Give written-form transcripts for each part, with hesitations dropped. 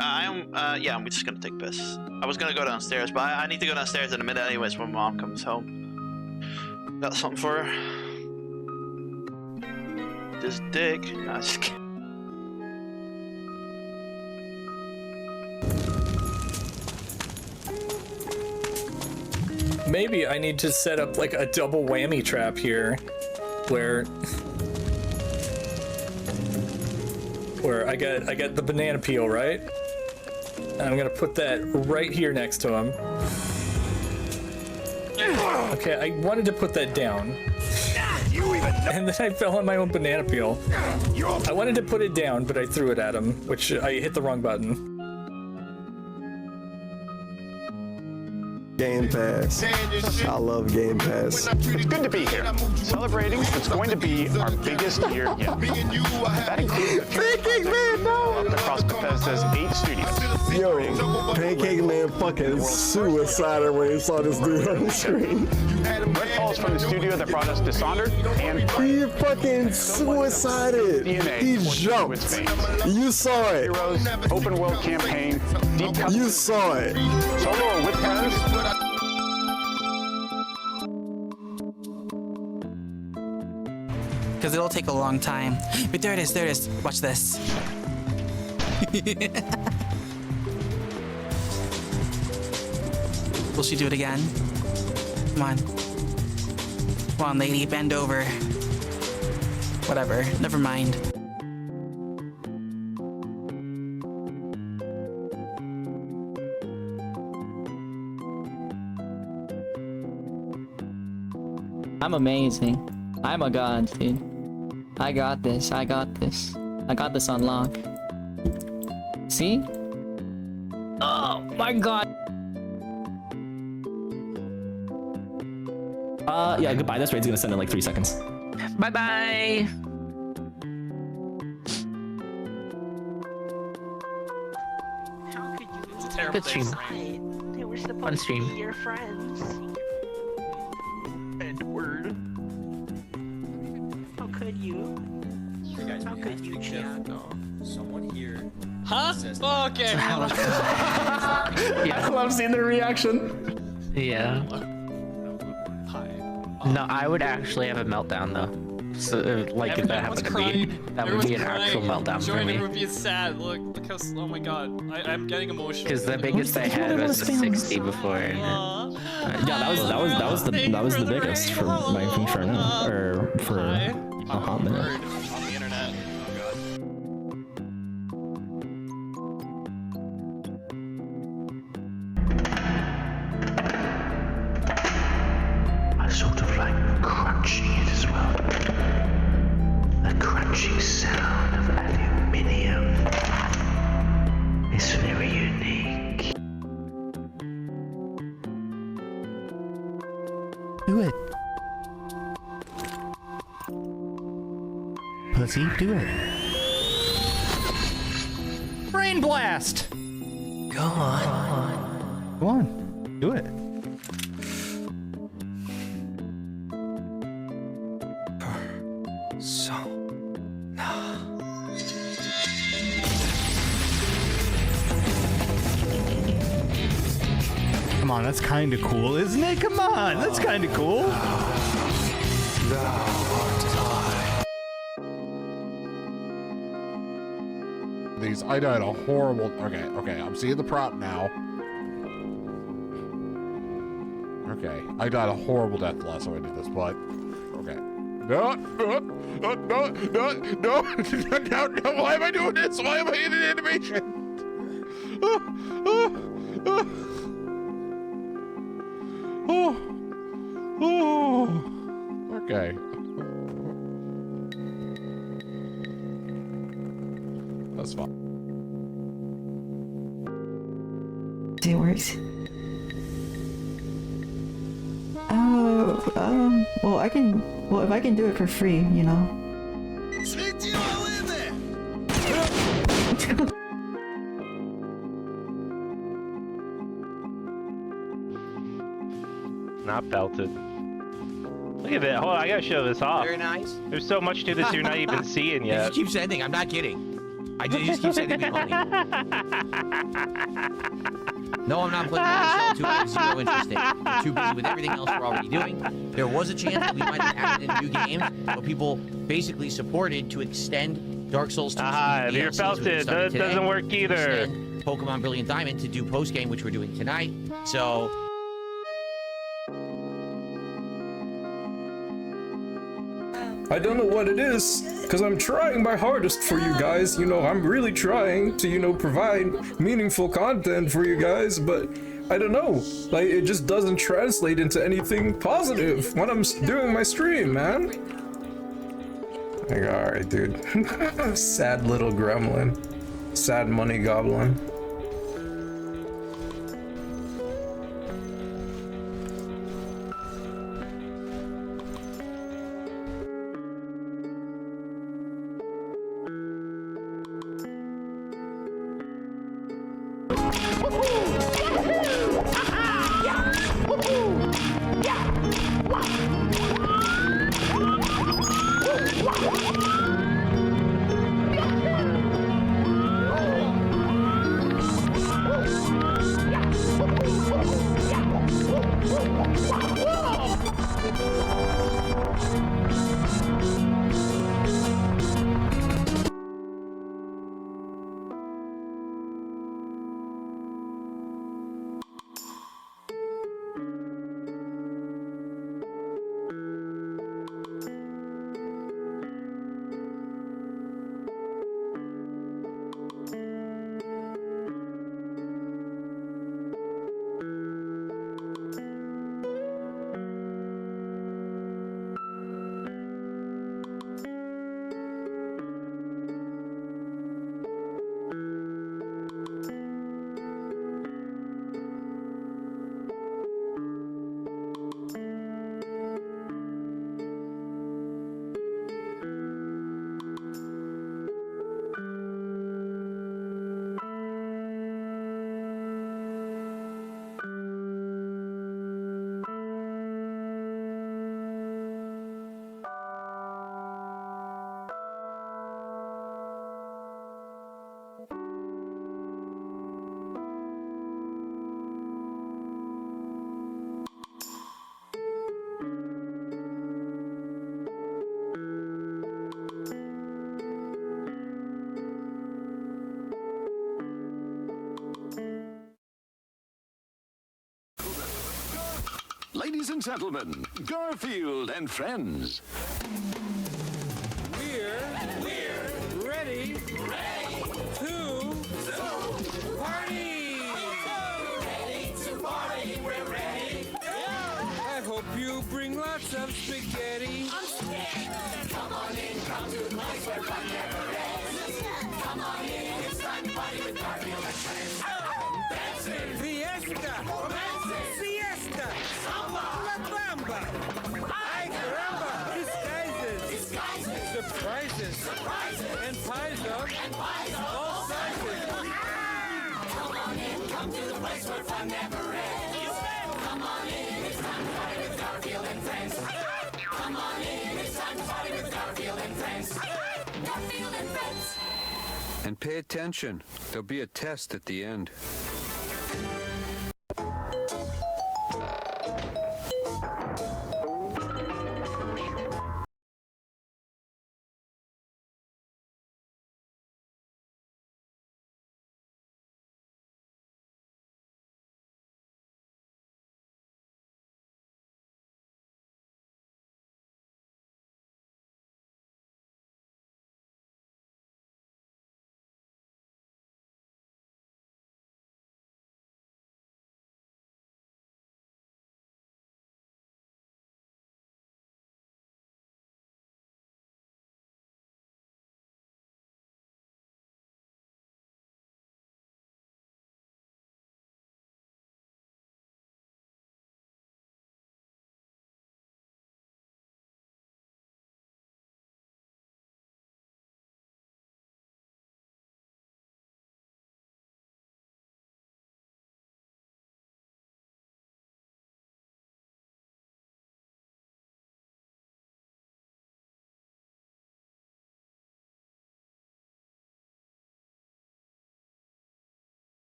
Yeah, I'm just gonna take piss. I was gonna go downstairs, but I need to go downstairs in a minute anyways when mom comes home. Got something for her. This dick. Nah, just kidding. Maybe I need to set up like a double whammy trap here, where I get the banana peel, right? And I'm gonna put that right here next to him. Okay, I wanted to put that down. And then I fell on my own banana peel. I wanted to put it down, but I threw it at him, which I hit the wrong button. Game Pass. I love Game Pass. It's good to be here, celebrating what's going to be our biggest year yet. That includes Pancake Man, no! across Bethesda's 8 studios. Yo, Pancake Man fucking suicided when he saw this dude on the screen. Redfall is from the studio that brought us Dishonored and He fucking suicided. He jumped. You saw it. Heroes, open world campaign, deep cut. You saw it. Solo or with friends. Because it'll take a long time. But there it is, there it is. Watch this. Will she do it again? Come on. Come on, lady, bend over. Whatever, never mind. I'm amazing. I'm a god, dude. I got this. I got this. I got this on lock. See? Oh my god. Yeah, goodbye. This raid's gonna send in like 3 seconds. Bye-bye. How could you? It's a terrible Good stream. They were supposed Fun stream. to be your friends. Word. How could you? How could you, Chad? Someone here. Huh? Oh, okay. I love seeing the reaction. Yeah. No, I would actually have a meltdown though. So, like if that happened to me, that would be an actual meltdown for me. Everyone would be sad. Look how. Oh my god, I'm getting emotional. Because the biggest I had was a 60 before. Yeah, that was the biggest for my Inferno, or for a hot minute. On the internet. Oh god. I sort of like crunching it as well. The crunching sound of aluminium is very unique. Do it. Pussy, do it. Brain blast! Go on. Go on. Do it. So. Come on, that's kind of cool, isn't it? Come on, that's kind of cool. I died a horrible. Okay, I'm seeing the prop now. Okay, I died a horrible death the last time I did this, but okay. No. Why am I doing this? Why am I in an animation? Okay. That's fine. It works. Oh, well, if I can do it for free, you know. Not belted. Look at that. Hold on, I gotta show this off. Very nice. There's so much to this you're not even seeing It yet. just keeps ending. I'm not kidding. You just keep sending me money. No, I'm not playing Shell 2. I have zero interest in it. I'm too busy with everything else we're already doing. There was a chance that we might have added in new games, but people basically supported to extend Dark Souls 2. If you're Felton, that doesn't work either. Pokemon Brilliant Diamond to do post game, which we're doing tonight. So. I don't know what it is, because I'm trying my hardest for you guys. You know, I'm really trying to, you know, provide meaningful content for you guys, but I don't know. Like, it just doesn't translate into anything positive when I'm doing my stream, man. Like, alright, dude. Sad little gremlin. Sad money goblin. Ladies and gentlemen, Garfield and friends. We're ready to party! Ready to party, we're ready. I hope you bring lots of spaghetti. I'm scared. Come on in, come to the place where fun never ends. Come on in, it's time to party with Garfield and friends. Dancing, fiesta, romancing, siesta, samba, la bamba. Ay caramba, disguises, surprises, and pies of all sizes. Come on in, come to the place where fun never ends. Come on in, it's time to party with Garfield and friends. Come on in, it's time to party with Garfield and friends. Garfield and friends. And pay attention. There'll be a test at the end.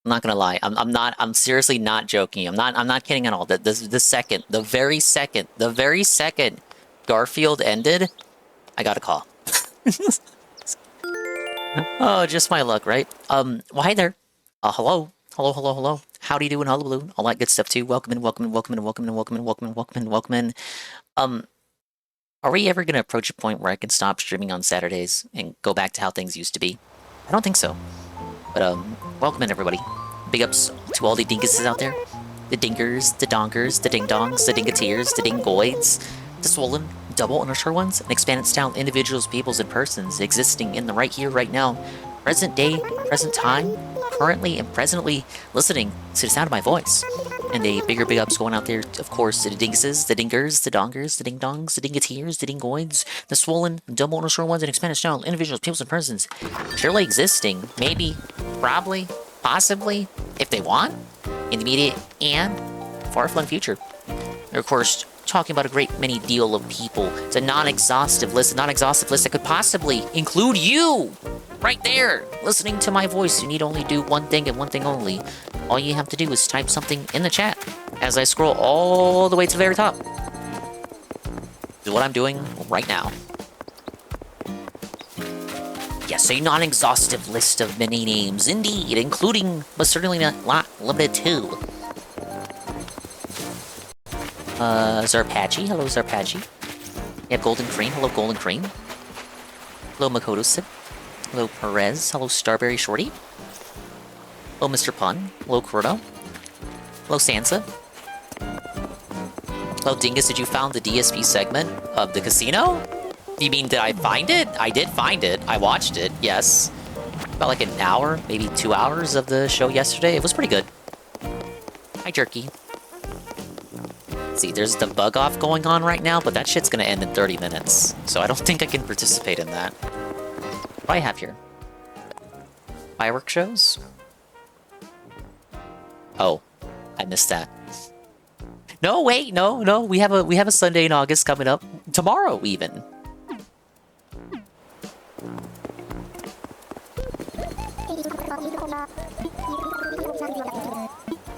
I'm not gonna lie. I'm seriously not joking. I'm not kidding at all. The very second Garfield ended, I got a call. Oh, just my luck, right? Well, hi there. Hello. Hello. Howdy doing, hullabaloo. All that good stuff too. Welcome in. Are we ever gonna approach a point where I can stop streaming on Saturdays and go back to how things used to be? I don't think so. But welcome in everybody. Big ups to all the dinkuses out there. The dinkers, the donkers, the ding-dongs, the dingateers, the dingoids, the swollen, double underscore ones, and expanded style individuals, peoples, and persons existing in the right here, right now, present day, present time, currently and presently listening to the sound of my voice. And a bigger big ups going out there, of course, to the dinguses, the dingers, the dongers, the ding-dongs, the dingateers, the dingoids, the swollen, double underscore ones, and expanded style individuals, peoples, and persons surely existing, maybe, probably, possibly, if they want, in the immediate and far-flung future. And of course, talking about a great many deal of people. It's a non-exhaustive list that could possibly include you! Right there! Listening to my voice, you need only do one thing and one thing only. All you have to do is type something in the chat as I scroll all the way to the very top. Is what I'm doing right now. Yes, a non-exhaustive list of many names, indeed, including, but certainly not limited to. Zarpachi, hello Zarpachi. We have Golden Cream, hello Golden Cream. Hello Makoto Sip. Hello Perez, hello Starberry Shorty. Hello Mr. Pun, hello Kuroto. Hello Sansa. Hello Dingus, did you found the DSP segment of the casino? You mean, did I find it? I did find it. I watched it, yes. About like an hour, maybe 2 hours of the show yesterday. It was pretty good. Hi, Jerky. See, there's the bug off going on right now, but that shit's gonna end in 30 minutes. So I don't think I can participate in that. What do I have here? Fireworks shows? Oh, I missed that. No, wait, no. We have a Sunday in August coming up. Tomorrow, even.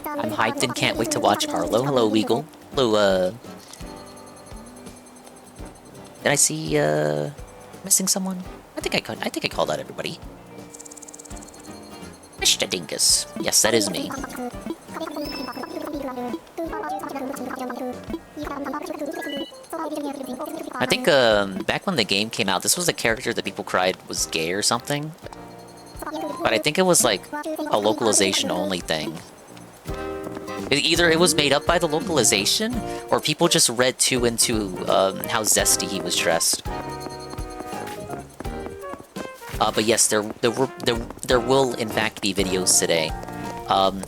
I'm hyped and can't wait to watch Arlo. Hello, Weagle. Hello, Did I see, missing someone? I think I called out everybody. Mr. Dinkus. Yes, that is me. I think, back when the game came out, this was a character that people cried was gay or something. But I think it was, like, a localization-only thing. Either it was made up by the localization, or people just read too into how zesty he was dressed. But yes, there will in fact be videos today.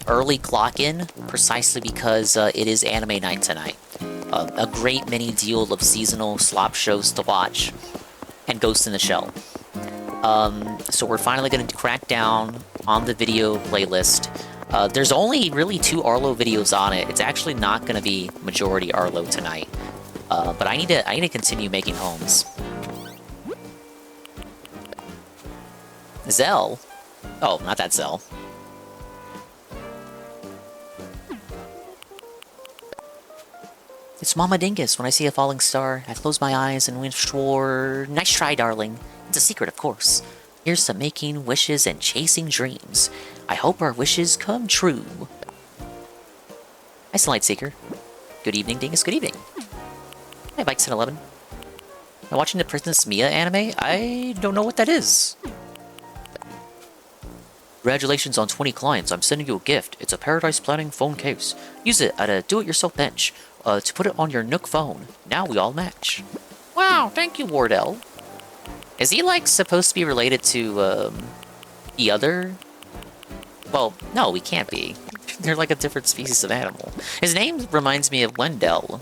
Early clock in, precisely because it is anime night tonight. A great many deal of seasonal slop shows to watch, and Ghost in the Shell. So we're finally going to crack down on the video playlist. There's only really 2 Arlo videos on it. It's actually not going to be majority Arlo tonight. But I need to continue making homes. Zell? Oh, not that Zell. It's Mama Dingus. When I see a falling star, I close my eyes and wish for... Nice try, darling. It's a secret, of course. Here's to making wishes and chasing dreams. I hope our wishes come true. Nice Light Seeker. Good evening, Dingus. Good evening. Hi, Bikes1011. Am I watching the Princess Mia anime? I don't know what that is. Congratulations on 20 clients. I'm sending you a gift. It's a Paradise Planning phone case. Use it at a do-it-yourself bench to put it on your Nook phone. Now we all match. Wow, thank you, Wardell. Is he, like, supposed to be related to, the other? Well, no, he can't be. They're like a different species of animal. His name reminds me of Wendell,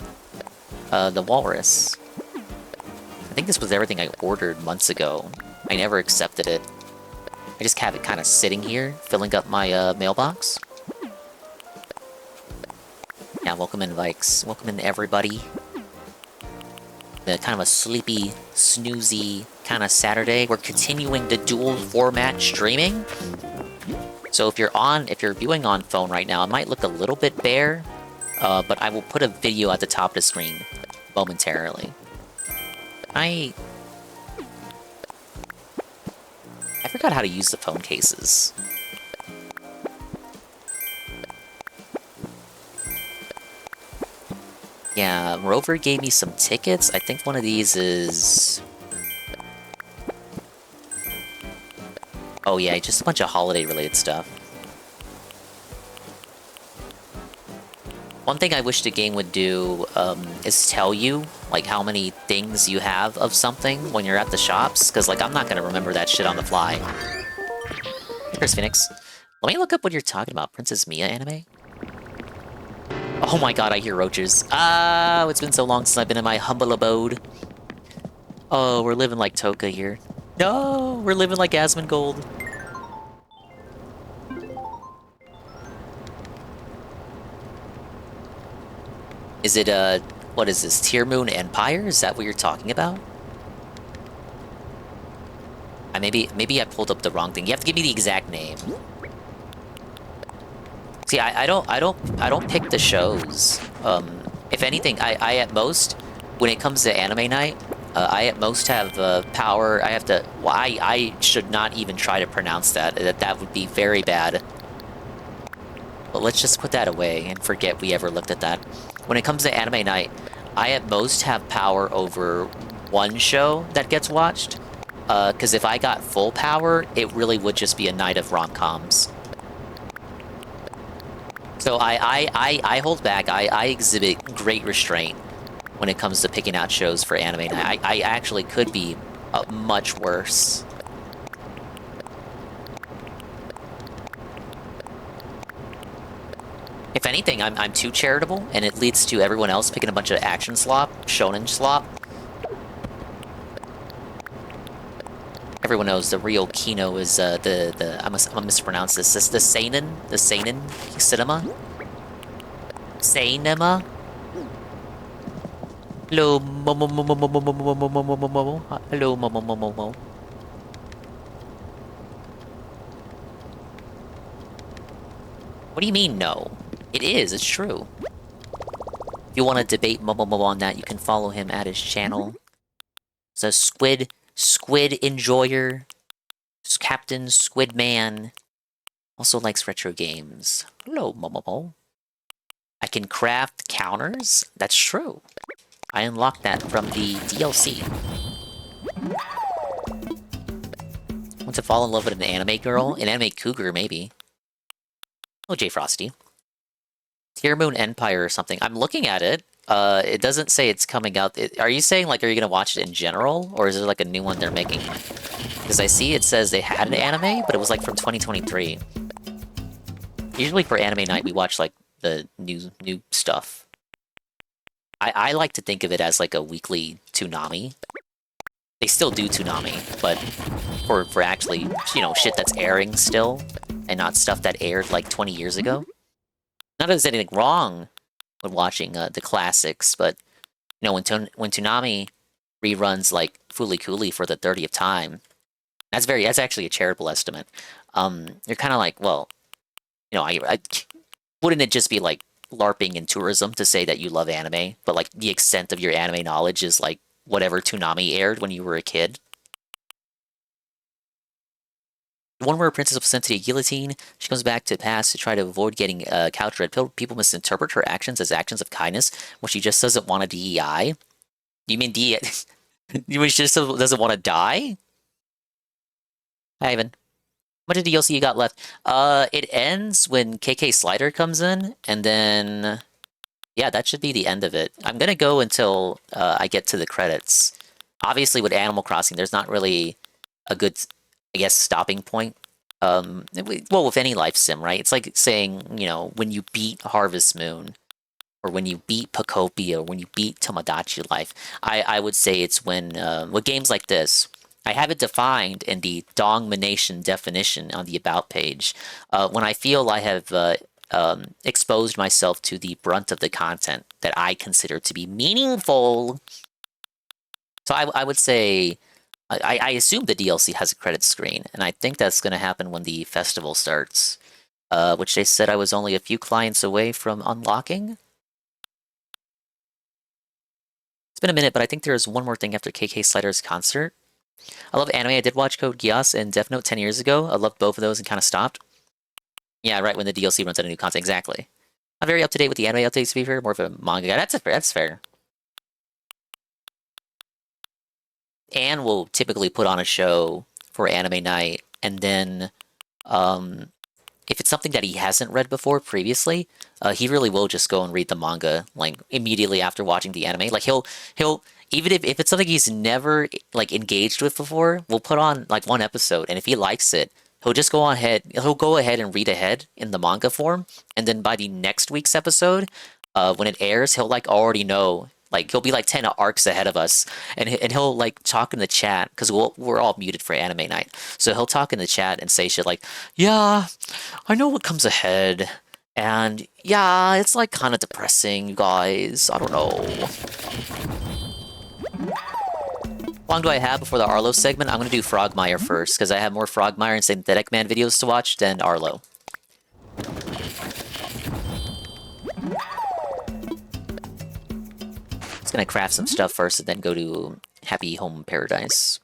the walrus. I think this was everything I ordered months ago. I never accepted it. I just have it kind of sitting here, filling up my mailbox. Yeah, welcome in, Vikes. Welcome in, everybody. Kind of a sleepy, snoozy kind of Saturday. We're continuing the dual format streaming. So if you're viewing on phone right now, it might look a little bit bare, but I will put a video at the top of the screen momentarily. I forgot how to use the phone cases. Yeah, Rover gave me some tickets. I think one of these is... Oh yeah, just a bunch of holiday-related stuff. One thing I wish the game would do is tell you, like, how many things you have of something when you're at the shops, because, like, I'm not gonna remember that shit on the fly. Here's Phoenix. Let me look up what you're talking about. Princess Mia anime? Oh my god, I hear roaches. Ah, it's been so long since I've been in my humble abode. Oh, we're living like Toka here. No, we're living like Asmongold. Is it, what is this? Tier Moon Empire? Is that what you're talking about? Maybe I pulled up the wrong thing. You have to give me the exact name. See, I don't pick the shows. If anything, I at most, when it comes to anime night, I at most have power. I have to. Well, I should not even try to pronounce that. That would be very bad. But let's just put that away and forget we ever looked at that. When it comes to anime night, I at most have power over one show that gets watched. Because if I got full power, it really would just be a night of rom-coms. So I hold back. I exhibit great restraint when it comes to picking out shows for anime night. I actually could be much worse. If anything, I'm too charitable, and it leads to everyone else picking a bunch of action slop, shonen slop. Everyone knows the real Kino is I'm gonna mispronounce this. This the seinen cinema. Cinema. Hello, hello, Momo. What do you mean, no? It is. It's true. If you want to debate Momo on that, you can follow him at his channel. It's a Squid Enjoyer, Captain Squidman, also likes retro games. Hello, Momo. I can craft counters? That's true. I unlocked that from the DLC. Want to fall in love with an anime girl? An anime cougar, maybe. Oh, J Frosty. Tier Moon Empire or something. I'm looking at it. It doesn't say it's coming out. Are you saying, like, are you gonna watch it in general? Or is it, like, a new one they're making? Because I see it says they had an anime, but it was, like, from 2023. Usually for anime night, we watch, like, the new stuff. I like to think of it as, like, a weekly Toonami. They still do Toonami, but for actually, you know, shit that's airing still, and not stuff that aired, like, 20 years ago. Not that there's anything wrong when watching the classics, but you know, when Toonami reruns like Fooly Cooly for the 30th time, that's actually a charitable estimate. You're kind of like, well, you know, I wouldn't it just be like LARPing in tourism to say that you love anime, but like the extent of your anime knowledge is like whatever Toonami aired when you were a kid? One where a princess was sent to the guillotine, she comes back to the past to try to avoid getting couch red pill. People misinterpret her actions as actions of kindness when she just doesn't want a DEI. You mean DEI? You mean she just doesn't want to die? Hi, Ivan. How much of DLC you got left? It ends when KK Slider comes in, and then... Yeah, that should be the end of it. I'm gonna go until I get to the credits. Obviously, with Animal Crossing, there's not really a good... I guess, stopping point. Well, with any life sim, right? It's like saying, you know, when you beat Harvest Moon, or when you beat Pocopia, or when you beat Tomodachi Life. I would say it's when, with games like this, I have it defined in the Dongmination definition on the About page. When I feel I have exposed myself to the brunt of the content that I consider to be meaningful. So I would say... I assume the DLC has a credit screen, and I think that's going to happen when the festival starts. which they said I was only a few clients away from unlocking. It's been a minute, but I think there's one more thing after KK Slider's concert. I love anime. I did watch Code Geass and Death Note 10 years ago. I loved both of those and kind of stopped. Yeah, right when the DLC runs out of new content. Exactly. Not very up to date with the anime updates, to be fair. More of a manga guy. That's fair. Anne will typically put on a show for anime night, and then if it's something that he hasn't read before previously, he really will just go and read the manga like immediately after watching the anime. Like he'll even if it's something he's never like engaged with before, we'll put on like one episode, and if he likes it, he'll just go ahead and read ahead in the manga form, and then by the next week's episode, when it airs, he'll like already know. Like, he'll be like 10 arcs ahead of us, and he'll like talk in the chat, because we're all muted for anime night. So he'll talk in the chat and say shit like, yeah, I know what comes ahead, and yeah, it's like kind of depressing, you guys. I don't know. How long do I have before the Arlo segment? I'm going to do Frogmire first, because I have more Frogmire and Synthetic Man videos to watch than Arlo. Gonna craft some stuff first and then go to Happy Home Paradise.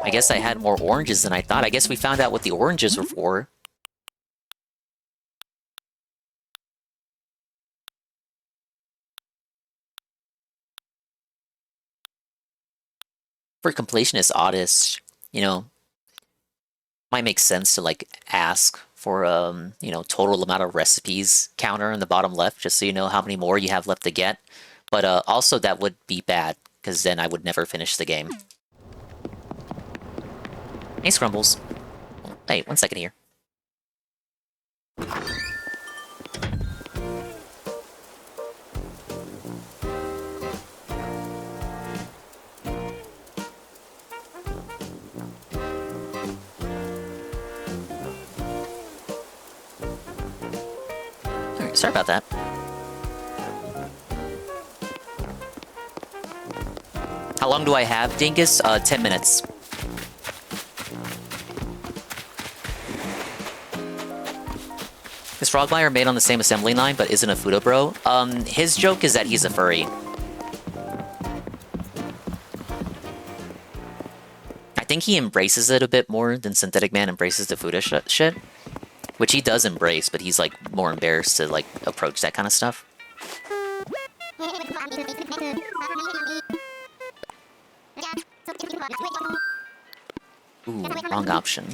I guess I had more oranges than I thought. I guess we found out what the oranges were for. For completionist artists, you know, might make sense to like ask for you know, total amount of recipes counter in the bottom left, just so you know how many more you have left to get. But also that would be bad, because then I would never finish the game. Hey, Scrumbles. Hey, 1 second here. Sorry about that. How long do I have, Dingus? 10 minutes. Is Frogmire made on the same assembly line, but isn't a Fudo bro? His joke is that he's a furry. I think he embraces it a bit more than Synthetic Man embraces the Fudo shit. Which he does embrace, but he's like more embarrassed to like approach that kind of stuff. Ooh, wrong option.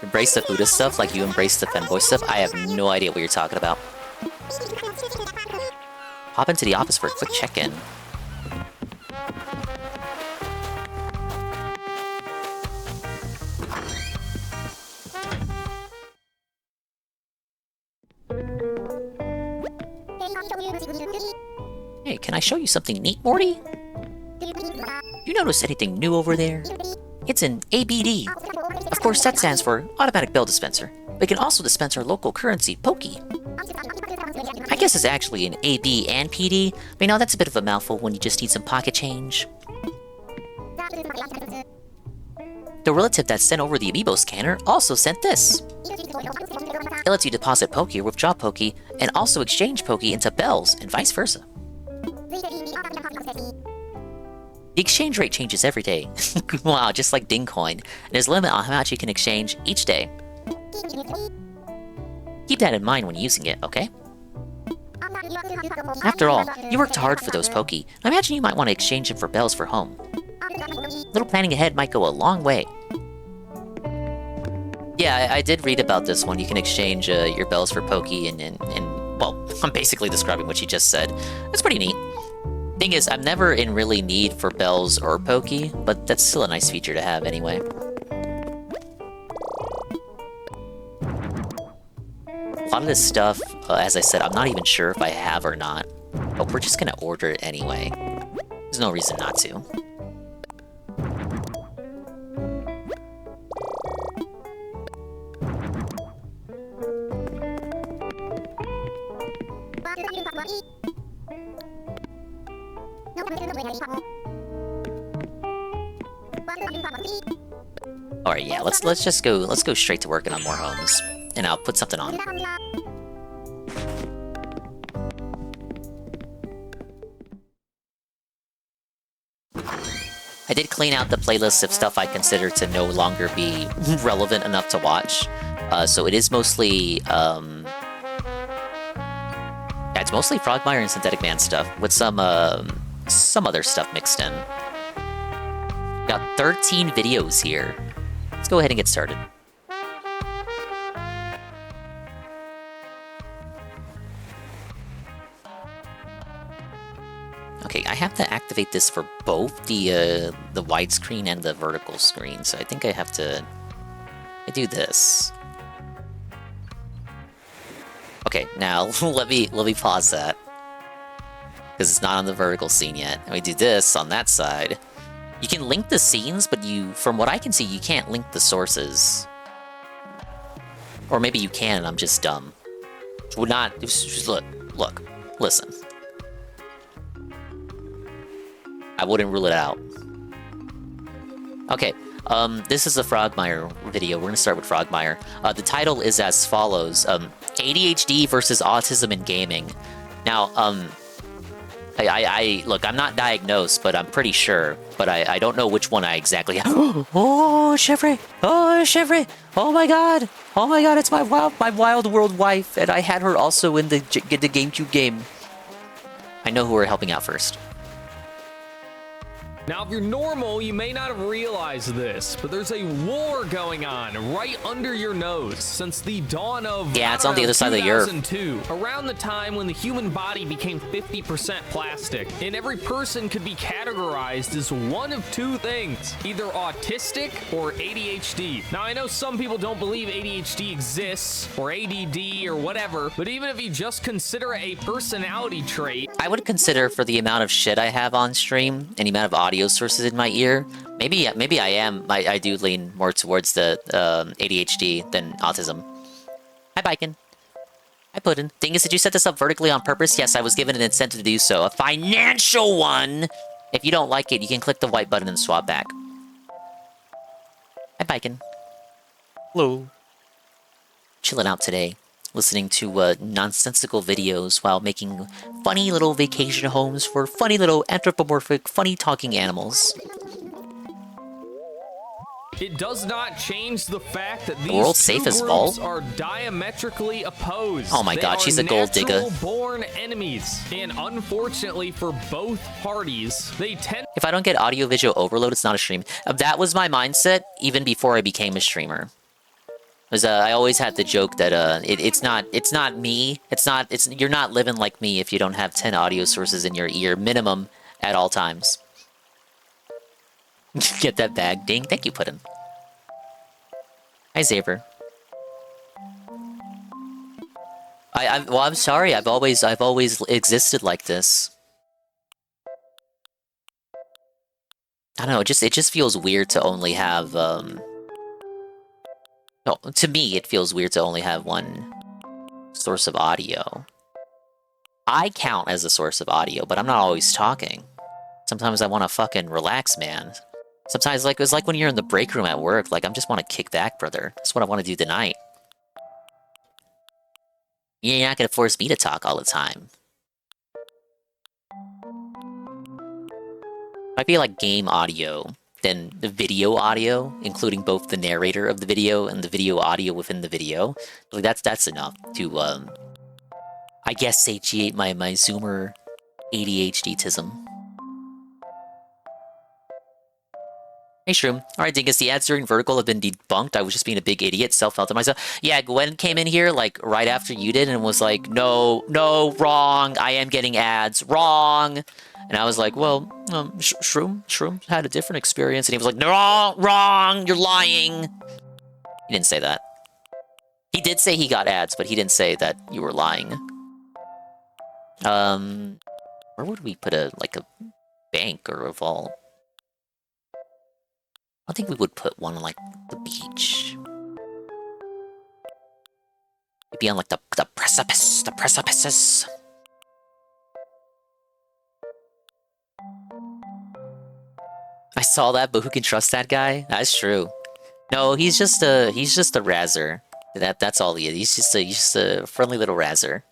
Embrace the Buddha stuff like you embrace the fanboy stuff? I have no idea what you're talking about. Hop into the office for a quick check-in. Hey, can I show you something neat, Morty? You notice anything new over there? It's an ABD. Of course, that stands for Automatic Bell Dispenser. We can also dispense our local currency, Pokey. I guess it's actually an AB and PD, but you know, that's a bit of a mouthful when you just need some pocket change. The relative that sent over the Amiibo scanner also sent this. It lets you deposit Pokey or withdraw Pokey, and also exchange Pokey into bells, and vice versa. The exchange rate changes every day. Wow, just like Dingcoin. And there's a limit on how much you can exchange each day. Keep that in mind when using it, okay? After all, you worked hard for those Pokey. I imagine you might want to exchange them for bells for home. Little planning ahead might go a long way. Yeah, I did read about this one. You can exchange your bells for Pokey and well, I'm basically describing what she just said. That's pretty neat. Thing is, I'm never in really need for bells or Pokey, but that's still a nice feature to have anyway. lot of this stuff, as I said, I'm not even sure if I have or not. But we're just gonna order it anyway. There's no reason not to. Alright, yeah, let's go straight to working on more homes. And I'll put something on. I did clean out the playlist of stuff I consider to no longer be relevant enough to watch. So it is mostly, yeah, it's mostly Frogmire and Synthetic Man stuff, with some other stuff mixed in. Got 13 videos here. Let's go ahead and get started. Okay, I have to activate this for both the widescreen and the vertical screen, so I think I have to do this. Okay, now let me pause that, because it's not on the vertical scene yet. And we do this on that side. You can link the scenes, but from what I can see, you can't link the sources. Or maybe you can, and I'm just dumb. Would not just look, listen. I wouldn't rule it out. Okay, this is a Frogmire video. We're gonna start with Frogmire. The title is as follows: ADHD versus autism in gaming. Now, look, I'm not diagnosed, but I'm pretty sure. But I don't know which one I exactly have. Oh, Chevrolet! Oh, Chevrolet! Oh my God! Oh my God! It's my Wild World wife, and I had her also in the GameCube game. I know who we're helping out first. Now, if you're normal, you may not have realized this, but there's a war going on right under your nose since the dawn of, yeah, it's on the other side of the earth. 2002, around the time when the human body became 50% plastic, and every person could be categorized as one of two things, either autistic or ADHD. Now, I know some people don't believe ADHD exists, or ADD, or whatever, but even if you just consider it a personality trait, I would consider, for the amount of shit I have on stream and the amount of audio sources in my ear, maybe I do lean more towards the ADHD than autism. Hi, Biken. Hi, Puddin. Dingus, did you set this up vertically on purpose? Yes, I was given an incentive to do so. A financial one! If you don't like it, you can click the white button and swap back. Hi, Biken. Hello. Chilling out today, listening to nonsensical videos while making funny little vacation homes for funny little anthropomorphic, funny talking animals. it does not change the fact that these world's two safest groups vault? are diametrically opposed. Oh my God, she's a gold digger. Born enemies, and unfortunately for both parties, they tend. If I don't get audio-visual overload, it's not a stream. That was my mindset even before I became a streamer. Because I always had the joke that it's not me. You're not living like me if you don't have 10 audio sources in your ear minimum at all times. Get that bag, ding. Thank you, Puddin. Hi, Xavier. Well, I'm sorry. I've always existed like this. I don't know. It just feels weird to only have No, to me, it feels weird to only have one source of audio. I count as a source of audio, but I'm not always talking. Sometimes I want to fucking relax, man. Sometimes, it's like when you're in the break room at work, I just want to kick back, brother. That's what I want to do tonight. You're not gonna force me to talk all the time. Might be like game audio, then the video audio, including both the narrator of the video and the video audio within the video. That's enough to, I guess, satiate my Zoomer ADHD-tism. Hey, Shroom. Alright, Dingus, the ads during Vertical have been debunked. I was just being a big idiot, self-felt to myself. Yeah, Gwen came in here, right after you did, and was like, no, wrong, I am getting ads, wrong! And I was like, well, Shroom had a different experience, and he was like, no, wrong, you're lying! He didn't say that. He did say he got ads, but he didn't say that you were lying. Where would we put a bank or a vault? I think we would put one on, like, the beach. Maybe on, like, the precipices. I saw that, but who can trust that guy? That's true. No, he's just a razzer. That's all he is. He's just a friendly little razzer.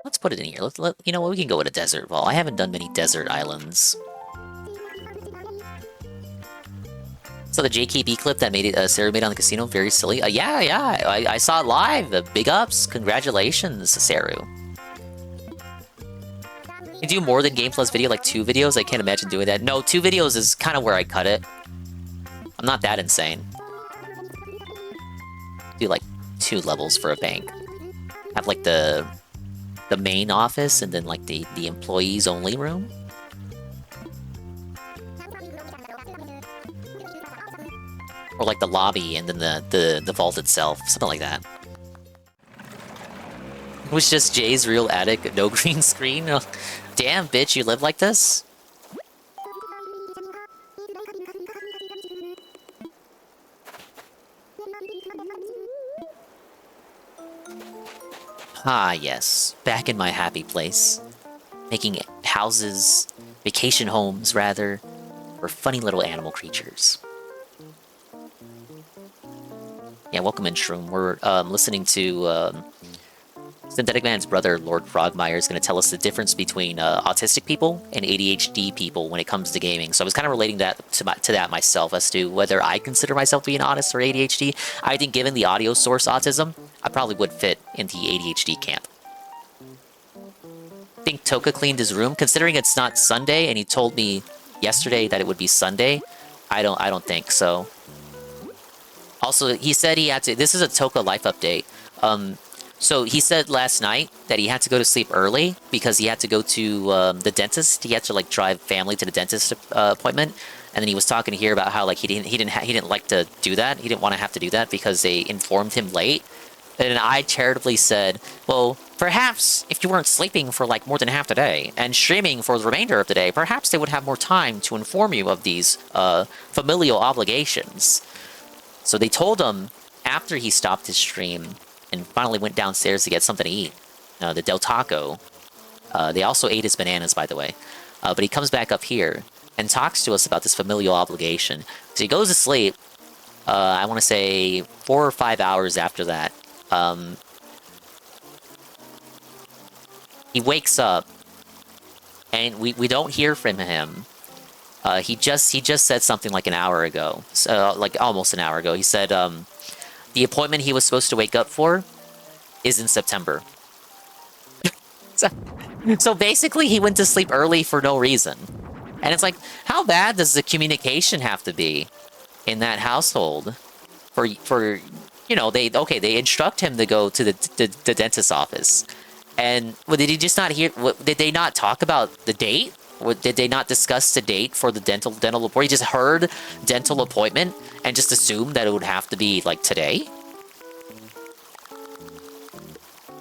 Let's put it in here. You know what? We can go with a desert vault. I haven't done many desert islands. So the JKB clip that made it, Saru made on the casino, very silly. Yeah, I saw it live. Big ups, congratulations, Saru. You do more than Game Plus video, like 2 videos? I can't imagine doing that. No, 2 videos is kind of where I cut it. I'm not that insane. Do like 2 levels for a bank. Have like the main office and then like the employees only room. Or like the lobby and then the vault itself, something like that. It was just Jay's real attic, no green screen. Oh, damn, bitch, you live like this? Ah, yes. Back in my happy place. Making houses, vacation homes, rather, for funny little animal creatures. Yeah, welcome in, Shroom. We're listening to Synthetic Man's brother, Lord Frogmire, is going to tell us the difference between autistic people and ADHD people when it comes to gaming. So I was kind of relating that to that myself as to whether I consider myself to be an autist or ADHD. I think given the audio source autism, I probably would fit in the ADHD camp. I think Toka cleaned his room, considering it's not Sunday, and he told me yesterday that it would be Sunday. I don't think so. Also, he said he had to. This is a Toka life update. So he said last night that he had to go to sleep early because he had to go to the dentist. He had to like drive family to the dentist appointment, and then he was talking here about how like he didn't like to do that. He didn't want to have to do that because they informed him late. And I charitably said, well, perhaps if you weren't sleeping for like more than half the day and streaming for the remainder of the day, perhaps they would have more time to inform you of these familial obligations. So they told him after he stopped his stream and finally went downstairs to get something to eat, the Del Taco. They also ate his bananas, by the way. But he comes back up here and talks to us about this familial obligation. So he goes to sleep, I want to say 4 or 5 hours after that. He wakes up, and we don't hear from him. He just said something like an hour ago, so like almost an hour ago. He said the appointment he was supposed to wake up for is in September. So basically, he went to sleep early for no reason, and it's like, how bad does the communication have to be in that household for you know, they instruct him to go to the dentist's office, and did he just not hear? Did they not talk about the date? Did they not discuss the date for the dental report? He just heard dental appointment and just assumed that it would have to be like today.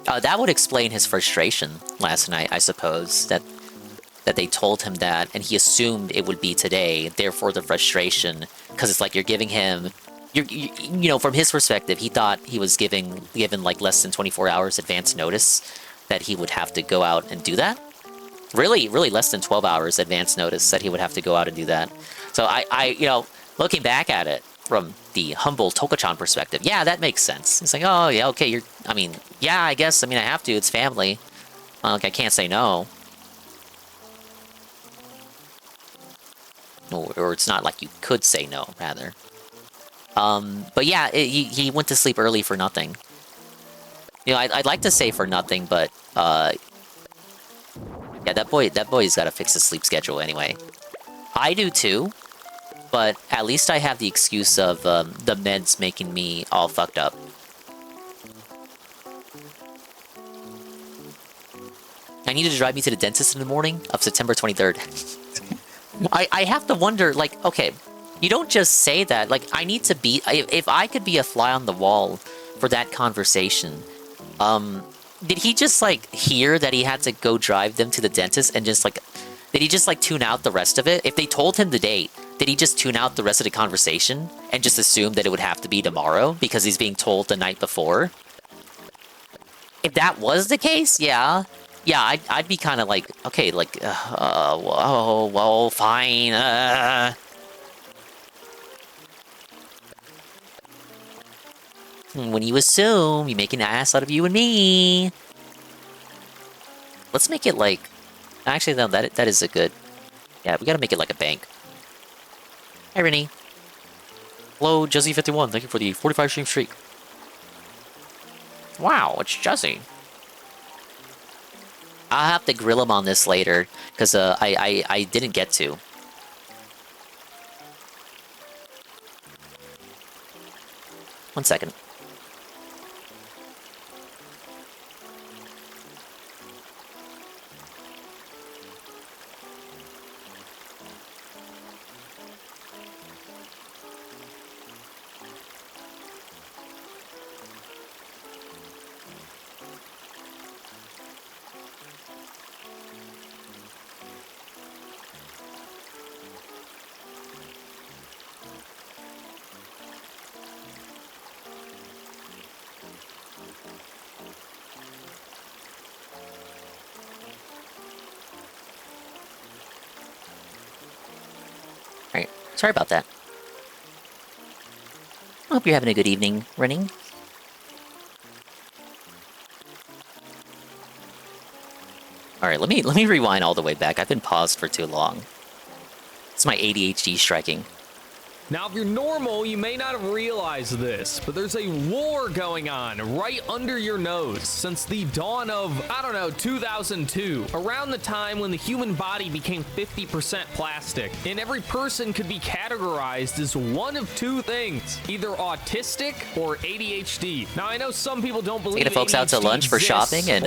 That would explain his frustration last night, I suppose. That they told him that, and he assumed it would be today. Therefore, the frustration, because it's like you're giving him. You know, from his perspective, he thought he was given like less than 24 hours advance notice that he would have to go out and do that. Really less than 12 hours advance notice that he would have to go out and do that. So I you know, looking back at it from the humble Tokachan perspective, yeah, that makes sense. It's like, oh yeah, okay, yeah, I guess, I have to, it's family. Like, I can't say no. Or it's not like you could say no, rather. But yeah, he went to sleep early for nothing. You know, I'd like to say for nothing, but yeah, that boy's got to fix his sleep schedule anyway. I do too, but at least I have the excuse of the meds making me all fucked up. I need to drive me to the dentist in the morning of September 23rd. I have to wonder, like, okay, You don't just say that. Like, I need to be... If I could be a fly on the wall for that conversation, did he just, like, hear that he had to go drive them to the dentist and just, like... Did he just, like, tune out the rest of it? If they told him the date, did he just tune out the rest of the conversation and just assume that it would have to be tomorrow because he's being told the night before? If that was the case, yeah. Yeah, I'd be kind of like, okay, like, well, fine, When you assume, you make an ass out of you and me. Let's make it like... Actually, no, that is a good... Yeah, we gotta make it like a bank. Hi, Rennie. Hello, Jesse51. Thank you for the 45 stream streak. Wow, it's Jesse. I'll have to grill him on this later, because I didn't get to. One second. Alright, sorry about that. I hope you're having a good evening, Rennie. Alright, let me rewind all the way back. I've been paused for too long. It's my ADHD striking. Now, if you're normal, you may not have realized this, but there's a war going on right under your nose since the dawn of, I don't know, 2002, around the time when the human body became 50% plastic, and every person could be categorized as one of two things, either autistic or ADHD. Now, I know some people don't believe Taking folks out to lunch for shopping and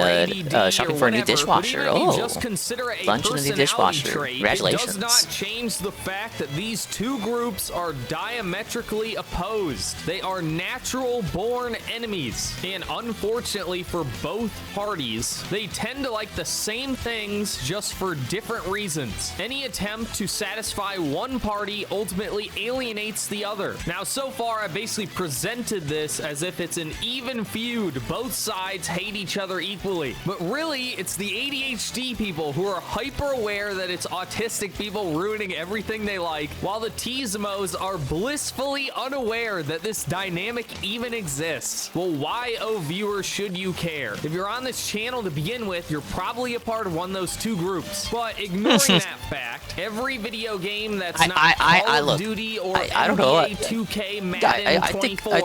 shopping for a new dishwasher. Oh, just consider it a lunch and a new dishwasher. trait, Congratulations. It does not change the fact that these two groups are diametrically opposed. They are natural-born enemies, and unfortunately for both parties, they tend to like the same things just for different reasons. Any attempt to satisfy one party ultimately alienates the other. Now, so far, I basically presented this as if it's an even feud. Both sides hate each other equally, but really, it's the ADHD people who are hyper-aware that it's autistic people ruining everything they like, while the Tizmos are blissfully unaware that this dynamic even exists. Well, why, oh viewer, should you care? If you're on this channel to begin with, you're probably a part of one of those two groups. But ignoring that fact, every video game that's not Call of Duty or I don't know. NBA 2K, Madden 24 I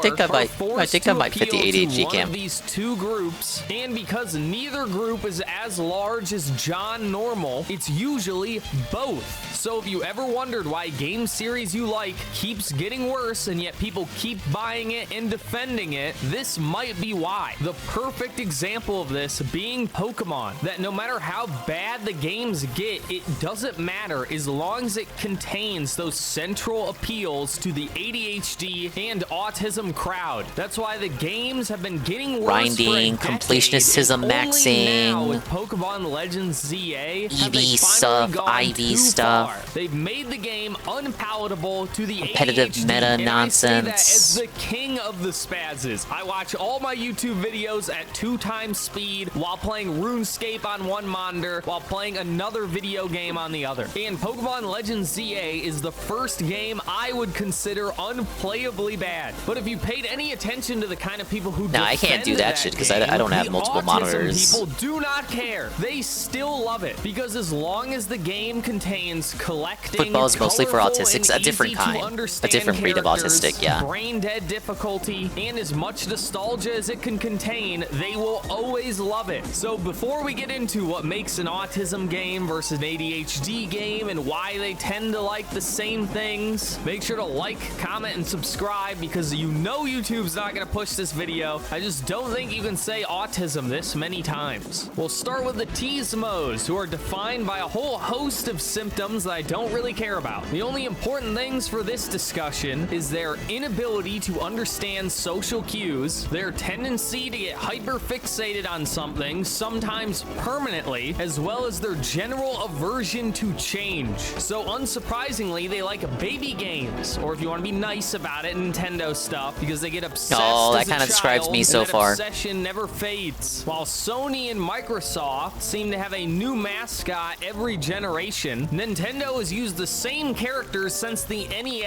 think I might fit the ADHD one camp. of these two groups, and because neither group is as large as John Normal, it's usually both. So if you ever wondered why a game series you like keeps getting worse and yet people keep buying it and defending it, this might be why. The perfect example of this being Pokemon, that no matter how bad the games get, it doesn't matter as long as it contains those central appeals to the ADHD and autism crowd. That's why the games have been getting worse Grinding, for a decade. completionism maxing, Now with Pokemon Legends ZA, EV stuff, IV stuff. They've made the game unpalatable to the Competitive ADHD, meta and nonsense. I say that as the king of the spazzes. I watch all my YouTube videos at 2x speed while playing RuneScape on one monitor while playing another video game on the other. And Pokemon Legends ZA is the first game I would consider unplayably bad. But if you paid any attention to the kind of people who I can't do defend that shit because I don't have the multiple autism monitors. People do not care. They still love it because as long as the game contains collecting Football is mostly for colorful autistics, and a different easy to kind, a understand different breed of characters, autistic, yeah. brain dead difficulty, and as much nostalgia as it can contain, they will always love it. So before we get into what makes an autism game versus an ADHD game and why they tend to like the same things, make sure to like, comment, and subscribe because you know YouTube's not going to push this video. I just don't think you can say autism this many times. We'll start with the Tizmos, who are defined by a whole host of symptoms that I don't really care about. The only important things for this this discussion is their inability to understand social cues, their tendency to get hyper-fixated on something, sometimes permanently, as well as their general aversion to change. So unsurprisingly, they like baby games, or if you want to be nice about it, Nintendo stuff, because they get obsessed as a kind of describes child, me and so that far. obsession never fades. While Sony and Microsoft seem to have a new mascot every generation, Nintendo has used the same characters since the NES.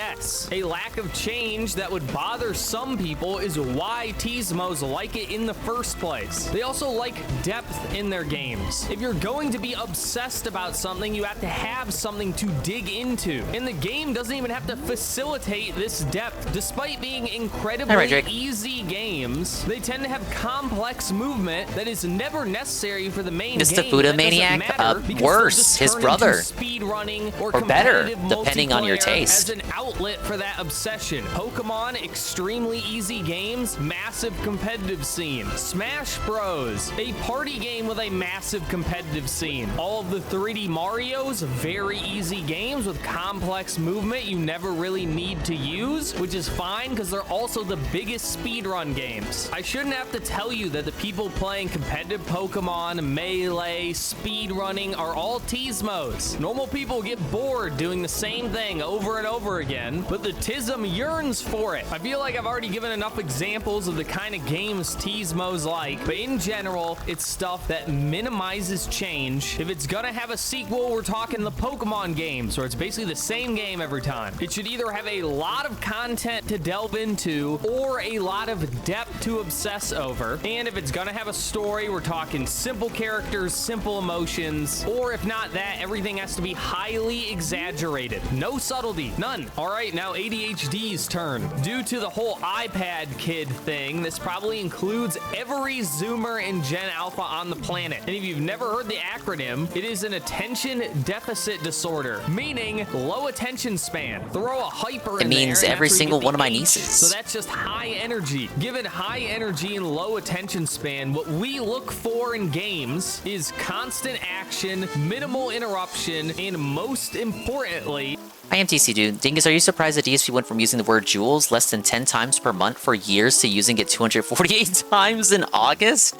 A lack of change that would bother some people is why Tizmos like it in the first place. They also like depth in their games. If you're going to be obsessed about something, you have to have something to dig into. And the game doesn't even have to facilitate this depth. Despite being incredibly easy games, they tend to have complex movement that is never necessary for the main Mr. game. Fuda That doesn't Maniac, matter because worse, they'll just his turn brother. into speed running or better, competitive depending on your multiplayer taste. as an outlet for that obsession. Pokemon, extremely easy games, massive competitive scene. Smash Bros, a party game with a massive competitive scene. All of the 3D Marios, very easy games with complex movement you never really need to use, which is fine because they're also the biggest speedrun games. I shouldn't have to tell you that the people playing competitive Pokemon, Melee, speedrunning are all Tizmos. Normal people get bored doing the same thing over and over again, but the Tism yearns for it. I feel like I've already given enough examples of the kind of games Tizmos like, but in general, it's stuff that minimizes change. If it's gonna have a sequel, we're talking the Pokemon games, where it's basically the same game every time. It should either have a lot of content to delve into or a lot of depth to obsess over. And if it's gonna have a story, we're talking simple characters, simple emotions, or if not that, everything has to be highly exaggerated. No subtlety, none. All right, now ADHD's turn. Due to the whole iPad kid thing, this probably includes every Zoomer and Gen Alpha on the planet. And if you've never heard the acronym, it is an attention deficit disorder, meaning low attention span. Throw a hyper in there. It means and every after you single get one of the my H, nieces. So that's just high energy. Given high energy and low attention span, what we look for in games is constant action, minimal interruption, and most importantly, I am TC Dude. Dingus, are you surprised that DSP went from using the word jewels less than 10 times per month for years to using it 248 times in August?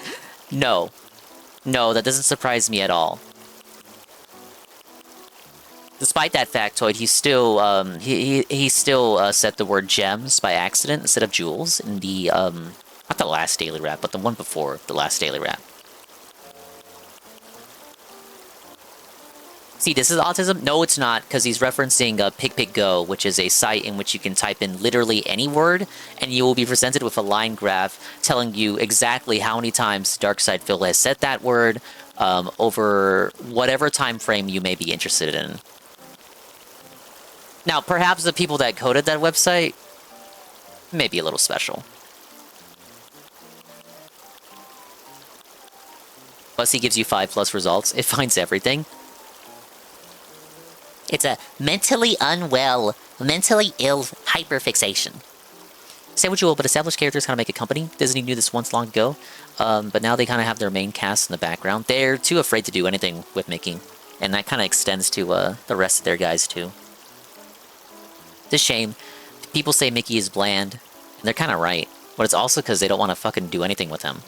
No. No, that doesn't surprise me at all. Despite that factoid, he still said the word gems by accident instead of jewels in the, not the last daily rap, but the one before the last daily rap. See, this is autism? No, it's not, because he's referencing PigPigGo, which is a site in which you can type in literally any word, and you will be presented with a line graph telling you exactly how many times Darkside Phil has said that word over whatever time frame you may be interested in. Now, perhaps the people that coded that website may be a little special. Plus, he gives you 5+ results. It finds everything. It's a mentally unwell, mentally ill hyperfixation. Say what you will, but established characters kind of make a company. Disney knew this once long ago, but now they kind of have their main cast in the background. They're too afraid to do anything with Mickey, and that kind of extends to the rest of their guys too. It's a shame. People say Mickey is bland, and they're kind of right, but it's also because they don't want to fucking do anything with him.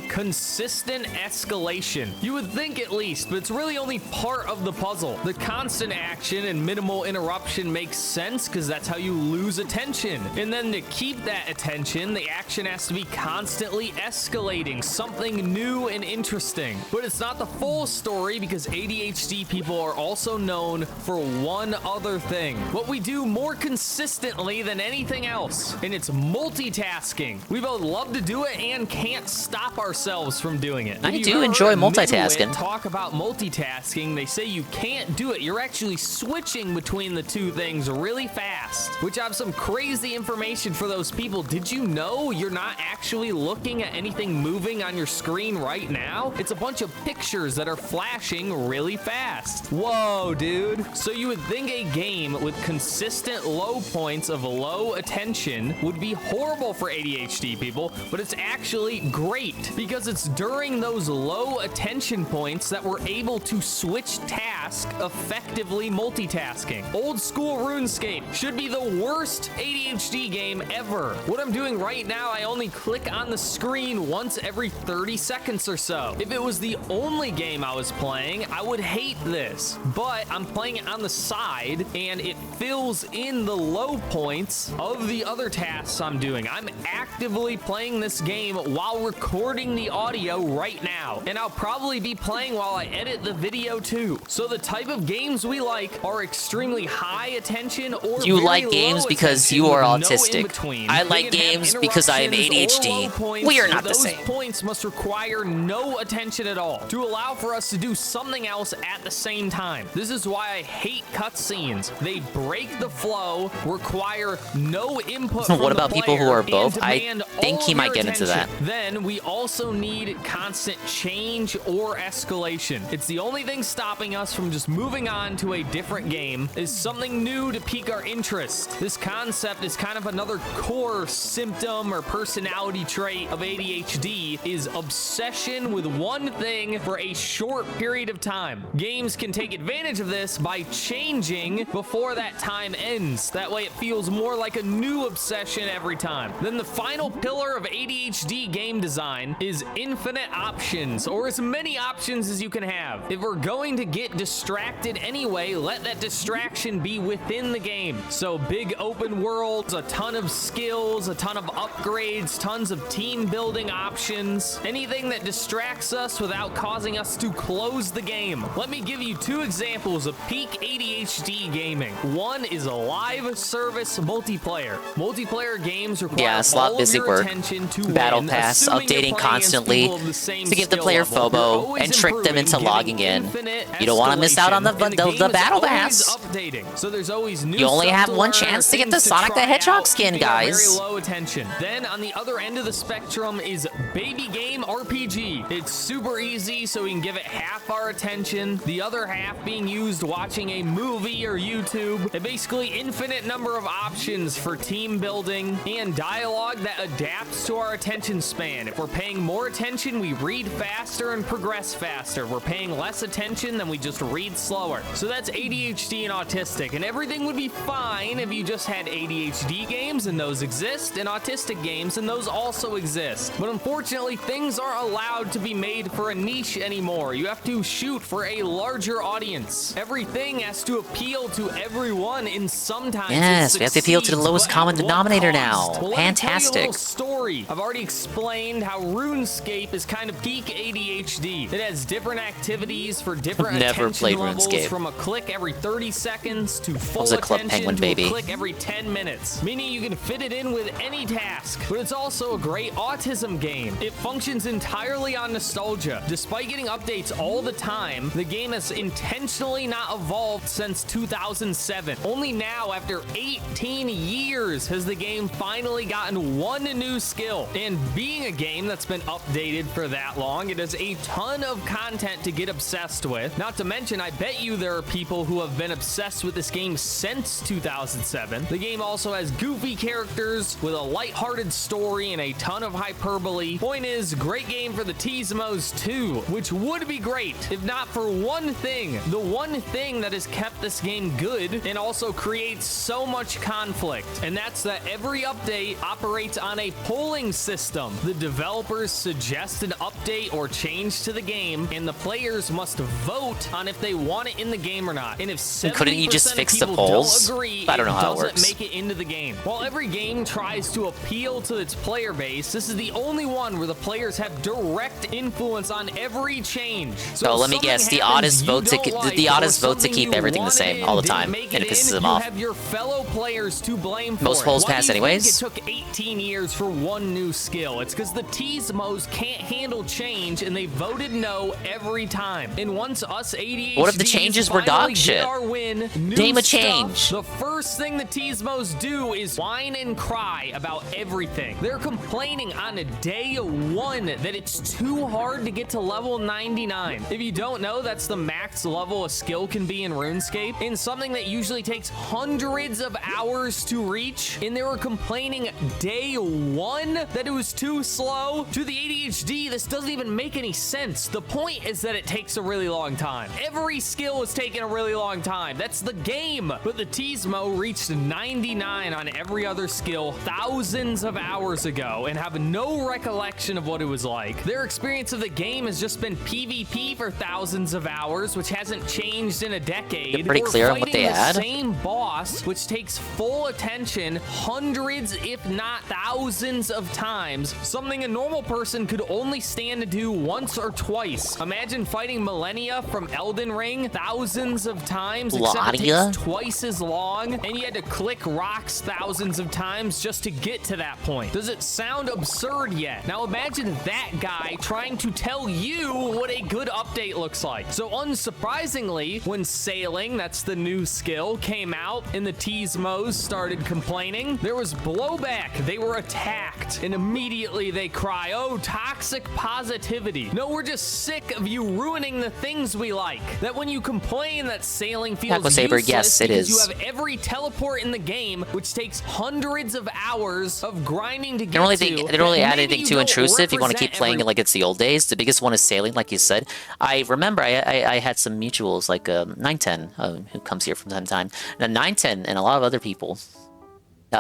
Consistent escalation. You would think at least, but it's really only part of the puzzle. The constant action and minimal interruption makes sense because that's how you lose attention. And then to keep that attention, the action has to be constantly escalating, something new and interesting. But it's not the full story because ADHD people are also known for one other thing. What we do more consistently than anything else, and it's multitasking. We both love to do it and can't stop ourselves from doing it. I do enjoy multitasking. Talk about multitasking. They say you can't do it. You're actually switching between the two things really fast, which I have some crazy information for those people. Did you know you're not actually looking at anything moving on your screen right now? It's a bunch of pictures that are flashing really fast. Whoa, dude. So you would think a game with consistent low points of low attention would be horrible for ADHD people, but it's actually great. because it's during those low attention points that we're able to switch tasks effectively multitasking. Old school RuneScape should be the worst ADHD game ever. What I'm doing right now, I only click on the screen once every 30 seconds or so. If it was the only game I was playing, I would hate this, but I'm playing it on the side and it fills in the low points of the other tasks I'm doing. I'm actively playing this game while recording the audio right now, and I'll probably be playing while I edit the video too. So the type of games we like are extremely high attention or You very like low games because attention you are with no autistic. in-between. I We like can have games because I am interruptions or low ADHD. points, We are but not the those same. points must require no attention at all to allow for us to do something else at the same time. This is why I hate cutscenes. They break the flow, require no input from What about the people who player, are both? and I demand think all he of might your get into attention. that. Then we also need constant change or escalation. It's the only thing stopping us from just moving on to a different game is something new to pique our interest. This concept is kind of another core symptom or personality trait of ADHD is obsession with one thing for a short period of time. Games can take advantage of this by changing before that time ends. That way it feels more like a new obsession every time. Then the final pillar of ADHD game design is infinite options, or as many options as you can have. If we're going to get distracted anyway, let that distraction be within the game. So big open worlds, a ton of skills, a ton of upgrades, tons of team building options, anything that distracts us without causing us to close the game. Let me give you two examples of peak ADHD gaming. One is a live service multiplayer. Multiplayer games require Yeah, slot all of busy your work. attention to Battle win, Pass, assuming you're updating playing against constantly people of the same to give the skill player level. You're FOMO always and trick them improving, into getting logging in. infinite You don't want to miss out on the escalation, and game Battle is always Pass. updating. So there's always new You only stuff have to one learn, chance to get things the Sonic the try Hedgehog out, skin, keeping our guys. Very low attention. Then on the other end of the spectrum is baby game RPG. It's super easy, so we can give it half our attention, the other half being used watching a movie or YouTube. A basically infinite number of options for team building and dialogue that adapts to our attention span. If we're paying more attention, we read faster and progress faster. If we're paying less attention, then we just read slower. So that's ADHD and autistic, and everything would be fine if you just had ADHD games and those exist, and autistic games and those also exist. But unfortunately, things aren't allowed to be made for a niche anymore. You have to shoot for a larger audience. Everything has to appeal to everyone, and sometimes Yes, it we have to appeal to the succeeds, lowest but common at what denominator cost? now. Well, let me tell you a Fantastic. little story. I've already explained how RuneScape is kind of peak ADHD. It has different activities for different Never attention played levels, RuneScape. from a click every 30 seconds to full was a Club attention Penguin, to baby. a click every 10 minutes, meaning you can fit it in with any task. But it's also a great autism game. It functions entirely on nostalgia. Despite getting updates all the time, the game has intentionally not evolved since 2007. Only now, after 18 years, has the game finally gotten one new skill. And being a game that's been updated for that long, it has a ton of content to get obsessed with. Not to mention, I bet you there are people who have been obsessed with this game since 2007. The game also has goofy characters with a lighthearted story and a ton of hyperbole. Point is, great game for the Teasmos too, which would be great if not for one thing. The one thing that has kept this game good and also creates so much conflict, and that's that every update operates on a polling system. The developers suggest an update or change to the game, and the players must vote on if they want it in the game or not. And if 70% Couldn't you just of fix the people polls? don't agree, I don't know how it doesn't works. make it into the game. While every game tries to appeal to its player base, this is the only one where the players have direct influence on every change. So let me if guess, the something happens oddest you vote to don't the like, oddest or vote to something keep you everything the wanted same in all the didn't time, make and it in, pisses them you off. have your fellow players to blame for Most it. polls Why pass do you anyways. think it took 18 years for one new skill? It's because the Teasmos can't handle change, and they voted no every time. And once us ADHDs What if the changes were dog finally get shit? our win, new Name a stuff, change. the first thing the Teasmos do is whine and cry about everything. They're complaining on day one that it's too hard to get to level 99. If you don't know, that's the max level a skill can be in RuneScape, and something that usually takes hundreds of hours to reach. And they were complaining day one that it was too slow, to To the ADHD, this doesn't even make any sense. The point is that it takes a really long time. Every skill is taking a really long time. That's the game. But the Teasmo reached 99 on every other skill thousands of hours ago and have no recollection of what it was like. Their experience of the game has just been PvP for thousands of hours, which hasn't changed in a decade. They're pretty clear on what they add. Same boss, which takes full attention hundreds, if not thousands of times, something a normal person could only stand to do once or twice. Imagine fighting Millennia from Elden Ring thousands of times, except it takes twice as long, and you had to click rocks thousands of times just to get to that point. Does it sound absurd yet? Now imagine that guy trying to tell you what a good update looks like. So unsurprisingly, when sailing, that's the new skill, came out and the Teasmos started complaining, there was blowback. They were attacked, and immediately they cry, oh, toxic positivity. No, we're just sick of you ruining the things we like. That when you complain that sailing feels useless, yes, it because is. you have every teleport in the game, which takes hundreds of hours of grinding to get They don't really add anything too intrusive. You want to keep playing it like it's the old days. The biggest one is sailing, like you said. I remember I had some mutuals like 910, who comes here from time to time. Now 910 and a lot of other people,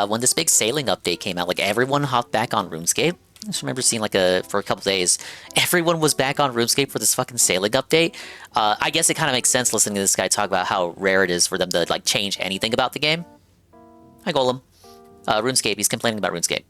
when this big sailing update came out, like everyone hopped back on RuneScape. I just remember seeing like for a couple days, everyone was back on RuneScape for this fucking sailing update. I guess it kind of makes sense listening to this guy talk about how rare it is for them to like change anything about the game. Hi Golem. RuneScape, he's complaining about RuneScape.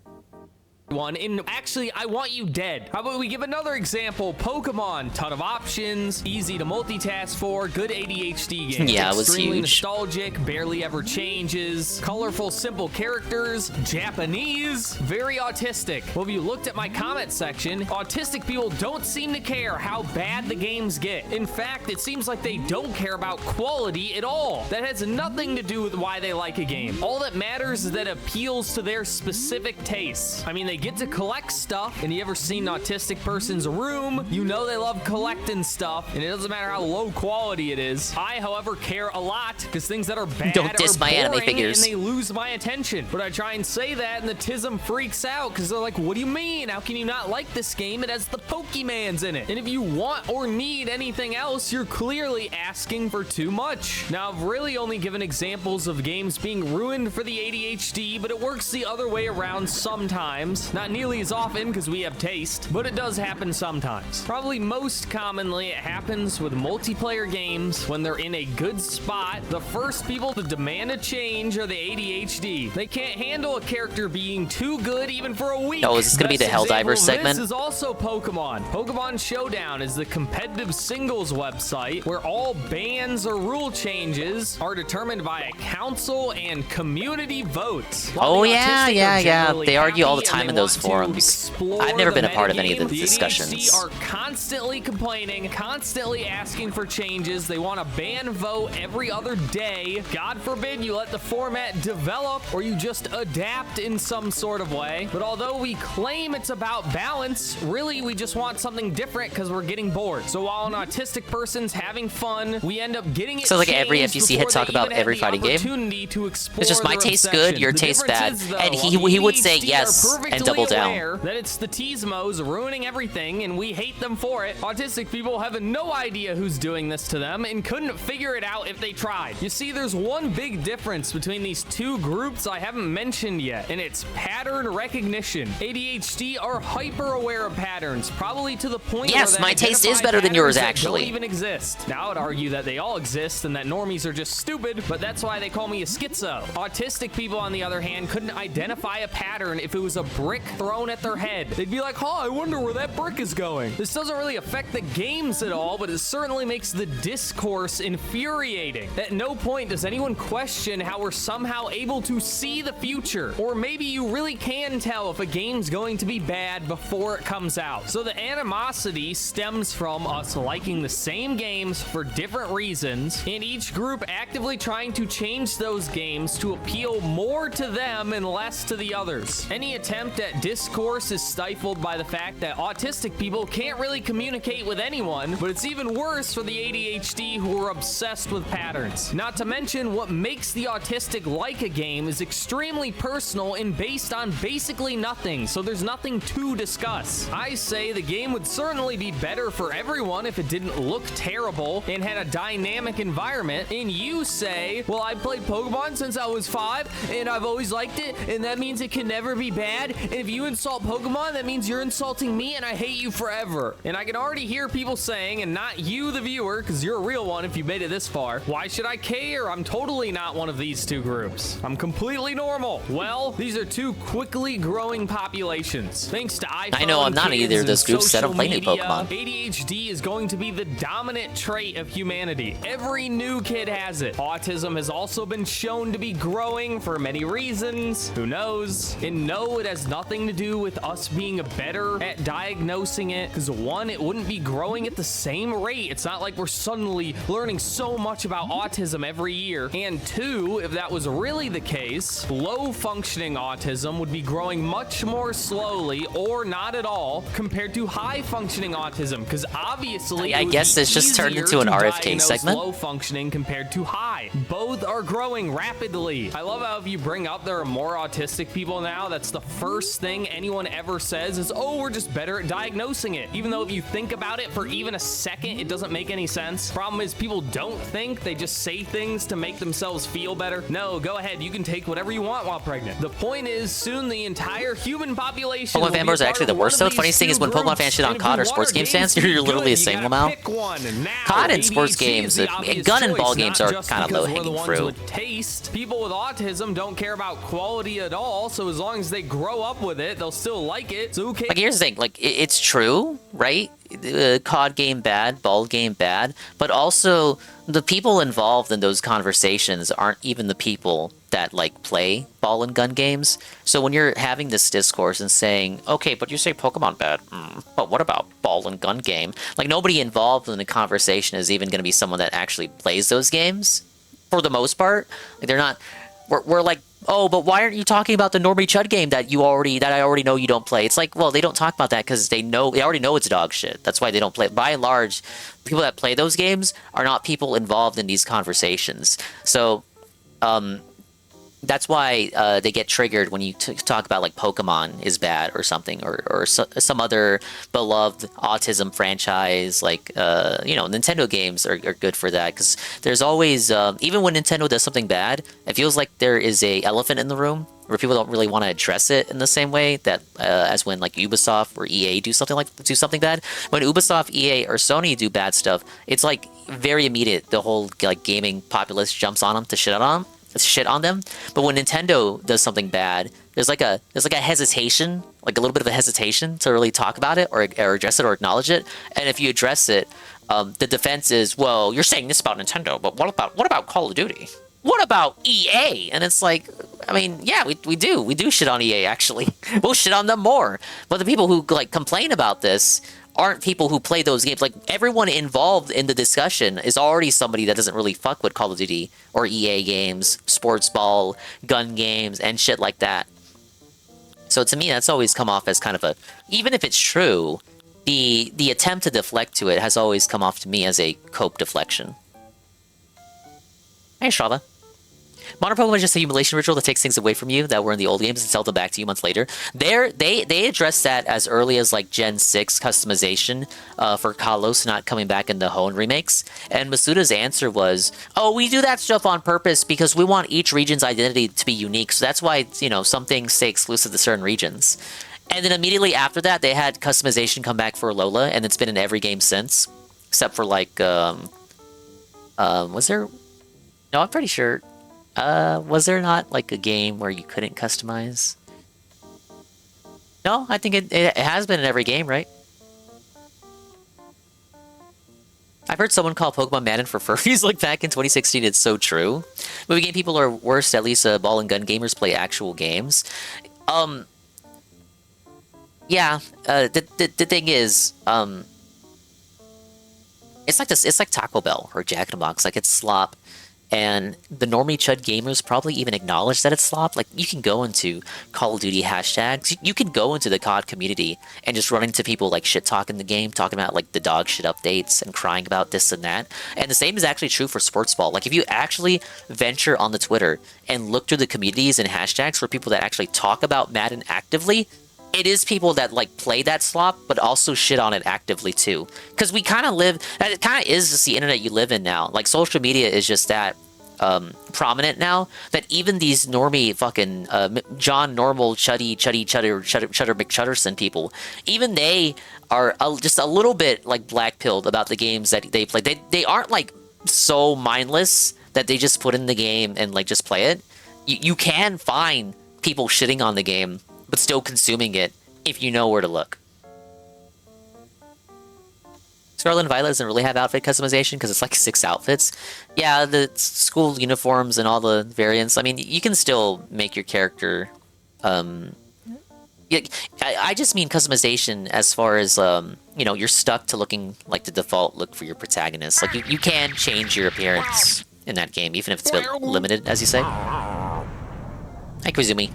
And actually, I want you dead. How about we give another example? Pokemon, ton of options, easy to multitask for, good ADHD game. Yeah, it was extremely huge. Nostalgic, barely ever changes, colorful, simple characters, Japanese, very autistic. Well, if you looked at my comment section, autistic people don't seem to care how bad the games get. In fact, it seems like they don't care about quality at all. That has nothing to do with why they like a game. All that matters is that it appeals to their specific tastes. I mean, they get to collect stuff, and you ever seen an autistic person's room, you know they love collecting stuff, and it doesn't matter how low quality it is. I, however, care a lot, because things that are bad Don't diss are my boring, anime figures. and they lose my attention. But I try and say that, and the Tism freaks out, because they're like, what do you mean? How can you not like this game? It has the Pokemans in it. And if you want or need anything else, you're clearly asking for too much. Now, I've really only given examples of games being ruined for the ADHD, but it works the other way around sometimes. Not nearly as often because we have taste, but it does happen sometimes. Probably most commonly it happens with multiplayer games when they're in a good spot. The first people to demand a change are the ADHD. They can't handle a character being too good even for a week. Oh, is this gonna be the Helldivers segment? This is also Pokemon. Pokemon Showdown is the competitive singles website where all bans or rule changes are determined by a council and community votes. Oh yeah. They argue all the time in those forums. I've never been a part of any of the discussions. ADHD are constantly complaining, constantly asking for changes. They want a ban vote every other day. God forbid you let the format develop or you just adapt in some sort of way. But although we claim it's about balance, really we just want something different because we're getting bored. So while an autistic person's having fun, we end up getting it. So like every changed FGC hit before talk they about even had every the fighting game. opportunity to explore It's just my their taste obsession. good, your The taste difference bad, is, though, and while he the would say ADHD yes are and perfectly double down. aware that it's the Teasmos ruining everything and we hate them for it. Autistic people have no idea who's doing this to them and couldn't figure it out if they tried. You see, there's one big difference between these two groups I haven't mentioned yet, and it's pattern recognition. ADHD are hyper aware of patterns, probably to the point Yes, where my taste is better than yours, actually. don't even exist. Now I would argue that they all exist and that normies are just stupid, but that's why they call me a schizo. Autistic people, on the other hand, couldn't identify a pattern if it was a brick thrown at their head. They'd be like, oh, I wonder where that brick is going. This doesn't really affect the games at all, but it certainly makes the discourse infuriating. At no point does anyone question how we're somehow able to see the future, or maybe you really can tell if a game's going to be bad before it comes out. So the animosity stems from us liking the same games for different reasons, and each group actively trying to change those games to appeal more to them and less to the others. Any attempt that discourse is stifled by the fact that autistic people can't really communicate with anyone, but it's even worse for the ADHD who are obsessed with patterns. Not to mention, what makes the autistic like a game is extremely personal and based on basically nothing, so there's nothing to discuss. I say the game would certainly be better for everyone if it didn't look terrible and had a dynamic environment, and you say, well, I played Pokemon since I was 5 and I've always liked it, and that means it can never be bad, and if you insult Pokemon, that means you're insulting me and I hate you forever. And I can already hear people saying, and not you the viewer, because you're a real one if you made it this far, why should I care? I'm totally not one of these two groups. I'm completely normal. Well, these are two quickly growing populations. Thanks to iPhone, I know I'm not kids, either of those and groups that don't play new social media, Pokemon. ADHD is going to be the dominant trait of humanity. Every new kid has it. Autism has also been shown to be growing for many reasons. Who knows? And no, it has nothing to do with us being better at diagnosing it, because one, it wouldn't be growing at the same rate. It's not like we're suddenly learning so much about autism every year. And two, if that was really the case, low functioning autism would be growing much more slowly or not at all compared to high functioning autism, because obviously I guess this just turned into an RFK segment. Low functioning compared to high. Both are growing rapidly. I love how if you bring up there are more autistic people now, that's the first thing anyone ever says is, oh, we're just better at diagnosing it. Even though if you think about it for even a second, it doesn't make any sense. Problem is people don't think, they just say things to make themselves feel better. No, go ahead, you can take whatever you want while pregnant. The point is, soon the entire human population Pokemon fanboys are actually the worst though. The funniest thing is when Pokemon fans shit on COD or sports game fans, you're literally a single amount. COD and sports games, gun and ball games are kind of low-hanging fruit. People with autism don't care about quality at all, so as long as they grow up with it, they'll still like it. So who cares? Like, here's the thing, like, it's true, right? COD game bad, ball game bad, but also the people involved in those conversations aren't even the people that like play ball and gun games. So when you're having this discourse and saying, okay, but you say Pokemon bad, but what about ball and gun game? Like, nobody involved in the conversation is even going to be someone that actually plays those games for the most part. Like, they're not, we're like, oh, but why aren't you talking about the Normie Chud game that I already know you don't play? It's like, well, they don't talk about that because they already know it's dog shit. That's why they don't play it. By and large, people that play those games are not people involved in these conversations. So, that's why they get triggered when you talk about like Pokemon is bad or something, or some other beloved autism franchise, like Nintendo games are good for that, because there's always even when Nintendo does something bad, it feels like there is a elephant in the room where people don't really want to address it in the same way that as when like Ubisoft or EA do something bad. When Ubisoft, EA, or Sony do bad stuff, it's like very immediate. The whole like gaming populace jumps on them to shit on them. But when Nintendo does something bad, there's like a hesitation, like a little bit of a hesitation to really talk about it or address it or acknowledge it. And if you address it, the defense is, well, you're saying this about Nintendo, but what about Call of Duty? What about EA? And it's like, I mean, yeah, we do shit on EA, actually. We'll shit on them more. But the people who like complain about this aren't people who play those games. Like, everyone involved in the discussion is already somebody that doesn't really fuck with Call of Duty or EA games, sports ball, gun games, and shit like that. So to me, that's always come off as kind of even if it's true, the attempt to deflect to it has always come off to me as a cope deflection. Hey, Strava. Modern Pokemon is just a humiliation ritual that takes things away from you that were in the old games and sell them back to you months later. They addressed that as early as like Gen 6 customization for Kalos not coming back in the Hoenn remakes. And Masuda's answer was, oh, we do that stuff on purpose because we want each region's identity to be unique. So that's why, some things stay exclusive to certain regions. And then immediately after that, they had customization come back for Alola, and it's been in every game since. Except for like, was there? No, I'm pretty sure. Was there not like a game where you couldn't customize? No, I think it has been in every game, right? I've heard someone call Pokemon Madden for furries like back in 2016. It's so true. Movie game people are worse. At least ball and gun gamers play actual games. Yeah. The thing is, it's like this. It's like Taco Bell or Jack in the Box. Like, it's slop. And the normie chud gamers probably even acknowledge that it's slop. Like, you can go into Call of Duty hashtags, you can go into the COD community and just run into people like shit talking the game, talking about like the dog shit updates and crying about this and that. And the same is actually true for sports ball. Like, if you actually venture on the Twitter and look through the communities and hashtags for people that actually talk about Madden actively, it is people that like play that slop, but also shit on it actively too. Because we kind of live, it kind of is just the internet you live in now. Like, social media is just that prominent now that even these normie fucking John Normal Chuddy McChudderson people, even they are just a little bit like black-pilled about the games that they play. They aren't like so mindless that they just put in the game and like just play it. You can find people shitting on the game but still consuming it if you know where to look. Scarlet and Violet doesn't really have outfit customization because it's like 6 outfits. Yeah, the school uniforms and all the variants. I mean, you can still make your character. I just mean customization as far as you know, you're stuck to looking like the default look for your protagonist. Like, you can change your appearance in that game, even if it's a bit limited, as you say. Hi, Kuzumi.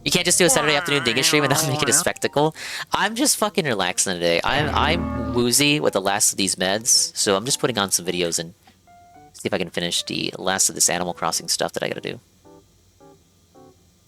You can't just do a Saturday afternoon Dingus stream and not make it a spectacle. I'm just fucking relaxing today. I'm woozy with the last of these meds, so I'm just putting on some videos and see if I can finish the last of this Animal Crossing stuff that I gotta do.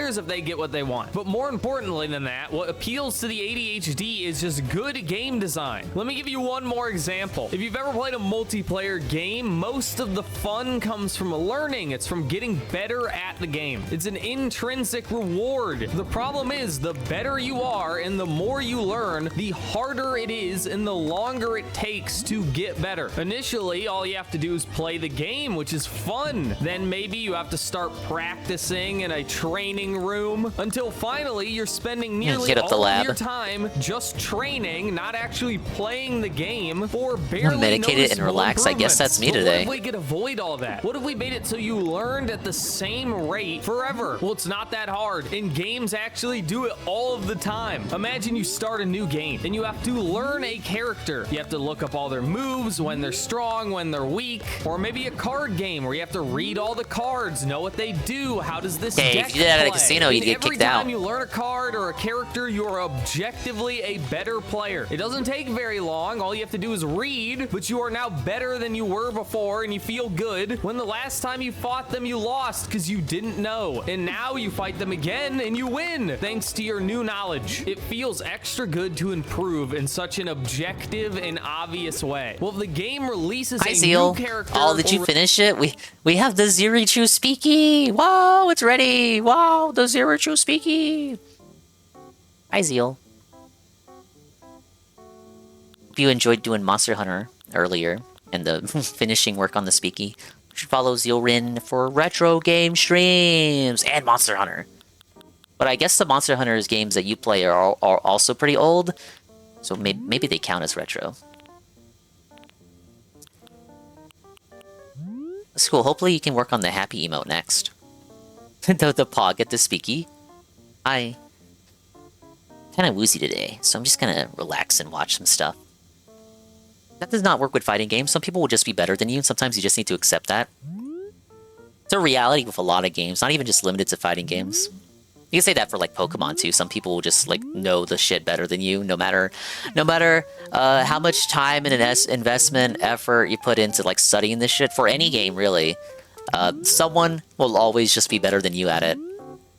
If they get what they want. But more importantly than that, what appeals to the ADHD is just good game design. Let me give you one more example. If you've ever played a multiplayer game, most of the fun comes from learning. It's from getting better at the game. It's an intrinsic reward. The problem is, the better you are and the more you learn, the harder it is and the longer it takes to get better. Initially, all you have to do is play the game, which is fun. Then maybe you have to start practicing in a training room until finally you're spending nearly all of your time just training, not actually playing the game, or barely medicated and relax. I guess that's me today. What if we could avoid all that? What if we made it so you learned at the same rate forever? Well, it's not that hard, and games actually do it all of the time. Imagine you start a new game and you have to learn a character. You have to look up all their moves, when they're strong, when they're weak, or maybe a card game where you have to read all the cards, know what they do, how does this deck if you did that at a casino, you'd get kicked out. Every time you learn a card or a character, you're objectively a better player. It doesn't take very long. All you have to do is read, but you are now better than you were before, and you feel good. When the last time you fought them, you lost because you didn't know. And now you fight them again, and you win, thanks to your new knowledge. It feels extra good to improve in such an objective and obvious way. Well, if the game releases a new character... Oh, did you finish it? We have the Zirichu Speaky! Wow, it's ready! Wow, the Zirichu Speaky! Hi, Zeal. If you enjoyed doing Monster Hunter earlier and the finishing work on the Speaky, you should follow Zealrin for retro game streams and Monster Hunter. But I guess the Monster Hunter's games that you play are also pretty old, so maybe they count as retro. That's cool. Hopefully you can work on the happy emote next. the paw, get the Speaky. Hi. Kind of woozy today, so I'm just gonna relax and watch some stuff. That does not work with fighting games. Some people will just be better than you, and sometimes you just need to accept that. It's a reality with a lot of games, not even just limited to fighting games. You can say that for like Pokemon too. Some people will just like know the shit better than you, no matter how much time and investment, effort you put into like studying this shit for any game really. Someone will always just be better than you at it.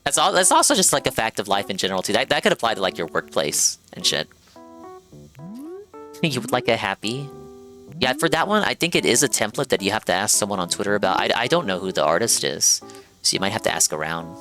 That's also just like a fact of life in general too. That could apply to like your workplace and shit. You would like a happy? Yeah, for that one, I think it is a template that you have to ask someone on Twitter about. I don't know who the artist is, so you might have to ask around.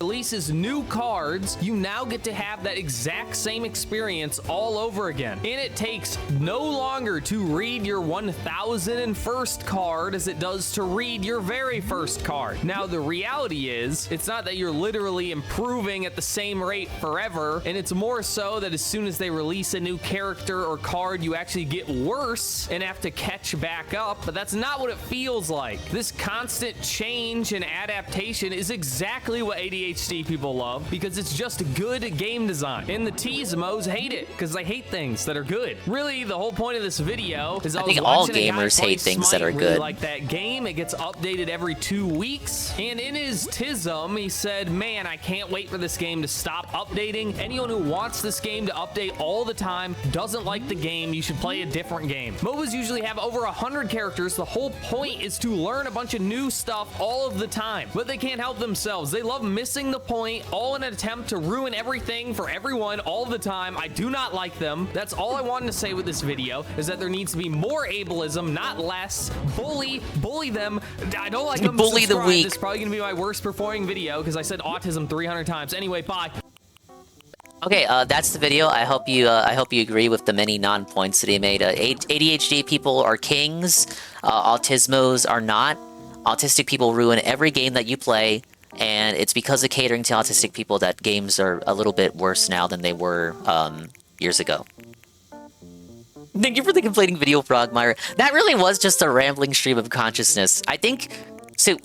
Releases new cards, you now get to have that exact same experience all over again. And it takes no longer to read your 1001st card as it does to read your very first card. Now, the reality is, it's not that you're literally improving at the same rate forever, and it's more so that as soon as they release a new character or card, you actually get worse and have to catch back up, but that's not what it feels like. This constant change and adaptation is exactly what ADHD ADHD people love because it's just good game design. And the T-Zmos hate it because they hate things that are good. Really, the whole point of this video is I think was all watching a guy gamers play hate things that Smite, are really good. like that game. It gets updated every 2 weeks. And in his Tism, he said, man, I can't wait for this game to stop updating. Anyone who wants this game to update all the time doesn't like the game. You should play a different game. MOBAs usually have over 100 characters. The whole point is to learn a bunch of new stuff all of the time, but they can't help themselves. They love missing the point, all in an attempt to ruin everything for everyone all the time. I do not like them. That's all I wanted to say with this video, is that there needs to be more ableism, not less. Bully them. I don't like them. Bully the Subscribe. weak. This is probably gonna be my worst performing video because I said autism 300 times. Anyway, bye. Okay, that's the video. I hope you agree with the many non-points that he made. ADHD people are kings. Autismos are not. Autistic people ruin every game that you play, and it's because of catering to autistic people that games are a little bit worse now than they were years ago. Thank you for the complaining video, Frogmire. That really was just a rambling stream of consciousness. I think, so,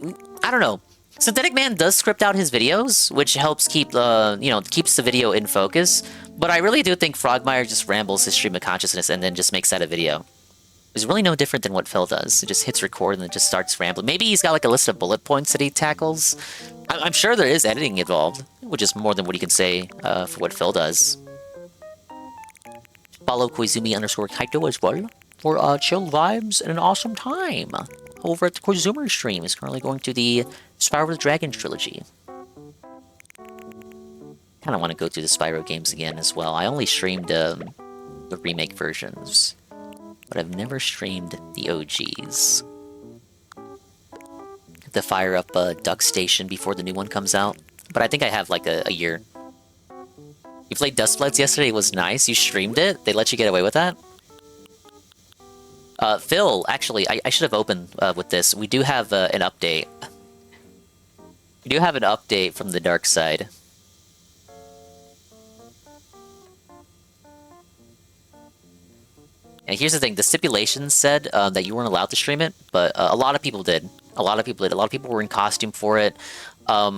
I don't know. Synthetic Man does script out his videos, which helps keep keeps the video in focus. But I really do think Frogmire just rambles his stream of consciousness and then just makes that a video. It's really no different than what Phil does. It just hits record and then just starts rambling. Maybe he's got like a list of bullet points that he tackles. I'm sure there is editing involved, which is more than what he can say for what Phil does. Follow Koizumi_Kaito as well for chill vibes and an awesome time over at the Koizumi stream. Is currently going to the Spyro the Dragon trilogy. Kind of want to go through the Spyro games again as well. I only streamed the remake versions, but I've never streamed the OGs. Have to fire up Duck Station before the new one comes out, but I think I have like a year. You played Dustbloods yesterday, it was nice. You streamed it? They let you get away with that? Phil, actually, I should have opened with this. We do have an update. We do have an update from the dark side. And here's the thing, the stipulations said that you weren't allowed to stream it, but a lot of people did. A lot of people did. A lot of people were in costume for it.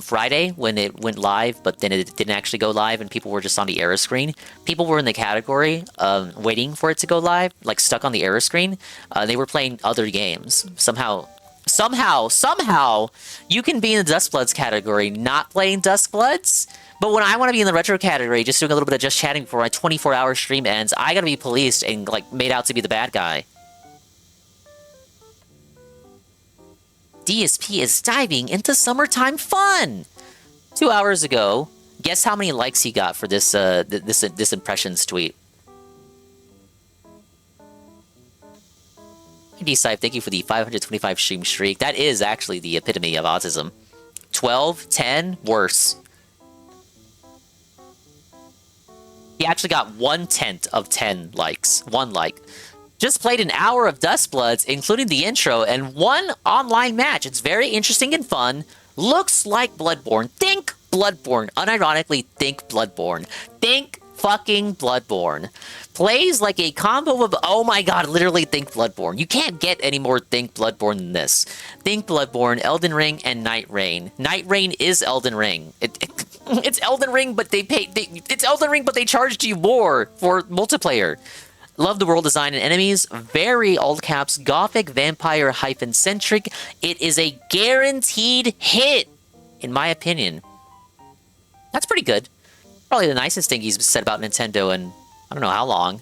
Friday, when it went live, but then it didn't actually go live and people were just on the error screen. People were in the category waiting for it to go live, like stuck on the error screen. They were playing other games. Somehow, you can be in the Dustbloods category not playing Dustbloods. But when I want to be in the retro category, just doing a little bit of just chatting before my 24-hour stream ends, I gotta be policed and like made out to be the bad guy. DSP is diving into summertime fun. 2 hours ago, guess how many likes he got for this this impressions tweet? D-Side, thank you for the 525 stream streak. That is actually the epitome of autism. 12, 10, worse. He actually got 1/10 of 10 likes. 1 like. Just played an hour of Dustbloods, including the intro, and 1 online match. It's very interesting and fun. Looks like Bloodborne. Think Bloodborne. Unironically, think Bloodborne. Think fucking Bloodborne. Plays like a combo of... Oh my god, literally think Bloodborne. You can't get any more think Bloodborne than this. Think Bloodborne, Elden Ring, and Night Rain. Night Rain is Elden Ring. It's Elden Ring, but it's Elden Ring, but they charged you more for multiplayer. Love the world design and enemies. Very all caps gothic vampire hyphen centric. It is a guaranteed hit, in my opinion. That's pretty good. Probably the nicest thing he's said about Nintendo in I don't know how long.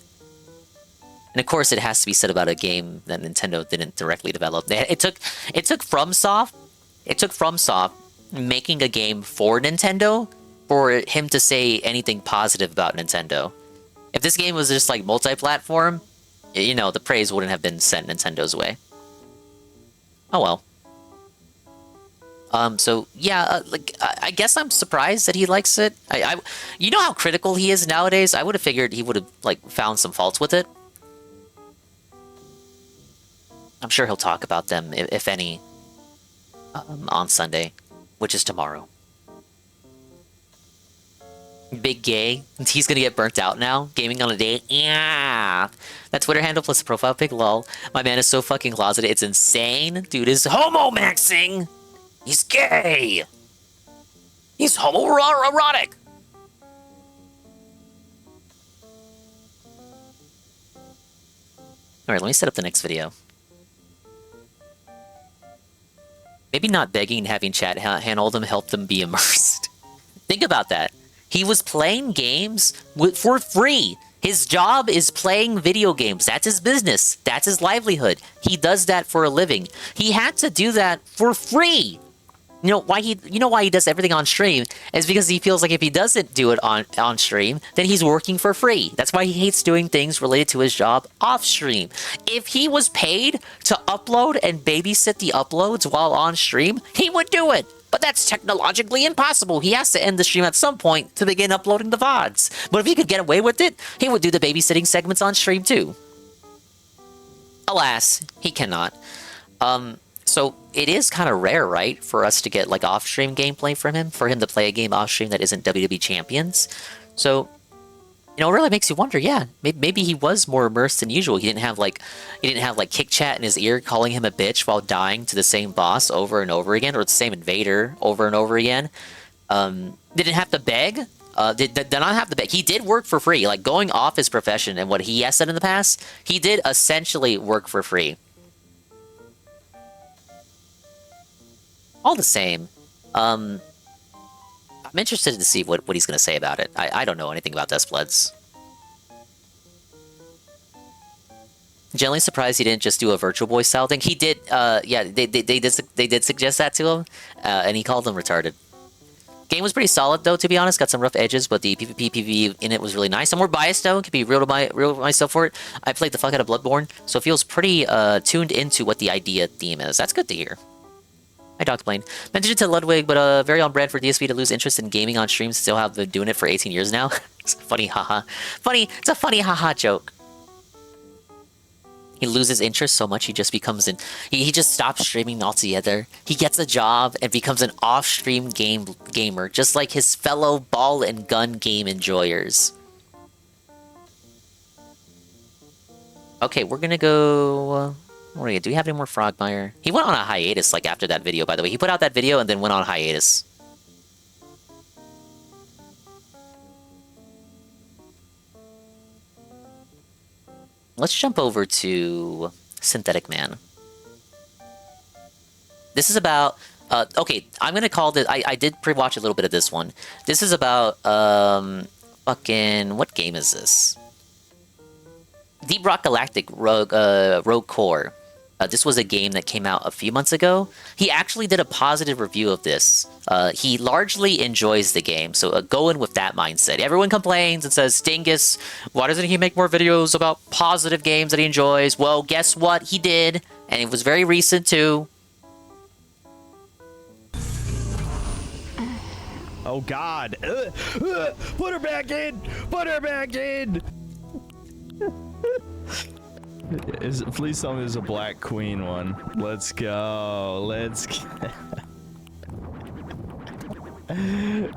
And of course, it has to be said about a game that Nintendo didn't directly develop. It took FromSoft. It took FromSoft making a game for Nintendo for him to say anything positive about Nintendo. If this game was just like multi-platform, you know, the praise wouldn't have been sent Nintendo's way. Oh well. So yeah, like I guess I'm surprised that he likes it. You know how critical he is nowadays. I would have figured he would have like found some faults with it. I'm sure he'll talk about them, if any, on Sunday, which is tomorrow. Big gay. He's gonna get burnt out now. Gaming on a day. Yeah. That Twitter handle plus the profile pic. Lol. My man is so fucking closeted. It's insane. Dude is homo maxing. He's gay. He's homoerotic. Alright, let me set up the next video. Maybe not begging and having chat handle them help them be immersed. Think about that. He was playing games for free. His job is playing video games. That's his business. That's his livelihood. He does that for a living. He had to do that for free. You know why he does everything on stream is because he feels like if he doesn't do it on stream, then he's working for free. That's why he hates doing things related to his job off stream. If he was paid to upload and babysit the uploads while on stream, he would do it. But that's technologically impossible. He has to end the stream at some point to begin uploading the VODs. But if he could get away with it, he would do the babysitting segments on stream too. Alas, he cannot. So it is kind of rare, right, for us to get like off-stream gameplay from him, for him to play a game off-stream that isn't WWE Champions. So, you know, it really makes you wonder. Yeah, maybe he was more immersed than usual. He didn't have like Kick Chat in his ear calling him a bitch while dying to the same boss over and over again, or the same invader over and over again. Didn't have to beg. Did not have to beg. He did work for free. Like going off his profession and what he has said in the past, he did essentially work for free. All the same, I'm interested to see what he's going to say about it. I don't know anything about Dustbloods. Generally surprised he didn't just do a Virtual Boy style thing. He did, yeah, they did suggest that to him, and he called them retarded. Game was pretty solid though, to be honest. Got some rough edges, but the PvP PvE in it was really nice. I'm more biased though. Can be real to myself for it. I played the fuck out of Bloodborne, so it feels pretty tuned into what the idea theme is. That's good to hear. Hi, Dr. Blaine. Mentioned it to Ludwig, but very on brand for DSP to lose interest in gaming on stream. Still have been doing it for 18 years now. It's funny, haha. Funny, it's a funny haha joke. He loses interest so much he just becomes he just stops streaming altogether. He gets a job and becomes an off-stream gamer, just like his fellow ball and gun game enjoyers. Okay, we're gonna go. What do we have any more Frogmire? He went on a hiatus, like, after that video, by the way. He put out that video and then went on a hiatus. Let's jump over to Synthetic Man. This is about... okay, I'm gonna call this... I did pre-watch a little bit of this one. This is about... fucking... What game is this? Deep Rock Galactic Rogue Core. This was a game that came out a few months ago. He actually did a positive review of this. He largely enjoys the game, so go in with that mindset. Everyone complains and says, Dingus, why doesn't he make more videos about positive games that he enjoys? Well, guess what? He did, and it was very recent too. Oh God! Put her back in! Put her back in! Please tell me there's a Black Queen one. Let's go. Let's go.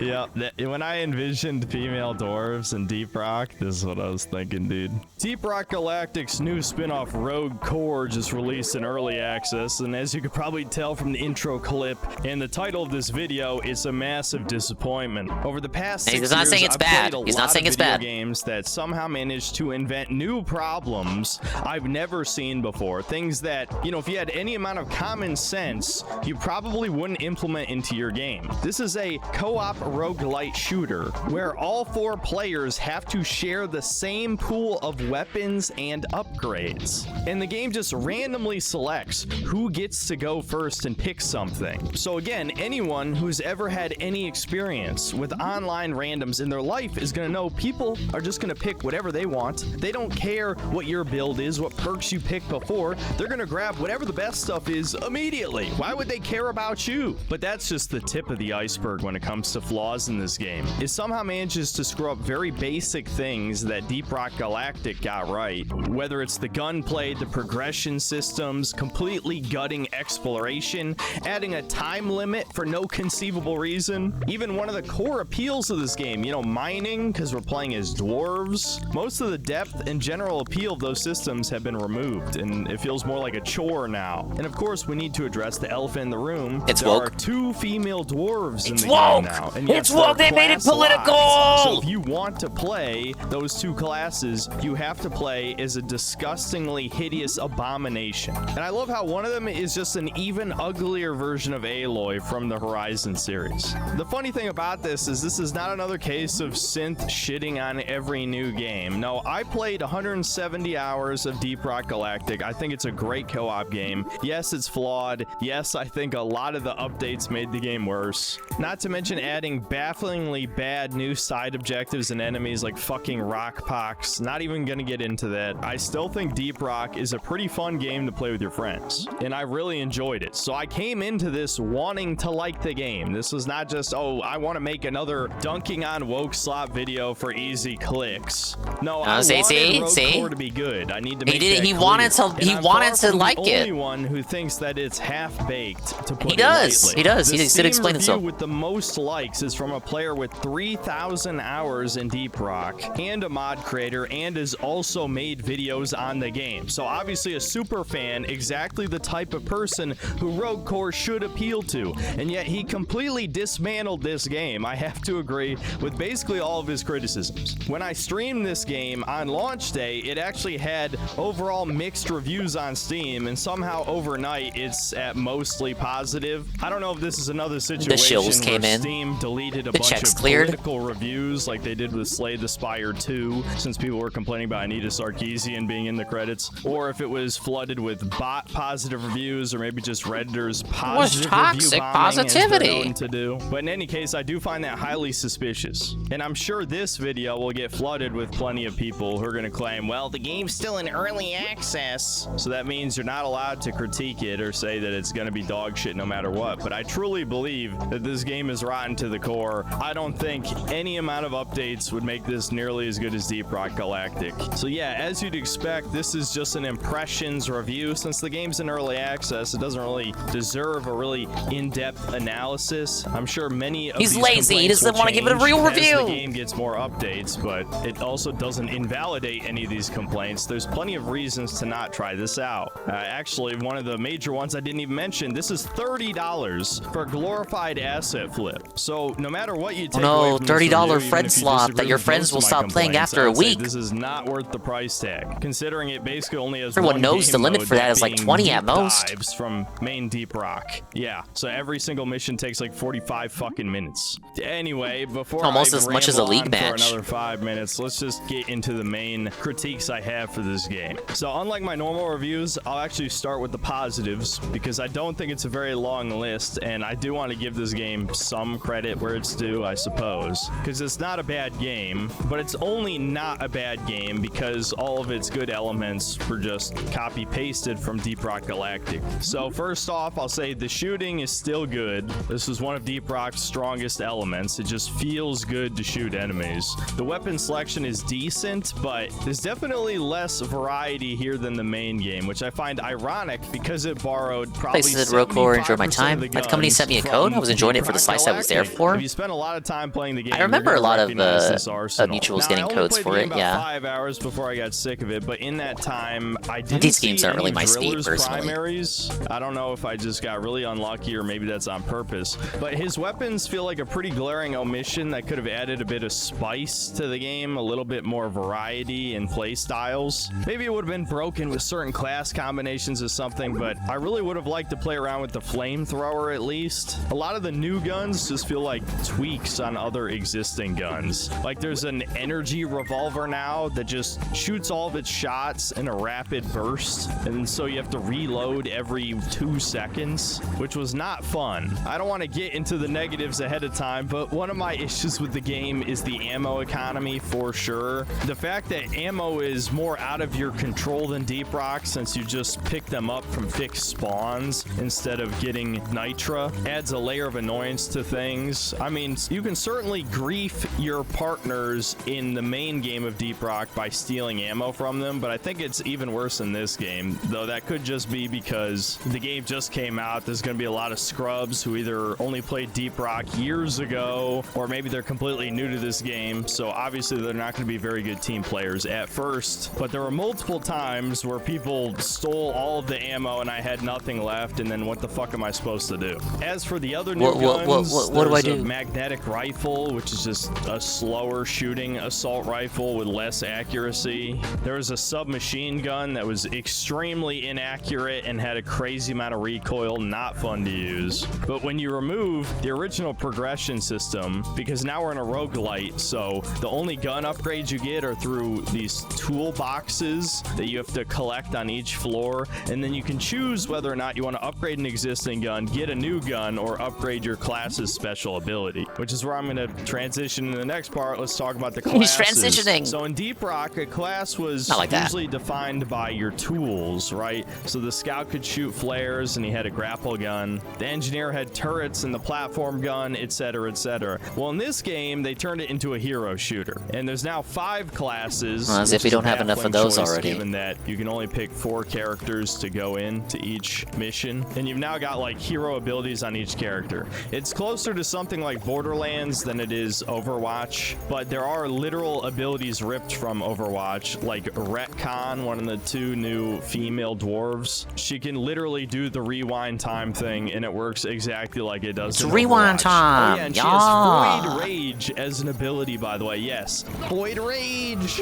Yeah, when I envisioned female dwarves in Deep Rock, this is what I was thinking, dude. Deep Rock Galactic's new spin-off Rogue Core just released in early access, and as you could probably tell from the intro clip and the title of this video, it's a massive disappointment. Over the past 6 years, I've played a lot of video games that somehow managed to invent new problems I've never seen before. Things that, you know, if you had any amount of common sense, you probably wouldn't implement into your game. This is a co-op roguelite shooter where all 4 players have to share the same pool of weapons and upgrades, and the game just randomly selects who gets to go first and pick something. So again, anyone who's ever had any experience with online randoms in their life is gonna know people are just gonna pick whatever they want. They don't care what your build is, what perks you picked before. They're gonna grab whatever the best stuff is immediately. Why would they care about you? But that's just the tip of the iceberg when it comes to flaws in this game. It somehow manages to screw up very basic things that Deep Rock Galactic got right. Whether it's the gunplay, the progression systems, completely gutting exploration, adding a time limit for no conceivable reason. Even one of the core appeals of this game, you know, mining, because we're playing as dwarves. Most of the depth and general appeal of those systems have been removed, and it feels more like a chore now. And of course, we need to address the elephant in the room. There are 2 female dwarves in the game. game woke. now. And yes, It's woke. they're They made it class locked. political. So if you want to play those two classes, you have to play as a disgustingly hideous abomination. And I love how one of them is just an even uglier version of Aloy from the Horizon series. The funny thing about this is not another case of synth shitting on every new game. No, I played 170 hours of Deep Rock Galactic. I think it's a great co-op game. Yes, it's flawed. Yes, I think a lot of the updates made the game worse. Not to mention adding bafflingly bad new side objectives and enemies like fucking rock pox. Not even gonna get into that. I still think Deep Rock is a pretty fun game to play with your friends, and I really enjoyed it. So I came into this wanting to like the game. This was not just, oh, I want to make another dunking on woke slop video for easy clicks. No, I wanted Rogue Core to be good. I need to make that He clear. wanted to. And He I'm wanted far to from like the it. only one who thinks that it's half-baked, to put He it does. lightly. He does. The He did Steam explain review himself. with the most likes is from a player with 3,000 hours in Deep Rock and a mod creator, and has also made videos on the game. So obviously a super fan, exactly the type of person who Rogue Core should appeal to. And yet he completely dismantled this game. I have to agree with basically all of his criticisms. When I streamed this game on launch day, it actually had overall mixed reviews on Steam, and somehow overnight it's at mostly positive. I don't know if this is another situation shills came where in. Steam deleted a The bunch checks of cleared. political reviews like they did with Slay the Spire 2, since people were complaining about Anita Sarkeesian being in the credits, or if it was flooded with bot positive reviews, or maybe just Redditors positive toxic review bombing, as they're positivity. known to do. But in any case, I do find that highly suspicious, and I'm sure this video will get flooded with plenty of people who are going to claim, well, the game's still in early access, so that means you're not allowed to critique it or say that it's going to be dog shit no matter what. But I truly believe that this game is rotten to the core. I don't think any amount of updates would make this nearly as good as Deep Rock Galactic. So yeah, as you'd expect, this is just an impressions review. Since the game's in early access, it doesn't really deserve a really in-depth analysis. I'm sure many of He's these lazy. He complaints doesn't will want to give it a change real as review. the game gets more updates, but it also doesn't invalidate any of these complaints. There's plenty of reasons to not try this out. Actually, one of the major ones I didn't even mention, this is $30 for a glorified asset flip. So no matter what you take away from this review, $30 even friend if you slop disagree that your with friends most will of my stop playing complaints, after I a would say week. this is not worth the price tag, considering it basically only has Everyone one knows game the limit mode, for that is like being 20 at deep most. dives from main Deep Rock. Yeah, so every single mission takes like 45 fucking minutes. Anyway, before Almost I as much as a ramble league on match. for another 5 minutes, let's just get into the main critiques I have for this game. So unlike my normal reviews, I'll actually start with the positives, because I don't think it's a very long list, and I do want to give this game some credit where it's due, I suppose, because it's not a bad game, but it's only not a bad game because all of its good elements were just copy pasted from Deep Rock Galactic. So first off, I'll say the shooting is still good. This is one of Deep Rock's strongest elements. It just feels good to shoot enemies. The weapon selection is decent, but there's definitely less variety here than the main game, which I find ironic because it borrowed probably Places at Rogue Core, enjoyed my 75% time. of the My company sent me a guns code. I from was enjoying it for the Deep slice Rock I was there Galactic. for. If you spend a lot of time playing the game, I remember you're a gonna lot of recognize this arsenal. mutuals Now, getting I only codes played for the it, game about yeah. 5 hours before I got sick of it, but in that time, I didn't These see games aren't really any my speed, drillers personally. primaries. I don't know if I just got really unlucky or maybe that's on purpose, but his weapons feel like a pretty glaring omission that could have added a bit of spice to the game, a little bit more variety in play styles. Maybe it would have been broken with certain class combinations or something, but I really would have liked to play around with the flamethrower at least. A lot of the new guns just feel like tweaks on other existing guns. Like there's an energy revolver now that just shoots all of its shots in a rapid burst, and so you have to reload every 2 seconds, which was not fun. I don't want to get into the negatives ahead of time, but one of my issues with the game is the ammo economy for sure. The fact that ammo is more out of your control than Deep Rock, since you just pick them up from fixed spawns instead of getting nitra, adds a layer of annoyance to things. I mean, you can certainly grief your partners in the main game of Deep Rock by stealing ammo from them, but I think it's even worse in this game, though that could just be because the game just came out. There's going to be a lot of scrubs who either only played Deep Rock years ago, or maybe they're completely new to this game, so obviously they're not going to be very good team players at first. But there were multiple times where people stole all of the ammo and I had nothing left, and then what the fuck am I supposed to do? As for the other new guns, What do I There's do? a magnetic rifle, which is just a slower shooting assault rifle with less accuracy. There was a submachine gun that was extremely inaccurate and had a crazy amount of recoil, not fun to use. But when you remove the original progression system, because now we're in a roguelite, so the only gun upgrades you get are through these toolboxes that you have to collect on each floor, and then you can choose whether or not you want to upgrade an existing gun, get a new gun, or upgrade your class's special ability, which is where I'm going to transition in the next part. Let's talk about the He's classes. transitioning. So in Deep Rock, a class was Not like that. usually defined by your tools, right? So the scout could shoot flares and he had a grapple gun. The engineer had turrets and the platform gun, etc., etc. Well, in this game, they turned it into a hero shooter, and there's now 5 classes. Well, as if which we is a don't have enough of baffling those choice, already. Given that you can only pick 4 characters to go into each mission, and you've now got like hero abilities on each character. It's closer to something like Borderlands than it is Overwatch, but there are literal abilities ripped from Overwatch, like Retcon, one of the 2 new female dwarves. She can literally do the rewind time thing, and it works exactly like it does. It's in rewind Overwatch. time. Oh, yeah, and she Yeah. has Void Rage as an ability, by the way. Yes, Void Rage.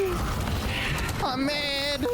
I'm mad.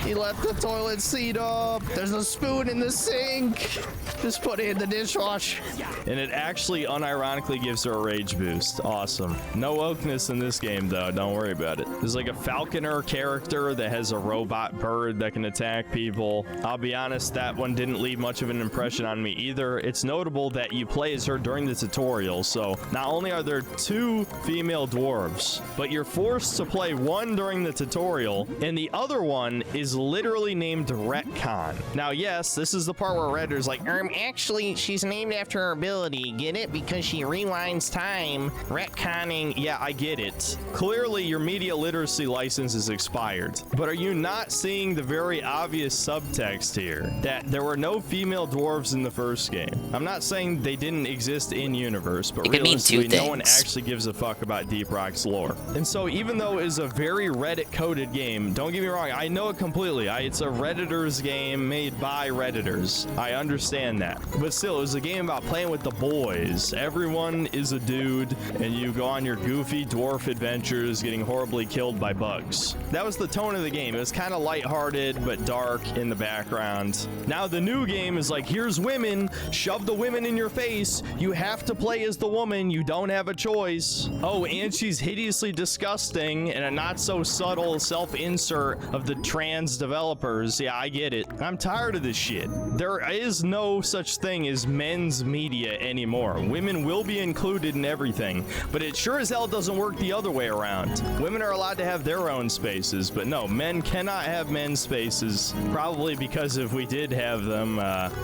He left the toilet seat up. There's a spoon in the sink. Just put it in the dishwasher. And it actually unironically gives her a rage boost. Awesome. No wokeness in this game, though. Don't worry about it. There's like a falconer character that has a robot bird that can attack people. I'll be honest, that one didn't leave much of an impression on me either. It's notable that you play as her during the tutorial, so not only are there 2 female dwarves, but you're forced to play one during the tutorial, and the other one is literally named Retcon. Now, yes, this is the part where Redder's like, actually, she's named after her ability. Get it? Because she rewinds time. Retconning. Yeah, I get it. Clearly, your media literacy license is expired. But are you not seeing the very obvious subtext here? That there were no female dwarves in the first game. I'm not saying they didn't exist in universe, but It could mean 2 realistically, no one things. actually gives a fuck about Deep Rock's lore. And so even though it is a very Reddit-coded game, don't get me wrong, I know it completely. It's a Redditors game made by Redditors. I understand that. But still, it was a game about playing with the boys. Everyone is a dude, and you go on your goofy dwarf adventures getting horribly killed by bugs. That was the tone of the game. It was kind of lighthearted, but dark in the background. Now the new game is like, here's women, shove the women in your face. You have to play as the woman. You don't have a choice. Oh, and she's hideously disgusting and a not so subtle self-insert of the trans developers. Yeah, I get it. I'm tired of this shit. There is no such thing as men's media anymore. Women will be included in everything, but it sure as hell doesn't work the other way around. Women are allowed to have their own spaces, but no, men cannot have men's spaces. Probably because if we did have them,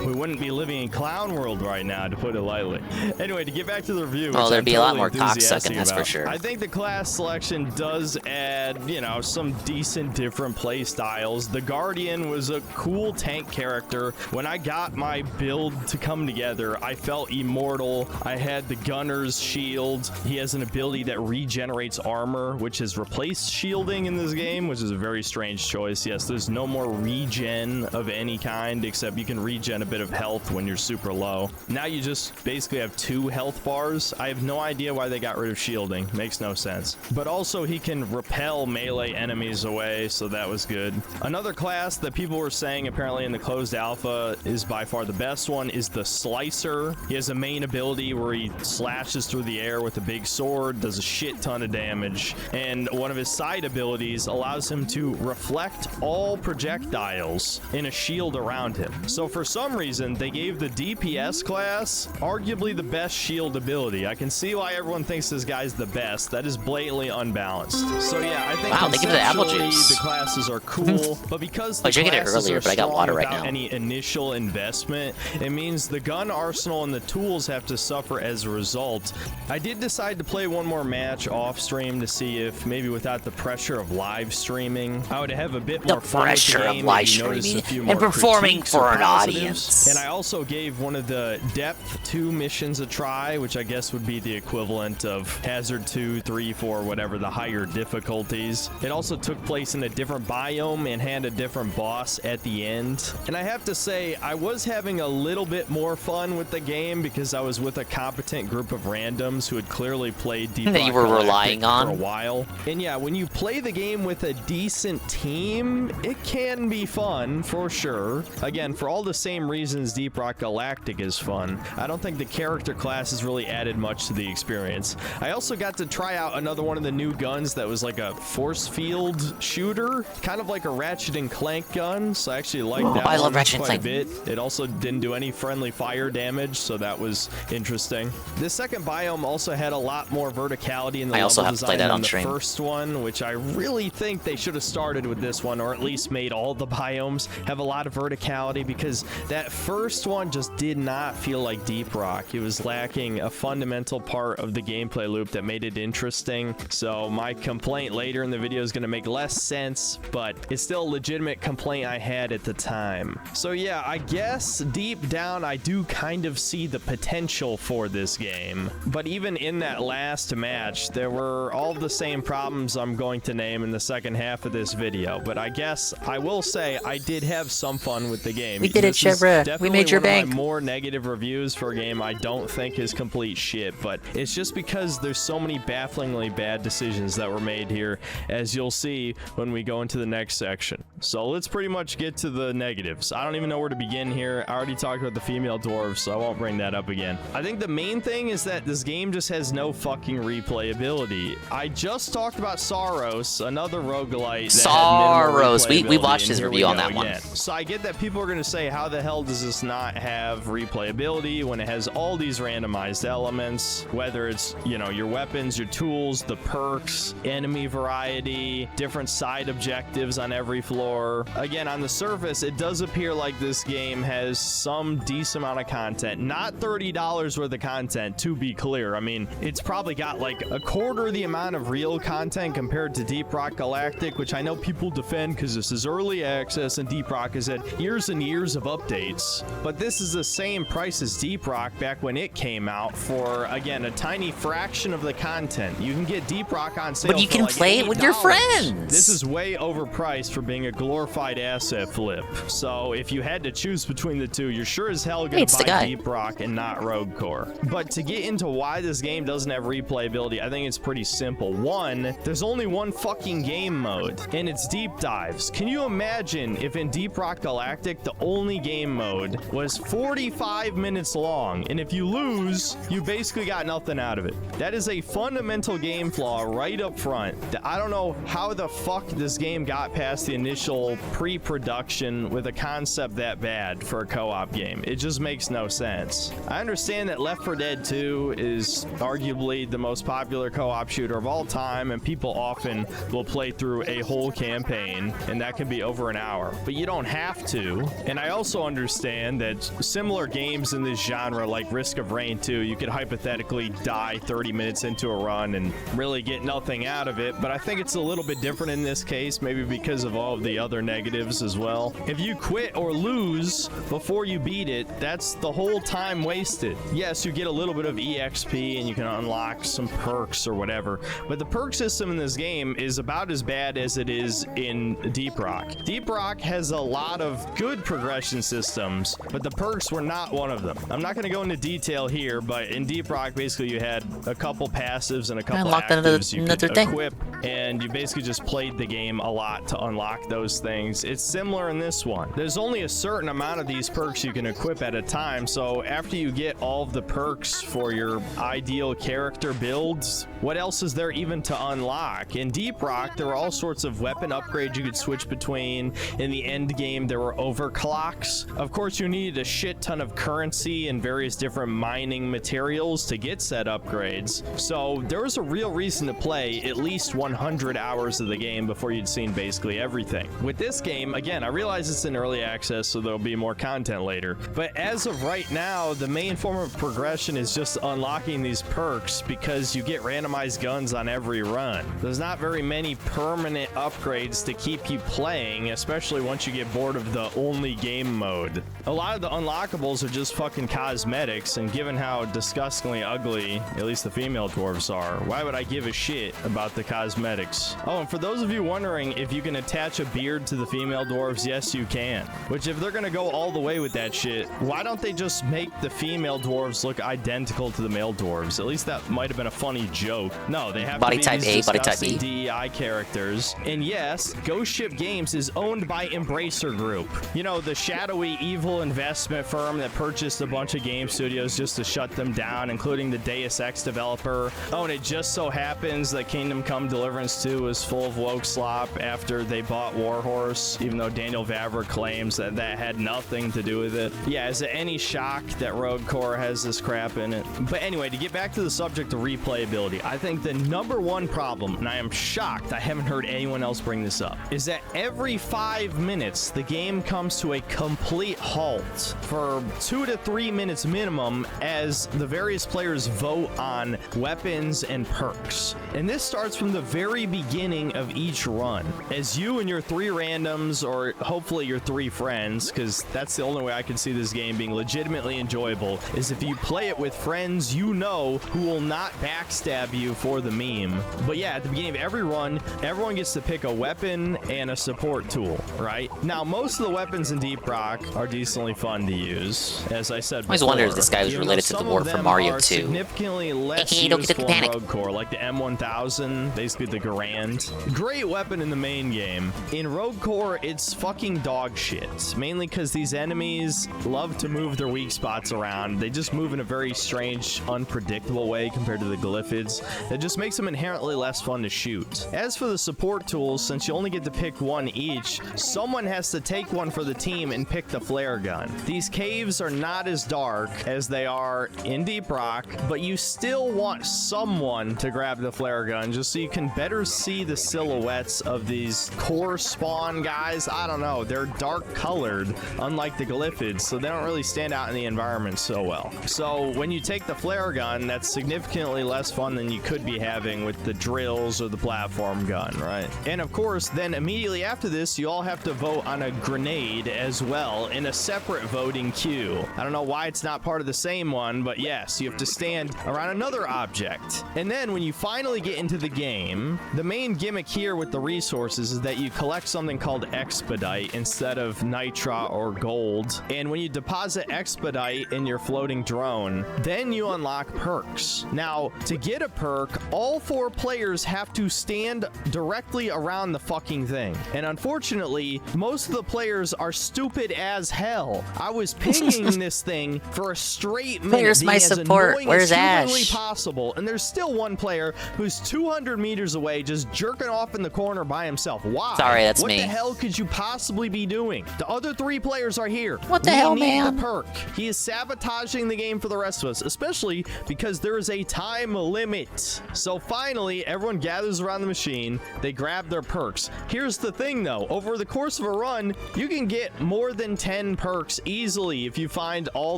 we wouldn't be living in clown world right now, to put it lightly. Anyway, to get back to the review, Well, which there'd I'm be a lot totally more cocksucking, enthusiastic that's for about, sure. I think the class selection does add, you know, some decent different play styles. The Guardian was a cool tank character. When I got my build to come together, I felt immortal. I had the Gunner's shield. He has an ability that regenerates armor, which has replaced shielding in this game, which is a very strange choice. Yes, there's no more regen of any kind, except you can regen a bit of health when you're super low. Now you just basically have 2 health bars. I have no idea why they got rid of shielding. Makes no sense. But also he can repel melee enemies away, so that was good. Another class that people were saying apparently in the closed alpha is by far the best one is the Slicer. He has a main ability where he slashes through the air with a big sword, does a shit ton of damage, and one of his side abilities allows him to reflect all projectiles in a shield around him. So for some reason, they gave the DPS class arguably the best shield ability. I can see why everyone thinks this guy's the best. That is blatantly unbalanced. So yeah, I think Wow, they give it the apple conceptually, juice. the classes are cool, but because the I was drinking it classes earlier, are but I got strong water right without now. any initial investment, it means the gun arsenal and the tools have to suffer as a result. I did decide to play one more match off stream to see if maybe without the pressure of live streaming, I would have a bit more fun with pressure the of game, live maybe notice a streaming few and more performing critiques for or an positives. audience. And I also gave one of the Depth 2 missions a try, which I guess would be the equivalent of Hazard 2, 3, 4, whatever the higher difficulties. It also took place place in a different biome and had a different boss at the end. And I have to say, I was having a little bit more fun with the game because I was with a competent group of randoms who had clearly played Deep That you were Rock relying Galactic on for a while. And yeah, when you play the game with a decent team, it can be fun for sure. Again, for all the same reasons Deep Rock Galactic is fun, I don't think the character class has really added much to the experience. I also got to try out another one of the new guns that was like a force field shooter, kind of like a Ratchet and Clank gun, so I actually liked that I one love Ratchet and quite a Clank. bit. It also didn't do any friendly fire damage, so that was interesting. This second biome also had a lot more verticality in the I also level have to play design that than on the stream. first one, which I really think they should have started with this one, or at least made all the biomes have a lot of verticality, because that first one just did not feel like Deep Rock. It was lacking a fundamental part of the gameplay loop that made it interesting. So my complaint later in the video is going to make less sense, but it's still a legitimate complaint I had at the time. So yeah, I guess deep down I do kind of see the potential for this game. But even in that last match, there were all the same problems I'm going to name in the second half of this video. But I guess I will say I did have some fun with the game. We did it, This is Shebra. We made your definitely one of bank. my more negative reviews for a game I don't think is complete shit, but it's just because there's so many bafflingly bad decisions that were made here, as you'll see when we go into the next section. So let's pretty much get to the negatives. I don't even know where to begin here. I already talked about the female dwarves, so I won't bring that up again. I think the main thing is that this game just has no fucking replayability. I just talked about Saros, another roguelite. Saros. We watched his his review on that one. So I get that people are going to say, how the hell does this not have replayability when it has all these randomized elements, whether it's, you know, your weapons, your tools, the perks, enemy variety, different side objectives on every floor. Again, on the surface, it does appear like this game has some decent amount of content. Not $30 worth of content, to be clear. I mean, it's probably got like a quarter the amount of real content compared to Deep Rock Galactic, which I know people defend because this is early access and Deep Rock has had years and years of updates. But this is the same price as Deep Rock back when it came out for, again, a tiny fraction of the content. You can get Deep Rock on sale. But you for can like play it with your $8. friends. This is way overpriced for being a glorified asset flip. So if you had to choose between the two, you're sure as hell gonna It's the buy guy. Deep Rock and not Rogue Core. But to get into why this game doesn't have replayability, I think it's pretty simple. One, there's only one fucking game mode, and it's deep dives. Can you imagine if in Deep Rock Galactic, the only game mode was 45 minutes long, and if you lose, you basically got nothing out of it? That is a fundamental game flaw right up front. I don't know how the fuck this game got past the initial pre-production with a concept that bad for a co-op game. It just makes no sense. I understand that Left 4 Dead 2 is arguably the most popular co-op shooter of all time, and people often will play through a whole campaign, and that can be over an hour. But you don't have to. And I also understand that similar games in this genre, like Risk of Rain 2, you could hypothetically die 30 minutes into a run and really get nothing out of it. But I think it's a little bit different in this case, maybe because of all of the other negatives as well. If you quit or lose before you beat it, that's the whole time wasted. Yes, you get a little bit of EXP and you can unlock some perks or whatever, but the perk system in this game is about as bad as it is in Deep Rock. Deep Rock has a lot of good progression systems, but the perks were not one of them. I'm not going to go into detail here, but in Deep Rock, basically you had a couple passives and a couple unlocked actives you another could thing. equip, and you basically just played the game a lot to unlock those things. It's similar in this one. There's only a certain amount of these perks you can equip at a time, so after you get all of the perks for your ideal character builds, what else is there even to unlock? In Deep Rock, there were all sorts of weapon upgrades you could switch between. In the end game, there were overclocks. Of course, you needed a shit ton of currency and various different mining materials to get said upgrades. So there was a real reason to play at least 100 hours of the game before you'd seen basically everything. With this game, again, I realize it's in early access, so there'll be more content later. But as of right now, the main form of progression is just unlocking these perks because you get randomized guns on every run. There's not very many permanent upgrades to keep you playing, especially once you get bored of the only game mode. A lot of the unlockables are just fucking cosmetics, and given how disgustingly ugly, at least the female dwarves are, why would I give a shit about the cosmetics? Oh, and for those those of you wondering if you can attach a beard to the female dwarves, yes, you can. Which, if they're gonna go all the way with that shit, why don't they just make the female dwarves look identical to the male dwarves? At least that might have been a funny joke. No, they have Body to be type these A, body type disgusting B. DEI characters. And yes, Ghost Ship Games is owned by Embracer Group. You know, the shadowy, evil investment firm that purchased a bunch of game studios just to shut them down, including the Deus Ex developer. Oh, and it just so happens that Kingdom Come Deliverance 2 was full of woke slop after they bought Warhorse, even though Daniel Vavra claims that that had nothing to do with it. Yeah, is it any shock that Rogue Core has this crap in it? But anyway, to get back to the subject of replayability, I think the #1 problem, and I am shocked I haven't heard anyone else bring this up, is that every 5 minutes the game comes to a complete halt for 2 to 3 minutes minimum as the various players vote on weapons and perks. And this starts from the very beginning of each run, as you and your 3 randoms, or hopefully your 3 friends, because that's the only way I can see this game being legitimately enjoyable, is if you play it with friends you know who will not backstab you for the meme. But yeah, at the beginning of every run, everyone gets to pick a weapon and a support tool, right? Now, most of the weapons in Deep Rock are decently fun to use, as I said before. I always wondered if this guy was even related though to the some war of from them Mario are 2. significantly less Hey, don't get useful the in panic. Rogue Core, like the M1000, basically the Garand. Great weapon in the main game. In Rogue Core, it's fucking dog shit, mainly because these enemies love to move their weak spots around. They just move in a very strange, unpredictable way compared to the Glyphids. It just makes them inherently less fun to shoot. As for the support tools, since you only get to pick one each, someone has to take one for the team and pick the flare gun. These caves are not as dark as they are in Deep Rock, but you still want someone to grab the flare gun just so you can better see the silhouettes of these core spawn guys. I don't know, they're dark colored, unlike the Glyphids, so they don't really stand out in the environment so well. So when you take the flare gun, that's significantly less fun than you could be having with the drills or the platform gun, right? And of course, then immediately after this, you all have to vote on a grenade as well in a separate voting queue. I don't know why it's not part of the same one, but yes, you have to stand around another object. And then when you finally get into the game, the main gimmick here with the resources is that you collect something called Expedite instead of Nitra or Gold. And when you deposit Expedite in your floating drone, then you unlock perks. Now, to get a perk, all 4 players have to stand directly around the fucking thing. And unfortunately, most of the players are stupid as hell. I was pinging this thing for a straight minute. Where's my being as support? annoying Where's as humanly Ash? possible, and there's still one player who's 200 meters away just jerking off in the corner by himself. Why? Sorry, that's what me. What the hell could you possibly be doing? The other 3 players are here. What the We hell, need man? The perk. He is sabotaging the game for the rest of us, especially because there is a time limit. So finally, everyone gathers around the machine. They grab their perks. Here's the thing, though. Over the course of a run, you can get more than 10 perks easily if you find all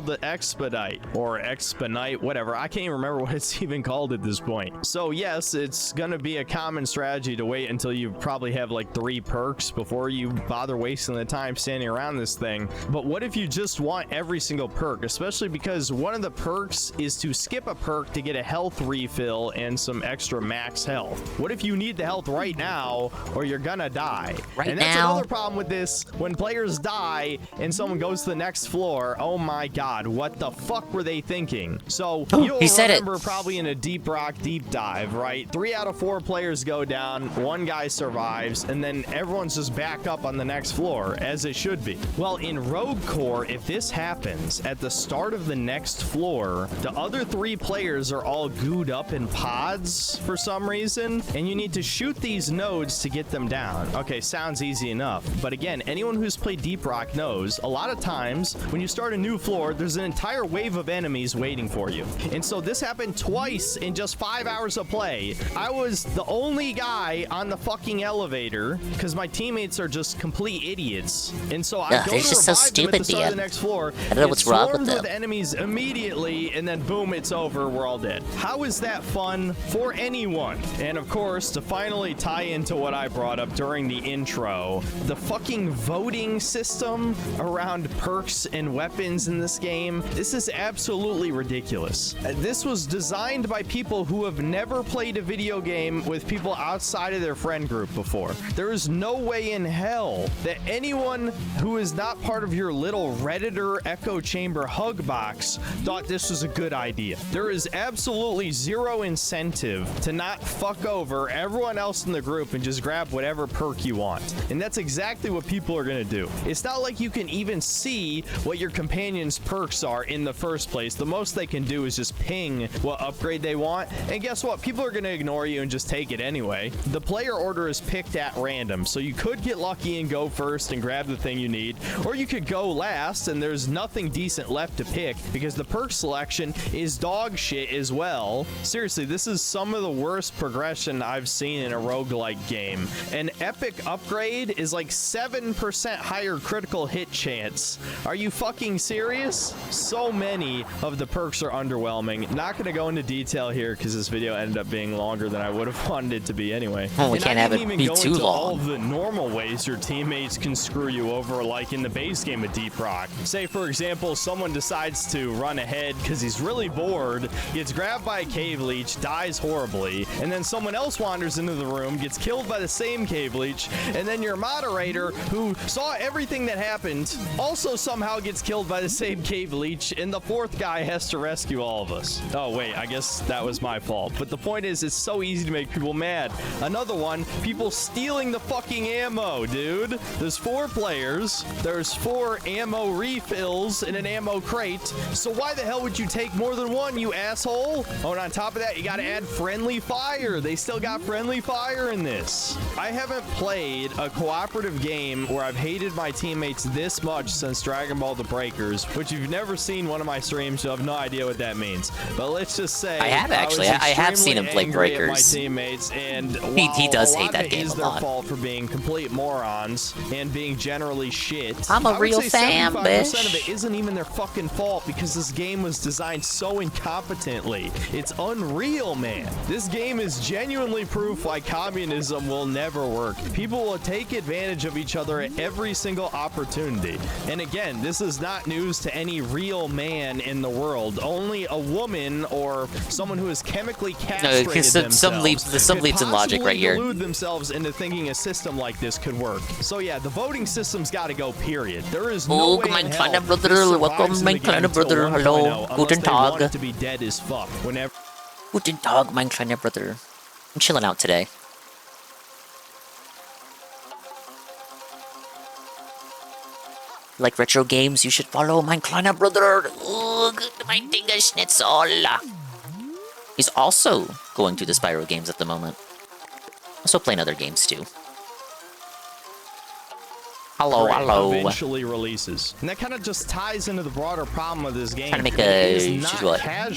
the Expedite or Expedite, whatever. I can't even remember what it's even called at this point. So yes, it's gonna be a common strategy to wait until you probably have like 3 perks before you bother wasting the time standing around this thing. But what if you just want every single perk, especially because one of the perks is to skip a perk to get a health refill and some extra max health? What if you need the health right now or you're gonna die? Right and that's now? another problem with this. When players die and someone goes to the next floor, oh my god, what the fuck were they thinking? So you'll He said it. remember probably in a Deep Rock deep dive, right? 3 out of 4 players go down, 1 guy survives, and then everyone's just back up on the next floor, as it should be. Well, in Rogue Core, if this happens at the start of the next floor, the other 3 players are all gooed up in pods for some reason, and you need to shoot these nodes to get them down. Okay, sounds easy enough, but again, anyone who's played Deep Rock knows a lot of times when you start a new floor, there's an entire wave of enemies waiting for you. And so this happened twice in just 5 hours of play. I was the only guy on the fucking elevator because my teammates are just complete idiots. And so I Ugh, go they're to just so revive them at the stupid, start of the DM. next floor. I don't know what's wrong with swarmed them. with enemies immediately, and then boom, it's over. We're all dead. How is that fun for anyone? And of course, to finally tie into what I brought up during the intro, the fucking voting system around perks and weapons in this game, this is absolutely ridiculous. This was designed by people who have never played a video game with people outside of their their friend group before. There is no way in hell that anyone who is not part of your little Redditor echo chamber hug box thought this was a good idea. There is absolutely zero incentive to not fuck over everyone else in the group and just grab whatever perk you want. And that's exactly what people are gonna do. It's not like you can even see what your companion's perks are in the first place. The most they can do is just ping what upgrade they want. And guess what? People are gonna ignore you and just take it anyway. The player order is picked at random, so you could get lucky and go first and grab the thing you need, or you could go last and there's nothing decent left to pick because the perk selection is dog shit as well. Seriously, this is some of the worst progression I've seen in a roguelike game. An epic upgrade is like 7% higher critical hit chance. Are you fucking serious? So many of the perks are underwhelming. Not gonna go into detail here because this video ended up being longer than I would have wanted it to be anyway. Well, we can't have it be too long. All of the normal ways your teammates can screw you over, like in the base game of Deep Rock. Say, for example, someone decides to run ahead because he's really bored, gets grabbed by a cave leech, dies horribly, and then someone else wanders into the room, gets killed by the same cave leech, and then your moderator, who saw everything that happened, also somehow gets killed by the same cave leech, and the fourth guy has to rescue all of us. Oh, wait, I guess that was my fault. But the point is, it's so easy to make people mad. Another one, people stealing the fucking ammo, dude. There's 4 players. There's 4 ammo refills in an ammo crate. So why the hell would you take more than one, you asshole? Oh, and on top of that, you gotta add friendly fire. They still got friendly fire in this. I haven't played a cooperative game where I've hated my teammates this much since Dragon Ball The Breakers, which if you've never seen one of my streams, you'll have no idea what that means. But let's just say I have actually. I have seen him play Breakers. My teammates, and he does hate that game a lot. It is their fault for being complete morons and being generally shit. I'm a real fan, bitch. 75% of it isn't even their fucking fault because this game was designed so incompetently. It's unreal, man. This game is genuinely proof why communism will never work. People will take advantage of each other at every single opportunity. And again, this is not news to any real man in the world. Only a woman or someone who is chemically castrated some leaps in logic right here. Delude themselves into thinking a system like this could work. So yeah, the voting system's got to go. Period. There is no way in hell this survives in the game until 1.0 Guten Tag. Want it to be dead as fuck. Whenever. Guten Tag, mein kleiner Bruder. I'm chilling out today. Like retro games, you should follow mein kleiner Bruder. Mein Dinger Schnitzel. He's also going to the Spyro games at the moment. Also playing other games too. Hello. Eventually releases, and that kind of just ties into the broader problem of this game. Trying to make a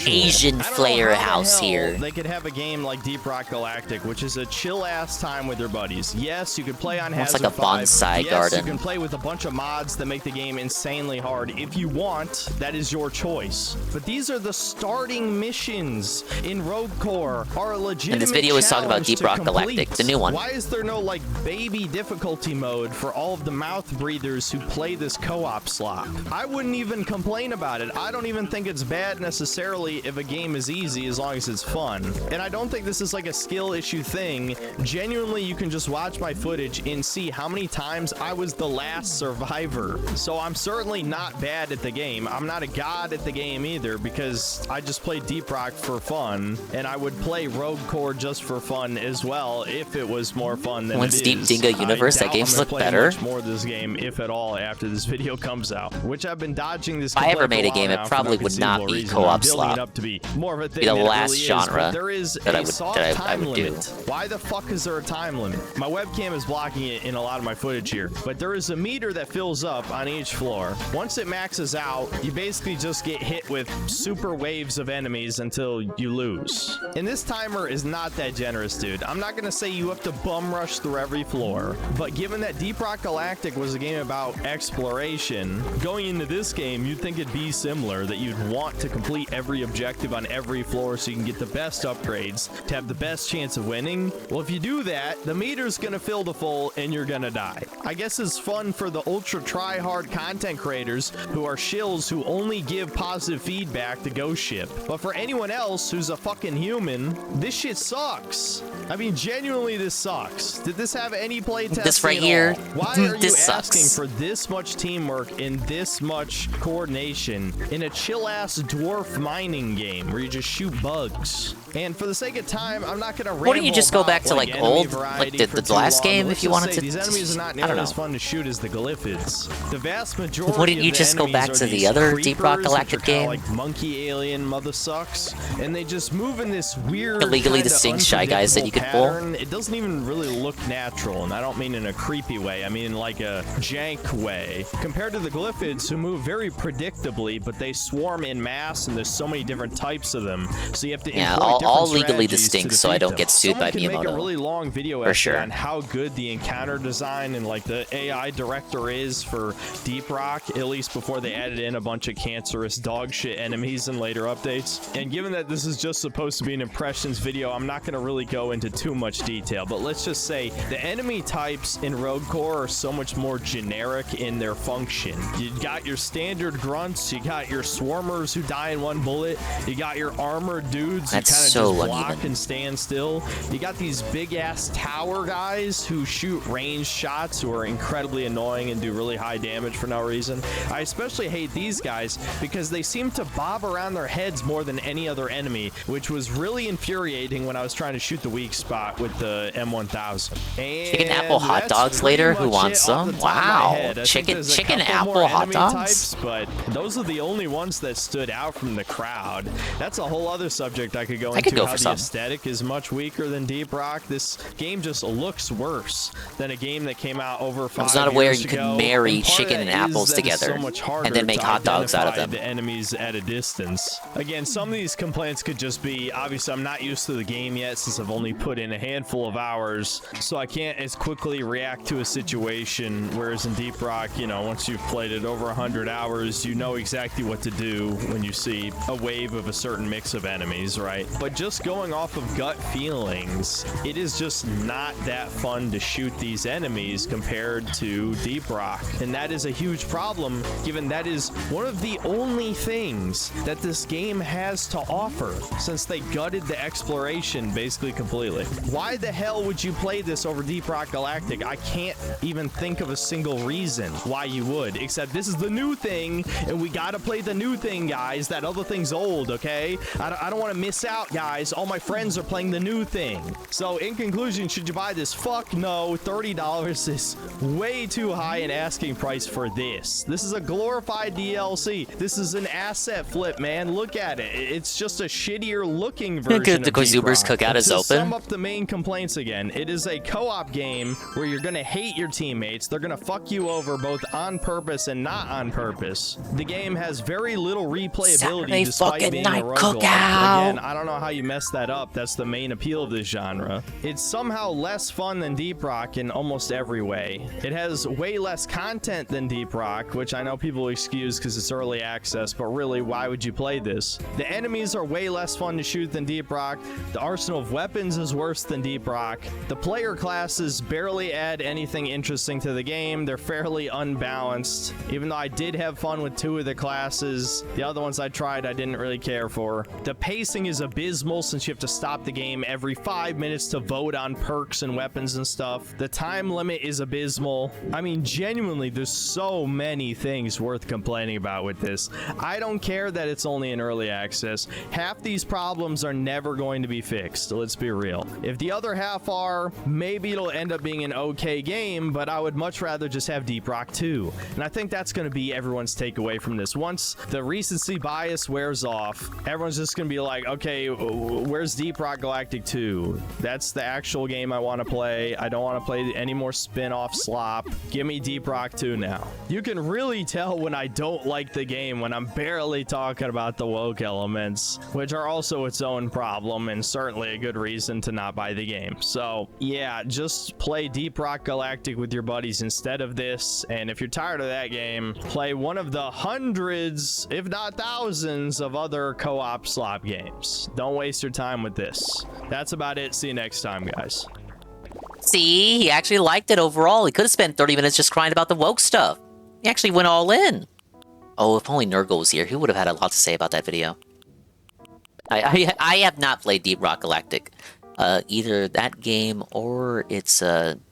Asian flair house here. They could have a game like Deep Rock Galactic, which is a chill ass time with your buddies. Yes, you could play on Hazard like a bonsai 5. garden. Yes, you can play with a bunch of mods that make the game insanely hard. If you want, that is your choice. But these are the starting missions in Rogue Core. Are a legitimate. And this video is talking about Deep Rock Galactic, the new one. Why is there no like baby difficulty mode for all of the mouth breathers who play this co-op slop? I wouldn't even complain about it. I don't even think it's bad necessarily if a game is easy as long as it's fun. And I don't think this is like a skill issue thing. Genuinely, you can just watch my footage and see how many times I was the last survivor. So I'm certainly not bad at the game. I'm not a god at the game either because I just play Deep Rock for fun, and I would play Rogue Core just for fun as well if it was more fun than Once it Deep is. Dingo Universe, that game's look better. Much more this game, if at all, after this video comes out, which I've been dodging this. If I ever made a game, it probably would not be co-op slot. Up to be more of a thing. Be the than last it really genre is, there is that I would do. Why the fuck is there a time limit? My webcam is blocking it in a lot of my footage here, but there is a meter that fills up on each floor. Once it maxes out, you basically just get hit with super waves of enemies until you lose. And this timer is not that generous, dude. I'm not gonna say you have to bum rush through every floor, but given that Deep Rock Galactic Galactic was a game about exploration, going into this game, you'd think it'd be similar, that you'd want to complete every objective on every floor so you can get the best upgrades to have the best chance of winning. Well, if you do that, the meter's gonna fill to full and you're gonna die. I guess it's fun for the ultra try-hard content creators who are shills who only give positive feedback to Ghost Ship. But for anyone else who's a fucking human, this shit sucks. I mean, genuinely, this sucks. Did this have any play testing This right at here, all? Why are this you asking sucks. for this much teamwork and this much coordination in a chill-ass dwarf mining game where you just shoot bugs? And for the sake of time, I'm not gonna. Why don't you just go back to, like, enemy old, variety like, for the too last long. game Let's if you just wanted say to- These enemies are not I don't nearly know. as fun to shoot as the Glyphids. The vast majority. Why didn't you of the just go back enemies to are the these other Deep Rock creepers, Galactic which are kinda game? like monkey alien mother sucks, and they just move in this weird, Illegally kinda distinct Shy Guys that you could pull. pattern. It doesn't even really look natural, and I don't mean in a creepy way. I mean in like a jank way. Compared to the Glyphids, who move very predictably, but they swarm in mass, and there's so many different types of them. So you have to Yeah, employ all different legally strategies to distinct, so I defeat don't them. get sued by Someone can make a Miyamoto. really long video For essay sure. on how good the encounter design and like the AI director is for Deep Rock, at least before they added in a bunch of cancerous dog shit enemies in later updates. And given that this is just supposed to be an impressions video, I'm not going to really go into too much detail, but let's just say the enemy types in Rogue Core are so much more generic in their function. You got your standard grunts, you got your swarmers who die in one bullet, you got your armored dudes who That's kind of so just block uneven. and stand still. You got these big ass tower guys who shoot ranged shots who are incredibly annoying and do really high damage for no reason. I especially hate these guys because they seem to bob around their heads more than any other enemy, which was really infuriating when I was trying to shoot the weak spot with the M1000. And Chicken apple hot that's dogs later? pretty Who much wants it off some? the top of my Wow. head. I think Chicken there's a chicken couple apple more hot enemy dogs? types, but those are the only ones that stood out from the crowd. That's a whole other subject I could go into. I could go how for the some. aesthetic is much weaker than Deep Rock. This game just looks worse than a game that came out over 5 I was not aware years you could ago. marry And part of chicken that and is apples that it's together so much harder and then make to hot dogs out of identify them. the enemies at a distance. Again, some of these complaints could just be, obviously I'm not used to the game yet since I've only put in a handful of hours, so I can't as quickly react to a situation, whereas in Deep Rock, you know, once you've played it over 100 hours, you know exactly what to do when you see a wave of a certain mix of enemies, right? But just going off of gut feelings, it is just not that fun to shoot these enemies compared to Deep Rock, and that is a huge problem given that is one of the only things that this game has to offer since they gutted the exploration basically completely. Why the hell would you play this over Deep Rock Galactic? I can't even think of a single reason why you would, except this is the new thing and we gotta play the new thing, guys. That other thing's old, okay? I don't want to miss out, guys. All my friends are playing the new thing. So in conclusion, should you buy this? Fuck no. $30 is way too high an asking price for this. This is a glorified DLC. This is an asset flip, man. Look at it. It's just a shittier looking version Good, the of Deep Koizubers Rock. cookout is To open. sum up the main complaints again, it is a co-op game where you're gonna hate your teammates. They're gonna fuck you over both on purpose and not on purpose. The game has very little replayability Saturday despite fucking being night a roguelike. cookout. Again, I don't know how you mess that up. That's the main appeal of this genre. It's somehow less fun than Deep Rock in almost every way. It has way less content than Deep Rock, which I know people excuse because it's early access, but really, why would you play this? The enemies are way less fun to shoot than Deep Rock. The arsenal of weapons is worse than Deep Rock. The player classes barely add anything interesting to the game. They're fairly unbalanced. Even though I did have fun with 2 of the classes, the other ones I tried I didn't really care for. The pacing is abysmal since you have to stop the game every 5 minutes to vote on perks and weapons and stuff. The time limit is abysmal. I mean, genuinely, there's so many things worth complaining about with this. I don't care that it's only in early access. Half these problems are never going to be fixed, let's be real. If the other half are, maybe it'll end up being an okay game, but I would much rather just have Deep Rock 2. And I think that's going to be everyone's takeaway from this. Once the recency bias wears off, everyone's just going to be like, okay, where's Deep Rock Galactic 2? That's the actual game I want to play. I don't want to play any more spin-off slop. Give me Deep Rock 2 now. You can really tell when I don't like the game when I'm barely talking about the woke elements, which are also its own problem and certainly a good reason to not buy the game. So yeah, just play Deep Rock Galactic with your buddies instead of this. And if you're tired of that game, play one of the hundreds, if not thousands, of other co-op slop games. Don't waste your time with this. That's about it. See you next time, guys. See, he actually liked it overall. He could have spent 30 minutes just crying about the woke stuff. He actually went all in. Oh, if only Nurgle was here, he would have had a lot to say about that video. I have not played Deep Rock Galactic. Either that game or its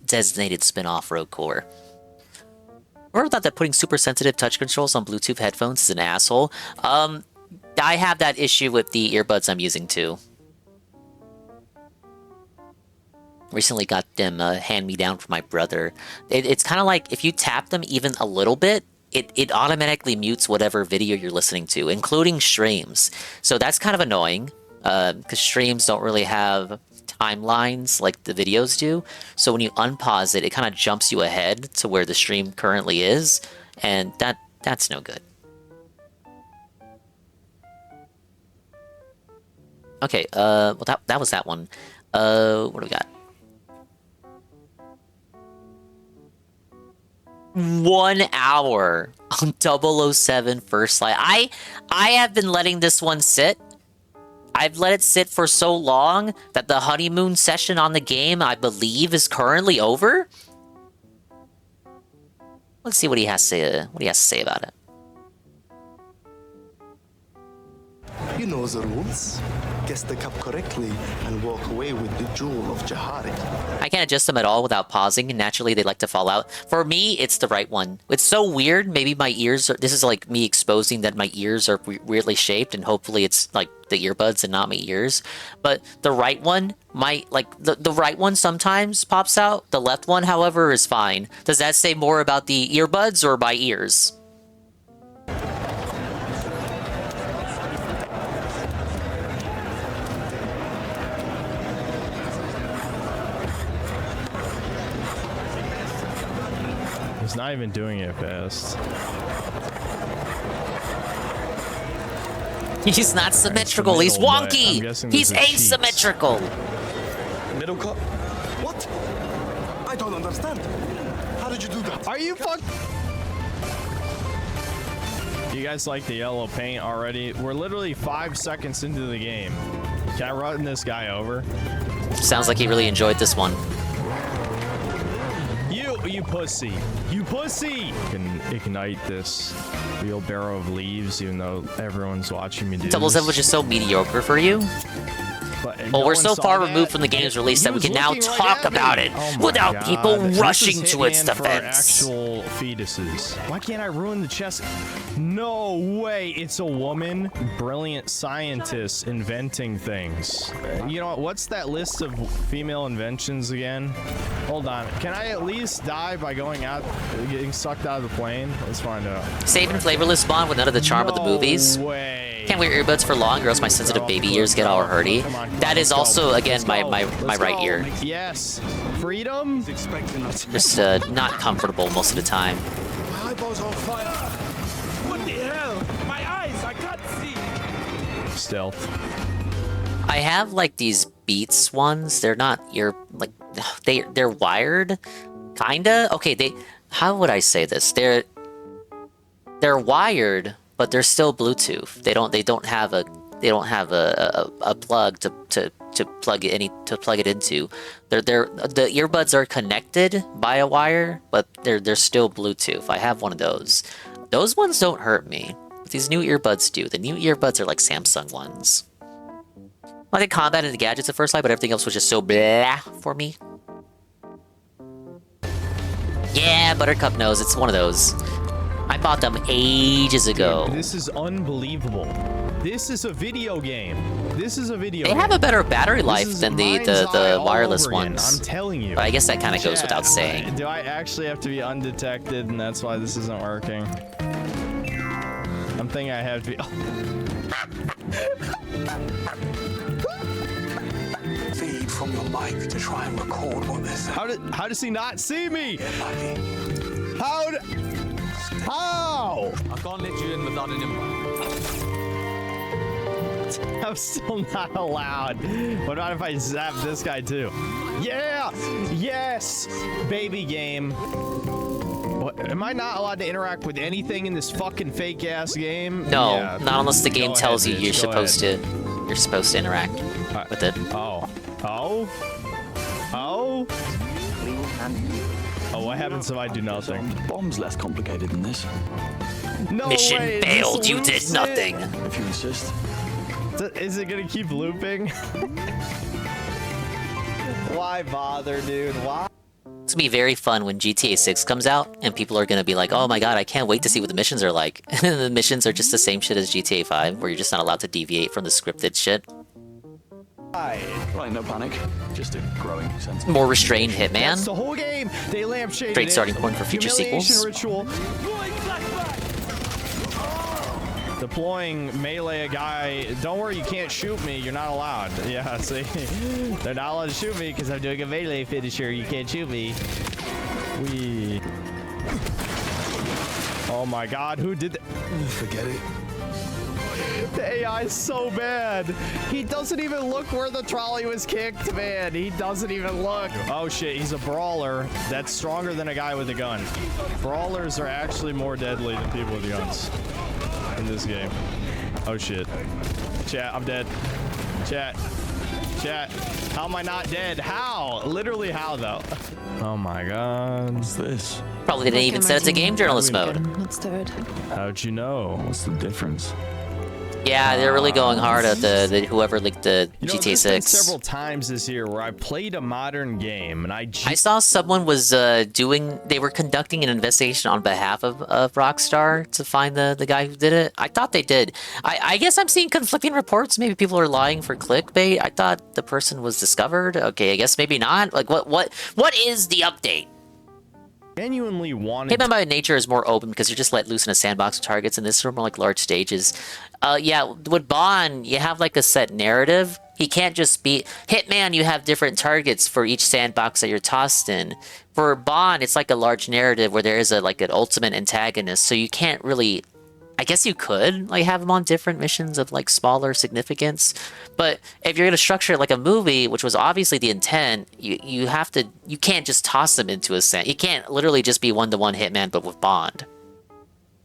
designated spin-off Rogue Core. Or thought that putting super sensitive touch controls on Bluetooth headphones is an asshole. I have that issue with the earbuds I'm using too. Recently got them hand-me-down from my brother. It's kind of like if you tap them even a little bit, it automatically mutes whatever video you're listening to, including streams. So that's kind of annoying, because streams don't really have timelines like the videos do. So when you unpause it, it kind of jumps you ahead to where the stream currently is, and that's no good. Okay, well that was that one. What do we got? 1 hour on 007 First Light. I have been letting this one sit. I've let it sit for so long that the honeymoon session on the game, I believe, is currently over. Let's see what he has to say about it. You know the rules. Guess the cup correctly and walk away with the jewel of Jahari. I can't adjust them at all without pausing, and naturally they like to fall out. For me, it's the right one. It's so weird. Maybe my ears are... This is like me exposing that my ears are weirdly shaped, and hopefully it's like the earbuds and not my ears. But the right one, the right one sometimes pops out. The left one, however, is fine. Does that say more about the earbuds or my ears? He's not even doing it fast. He's not symmetrical. He's wonky. He's asymmetrical. Middle cup? What? I don't understand. How did you do that? Are you fuck? You guys like the yellow paint already? We're literally 5 seconds into the game. Can I run this guy over? Sounds like he really enjoyed this one. You pussy. You pussy! I can ignite this wheelbarrow of leaves even though everyone's watching me do 007 was just so mediocre for you? Well, we're so far removed from the game's release that we can now talk about it without people rushing to its defense. Actual fetuses. Why can't I ruin the chest? No way! It's a woman. Brilliant scientists inventing things. You know what? What's that list of female inventions again? Hold on. Can I at least die by going out, getting sucked out of the plane? Let's find out. Safe and flavorless spawn with none of the charm of the movies. Can't wear earbuds for long or else my sensitive baby ears get all hurty. That is also, again, my right ear. Yes. Freedom? Just not comfortable most of the time. My eyeballs on fire. What the hell? My eyes, I can't see. Stealth. I have like these Beats ones. They're not they're wired, kinda. Okay, how would I say this? They're wired, but they're still Bluetooth. They don't have a plug to plug it into. The earbuds are connected by a wire, but they're still Bluetooth. I have one of those. Those ones don't hurt me. But these new earbuds do. The new earbuds are like Samsung ones. I like combat and the gadgets at first light, but everything else was just so blah for me. Yeah, Buttercup knows. It's one of those. I bought them ages ago. Dude, this is unbelievable. This is a video game. This is a video game. They have a better battery life than the wireless ones. I'm telling you. But I guess that kind of goes without saying. Do I actually have to be undetected and that's why this isn't working? I'm thinking I have to be... mic to try and record what they're saying. How does he not see me? How? I can't let you in without an invite. I'm still not allowed. What about if I zap this guy too? Yeah! Yes! Baby game. What, am I not allowed to interact with anything in this fucking fake ass game? No, Yeah. not unless the game Go tells ahead, you you're bitch, go supposed ahead. to. You're supposed to interact with it. Oh. Oh, what happens if I do nothing? Bomb's less complicated than this. No Mission way, failed. this You loops did it? nothing. If you insist. Is it gonna keep looping? Why bother, dude? Why? It's gonna be very fun when GTA 6 comes out and people are gonna be like, oh my god, I can't wait to see what the missions are like. And the missions are just the same shit as GTA 5, where you're just not allowed to deviate from the scripted shit. Right, no panic. Just a growing sense. More restrained That's Hitman. the whole game. They lampshaded Great it. starting point for future Humiliation sequels. Ritual. Deploying melee a guy. Don't worry, you can't shoot me. You're not allowed. Yeah, see? They're not allowed to shoot me because I'm doing a melee finisher. You can't shoot me. Wee. Oh my god, who did that? Forget it. The AI is so bad. He doesn't even look where the trolley was kicked, man. He doesn't even look. Oh shit, he's a brawler. That's stronger than a guy with a gun. Brawlers are actually more deadly than people with guns in this game. Oh shit. Chat, I'm dead. Chat. How am I not dead? How? Literally how though? Oh my god. What's this? Probably didn't even set it to game journalist mode. What's third? How'd you know? What's the difference? Yeah, they're really going hard at the whoever leaked the You know, GTA there's been 6. several times this year where I played a modern game and I saw someone was they were conducting an investigation on behalf of Rockstar to find the guy who did it. I thought they did. I guess I'm seeing conflicting reports. Maybe people are lying for clickbait. I thought the person was discovered. Okay, I guess maybe not. Like what is the update? genuinely wanted Hitman by nature is more open because you're just let loose in a sandbox of targets, and this are more like large stages. Yeah, with Bond, you have like a set narrative. He can't just be Hitman. You have different targets for each sandbox that you're tossed in. For Bond, it's like a large narrative where there is like an ultimate antagonist, so you can't really. I guess you could like have them on different missions of like smaller significance, but if you're gonna structure it like a movie, which was obviously the intent, you can't just toss them into a sand. You can't literally just be one-to-one Hitman, but with Bond.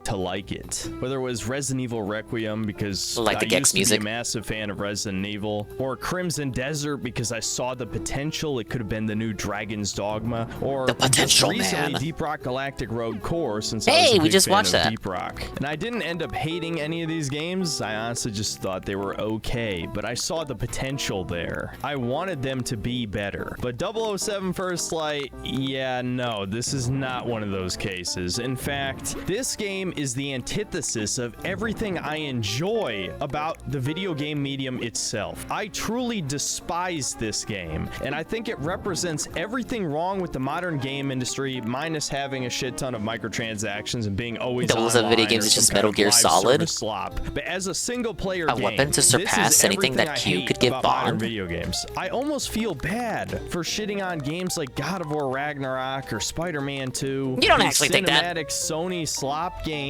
To like it, whether it was Resident Evil Requiem because Like the I Gex used music. to be a massive fan of Resident Evil, or Crimson Desert because I saw the potential. It could have been the new Dragon's Dogma, or The potential, just recently man. Deep Rock Galactic Road Core. Since I was Hey, a we big just fan watched of that. Deep Rock, and I didn't end up hating any of these games. I honestly just thought they were okay, but I saw the potential there. I wanted them to be better. But 007 First Light, yeah, no, this is not one of those cases. In fact, this game is the antithesis of everything I enjoy about the video game medium itself. I truly despise this game, and I think it represents everything wrong with the modern game industry, minus having a shit ton of microtransactions and being always 007 online video games or is some just kind Metal of Gear live Solid. service slop. But as a single player A game, weapon to this is surpass anything everything that I Q hate could give about modern Bond. video games. I almost feel bad for shitting on games like God of War Ragnarok or Spider-Man 2. You don't these actually think that. cinematic Sony slop games,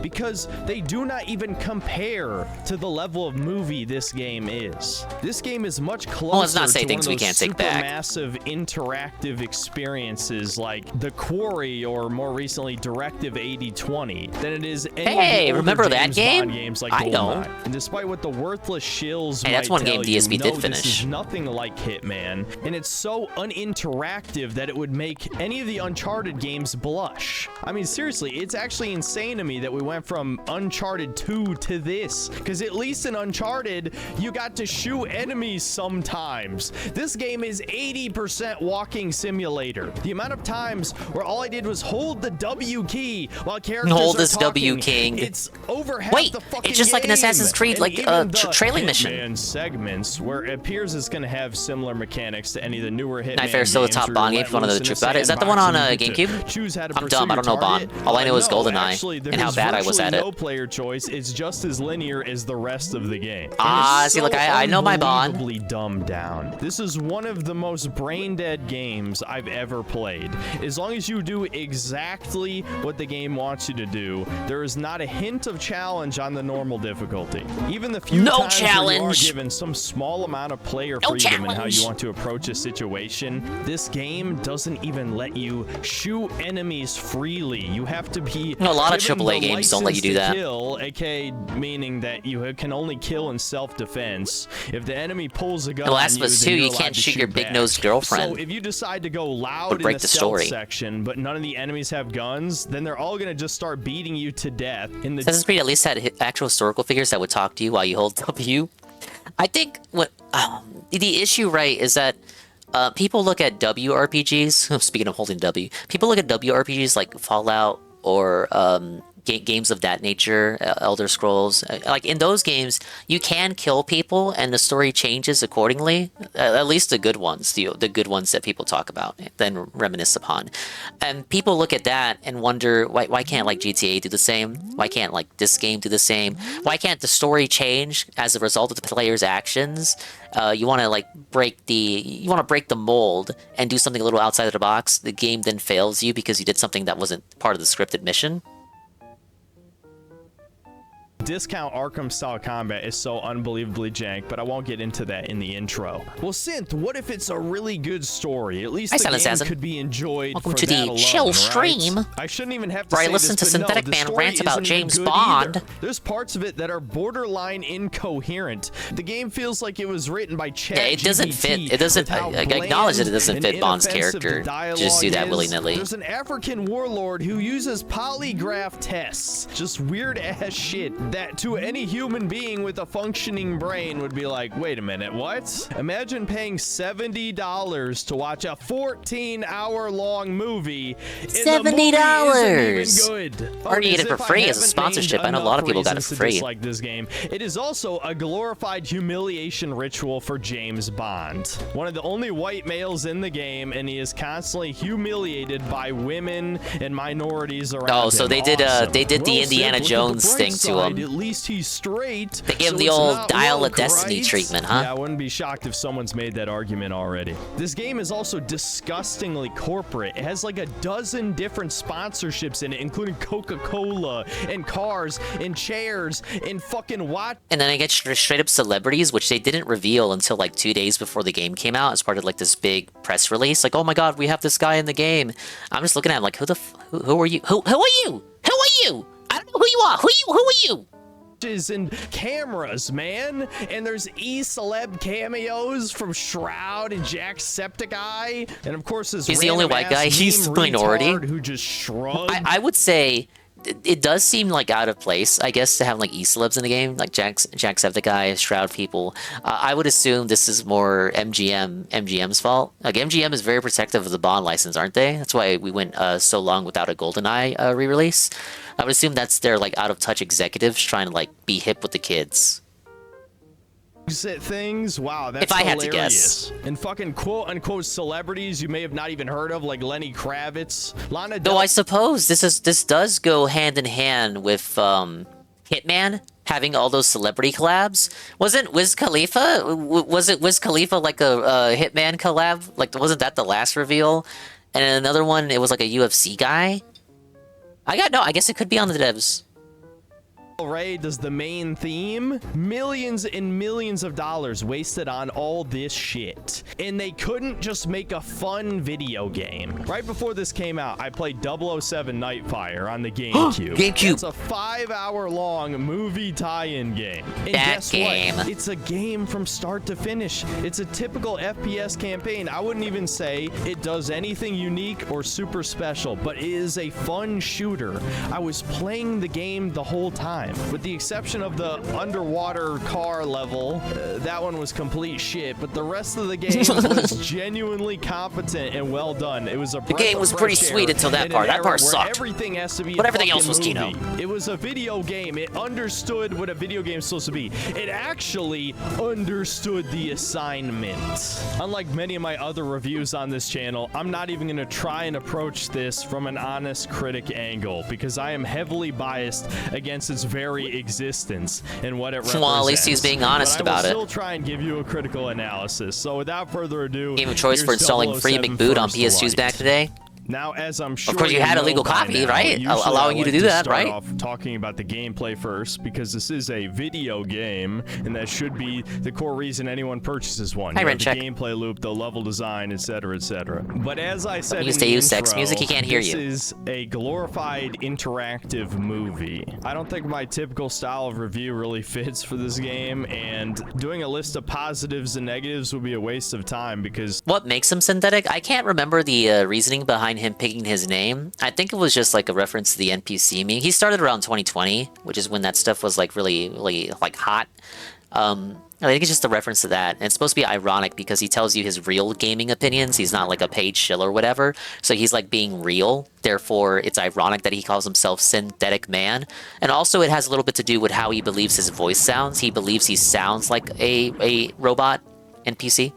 because they do not even compare to the level of movie this game is. This game is much closer let's not say to things one we of those can't take back. supermassive interactive experiences like The Quarry or more recently Directive 8020 than it is any Hey, of the older remember that James game? Bond games like I don't. GoldenEye. And despite what the worthless shills Hey, that's might one game tell you, DSP no, did this finish. is nothing like Hitman, and it's so uninteractive that it would make any of the Uncharted games blush. I mean, seriously, it's actually insane to me that we went from Uncharted 2 to this, because at least in Uncharted, you got to shoot enemies sometimes. This game is 80% walking simulator. The amount of times where all I did was hold the W key while characters Hold are this talking, W, King. It's over half Wait, the fucking it's just like an game. Assassin's Creed, And like, even the trailing mission. Hitman segments where it appears it's going to have similar mechanics to any of the newer Hitman Nightfare is still the games top where Bond you're game if you want to know let the loose truth in a about it. Is that the one on sandbox and you get to GameCube? choose how to I'm pursue dumb, I your don't know Bond. target. All I know is No, GoldenEye. actually, and how bad I was at it. No player choice. It's just as linear as the rest of the game. See, look, I know my bond. Unbelievably dumbed down. This is one of the most brain-dead games I've ever played. As long as you do exactly what the game wants you to do, there is not a hint of challenge on the normal difficulty. Even the few times where you are given some small amount of player freedom in how you want to approach a situation, this game doesn't even let you shoot enemies freely. You have to be a lot of given AAA the games don't let you do license to that. Kill, aka meaning that you can only kill in self-defense. If the enemy pulls a gun The Last on of Us you, 2, then you you're can't allowed to shoot your back. big-nosed girlfriend. So if you decide to go loud Would break in the stealth story. section, but none of the enemies have guns, then they're all gonna just start beating you to death. In the Assassin's Creed at least had actual historical figures that would talk to you while you hold W. I think what the issue, right, is that people look at WRPGs. Speaking of holding W, people look at WRPGs like Fallout or games of that nature, Elder Scrolls. Like in those games, you can kill people and the story changes accordingly. At least the good ones, the good ones that people talk about, then reminisce upon. And people look at that and wonder, why can't like GTA do the same? Why can't like this game do the same? Why can't the story change as a result of the player's actions? You want to like break the mold and do something a little outside of the box. The game then fails you because you did something that wasn't part of the scripted mission. discount Arkham style combat is so unbelievably jank, but I won't get into that in the intro. Well, Synth, what if it's a really good story? At least the game could be enjoyed Welcome for to that the alone, chill right? stream. I shouldn't even have to where say I listen this, to but Synthetic no, Man the story rant about isn't even James good Bond. either. There's parts of it that are borderline incoherent. The game feels like it was written by ChatGPT. Yeah, it doesn't fit. It doesn't. I acknowledge that it doesn't fit Bond's character. Just do that willy-nilly. There's an African warlord who uses polygraph tests. Just weird ass shit that to any human being with a functioning brain would be like, wait a minute, what? Imagine paying $70 to watch a 14-hour-long movie. $70. Good. Already get it for free as a sponsorship. I know a lot of people got it for free. Like this game, it is also a glorified humiliation ritual for James Bond. One of the only white males in the game, and he is constantly humiliated by women and minorities around. Oh, so him. they did Awesome. the Indiana Synth, Jones look at thing the to bright him. side, at least he's straight. They gave him so the it's old not Dial woke, of Destiny right? treatment, huh? Yeah, I wouldn't be shocked if someone's made that argument already. This game is also disgustingly corporate. It has like a dozen different sponsorships in it, including Coca-Cola and cars and chairs and fucking what? And then I get straight up celebrities, which they didn't reveal until like 2 days before the game came out as part of like this big press release. Like, oh my god, we have this guy in the game. I'm just looking at him like, who are you? Who are you? Who are you? I don't know who you are. Who are you? And cameras, man, and there's celeb cameos from Shroud and Jacksepticeye, and of course this He's the only white guy. He's the minority. Who just shrugged. I would say it does seem like out of place, I guess, to have like celebs in the game, like Jacksepticeye, Shroud people. I would assume this is more MGM's fault. Like MGM is very protective of the Bond license, aren't they? That's why we went so long without a GoldenEye re-release. I would assume that's their like out of touch executives trying to like be hip with the kids. Things, wow, that's if I had hilarious. to guess. And fucking quote unquote celebrities you may have not even heard of, like Lenny Kravitz, Lana Though I suppose this does go hand in hand with Hitman having all those celebrity collabs. Wasn't Wiz Khalifa? Was it Wiz Khalifa like a Hitman collab? Like, wasn't that the last reveal? And another one, it was like a UFC guy. I guess it could be on the devs. Ray does the main theme. Millions and millions of dollars wasted on all this shit. And they couldn't just make a fun video game. Right before this came out, I played 007 Nightfire on the GameCube. GameCube. It's a 5-hour-long movie tie-in game. And That guess game. what? It's a game from start to finish. It's a typical FPS campaign. I wouldn't even say it does anything unique or super special, but it is a fun shooter. I was playing the game the whole time. time. With the exception of the underwater car level, that one was complete shit, but the rest of the game was genuinely competent and well done. It was a The game was pretty sweet until that part. That part sucked. Everything has to be But a everything else fucking was movie. Kino. It was a video game. It understood what a video game is supposed to be. It actually understood the assignment. Unlike many of my other reviews on this channel, I'm not even going to try and approach this from an honest critic angle because I am heavily biased against its very existence and what it represents. Well, at least he's being honest But I will about it. still try and give you a critical analysis. So without further ado, Game of choice for here's installing free 007 McBoot on First PS2's Light. back today. Now, as I'm sure Of course, you had a know legal by copy, now, right? usually Allowing I you to like do that, start right? Off talking about the gameplay first, because this is a video game, and that should be the core reason anyone purchases one. Hi, You know, the Rencheck. gameplay loop, the level design, etc., etc. But as I said, Used in to the use sex intro, music, he can't hear this you. is a glorified interactive movie. I don't think my typical style of review really fits for this game, and doing a list of positives and negatives would be a waste of time because What makes him synthetic? I can't remember the reasoning behind him picking his name. I think it was just like a reference to the NPC meme. He started around 2020, which is when that stuff was like really like hot. I think it's just a reference to that. And it's supposed to be ironic because he tells you his real gaming opinions. He's not like a paid shill or whatever. So he's like being real. Therefore, it's ironic that he calls himself Synthetic Man. And also it has a little bit to do with how he believes his voice sounds. He believes he sounds like a robot NPC.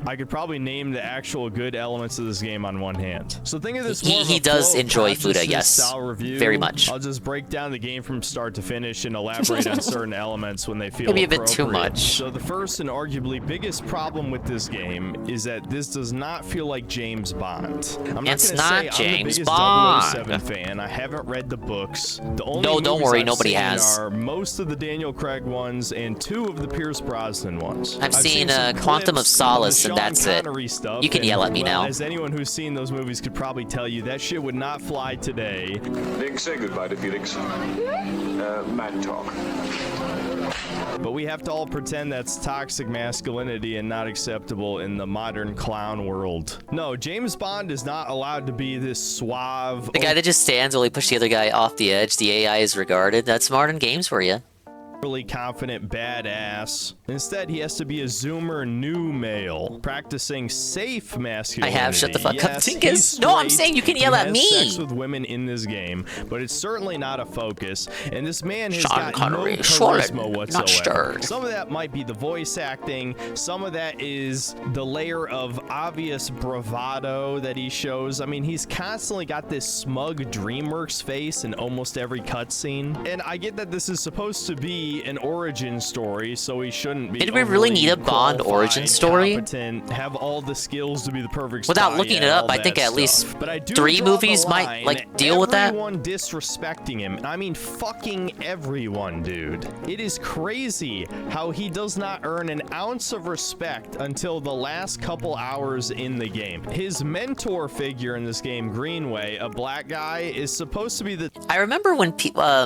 I could probably name the actual good elements of this game on one hand. So think of this He- more of he a does flow of enjoy Fuda, consciousness yes. style review. Very much. I'll just break down the game from start to finish and elaborate on certain elements when they feel Maybe a bit too appropriate. much. So the first and arguably biggest problem with this game is that this does not feel like James Bond. I'm It's not gonna not say James I'm the biggest Bond. 007 fan. I haven't read the books. The only No, don't movies worry, I've nobody seen has. are most of the Daniel Craig ones and 2 of the Pierce Brosnan ones. I've seen some Quantum of clips Solace, the and Sean that's it. Connery stuff, You can and, yell at me well, now. As anyone who's seen those movies could probably tell you, that shit would not fly today. Nick, say goodbye to Felix. Man talk. But we have to all pretend that's toxic masculinity and not acceptable in the modern clown world. No, James Bond is not allowed to be this suave, The guy that just stands while he pushes the other guy off the edge, the AI is regarded. That's modern games for you. overly confident badass. Instead, he has to be a zoomer new male, practicing safe masculinity. I have, shut the fuck up, Yes, Tinkus. he's No, I'm straight. saying you can yell He at has me. sex with women in this game, but it's certainly not a focus. And this man has Sean got Connery, no solid, charisma not whatsoever. stirred. Some of that might be the voice acting. Some of that is the layer of obvious bravado that he shows. I mean, he's constantly got this smug DreamWorks face in almost every cutscene. And I get that this is supposed to be an origin story, so he shouldn't be. Did we really need a Bond origin story? Competent, have all the skills to be the perfect. Without spy looking and it up, all I that think at least stuff. But I do 3 draw the movies might line like deal with that. Everyone disrespecting him. I mean, fucking everyone, dude. It is crazy how he does not earn an ounce of respect until the last couple hours in the game. His mentor figure in this game, Greenway, a black guy, is supposed to be the. I remember when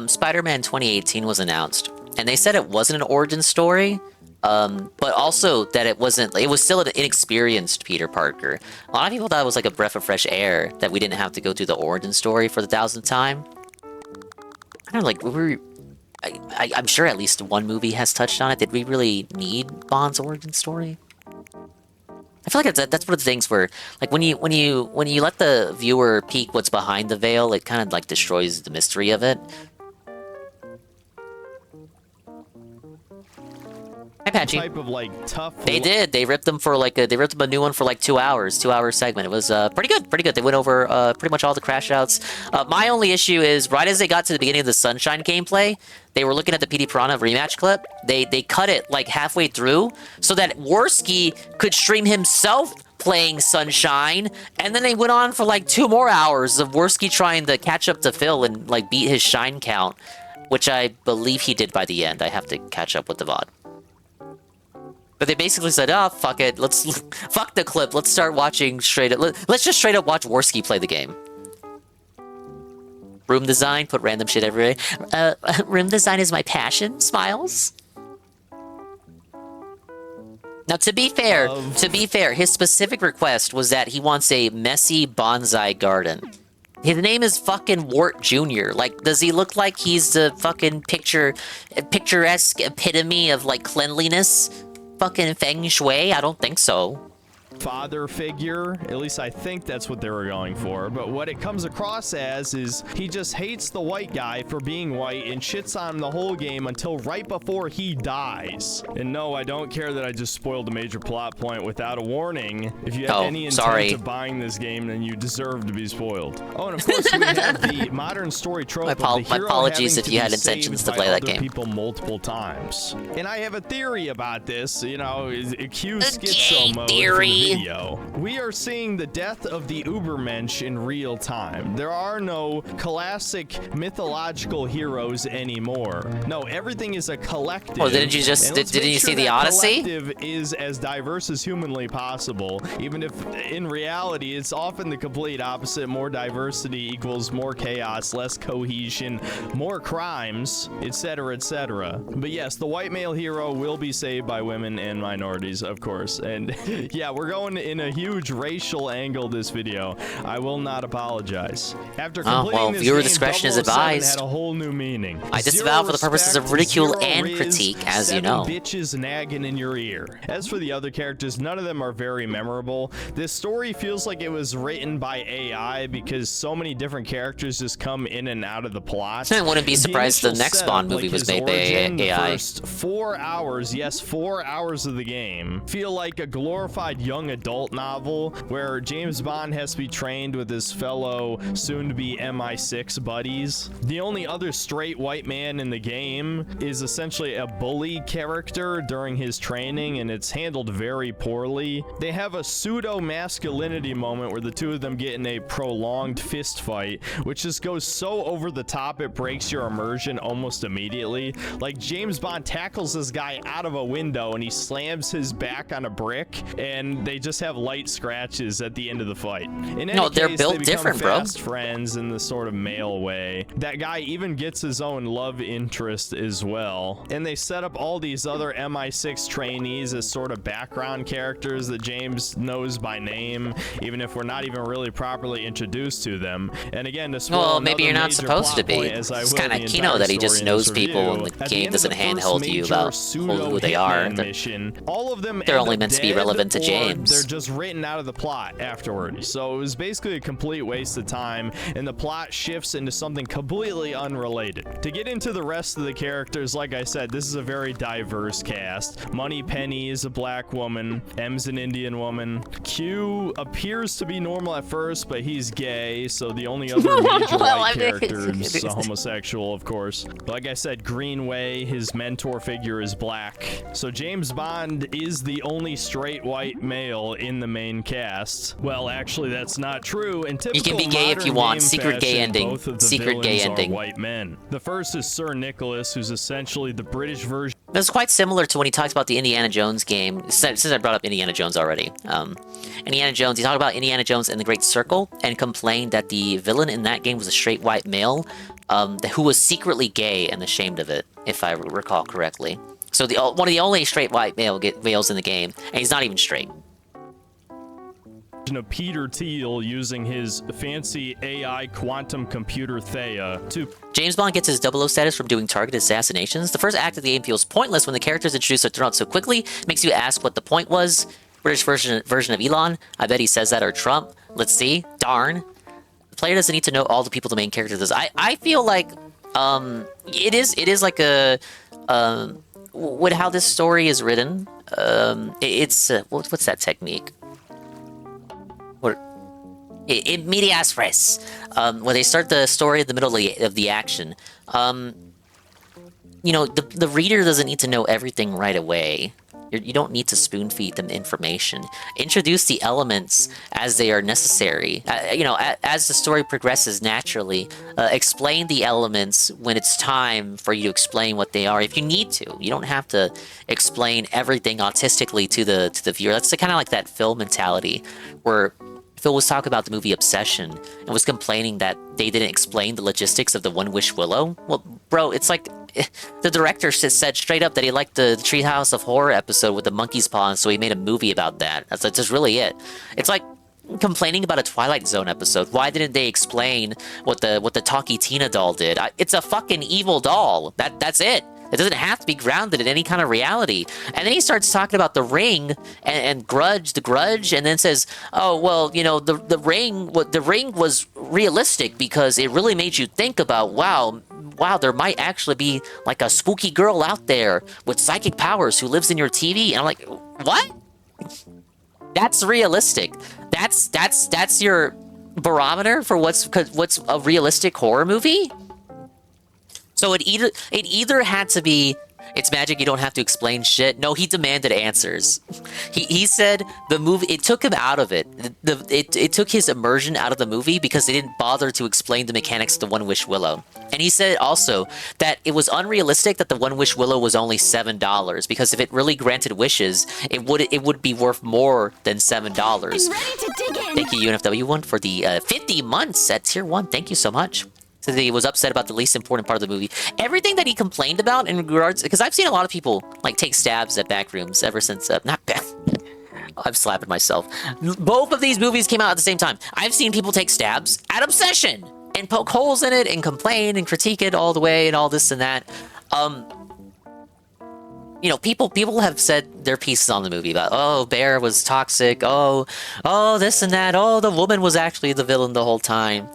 Spider-Man 2018 was announced, and they said it wasn't an origin story, but also that it was still an inexperienced Peter Parker. A lot of people thought it was like a breath of fresh air that we didn't have to go through the origin story for the 1000th time. I don't know, like, I'm sure at least one movie has touched on it. Did we really need Bond's origin story? I feel like that's one of the things where, like, when you let the viewer peek what's behind the veil, it kind of like destroys the mystery of it. Hi, Patchy. Type of like tough. They did. They ripped them for like they ripped them a new one for like 2 hours, 2-hour segment. It was pretty good, pretty good. They went over pretty much all the crash outs. My only issue is right as they got to the beginning of the Sunshine gameplay, they were looking at the PD Piranha rematch clip. They cut it like halfway through so that Worski could stream himself playing Sunshine, and then they went on for like 2 more hours of Worski trying to catch up to Phil and like beat his shine count, which I believe he did by the end. I have to catch up with the VOD. But they basically said, oh, fuck it. Fuck the clip. Let's start watching straight up. Let's just straight up watch Worski play the game. Room design, put random shit everywhere. Room design is my passion, Smiles. Now, to be fair, his specific request was that he wants a messy bonsai garden. His name is fucking Wart Jr. Like, does he look like he's the fucking picturesque epitome of, like, cleanliness? Fucking feng shui? I don't think so. Father figure. At least I think that's what they were going for. But what it comes across as is he just hates the white guy for being white and shits on him the whole game until right before he dies. And no, I don't care that I just spoiled a major plot point without a warning. If you have any intent of buying this game, then you deserve to be spoiled. Oh, and of course we have the modern story trope of the hero apologies having if you to had be intentions saved to play by that other game. people multiple times. And I have a theory about this. You know, cue schizo mode theory. Video. We are seeing the death of the Ubermensch in real time. There are no classic mythological heroes anymore. No, everything is a collective. Oh, didn't you just didn't you see the Odyssey? Collective is as diverse as humanly possible, even if in reality it's often the complete opposite. More diversity equals more chaos, less cohesion, more crimes, etc., etc. But yes, the white male hero will be saved by women and minorities, of course. And yeah, we're going in a huge racial angle this video. I will not apologize. After completing well, this viewer game, discretion is 007 advised. had a whole new meaning. I disavow for the purposes of ridicule and critique, as you know. Bitches nagging in your ear. As for the other characters, none of them are very memorable. This story feels like it was written by AI because so many different characters just come in and out of the plot. I wouldn't be surprised if the initial next setup, Bond movie like was his made by origin, the AI. first 4 hours, yes, 4 hours of the game, feel like a glorified young adult novel where James Bond has to be trained with his fellow soon-to-be MI6 buddies. The only other straight white man in the game is essentially a bully character during his training, and it's handled very poorly. They have a pseudo-masculinity moment where the two of them get in a prolonged fist fight, which just goes so over the top it breaks your immersion almost immediately. Like, James Bond tackles this guy out of a window and he slams his back on a brick, and they just have light scratches at the end of the fight. In any They're case, built they become different, bro. fast friends in the sort of male way. That guy even gets his own love interest as well. And they set up all these other MI6 trainees as sort of background characters that James knows by name, even if we're not even really properly introduced to them. And again, to spoil Well, maybe another you're not major supposed to plot be. point, as I It's will kind the of Kino entire that he just story in knows this people review, and the at game end of doesn't the first handhold you major about who they are. pseudo-hitman mission, all of them They're end only up meant to be dead, relevant to or James. They're just written out of the plot afterward. So it was basically a complete waste of time, and the plot shifts into something completely unrelated. To get into the rest of the characters, like I said, this is a very diverse cast. Money Penny is a black woman. M's an Indian woman. Q appears to be normal at first, but he's gay, so the only other major white character is a homosexual, of course. But like I said, Greenway, his mentor figure, is black. So James Bond is the only straight white male in the main cast. Well, actually, that's not true. In typical You can be gay if you modern want. game Secret gay fashion, ending. both of the Secret gay villains are ending. white men. The first is Sir Nicholas, who's essentially the British version. It's quite similar to when he talked about the Indiana Jones game. Since I brought up Indiana Jones already, Indiana Jones, he talked about Indiana Jones and the Great Circle and complained that the villain in that game was a straight white male who was secretly gay and ashamed of it, if I recall correctly. So one of the only straight white males in the game, and he's not even straight. Of Peter Thiel using his fancy AI quantum computer Thea to James Bond gets his 00 status from doing targeted assassinations. The first act of the game feels pointless when the characters introduced are thrown out so quickly. Makes you ask what the point was. British version of Elon. I bet he says that, or Trump. Let's see. Darn. The player doesn't need to know all the people the main character does. I feel like it is like a with how this story is written. It's what's that technique? In medias res, where they start the story in the middle of the action. You know, the reader doesn't need to know everything right away. You don't need to spoon feed them information. Introduce the elements as they are necessary. You know, as the story progresses naturally, explain the elements when it's time for you to explain what they are. If you need to, you don't have to explain everything autistically to the viewer. That's kind of like that film mentality where Phil was talking about the movie Obsession and was complaining that they didn't explain the logistics of the One Wish Willow. Well, bro, it's like the director said straight up that he liked the Treehouse of Horror episode with the monkey's paw, and so he made a movie about that. That's just really it. It's like complaining about a Twilight Zone episode. Why didn't they explain what the Talkie Tina doll did? It's a fucking evil doll. That's it. It doesn't have to be grounded in any kind of reality. And then he starts talking about The Ring and Grudge, The Grudge, and then says, oh, well, you know, the Ring was realistic because it really made you think about, wow, there might actually be like a spooky girl out there with psychic powers who lives in your TV. And I'm like, what? That's realistic. That's your barometer for what's a realistic horror movie? So it either had to be, it's magic, you don't have to explain shit. No, he demanded answers. He said the movie, it took him out of it. It took his immersion out of the movie because they didn't bother to explain the mechanics of the One Wish Willow. And he said also that it was unrealistic that the One Wish Willow was only $7 because if it really granted wishes, it would be worth more than $7. Thank you, UNFW1, for the 50 months at Tier 1. Thank you so much. So he was upset about the least important part of the movie. Everything that he complained about in regards, because I've seen a lot of people like take stabs at Backrooms ever since not Beth. I'm slapping myself. Both of these movies came out at the same time. I've seen people take stabs at Obsession and poke holes in it and complain and critique it all the way and all this and that. You know, people have said their pieces on the movie about, oh, Bear was toxic, oh, this and that, oh, the woman was actually the villain the whole time.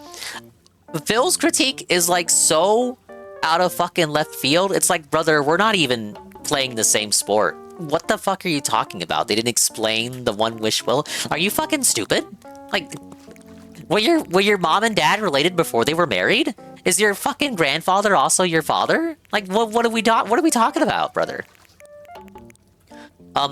Phil's critique is like so out of fucking left field. It's like, brother, we're not even playing the same sport. What the fuck are you talking about? They didn't explain the One Wish Will. Are you fucking stupid? Like, were your mom and dad related before they were married? Is your fucking grandfather also your father? Like, what are we talking about, brother?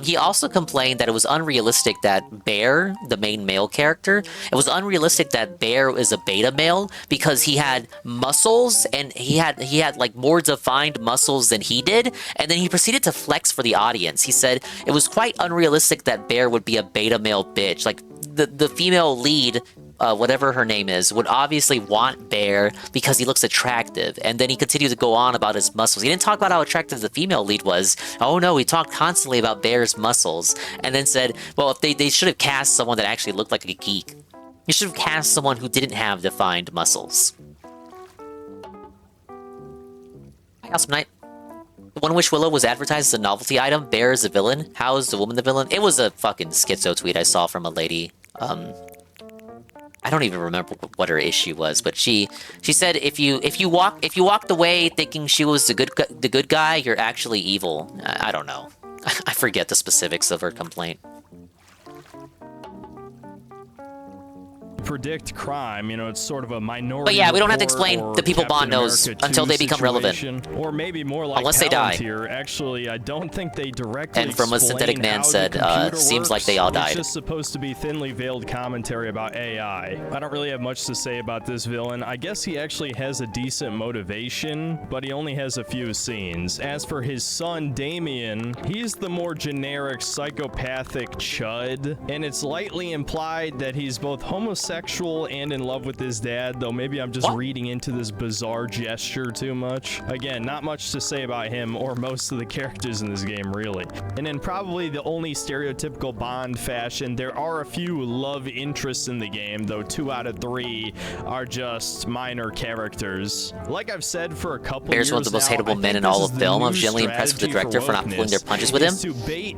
He also complained that it was unrealistic that Bear, the main male character, it was unrealistic that Bear is a beta male because he had muscles and he had like more defined muscles than he did, and then he proceeded to flex for the audience. He said it was quite unrealistic that Bear would be a beta male bitch. Like the female lead, whatever her name is, would obviously want Bear because he looks attractive. And then he continued to go on about his muscles. He didn't talk about how attractive the female lead was. Oh no, he talked constantly about Bear's muscles. And then said, well, if they should have cast someone that actually looked like a geek. You should have cast someone who didn't have defined muscles. Hi, Awesome Night. The One Wish Willow was advertised as a novelty item. Bear is the villain. How is the woman the villain? It was a fucking schizo tweet I saw from a lady. I don't even remember what her issue was, but she said if you walked away thinking she was the good guy, you're actually evil. I don't know. I forget the specifics of her complaint. Predict crime, you know, it's sort of a minority. But yeah, we don't have to explain the people Bond knows until they become relevant. Or maybe more like unless they die. Actually, I don't think they directly. And from what Synthetic Man said, seems like they all died. It's just supposed to be thinly veiled commentary about AI. I don't really have much to say about this villain. I guess he actually has a decent motivation, but he only has a few scenes. As for his son, Damien, he's the more generic psychopathic chud, and it's lightly implied that he's both homosexual and in love with his dad, though maybe I'm just reading into this bizarre gesture too much. Again, not much to say about him or most of the characters in this game, really. And in probably the only stereotypical Bond fashion, there are a few love interests in the game, though 2 out of 3 are just minor characters. Like I've said for a couple years Bear's one of the most hateable men in all of film. I'm genuinely impressed with the director for not pulling their punches with him.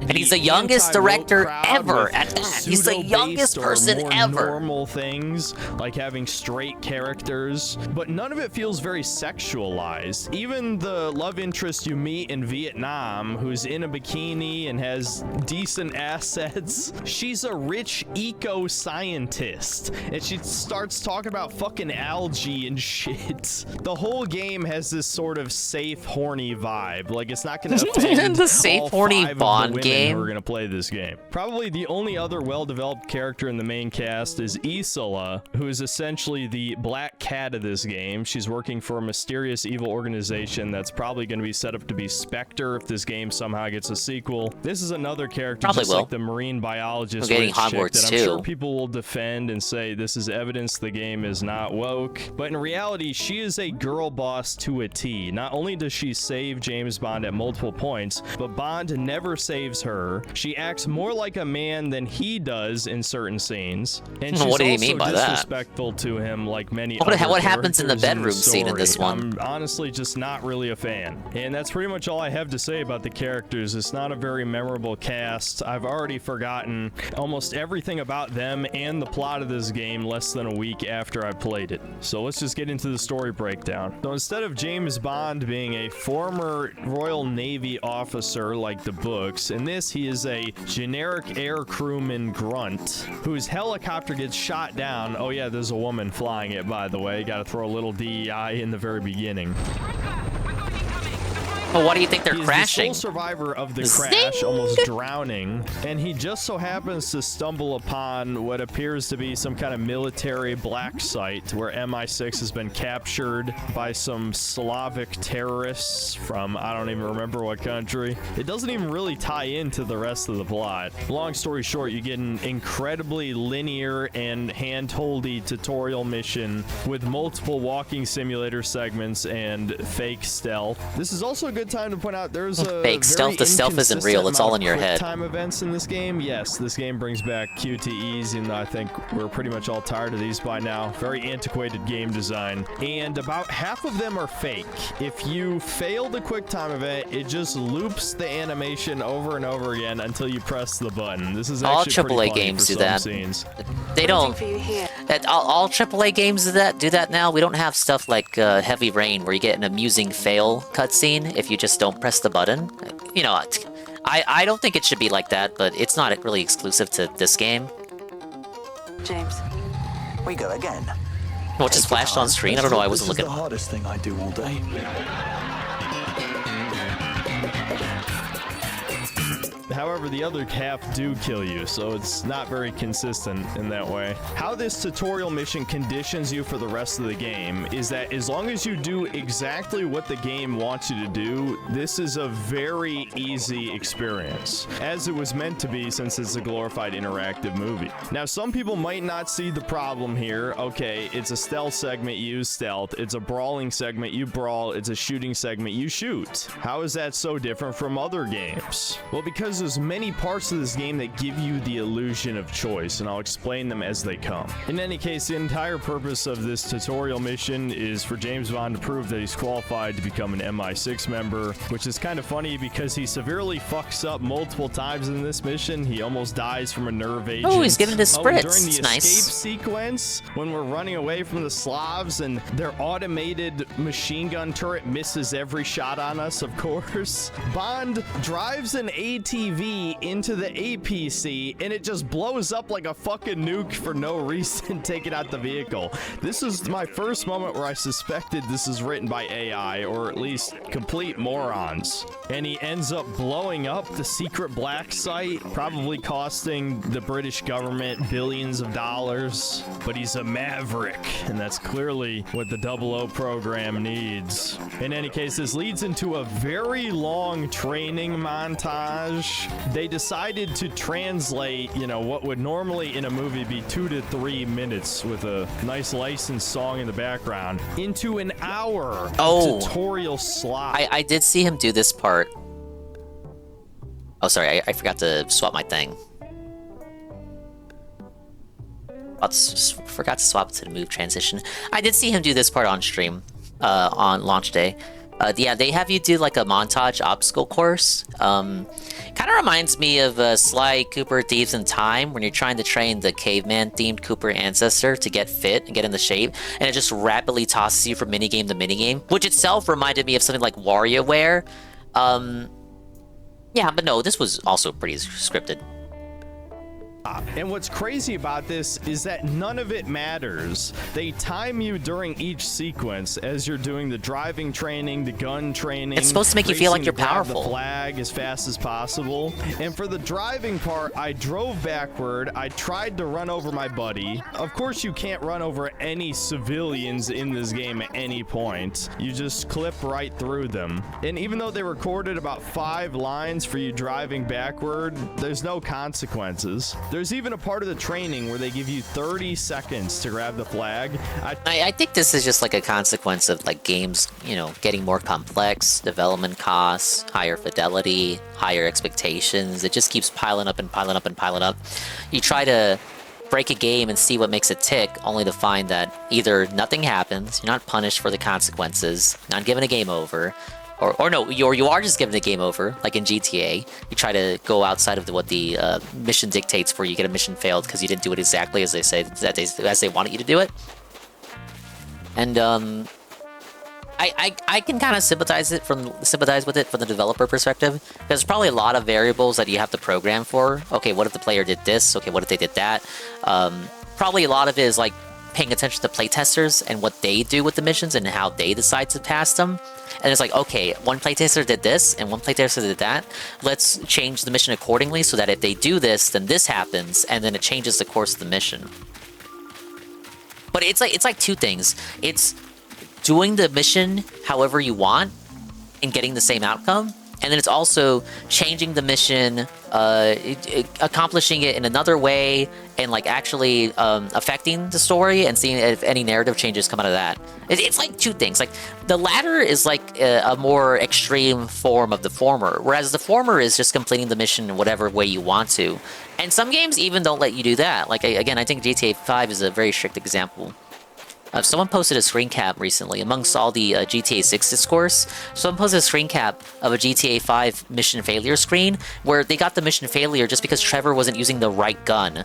And he's the youngest director ever at that. He's the youngest person ever. Things like having straight characters, but none of it feels very sexualized. Even the love interest you meet in Vietnam, who's in a bikini and has decent assets, she's a rich eco-scientist and she starts talking about fucking algae and shit. The whole game has this sort of safe horny vibe, like it's not gonna offend the safe horny Bond game who are gonna play this game. Probably the only other well-developed character in the main cast is Issa Ursula, who is essentially the black cat of this game. She's working for a mysterious evil organization that's probably going to be set up to be Spectre if this game somehow gets a sequel. This is another character Probably just will. like the marine biologist We're getting witch chick Hogwarts that I'm too. sure people will defend and say this is evidence the game is not woke. But in reality, she is a girl boss to a T. Not only does she save James Bond at multiple points, but Bond never saves her. She acts more like a man than he does in certain scenes. And she's What do you also mean by that? disrespectful to him like many What- other what happens in the characters bedroom scene in this story. one? I'm honestly just not really a fan. And that's pretty much all I have to say about the characters. It's not a very memorable cast. I've already forgotten almost everything about them and the plot of this game less than a week after I played it. So let's just get into the story breakdown. So instead of James Bond being a former Royal Navy officer like the books, in this he is a generic air crewman grunt whose helicopter gets shot down. Oh yeah, there's a woman flying it, by the way. Gotta throw a little DEI in the very beginning. Well, why do you think they're He's crashing? the sole survivor of the Zing! crash, almost drowning, and he just so happens to stumble upon what appears to be some kind of military black site where MI6 has been captured by some Slavic terrorists from I don't even remember what country. It doesn't even really tie into the rest of the plot. Long story short, you get an incredibly linear and hand-holdy tutorial mission with multiple walking simulator segments and fake stealth. This is also a good time to point out there's a Fake stealth. The stealth isn't real. It's all in your head. Time events in this game. Yes, this game brings back QTEs, and I think we're pretty much all tired of these by now. Very antiquated game design, and about half of them are fake. If you fail the quick time event, it just loops the animation over and over again until you press the button. This is All actually pretty AAA funny games for do some that. scenes. They don't. All AAA games do that now. We don't have stuff like Heavy Rain where you get an amusing fail cutscene if you just don't press the button. You know, I don't think it should be like that, but it's not really exclusive to this game. James, we go again. Well, it just flashed on screen. I don't know. I wasn't looking. This is the hardest thing I do all day. However, the other half do kill you, so it's not very consistent in that way. How this tutorial mission conditions you for the rest of the game is that as long as you do exactly what the game wants you to do, this is a very easy experience, as it was meant to be since it's a glorified interactive movie. Now, some people might not see the problem here. Okay, it's a stealth segment, you use stealth. It's a brawling segment, you brawl. It's a shooting segment, you shoot. How is that so different from other games? Well, because there's many parts of this game that give you the illusion of choice, and I'll explain them as they come. In any case, the entire purpose of this tutorial mission is for James Bond to prove that he's qualified to become an MI6 member, which is kind of funny because he severely fucks up multiple times in this mission. He almost dies from a nerve agent. Oh, he's giving his spritz. During the It's escape nice. sequence, when we're running away from the Slavs and their automated machine gun turret misses every shot on us, of course, Bond drives an ATV into the APC and it just blows up like a fucking nuke for no reason, taking out the vehicle. This is my first moment where I suspected this is written by AI, or at least complete morons. And he ends up blowing up the secret black site, probably costing the British government billions of dollars. But he's a maverick, and that's clearly what the 00 program needs. In any case, this leads into a very long training montage. They decided to translate, you know, what would normally in a movie be 2 to 3 minutes with a nice licensed song in the background into an hour of tutorial slot. I did see him do this part. Oh, sorry, I forgot to swap my thing. Forgot to swap to the move transition. I did see him do this part on stream, on launch day. Yeah, they have you do like a montage obstacle course. Kind of reminds me of Sly Cooper Thieves in Time, when you're trying to train the caveman-themed Cooper ancestor to get fit and get in the shape, and it just rapidly tosses you from minigame to minigame, which itself reminded me of something like WarioWare. Yeah, but no, this was also pretty scripted. And what's crazy about this is that none of it matters. They time you during each sequence as you're doing the driving training, the gun training. It's supposed to make you feel like racing you're to grab powerful. The flag as fast as possible. And for the driving part, I drove backward. I tried to run over my buddy. Of course, you can't run over any civilians in this game at any point. You just clip right through them. And even though they recorded about 5 lines for you driving backward, there's no consequences. There's even a part of the training where they give you 30 seconds to grab the flag. I think this is just like a consequence of like games, you know, getting more complex, development costs, higher fidelity, higher expectations. It just keeps piling up and piling up and piling up. You try to break a game and see what makes it tick, only to find that either nothing happens, you're not punished for the consequences, not given a game over, or no, you are just given a game over, like in GTA. You try to go outside of what the mission dictates for you, get a mission failed because you didn't do it exactly as they say, as they wanted you to do it. And I can kind of sympathize with it from the developer perspective. There's probably a lot of variables that you have to program for. Okay, what if the player did this? Okay, what if they did that? Probably a lot of it is like paying attention to playtesters and what they do with the missions and how they decide to pass them. And it's like, okay, one playtester did this and one playtester did that. Let's change the mission accordingly so that if they do this, then this happens, and then it changes the course of the mission. But it's like two things. It's doing the mission however you want and getting the same outcome, and then it's also changing the mission, accomplishing it in another way, and like actually affecting the story and seeing if any narrative changes come out of that. It's like two things. Like the latter is like a more extreme form of the former, whereas the former is just completing the mission in whatever way you want to. And some games even don't let you do that. Like again, I think GTA 5 is a very strict example. Someone posted a screen cap recently amongst all the GTA 6 discourse. Someone posted a screen cap of a GTA 5 mission failure screen where they got the mission failure just because Trevor wasn't using the right gun.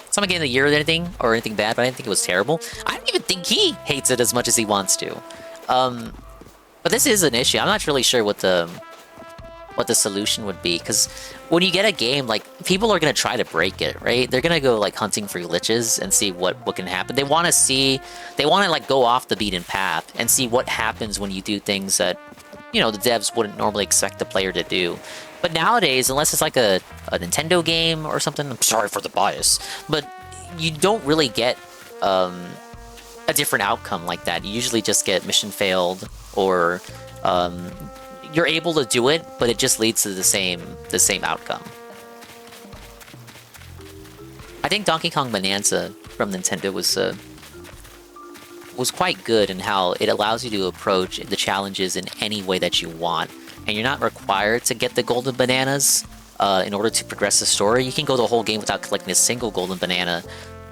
Someone getting the year or anything bad, but I didn't think it was terrible. I don't even think he hates it as much as he wants to. But this is an issue. I'm not really sure what the solution would be, because when you get a game, like, people are gonna try to break it, right? They're gonna go like hunting for glitches and see what can happen. They want to like go off the beaten path and see what happens when you do things that, you know, the devs wouldn't normally expect the player to do. But nowadays, unless it's like a Nintendo game or something, I'm sorry for the bias, but you don't really get a different outcome like that. You usually just get mission failed, or you're able to do it, but it just leads to the same outcome. I think Donkey Kong Bonanza from Nintendo was quite good in how it allows you to approach the challenges in any way that you want, and you're not required to get the golden bananas in order to progress the story. You can go the whole game without collecting a single golden banana,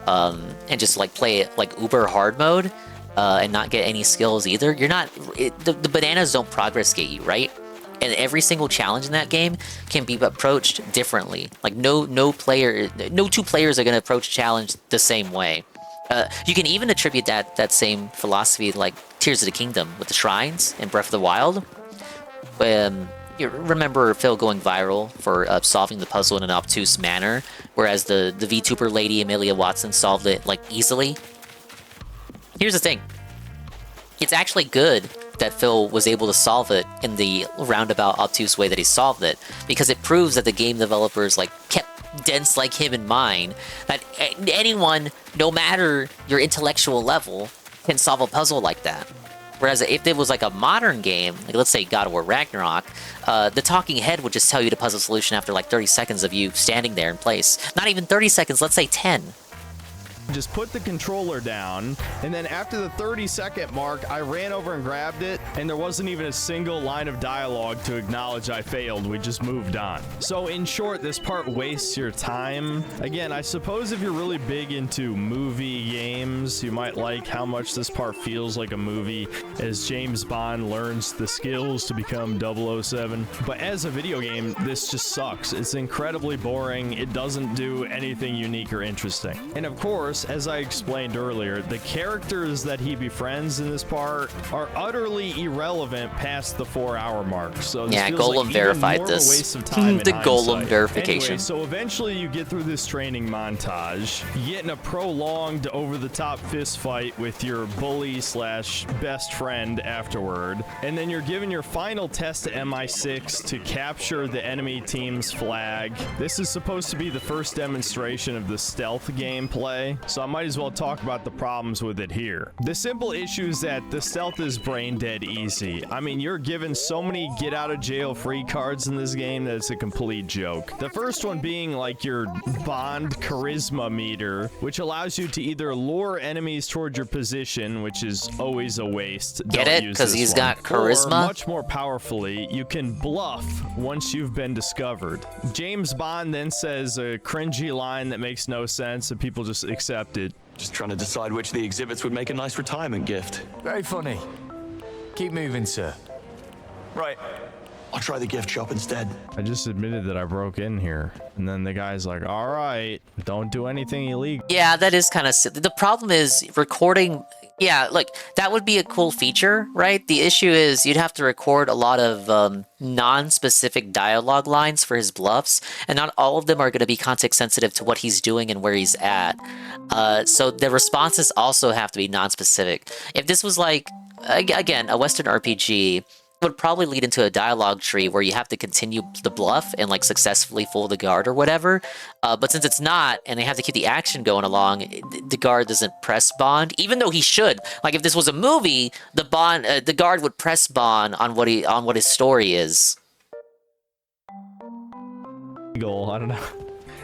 and just like play it like uber hard mode. And not get any skills either. You're not... the bananas don't progress gate you, right? And every single challenge in that game can be approached differently. Like, no two players are going to approach a challenge the same way. You can even attribute that same philosophy to, like, Tears of the Kingdom with the shrines in Breath of the Wild. You remember Phil going viral for solving the puzzle in an obtuse manner, whereas the VTuber lady Amelia Watson solved it, like, easily? Here's the thing. It's actually good that Phil was able to solve it in the roundabout, obtuse way that he solved it, because it proves that the game developers like kept dents like him in mind, that anyone, no matter your intellectual level, can solve a puzzle like that. Whereas if it was like a modern game, like let's say God of War Ragnarok, the talking head would just tell you the puzzle solution after like 30 seconds of you standing there in place. Not even 30 seconds, let's say 10. Just put the controller down, and then after the 30-second mark, I ran over and grabbed it, and there wasn't even a single line of dialogue to acknowledge I failed. We just moved on. So in short, this part wastes your time. Again, I suppose if you're really big into movie games, you might like how much this part feels like a movie as James Bond learns the skills to become 007. But as a video game, this just sucks. It's incredibly boring. It doesn't do anything unique or interesting. And of course, course, as I explained earlier, the characters that he befriends in this part are utterly irrelevant past the 4-hour mark. So this Yeah, feels Golem like verified even more this. Of a waste of time The in Golem hindsight. verification. Anyway, so eventually you get through this training montage. You get in a prolonged, over-the-top fist fight with your bully slash best friend afterward, and then you're given your final test at MI6 to capture the enemy team's flag. This is supposed to be the first demonstration of the stealth gameplay, so I might as well talk about the problems with it here. The simple issue is that the stealth is brain dead easy. I mean, you're given so many get out of jail free cards in this game that it's a complete joke. The first one being like your Bond charisma meter, which allows you to either lure enemies toward your position, which is always a waste. Get Don't it? use 'Cause this he's one. got charisma? Or, much more powerfully, you can bluff once you've been discovered. James Bond then says a cringy line that makes no sense and people just accept it. Just trying to decide which of the exhibits would make a nice retirement gift. Very funny. Keep moving, sir. Right. I'll try the gift shop instead. I just admitted that I broke in here, and then the guy's like, all right, don't do anything illegal. Yeah, that is kind of silly. The problem is recording. Yeah, like that would be a cool feature, right? The issue is you'd have to record a lot of non-specific dialogue lines for his bluffs, and not all of them are going to be context sensitive to what he's doing and where he's at. So the responses also have to be non-specific. If this was like, again, a Western RPG, would probably lead into a dialogue tree where you have to continue the bluff and like successfully fool the guard or whatever. But since it's not, and they have to keep the action going along, the guard doesn't press Bond, even though he should. Like if this was a movie, the guard would press Bond on what his story is. I don't know.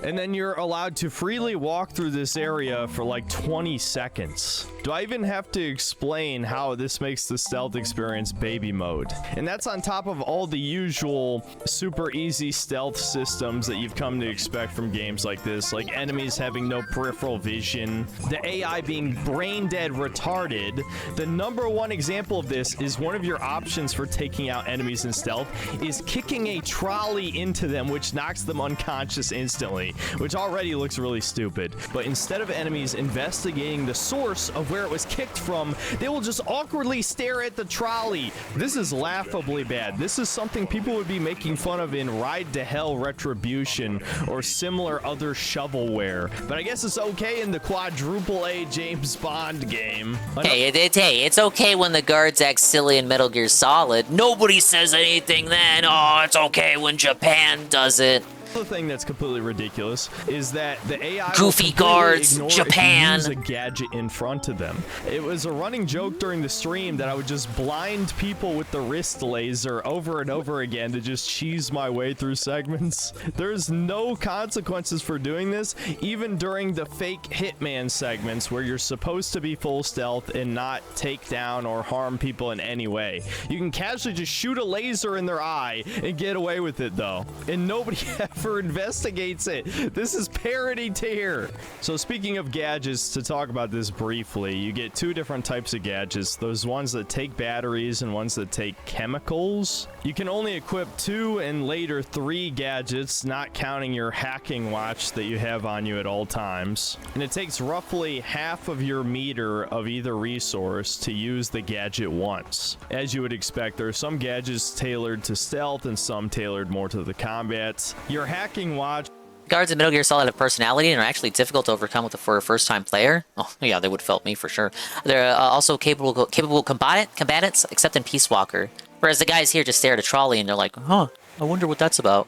And then you're allowed to freely walk through this area for like 20 seconds. Do I even have to explain how this makes the stealth experience baby mode? And that's on top of all the usual super easy stealth systems that you've come to expect from games like this, like enemies having no peripheral vision, the AI being brain dead retarded. The #1 example of this is one of your options for taking out enemies in stealth is kicking a trolley into them, which knocks them unconscious instantly, which already looks really stupid. But instead of enemies investigating the source of where it was kicked from, they will just awkwardly stare at the trolley. This is laughably bad. This is something people would be making fun of in Ride to Hell Retribution or similar other shovelware. But I guess it's okay in the quadruple A James Bond game. Hey, it's okay when the guards act silly in Metal Gear Solid. Nobody says anything then. Oh, it's okay when Japan does it. The thing that's completely ridiculous is that the AI Goofy guards, Japan. Use a gadget in front of them. It was a running joke during the stream that I would just blind people with the wrist laser over and over again to just cheese my way through segments. There's no consequences for doing this, even during the fake Hitman segments where you're supposed to be full stealth and not take down or harm people in any way. You can casually just shoot a laser in their eye and get away with it though, and nobody ever investigates it. This is parody tier. So speaking of gadgets, to talk about this briefly, you get 2 different types of gadgets. Those ones that take batteries and ones that take chemicals. You can only equip 2 and later 3 gadgets, not counting your hacking watch that you have on you at all times. And it takes roughly half of your meter of either resource to use the gadget once. As you would expect, there are some gadgets tailored to stealth and some tailored more to the combat. Your hacking watch. Guards in Metal Gear Solid have personality and are actually difficult to overcome for a first-time player. Oh, yeah, they would felt me for sure. They're also capable combatants, except in Peace Walker. Whereas the guys here just stare at a trolley and they're like, huh, I wonder what that's about.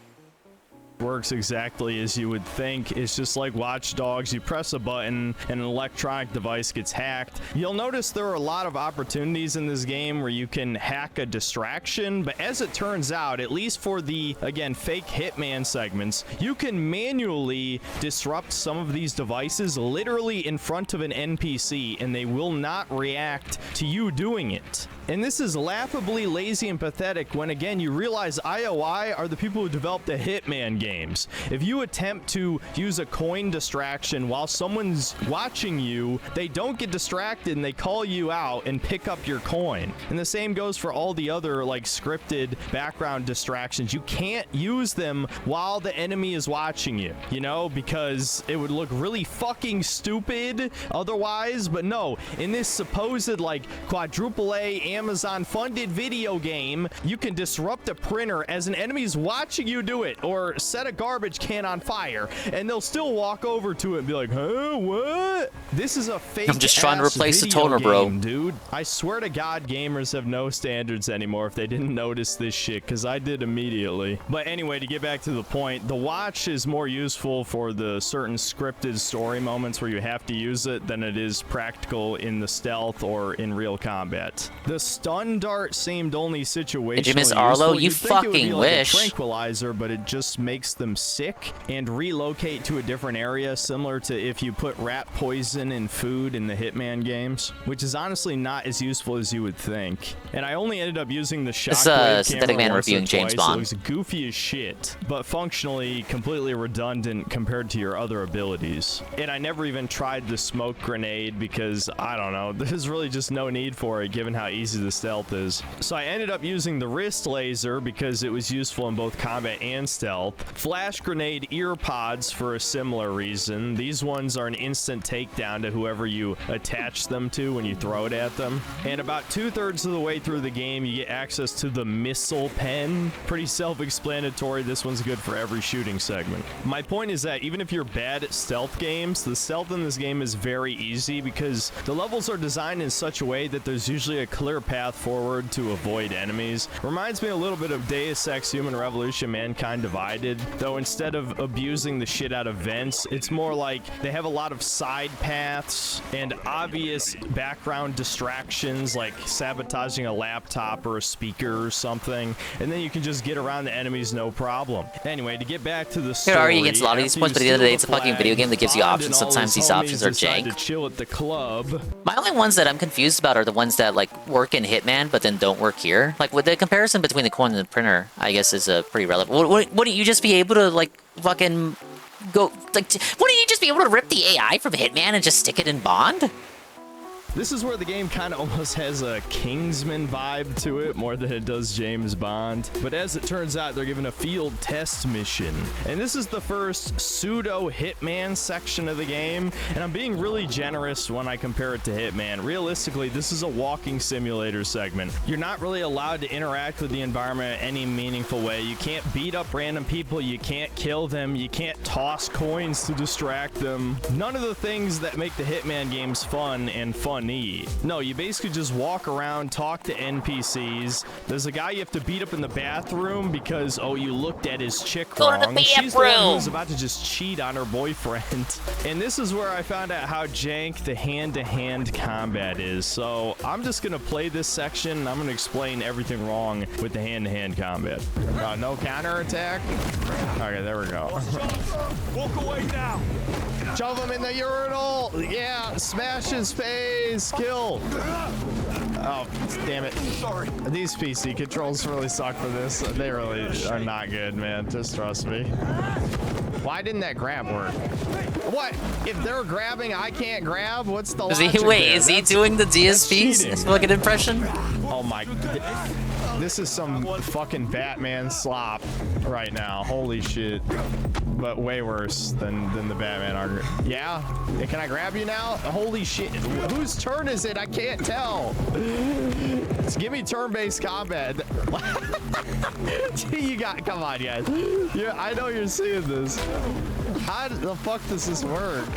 Works exactly as you would think. It's just like Watch Dogs. You press a button and an electronic device gets hacked. You'll notice there are a lot of opportunities in this game where you can hack a distraction, but as it turns out, at least for the, again, fake Hitman segments, you can manually disrupt some of these devices literally in front of an NPC and they will not react to you doing it. And this is laughably lazy and pathetic when, again, you realize IOI are the people who developed the Hitman games. If you attempt to use a coin distraction while someone's watching you, they don't get distracted and they call you out and pick up your coin. And the same goes for all the other like scripted background distractions. You can't use them while the enemy is watching you, you know, because it would look really fucking stupid otherwise. But no, in this supposed like quadruple A Amazon funded video game, you can disrupt a printer as an enemy's watching you do it, or set a garbage can on fire and they'll still walk over to it and be like, huh, what? This is a fake. I'm just trying to replace the video toner, bro. game, dude. I swear to God, gamers have no standards anymore if they didn't notice this shit, because I did immediately. But anyway, to get back to the point, the watch is more useful for the certain scripted story moments where you have to use it than it is practical in the stealth or in real combat. The stun dart seemed only situationally Did you miss Arlo? useful. You You'd think it would be fucking like a wish. tranquilizer, but it just makes them sick and relocate to a different area, similar to if you put rat poison in food in the Hitman games, which is honestly not as useful as you would think. And I only ended up using the shockwave Synthetic Man camera once or reviewing James twice. Bond. It looks goofy as shit, but functionally completely redundant compared to your other abilities. And I never even tried the smoke grenade because, I don't know, there's really just no need for it given how easy the stealth is. So I ended up using the wrist laser because it was useful in both combat and stealth. Flash grenade ear pods for a similar reason. These ones are an instant takedown to whoever you attach them to when you throw it at them. And about 2/3 of the way through the game, you get access to the missile pen. Pretty self-explanatory. This one's good for every shooting segment. My point is that even if you're bad at stealth games, the stealth in this game is very easy because the levels are designed in such a way that there's usually a clear path forward to avoid enemies. Reminds me a little bit of Deus Ex Human Revolution Mankind Divided, though instead of abusing the shit out of vents, it's more like they have a lot of side paths and obvious background distractions like sabotaging a laptop or a speaker or something, and then you can just get around the enemies no problem. Anyway, to get back to the story, Could argue against a lot of these points, but at the end of the day, it's a fucking video game that gives you Bond options. and all Sometimes his these options homies are decide jank. to chill at the club. My only ones that I'm confused about are the ones that like work in Hitman but then don't work here. Like with the comparison between the coin and the printer, I guess is pretty relevant. Wouldn't you just be able to like fucking go like? Wouldn't you just be able to rip the AI from Hitman and just stick it in Bond? This is where the game kind of almost has a Kingsman vibe to it more than it does James Bond. But as it turns out, they're given a field test mission. And this is the first pseudo Hitman section of the game. And I'm being really generous when I compare it to Hitman. Realistically, this is a walking simulator segment. You're not really allowed to interact with the environment in any meaningful way. You can't beat up random people. You can't kill them. You can't toss coins to distract them. None of the things that make the Hitman games fun and funny. No, you basically just walk around, talk to NPCs. There's a guy you have to beat up in the bathroom because, oh, you looked at his chick wrong. She's the one who's about to just cheat on her boyfriend. And this is where I found out how jank the hand-to-hand combat is. So I'm just gonna play this section and I'm gonna explain everything wrong with the hand-to-hand combat. No counterattack? Okay, there we go. Walk away now. Shove him in the urinal. Yeah, smash his face. Kill. Oh, damn it. Sorry. These PC controls really suck for this. They really are not good, man. Just trust me. Why didn't that grab work? What? If they're grabbing, I can't grab? What's the logic Is he doing the DSP's fucking impression? Oh my. This is some fucking Batman slop right now. Holy shit. But way worse than the Batman argument. Yeah? Hey, can I grab you now? Holy shit. Whose turn is it? I can't tell. Just give me turn-based combat. You got, come on, guys. Yeah, I know you're seeing this. How the fuck does this work?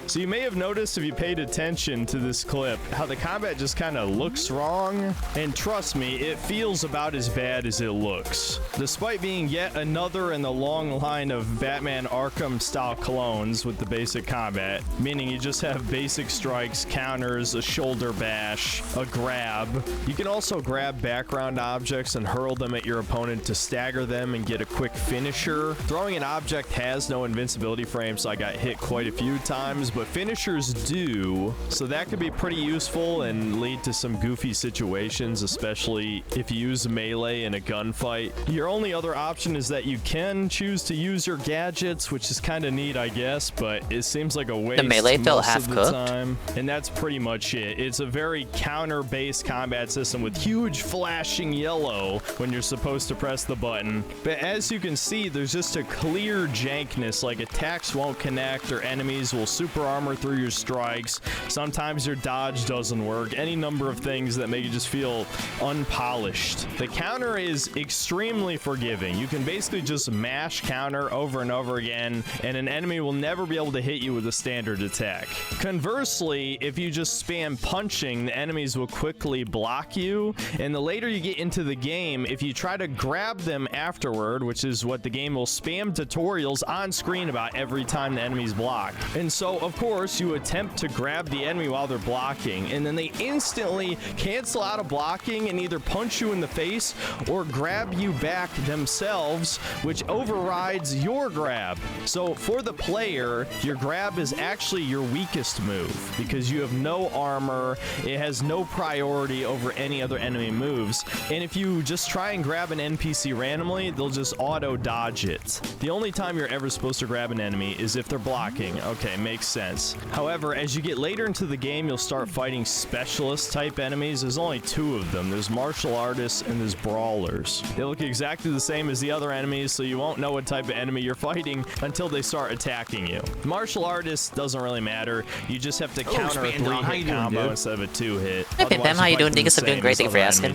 So you may have noticed if you paid attention to this clip, how the combat just kind of looks wrong. And trust me, it feels about as bad as it looks. Despite being yet another in the long line of Batman Arkham style clones with the basic combat, meaning you just have basic strikes, counters, a shoulder bash, a grab. You can also grab background objects and hurl them at your opponent to stagger them and get a quick finisher. Throwing an object has no invincibility frame, so I got hit quite a few times, but finishers do, so that could be pretty useful and lead to some goofy situations, especially if you use melee in a gunfight. Your only other option is that you can choose to use your gadgets, which is kind of neat, I guess, but it seems like a waste The melee felt most of the half-cooked. time. And that's pretty much it. It's a very counter-based combat system with huge flashing yellow when you're supposed to press the button. But as you can see, there's just a clear jankness, like attacks won't connect or enemies will super armor through your strikes. Sometimes your dodge doesn't work. Any number of things that make you just feel unpolished. The counter is extremely forgiving. You can basically just mash counter over and over again, and an enemy will never be able to hit you with a standard attack. Conversely, if you just spam punching, the enemies will quickly block you, and the later you get into the game, if you try to grab them afterward, which is what the game will spam tutorials on screen about every time the enemy's blocked. And so, of course, you attempt to grab the enemy while they're blocking, and then they instantly cancel out of blocking and either punch you in the face or grab you back themselves, which overrides your grab. So for the player, your grab is actually your weakest move because you have no armor, it has no priority over any other enemy moves, and if you just try and grab an NPC randomly, they'll just auto dodge it. The only time you're ever supposed to grab an enemy is if they're blocking. Okay, makes sense. However, as you get later into the game, you'll start fighting specialist type enemies. There's only two of them. There's martial artists and there's brawlers. They look exactly the same as the other enemies, so you won't know what type of enemy you're fighting until they start attacking you. Martial artists doesn't really matter. You just have to counter a 3-hit combo instead of a 2-hit. Hey, Pam, how you doing? Dingus, I'm doing great. Thank you for asking.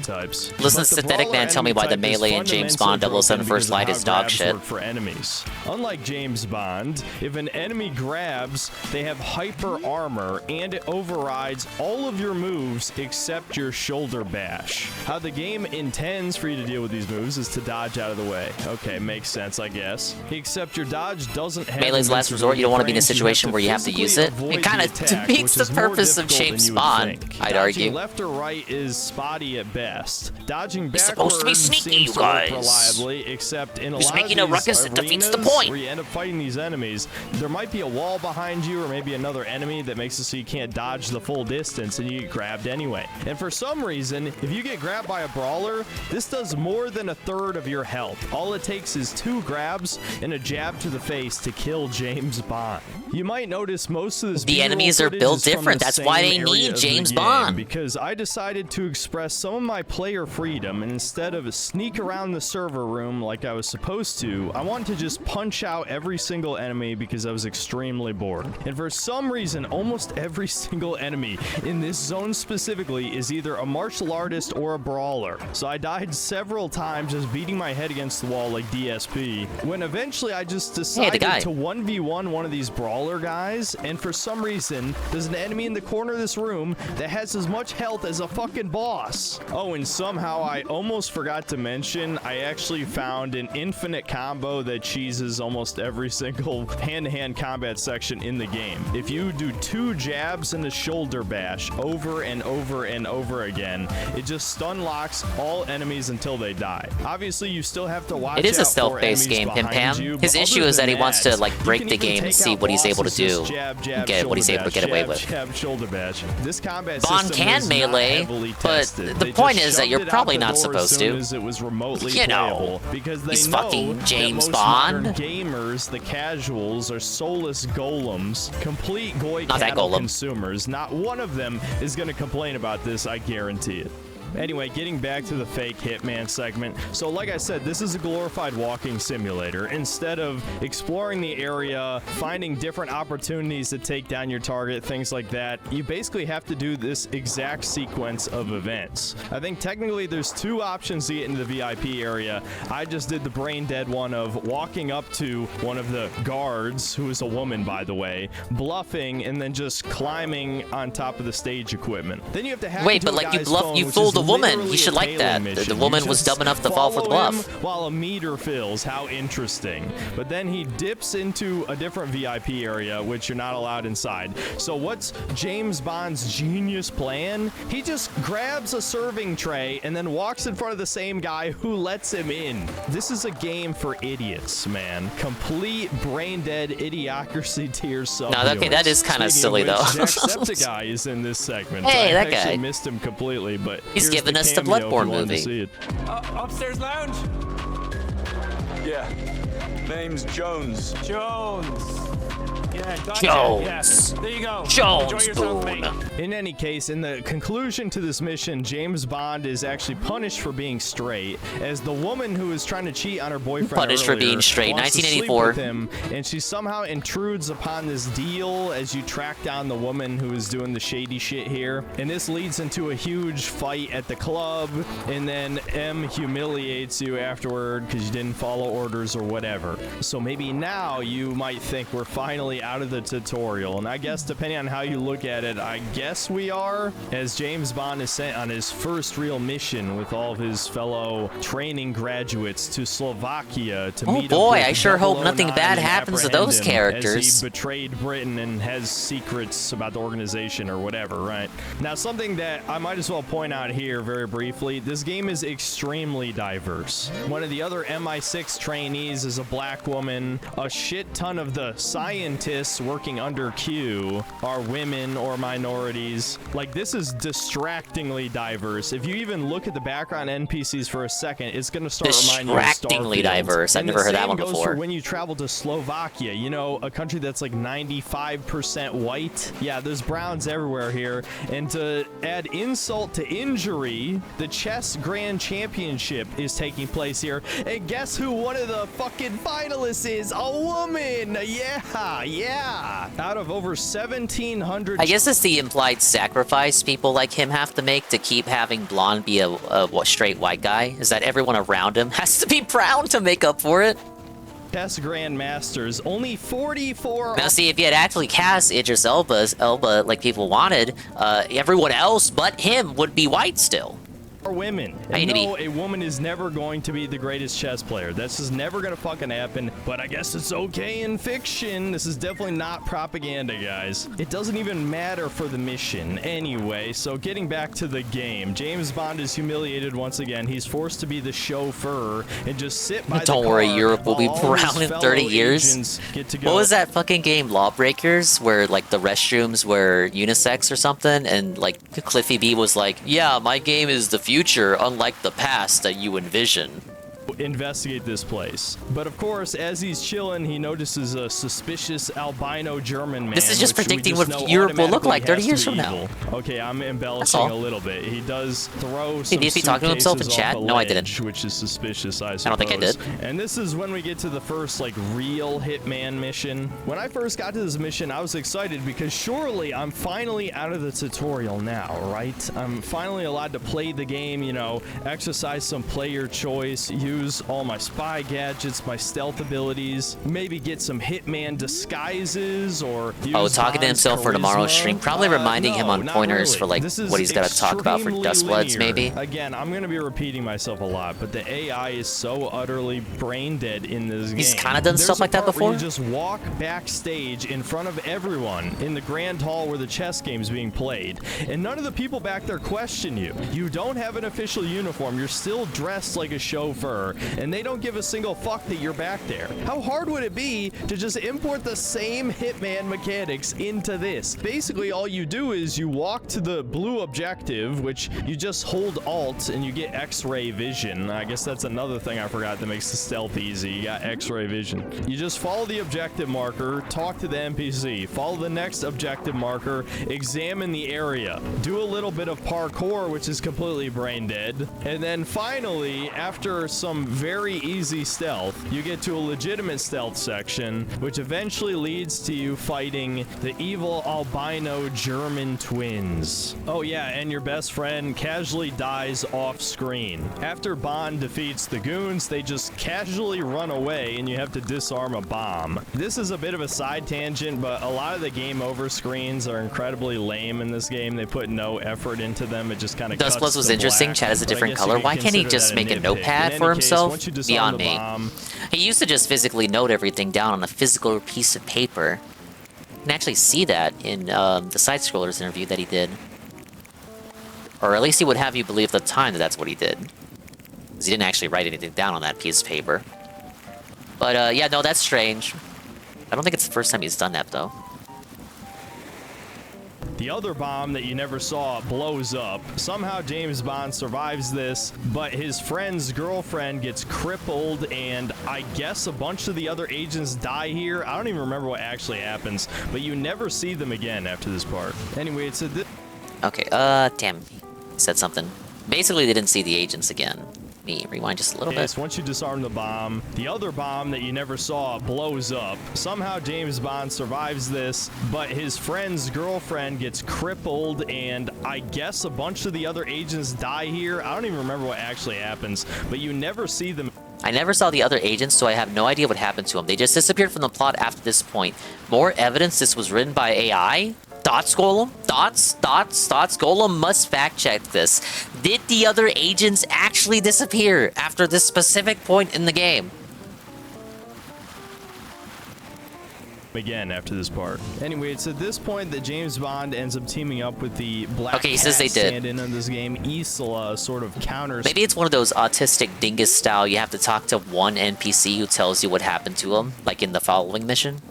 Listen to Synthetic Man tell me why the melee in James Bond 007 First Light is dog shit. For enemies. Unlike James Bond, if an enemy grabs, they have hyper armor and it overrides all of your moves except your shoulder bash. How the game intends for you to deal with these moves is to dodge out of the way. Okay, makes sense, I guess. Except your dodge doesn't have Melee's last resort, you don't want to be in a situation where you have to use it. It kind of defeats the purpose of James Bond, I'd argue. Left or right is spotty at best. Dodging backwards supposed to be sneaky, you seems to work guys. reliably, except in a Just lot making of a ruckus, these it defeats the arenas point. where you end up fighting these enemies, there might be a wall behind you or maybe another enemy that makes it so you can't dodge the full distance and you get grabbed anyway. And for some reason, if you get grabbed by a brawler, this does more than a third of your health. All it takes is 2 grabs and a jab to the face to kill James Bond. You might notice most of this The enemies are footage built is from different. the That's same why they area need of the James game, Bond. because I decided to express some of my player freedom, and instead of sneak around the server room like I was supposed to, I wanted to just punch out every single enemy because I was extremely bored. And for some reason, almost every single enemy in this zone specifically is either a martial artist or a brawler. So I died several times just beating my head against the wall like DSP, when eventually I just decided to 1v1 one of these brawler guys, and for some reason, there's an enemy in the corner of this room that has as much health as a fucking boss. Oh, and somehow I almost forgot to mention, I actually found an infinite combo that cheeses almost every single hand-to-hand combat section in the game. If you do 2 jabs and a shoulder bash over and over and over again, it just stun locks all enemies until they die. Obviously, you still have to watch It is a out for stealth-based enemies game, Pim behind Pam. you, His but issue other is that he than wants to like you break can the even game and take see out what he's able to bosses, do, just jab, jab, and get what he's shoulder able to get away bash, with. jab, jab, shoulder bash. This combat Bond system can was not melee, heavily but tested. the They point just is that shoved you're it out probably the not door supposed as soon to. as it was remotely You know, playable, because they he's know fucking that James most Bond. modern gamers, the casuals, are soulless golems, complete goy Not that cattle golem. consumers. Not one of them is going to complain about this, I guarantee it. Anyway, getting back to the fake Hitman segment. So like I said, this is a glorified walking simulator. Instead of exploring the area, finding different opportunities to take down your target, things like that, you basically have to do this exact sequence of events. I think technically there's 2 options to get into the VIP area. I just did the brain dead one of walking up to one of the guards, who is a woman by the way, bluffing, and then just climbing on top of the stage equipment. Then you have to hack Wait, into but a like you guy's bluff, phone, you which fooled is the woman. literally He should a like that. Halo The mission. woman You was just dumb enough to fall for the follow him bluff. while a meter fills. How interesting. But then he dips into a different VIP area, which you're not allowed inside. So what's James Bond's genius plan? He just grabs a serving tray and then walks in front of the same guy who lets him in. This is a game for idiots, man. Complete brain dead idiocracy tier sub. No, okay, that is kinda silly, though. Jacksepticeye is in this segment. Hey, I that actually guy. missed him completely, but He's here's giving us the cameo if you Bloodborne wanted to movie. see it. Upstairs lounge. Yeah. Name's Jones. Jones. Yeah, gotcha. Jones. Yes. There you go. Jones Enjoy yourself, mate. In any case, in the conclusion to this mission, James Bond is actually punished for being straight, as the woman who is trying to cheat on her boyfriend Punished for earlier being straight, wants to sleep 1984. with him, and she somehow intrudes upon this deal as you track down the woman who is doing the shady shit here, and this leads into a huge fight at the club, and then M humiliates you afterward because you didn't follow orders or whatever. So maybe now you might think we're finally out of the tutorial, and I guess depending on how you look at it, I guess we are, as James Bond is sent on his first real mission with all of his fellow training graduates to Slovakia to Oh meet up boy, with I sure hope 009 nothing bad and happens to apprehend those him characters. as he betrayed Britain and has secrets about the organization or whatever, right? Now, something that I might as well point out here very briefly, this game is extremely diverse. One of the other MI6 trainees is a black woman. A shit ton of the scientists working under Q are women or minorities. Like, this is distractingly diverse. If you even look at the background NPCs for a second, it's going to start reminding you of Distractingly Starfield. diverse. I've And never the heard that same one goes before. for when you travel to Slovakia, you know, a country that's like 95% white. Yeah, there's browns everywhere here. And to add insult to injury, the chess grand championship is taking place here. And guess who one of the fucking finalists is? A woman! Yeah! Out of over 1,700... I guess it's the implied sacrifice people like him have to make to keep having blonde be a straight white guy, is that everyone around him has to be brown to make up for it. chess grandmasters, only 44... Now see, if you had actually cast Idris Elba like people wanted, everyone else but him would be white still. Are women. And no, a woman is never going to be the greatest chess player. That's just never gonna fucking happen. But I guess it's okay in fiction. This is definitely not propaganda, guys. It doesn't even matter for the mission anyway. So getting back to the game, James Bond is humiliated once again. He's forced to be the chauffeur and just sit by Don't the worry, car Europe will be while all his brown in fellow 30 years. agents get to go. What was that fucking game, Lawbreakers, where like the restrooms were unisex or something, and like Cliffy B was like, "Yeah, my game is the future, unlike the past that you envision." Investigate this place. But of course, as he's chilling, he notices a suspicious albino German man. This is just which we predicting just what know Europe will look like 30 automatically years has from to be now. evil. Okay, I'm embellishing a all. little bit. He does throw Hey, some did he talk to himself in suitcases chat? off a No, I ledge, didn't. which is suspicious, I suppose. I don't think I did. And this is when we get to the first, like, real Hitman mission. When I first got to this mission, I was excited because surely I'm finally out of the tutorial now, right? I'm finally allowed to play the game, you know, exercise some player choice, use all my spy gadgets, my stealth abilities, maybe get some Hitman disguises, or use Oh, talking to Bond's himself for tomorrow's charisma. stream, probably reminding him No, on not pointers really. for like This is what he's got to talk about for extremely Dustbloods, linear. maybe. Again, I'm going to be repeating myself a lot, but the AI is so utterly brain dead in this game. He's kinda done There's stuff a like that part where before? You just walk backstage in front of everyone in the grand hall where the chess game's being played, and none of the people back there question you. You don't have an official uniform. You're still dressed like a chauffeur, and they don't give a single fuck that you're back there. How hard would it be to just import the same Hitman mechanics into this? Basically, all you do is you walk to the blue objective, which you just hold Alt and you get X-ray vision. I guess that's another thing I forgot that makes the stealth easy. You got X-ray vision. You just follow the objective marker, talk to the NPC, follow the next objective marker, examine the area, do a little bit of parkour, which is completely brain dead, and then finally, after some some very easy stealth, you get to a legitimate stealth section, which eventually leads to you fighting the evil albino German twins. Oh yeah, and your best friend casually dies off screen. After Bond defeats the goons, they just casually run away and you have to disarm a bomb. This is a bit of a side tangent, but a lot of the game over screens are incredibly lame in this game. They put no effort into them. It just kind of Dust Plus was interesting. Chat is a different color. Why can't he just make a notepad for himself? Beyond me. He used to just physically note everything down on a physical piece of paper. You can actually see that in the Side Scrollers interview that he did. Or at least he would have you believe at the time that that's what he did. Because he didn't actually write anything down on that piece of paper. But yeah, no, that's strange. I don't think it's the first time he's done that, though. The other bomb that you never saw blows up. Somehow James Bond survives this, but his friend's girlfriend gets crippled, and I guess a bunch of the other agents die here. I don't even remember what actually happens, but you never see them again after this part. Anyway, it's a... Okay, damn. He said something. Basically, they didn't see the agents again. Me rewind just a little bit. Once you disarm the bomb, the other bomb that you never saw blows up. Somehow James Bond survives this, but his friend's girlfriend gets crippled, and I guess a bunch of the other agents die here. I don't even remember what actually happens, but you never see them. I never saw the other agents, so I have no idea what happened to them. They just disappeared from the plot after this point. More evidence this was written by AI? Dots Golem? Dots Golem must fact check this. Did the other agents actually disappear after this specific point in the game? Again after this part. Anyway, it's at this point that James Bond ends up teaming up with the Black he says they did. stand-in on this game. Isola sort of counters. Maybe it's one of those autistic dingus style, you have to talk to one NPC who tells you what happened to him, like in the following mission.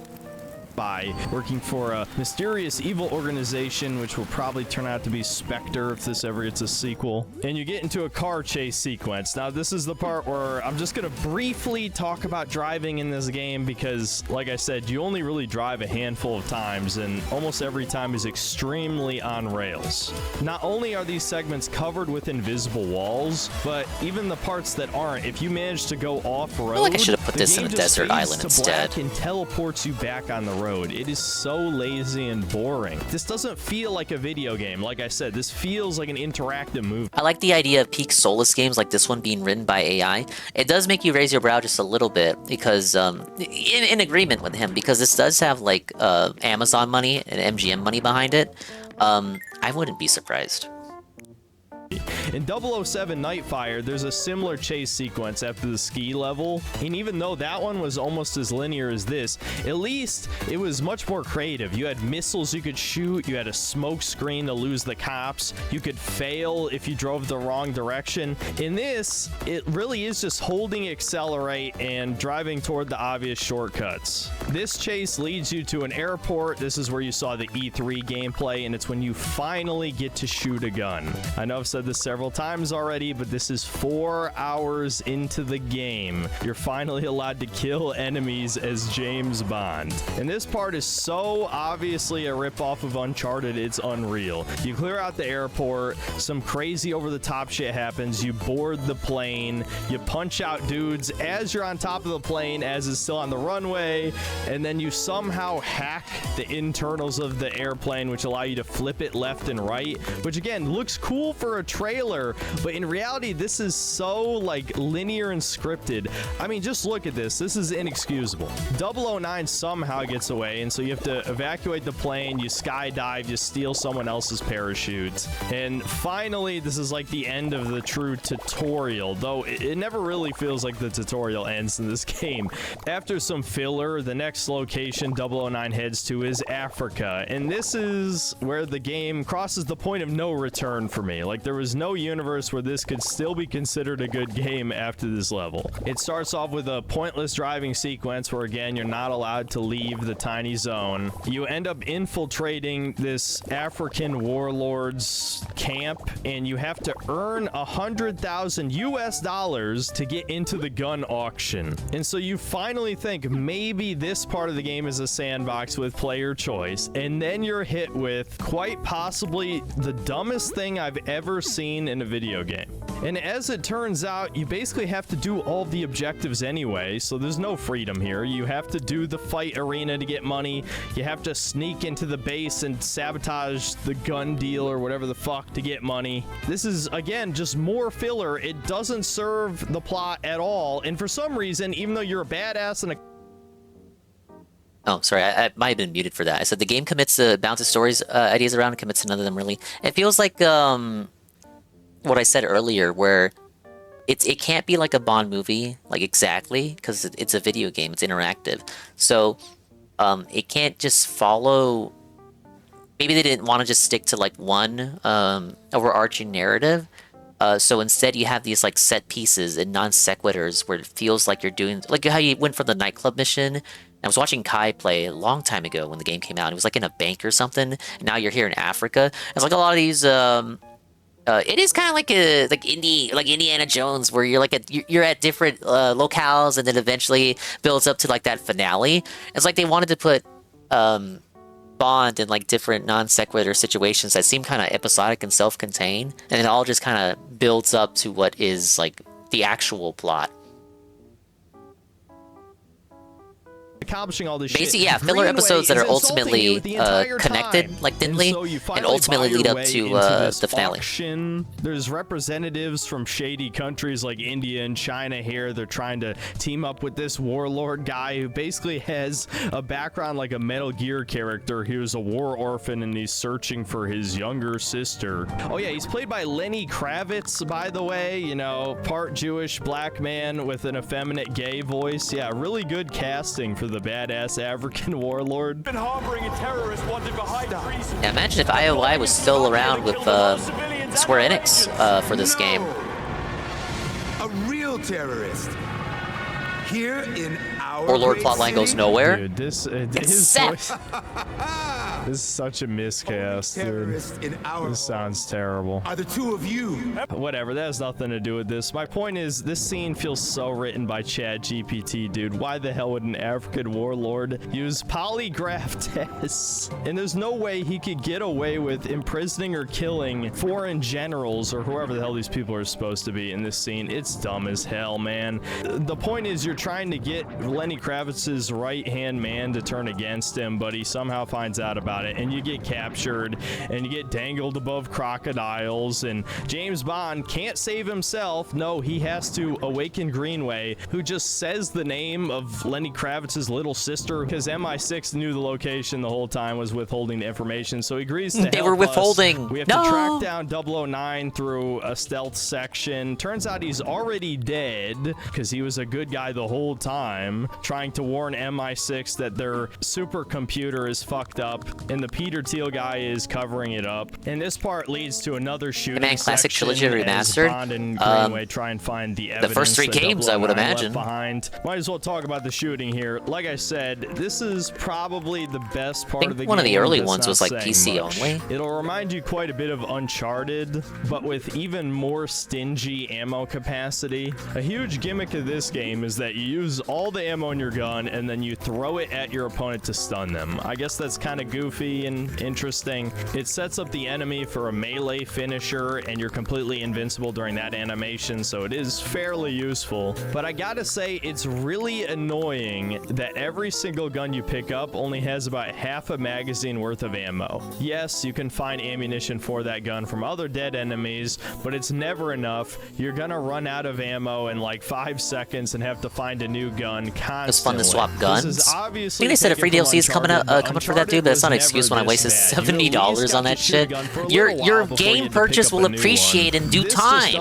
By working for a mysterious evil organization, which will probably turn out to be Spectre if this ever gets a sequel. And you get into a car chase sequence. Now, this is the part where I'm just going to briefly talk about driving in this game because, like I said, you only really drive a handful of times, and almost every time is extremely on rails. Not only are these segments covered with invisible walls, but even the parts that aren't, if you manage to go off-road, I feel like I should have put this in a desert island instead. And teleports you back on the road. It is so lazy and boring. This doesn't feel like a video game. Like I said, this feels like an interactive movie. I like the idea of peak Solus games like this one being written by AI. It does make you raise your brow just a little bit because, in agreement with him, because this does have like Amazon money and MGM money behind it. I wouldn't be surprised. In 007 Nightfire, there's a similar chase sequence after the ski level, and even though that one was almost as linear as this, at least it was much more creative. You had missiles you could shoot, you had a smoke screen to lose the cops, you could fail if you drove the wrong direction. In this, it really is just holding accelerate and driving toward the obvious shortcuts. This chase leads you to an airport. This is where you saw the E3 gameplay, and it's when you finally get to shoot a gun. I know I've said this several times already, but this is 4 hours into the game. You're finally allowed to kill enemies as James Bond. And this part is so obviously a ripoff of Uncharted, it's unreal. You clear out the airport, some crazy over-the-top shit happens, you board the plane, you punch out dudes as you're on top of the plane, as is still on the runway, and then you somehow hack the internals of the airplane, which allow you to flip it left and right, which again, looks cool for a trailer, but in reality this is so like linear and scripted. I mean, just look at this. This is inexcusable. 009 somehow gets away, and so you have to evacuate the plane, you skydive, you steal someone else's parachute, and finally this is like the end of the true tutorial, though it never really feels like the tutorial ends in this game. After some filler, the next location 009 heads to is Africa, and this is where the game crosses the point of no return for me. Like, there was no universe where this could still be considered a good game after this level. It starts off with a pointless driving sequence where, again, you're not allowed to leave the tiny zone. You end up infiltrating this African warlord's camp, and you have to earn $100,000 US to get into the gun auction. And so you finally think maybe this part of the game is a sandbox with player choice, and then you're hit with quite possibly the dumbest thing I've ever seen in a video game. And as it turns out, you basically have to do all the objectives anyway, so there's no freedom here. You have to do the fight arena to get money. You have to sneak into the base and sabotage the gun deal or whatever the fuck to get money. This is, again, just more filler. It doesn't serve the plot at all. And for some reason, even though you're a badass and a... Oh, sorry, I might have been muted for that. I said the game commits to bounces stories ideas around and commits to none of them really. It feels like what I said earlier, where it can't be like a Bond movie, like exactly, because it's a video game, it's interactive. So it can't just follow. Maybe they didn't want to just stick to like one overarching narrative. So instead, you have these like set pieces and non sequiturs where it feels like you're doing like how you went for the nightclub mission. I was watching Kai play a long time ago when the game came out. It was like in a bank or something. And now you're here in Africa. It's like a lot of these. It is kind of like Indiana Jones, where you're like you're at different locales, and then eventually builds up to like that finale. It's like they wanted to put Bond in like different non sequitur situations that seem kind of episodic and self-contained, and it all just kind of builds up to what is like the actual plot. Accomplishing all this basically, shit. Yeah, filler episodes that are ultimately connected, like thinly, and ultimately lead up to the finale. Auction. There's representatives from shady countries like India and China here. They're trying to team up with this warlord guy who basically has a background like a Metal Gear character. He was a war orphan and he's searching for his younger sister. Oh yeah, he's played by Lenny Kravitz, by the way. You know, part Jewish black man with an effeminate gay voice. Yeah, really good casting for the badass African warlord. Yeah, imagine if IOI was still around with Square Enix for this game. A real terrorist. Here in our Warlord plotline goes nowhere. Dude, his voice, this is such a miscast, dude. This sounds terrible. Are the two of you? Whatever, that has nothing to do with this. My point is, this scene feels so written by ChatGPT, dude. Why the hell would an African warlord use polygraph tests? And there's no way he could get away with imprisoning or killing foreign generals or whoever the hell these people are supposed to be in this scene. It's dumb as hell, man. The point is, you're trying to get Lenny Kravitz's right-hand man to turn against him, but he somehow finds out about it, and you get captured, and you get dangled above crocodiles, and James Bond can't save himself. No, he has to awaken Greenway, who just says the name of Lenny Kravitz's little sister, because MI6 knew the location the whole time, was withholding the information, so he agrees to help us. They were withholding. We have to track down 009 through a stealth section. Turns out he's already dead, because he was a good guy the whole time, trying to warn MI6 that their supercomputer is fucked up, and the Peter Thiel guy is covering it up. And this part leads to another shooting Man, classic trilogy section remastered. as Bond and Greenway try and find the evidence. The first three that games, I would 009 left imagine. Behind. Might as well talk about the shooting here. Like I said, this is probably the best part of the game. One of the early that's ones not was like saying PC much. only. It'll remind you quite a bit of Uncharted, but with even more stingy ammo capacity. A huge gimmick of this game is that you use all the ammo in your gun and then you throw it at your opponent to stun them. I guess that's kind of goofy and interesting. It sets up the enemy for a melee finisher, and you're completely invincible during that animation, so it is fairly useful. But I gotta say, it's really annoying that every single gun you pick up only has about half a magazine worth of ammo. Yes, you can find ammunition for that gun from other dead enemies, but it's never enough. You're gonna run out of ammo in like 5 seconds and have to find a new gun constantly. It's fun to swap guns. This is I obviously think they said a free taken DLC from is coming out, Uncharted, coming for that dude, but that's not an excuse when I wasted $70 on that shit. Your game purchase will appreciate in due time,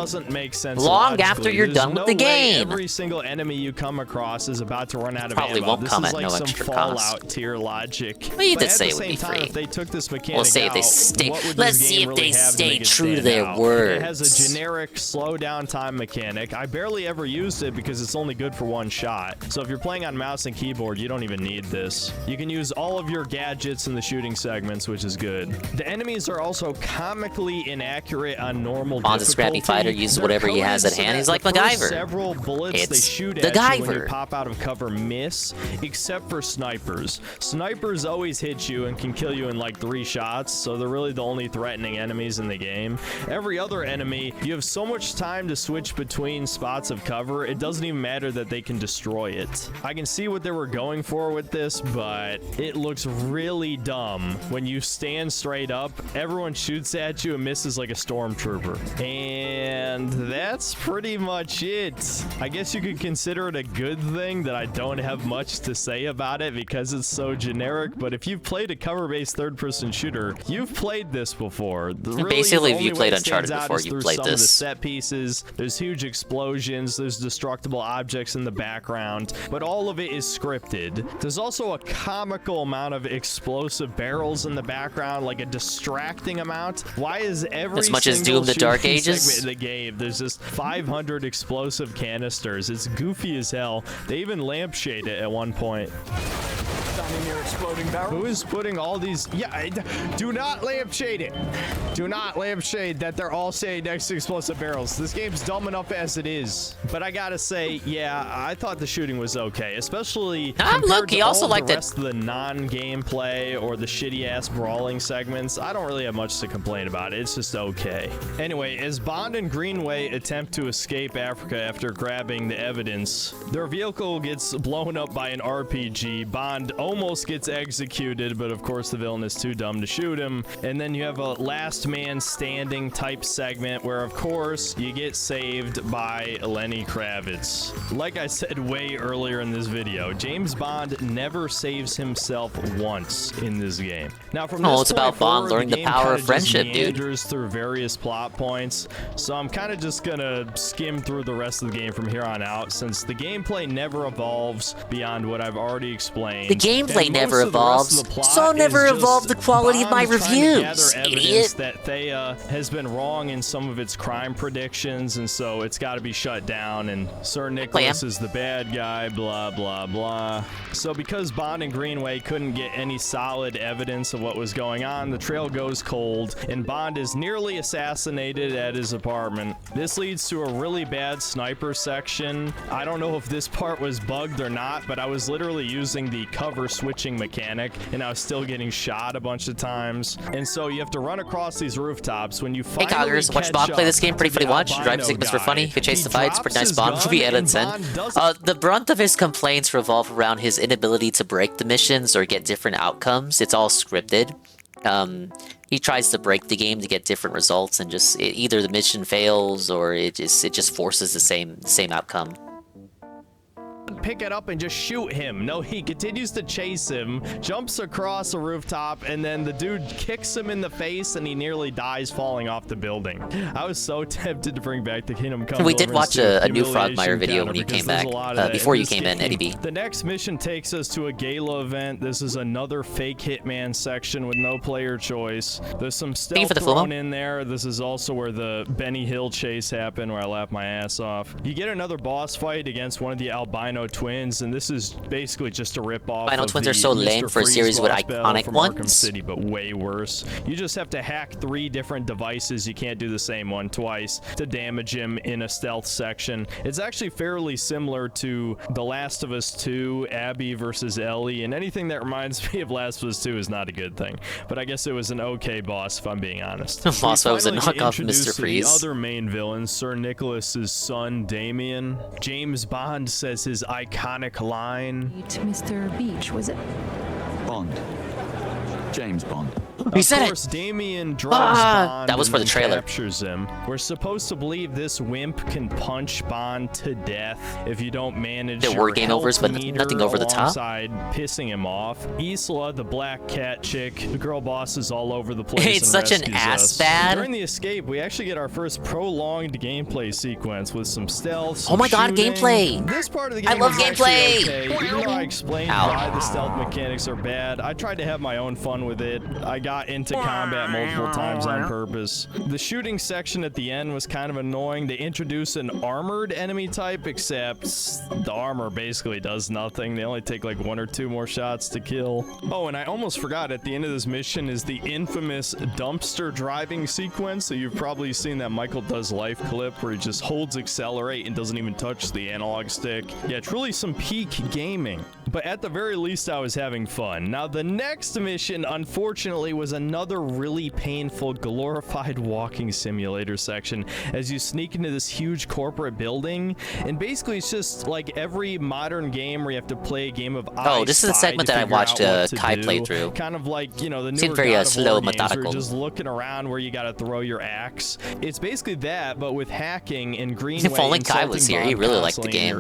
long after you're done with the game. Every single enemy you come across is about to run out of Probably ammo. won't This come is at like no some extra Fallout cost. tier logic. Well, you But did at say the it would same be time, free. if they took this mechanic We'll see if they out, stay. what would Let's this see game if they really have to stay make it true to stand their out? words. It has a generic slow down time mechanic. I barely ever used it because it's only good for one shot. So if you're you're playing on mouse and keyboard, you don't even need this. You can use all of your gadgets in the shooting segments, which is good. The enemies are also comically inaccurate on normal Bond's a scrappy fighter, uses whatever he has at hand. He's like MacGyver. Several bullets they It's shoot the at you when you Guyver. pop out of cover miss, except for snipers. Snipers always hit you and can kill you in like 3 shots, so they're really the only threatening enemies in the game. Every other enemy, you have so much time to switch between spots of cover, it doesn't even matter that they can destroy it. I can see what they were going for with this, but it looks really dumb. When you stand straight up, everyone shoots at you and misses like a stormtrooper. And that's pretty much it. I guess you could consider it a good thing that I don't have much to say about it because it's so generic, but if you've played a cover-based third-person shooter, you've played this before. Basically, if you played Uncharted Uncharted before, you played some of the this. set pieces. There's huge explosions, there's destructible objects in the background, but all of it is scripted. There's also a comical amount of explosive barrels in the background, like a distracting amount. Why is every As much as single Doom the Dark shooting Ages? segment in the game, there's just 500 explosive canisters? It's goofy as hell. They even lampshade it at one point. Who is putting all these? Yeah, do not lampshade it. Do not lampshade that they're all saying next to explosive barrels. This game's dumb enough as it is. But I gotta say, yeah, I thought the shooting was okay, especially compared to all the rest of the non-gameplay or the shitty-ass brawling segments. I don't really have much to complain about. It's just okay. Anyway, as Bond and Greenway attempt to escape Africa after grabbing the evidence, their vehicle gets blown up by an RPG. Bond almost gets executed, but of course the villain is too dumb to shoot him. And then you have a last man standing type segment where of course you get saved by Lenny Kravitz. Like I said way earlier in this video, James Bond never saves himself once in this game. Now from this it's about point Bond forward, learning the game power kinda of friendship, just dude. meanders through various plot points, so I'm kind of just gonna skim through the rest of the game from here on out, since the gameplay never evolves beyond what I've already explained. The gameplay And never most of the rest evolves, of the plot so never is just evolved the quality of my Bond trying to reviews, gather evidence idiot. that Thea has been wrong in some of its crime predictions, and so it's got to be shut down, and Sir Nicholas is the bad guy, blah, blah, blah. So because Bond and Greenway couldn't get any solid evidence of what was going on, the trail goes cold, and Bond is nearly assassinated at his apartment. This leads to a really bad sniper section. I don't know if this part was bugged or not, but I was literally using the cover switching mechanic, and I was still getting shot a bunch of times. And so you have to run across these rooftops. When you Hey finally Coggers, watch catch Bob play up this game. Pretty to funny the watch. Driving albino segments for funny. guy, Could chase he the fights. Pretty drops nice his Bond gun, movie and edits in. Bond doesn't The brunt of his complaints revolve around his inability to break the missions or get different outcomes. It's all scripted. He tries to break the game to get different results, and just either the mission fails or it just forces the same outcome. pick it up and just shoot him. No, he continues to chase him, jumps across a rooftop, and then the dude kicks him in the face and he nearly dies falling off the building. I was so tempted to bring back the Kingdom Come. We did watch a new humiliation Frogmire video counter when you because came there's back, a lot of that before in you this came in, game. Eddie B. The next mission takes us to a gala event. This is another fake Hitman section with no player choice. There's some stealth for the thrown FOMO. in there. This is also where the Benny Hill chase happened, where I laughed my ass off. You get another boss fight against one of the albino twins, and this is basically just a rip-off Albino of twins the are so Mr. lame for a Freeze series with boss battle iconic from Arkham ones. City, but way worse. You just have to hack 3 different devices. You can't do the same one twice to damage him in a stealth section. It's actually fairly similar to The Last of Us 2, Abby versus Ellie, and anything that reminds me of Last of Us 2 is not a good thing. But I guess it was an okay boss, if I'm being honest. Boss We was a finally get knockoff of introduced Mr. to Freeze. The other main villain, Sir Nicholas's son, Damien. James Bond says his iconic line. Mr. Beach, was it? Bond. James Bond. He said Of it. course, Damien drugs Bond That was and for the then trailer. captures him. We're supposed to believe this wimp can punch Bond to death if you don't manage There your were game overs, health but meter nothing over the top. alongside pissing him off. Isla, the black cat chick, the girl boss is all over the place. It's and such an rescues ass us. bad. During the escape, we actually get our first prolonged gameplay sequence with some stealth. Oh my some god, shooting. gameplay! This part of the I game love is actually gameplay! okay. Even though I explained Ow. why the stealth mechanics are bad, I tried to have my own fun with it. I got into combat multiple times on purpose. The shooting section at the end was kind of annoying. They introduced an armored enemy type, except the armor basically does nothing. They only take like 1 or 2 more shots to kill. Oh, and I almost forgot, at the end of this mission is the infamous dumpster driving sequence. So you've probably seen that Michael Does Life clip where he just holds accelerate and doesn't even touch the analog stick. Yeah, truly some peak gaming. But at the very least, I was having fun. Now, the next mission, unfortunately, was another really painful glorified walking simulator section as you sneak into this huge corporate building. And basically, it's just like every modern game where you have to play a game of Oh, this is the segment that I watched Kai play through. Kind of like, you know, the newer Seemed very God of slow, War games where methodical. you're just looking around where you got to throw your axe. It's basically that, but with hacking and Greenway. If only Kai was here, he really liked the game.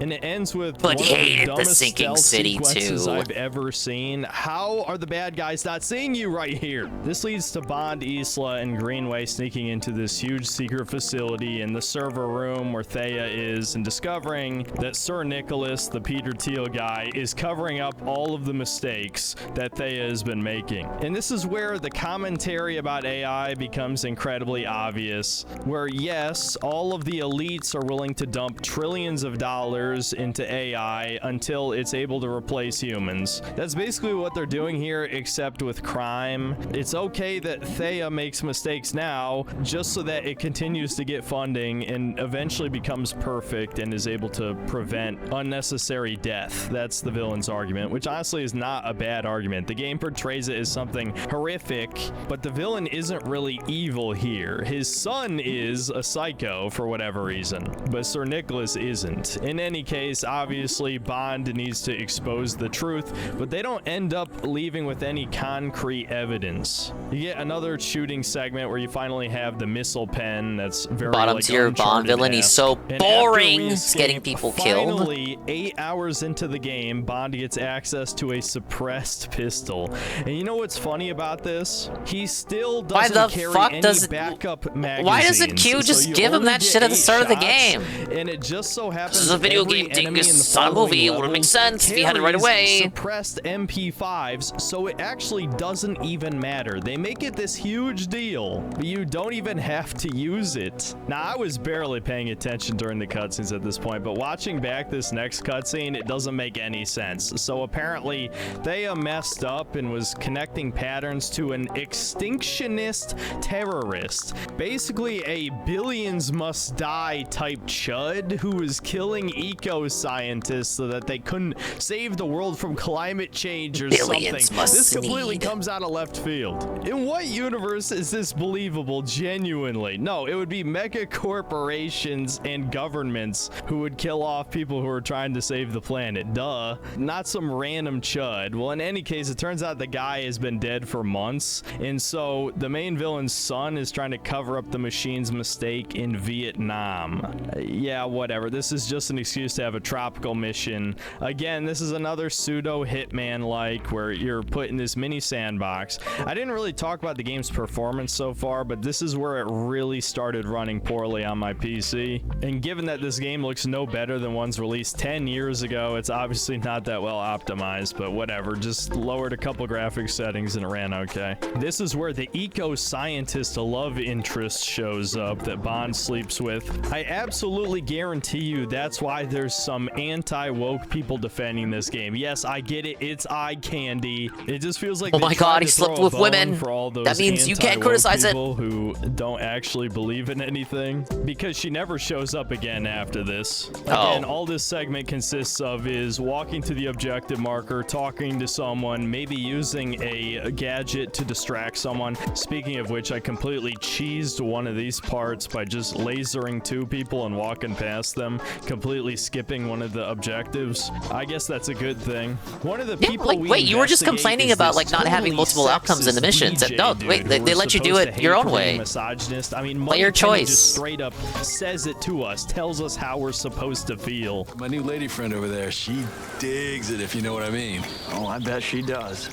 And it ends with But one he of the hated the dumbest sinking stealth city sequences too. I've ever seen. How are the bad guys not seeing you right here? This leads to Bond, Isla, and Greenway sneaking into this huge secret facility in the server room where Thea is, and discovering that Sir Nicholas, the Peter Thiel guy, is covering up all of the mistakes that Thea has been making. And this is where the commentary about AI becomes incredibly obvious, where yes, all of the elites are willing to dump trillions of dollars into AI until it's able to replace humans. That's basically what they're doing here, except with crime. It's okay that Thea makes mistakes now, just so that it continues to get funding and eventually becomes perfect and is able to prevent unnecessary death. That's the villain's argument, which honestly is not a bad argument. The game portrays it as something horrific, but the villain isn't really evil here. His son is a psycho for whatever reason, but Sir Nicholas isn't. In any case, obviously Bond needs to expose the truth, but they don't end up leaving with any concrete evidence. You get another shooting segment where you finally have the missile pen that's very Bottom like tier Bond villain. He's so And boring. after we He's getting escape, people killed. Finally, 8 hours into the game, Bond gets access to a suppressed pistol. And you know what's funny about this? He still Why doesn't the carry fuck any does backup magazines. Why doesn't Q So just you give him only that get shit at the 8 start of the shots, game? And it just so happens This is a video every game, enemy dingus. in the It's not a following movie. It wouldn't make levels sense if he had it right carries away. Suppressed MP5s, so it actually doesn't even matter. They make it this huge deal, but you don't even have to use it. Now, I was barely paying attention during the cutscenes at this point, but watching back this next cutscene, it doesn't make any sense. So apparently, Thea messed up and was connecting patterns to an extinctionist terrorist. Basically, a billions must die type chud who was killing eco-scientists so that they couldn't save the world from climate change or Billions something. must This completely need. comes out of left field. In what universe is this believable genuinely? No, it would be mega corporations and governments who would kill off people who are trying to save the planet. Duh. Not some random chud. Well, in any case, it turns out the guy has been dead for months, and so the main villain's son is trying to cover up the machine's mistake in Vietnam. Yeah, whatever. This is just an excuse to have a tropical mission. Again, this is another pseudo Hitman-like where you're put in this mini sandbox. I didn't really talk about the game's performance so far, but this is where it really started running poorly on my PC. And given that this game looks no better than ones released 10 years ago, it's obviously not that well optimized, but whatever. Just lowered a couple graphics settings and it ran okay. This is where the eco-scientist love interest shows up that Bond sleeps with. I absolutely guarantee you that's why there's some anti-woke people defending this game. Yes, I get it. It's eye candy. It just feels like Oh they my tried God, to he slept throw a with bone women. for all those That means you can't anti-woke criticize it. people who don't actually believe in anything, because she never shows up again after this. Again, all this segment consists of is walking to the objective marker, talking to someone, maybe using a gadget to distract someone. Speaking of which, I completely cheesed one of these parts by just lasering 2 people and walking past them, completely skipping one of the objectives. I guess that's a good thing. One of the people Like, we wait, you were just investigate complaining is about this like not having totally multiple outcomes in the sexist missions. DJ No, dude wait, who they we're let you do supposed it to your hate own for being way. misogynist. I mean, Play your Money Penny choice. just straight up says it to us, tells us how we're supposed to feel. My new lady friend over there, she digs it, if you know what I mean. Oh, I bet she does.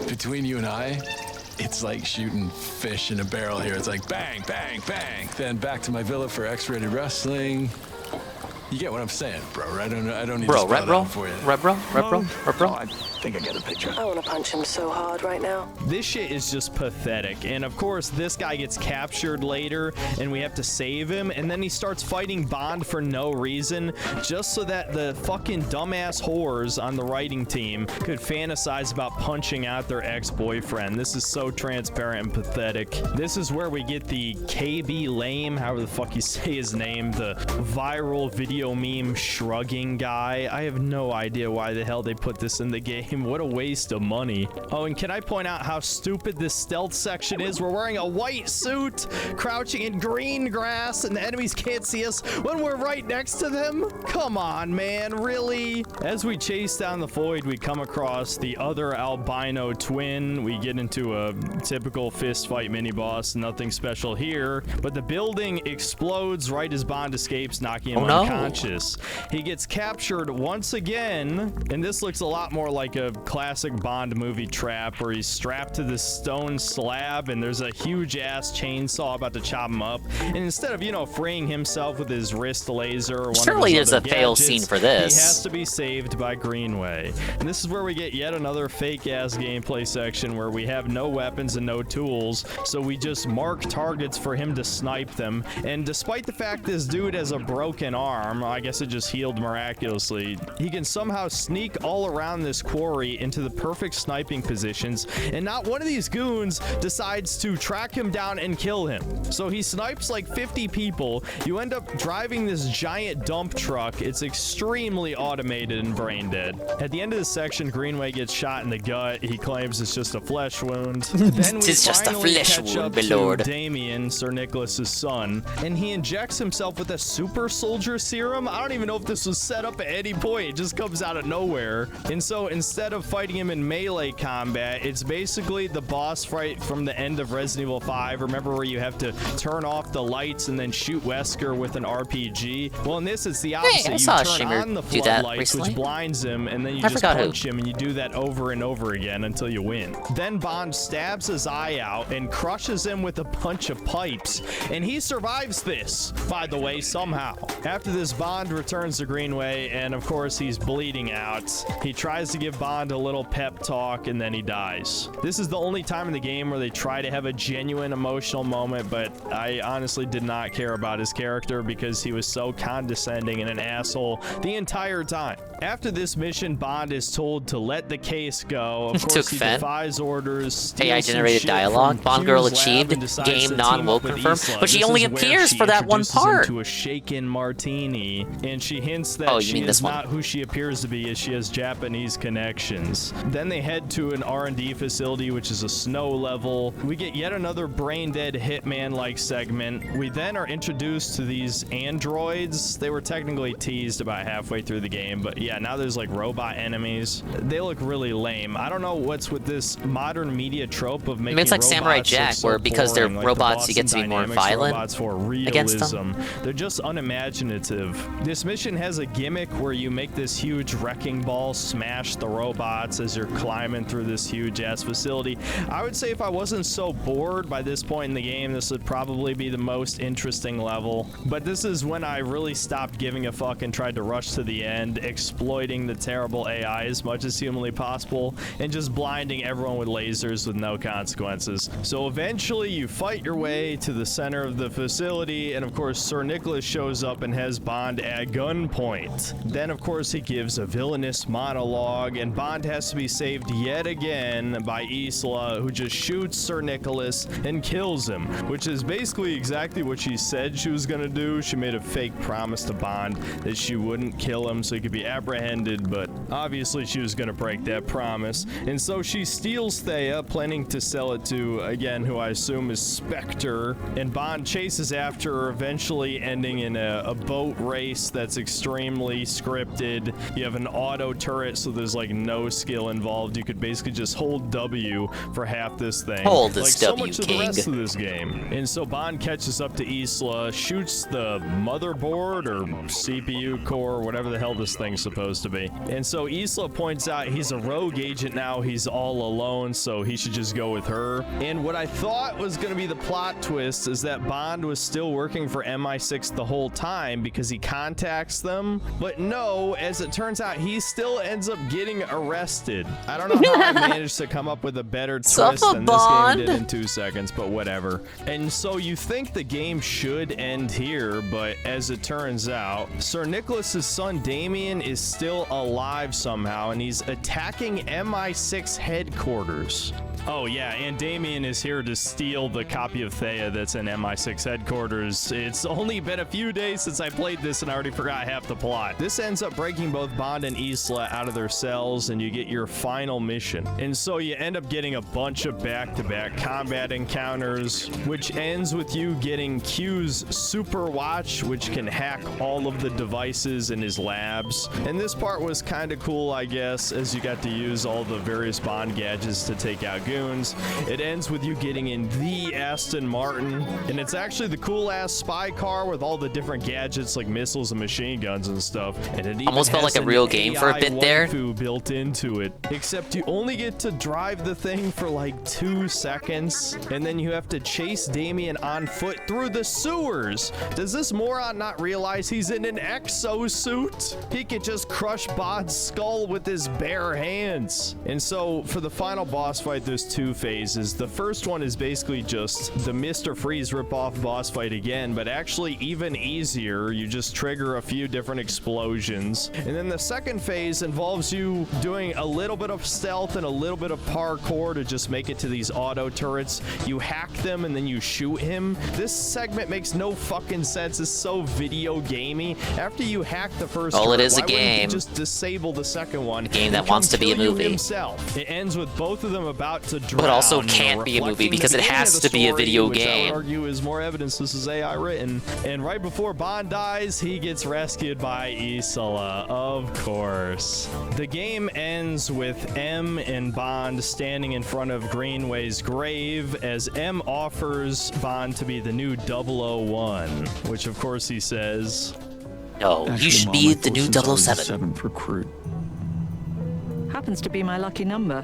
Between you and I, it's like shooting fish in a barrel here. It's like bang, bang, bang. Then back to my villa for X-rated wrestling. You get what I'm saying, bro, right? I don't need Bro, to spell rep it bro? out for you. Rep bro? Rep bro? Rep bro? I think I get a picture. I want to punch him so hard right now. This shit is just pathetic. And of course, this guy gets captured later and we have to save him. And then he starts fighting Bond for no reason, just so that the fucking dumbass whores on the writing team could fantasize about punching out their ex-boyfriend. This is so transparent and pathetic. This is where we get the KB Lame, however the fuck you say his name, the viral video meme shrugging guy. I have no idea why the hell they put this in the game. What a waste of money. Oh, and can I point out how stupid this stealth section is? We're wearing a white suit, crouching in green grass, and the enemies can't see us when we're right next to them? Come on, man, really? As we chase down the void, we come across the other albino twin. We get into a typical fist fight mini boss, nothing special here, but the building explodes right as Bond escapes, knocking him unconscious. He gets captured once again, and this looks a lot more like a classic Bond movie trap where he's strapped to this stone slab and there's a huge ass chainsaw about to chop him up, and instead of, you know, freeing himself with his wrist laser or one Surely of there's his a other fail gadgets, scene for this. he has to be saved by Greenway. And this is where we get yet another fake ass gameplay section where we have no weapons and no tools, so we just mark targets for him to snipe them. And despite the fact this dude has a broken arm, I guess it just healed miraculously, he can somehow sneak all around this quarry into the perfect sniping positions, and not one of these goons decides to track him down and kill him. So he snipes like 50 people. You end up driving this giant dump truck. It's extremely automated and brain dead. At the end of this section, Greenway gets shot in the gut. He claims it's just a flesh wound. Then we It's just a finally flesh catch wound, up my to lord. Damien, Sir Nicholas's son, and he injects himself with a super soldier serum. I don't even know if this was set up at any point. It just comes out of nowhere. And so instead of fighting him in melee combat, it's basically the boss fight from the end of Resident Evil 5. Remember where you have to turn off the lights and then shoot Wesker with an RPG? Well, in this, it's the opposite. I You saw turn Shimmer on the do that floodlights, recently. which blinds him, and then you I just forgot who. punch him, and you do that over and over again until you win. Then Bond stabs his eye out and crushes him with a bunch of pipes, and he survives this, by the way, somehow. After this, Bond returns to Greenway, and of course he's bleeding out. He tries to give Bond a little pep talk, and then he dies. This is the only time in the game where they try to have a genuine emotional moment, but I honestly did not care about his character because he was so condescending and an asshole the entire time. After this mission, Bond is told to let the case go. Of course, Took he Fen. defies orders, steals AI some generated shit dialogue. from Bond girl Q's lab achieved. and decides Game to non team will up with confirm. Isla. But she This only is where appears she for that one introduces him part. to a shaken martini, and she hints that Oh, you she mean is this one? not who she appears to be, as she has Japanese connections. Then they head to an R&D facility, which is a snow level. We get yet another brain-dead Hitman-like segment. We then are introduced to these androids. They were technically teased about halfway through the game, but yeah, now there's like robot enemies. They look really lame. I don't know what's with this modern media trope of making it's like Samurai robots look Jack, so where because they're boring, like the robots, you get to Boston be more Dynamics violent robots for against realism. them. They're just unimaginative. This mission has a gimmick where you make this huge wrecking ball smash the robots as you're climbing through this huge ass facility. I would say if I wasn't so bored by this point in the game, this would probably be the most interesting level. But this is when I really stopped giving a fuck and tried to rush to the end, exploiting the terrible AI as much as humanly possible, and just blinding everyone with lasers with no consequences. So eventually you fight your way to the center of the facility, and of course Sir Nicholas shows up and has Bond at gunpoint. Then of course he gives a villainous monologue, and Bond has to be saved yet again by Isla, who just shoots Sir Nicholas and kills him, which is basically exactly what she said she was gonna do. She made a fake promise to Bond that she wouldn't kill him so he could be apprehended, but obviously she was gonna break that promise, and so she steals Thea, planning to sell it to, again, who I assume is Spectre, and Bond chases after her, eventually ending in a boat race that's extremely scripted. You have an auto turret, so there's like no skill involved. You could basically just hold W for half this thing. Hold this like so W, much of the King. rest of this game. And so Bond catches up to Isla, shoots the motherboard or CPU core, whatever the hell this thing's supposed supposed to be. And so Isla points out he's a rogue agent now. He's all alone, so he should just go with her. And what I thought was going to be the plot twist is that Bond was still working for MI6 the whole time because he contacts them. But no, as it turns out, he still ends up getting arrested. I don't know how I managed to come up with a better twist than this game did in 2 seconds, but whatever. And so you think the game should end here, but as it turns out, Sir Nicholas's son Damien is still alive somehow, and he's attacking MI6 headquarters. Oh yeah, and Damien is here to steal the copy of Thea that's in MI6 headquarters. It's only been a few days since I played this and I already forgot half the plot. This ends up breaking both Bond and Isla out of their cells, and you get your final mission. And so you end up getting a bunch of back-to-back combat encounters, which ends with you getting Q's super watch, which can hack all of the devices in his labs. And this part was kind of cool, I guess, as you got to use all the various Bond gadgets to take out goons. It ends with you getting in the Aston Martin, and it's actually the cool-ass spy car with all the different gadgets like missiles and machine guns and stuff. And it even almost felt like a real game for a bit there. Built into it, except you only get to drive the thing for like 2 seconds, and then you have to chase Damien on foot through the sewers. Does this moron not realize he's in an exosuit? He could just crush Bond's skull with his bare hands. And so for the final boss fight, there's 2 phases. The first one is basically just the Mr. Freeze ripoff boss fight again, but actually even easier. You just trigger a few different explosions. And then the second phase involves you doing a little bit of stealth and a little bit of parkour to just make it to these auto turrets. You hack them and then you shoot him. This segment makes no fucking sense. It's so video gamey. After you hack the first all turret, it is a why wouldn't you game. just disable the second one? A game that and wants to come be a kill you movie. himself. It ends with both of them about to drown, But also you know, can't be a movie reflecting because the it beginning has of the to be a story, video which I game. would argue is more evidence this is AI written. And right before Bond dies, he gets rescued by Isla, of course. The game ends with M and Bond standing in front of Greenway's grave as M offers Bond to be the new 001, which of course he says, no, you should be the new 007. recruit. Happens to be my lucky number.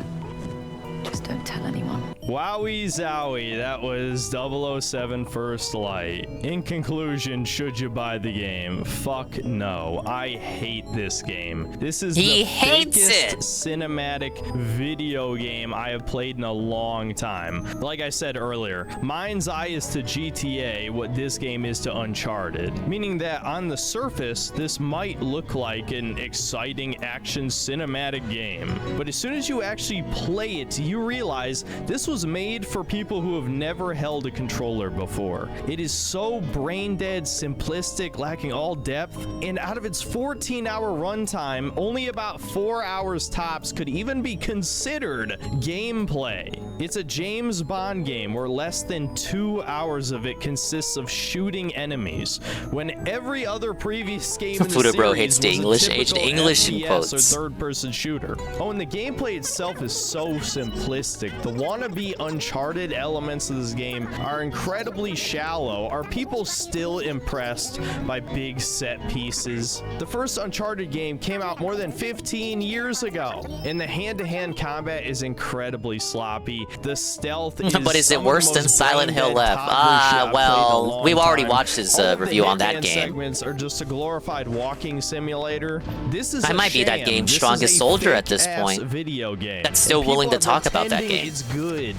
Just don't tell anyone. Wowie zowie, that was 007 First Light. In conclusion, should you buy the game? Fuck no. I hate this game. This is He the hates fakest it. cinematic video game I have played in a long time. Like I said earlier, Mind's Eye is to GTA what this game is to Uncharted, meaning that on the surface, this might look like an exciting action cinematic game. But as soon as you actually play it, you realize this was made for people who have never held a controller before. It is so brain dead, simplistic, lacking all depth, and out of its 14-hour runtime, only about 4 hours tops could even be considered gameplay. It's a James Bond game where less than 2 hours of it consists of shooting enemies, when every other previous game in the Fuda Bro series hates the was a English, typical aged English in FPS quotes. or third-person shooter. Oh, and the gameplay itself is so simplistic. The wannabe Uncharted elements of this game are incredibly shallow. Are people still impressed by big set pieces? The first Uncharted game came out more than 15 years ago, and the hand-to-hand combat is incredibly sloppy. The stealth is But is it some of the worse than most Silent Hill brain-dead left? toddler shit I've played in a Well, long we've already time. watched his All of the review on that hand-to-hand game. segments are just a glorified walking simulator. This is I a might be that sham. game's This is strongest a soldier at this fake-ass point. video game. That's still And willing to people are talk about that pretending game. It's good.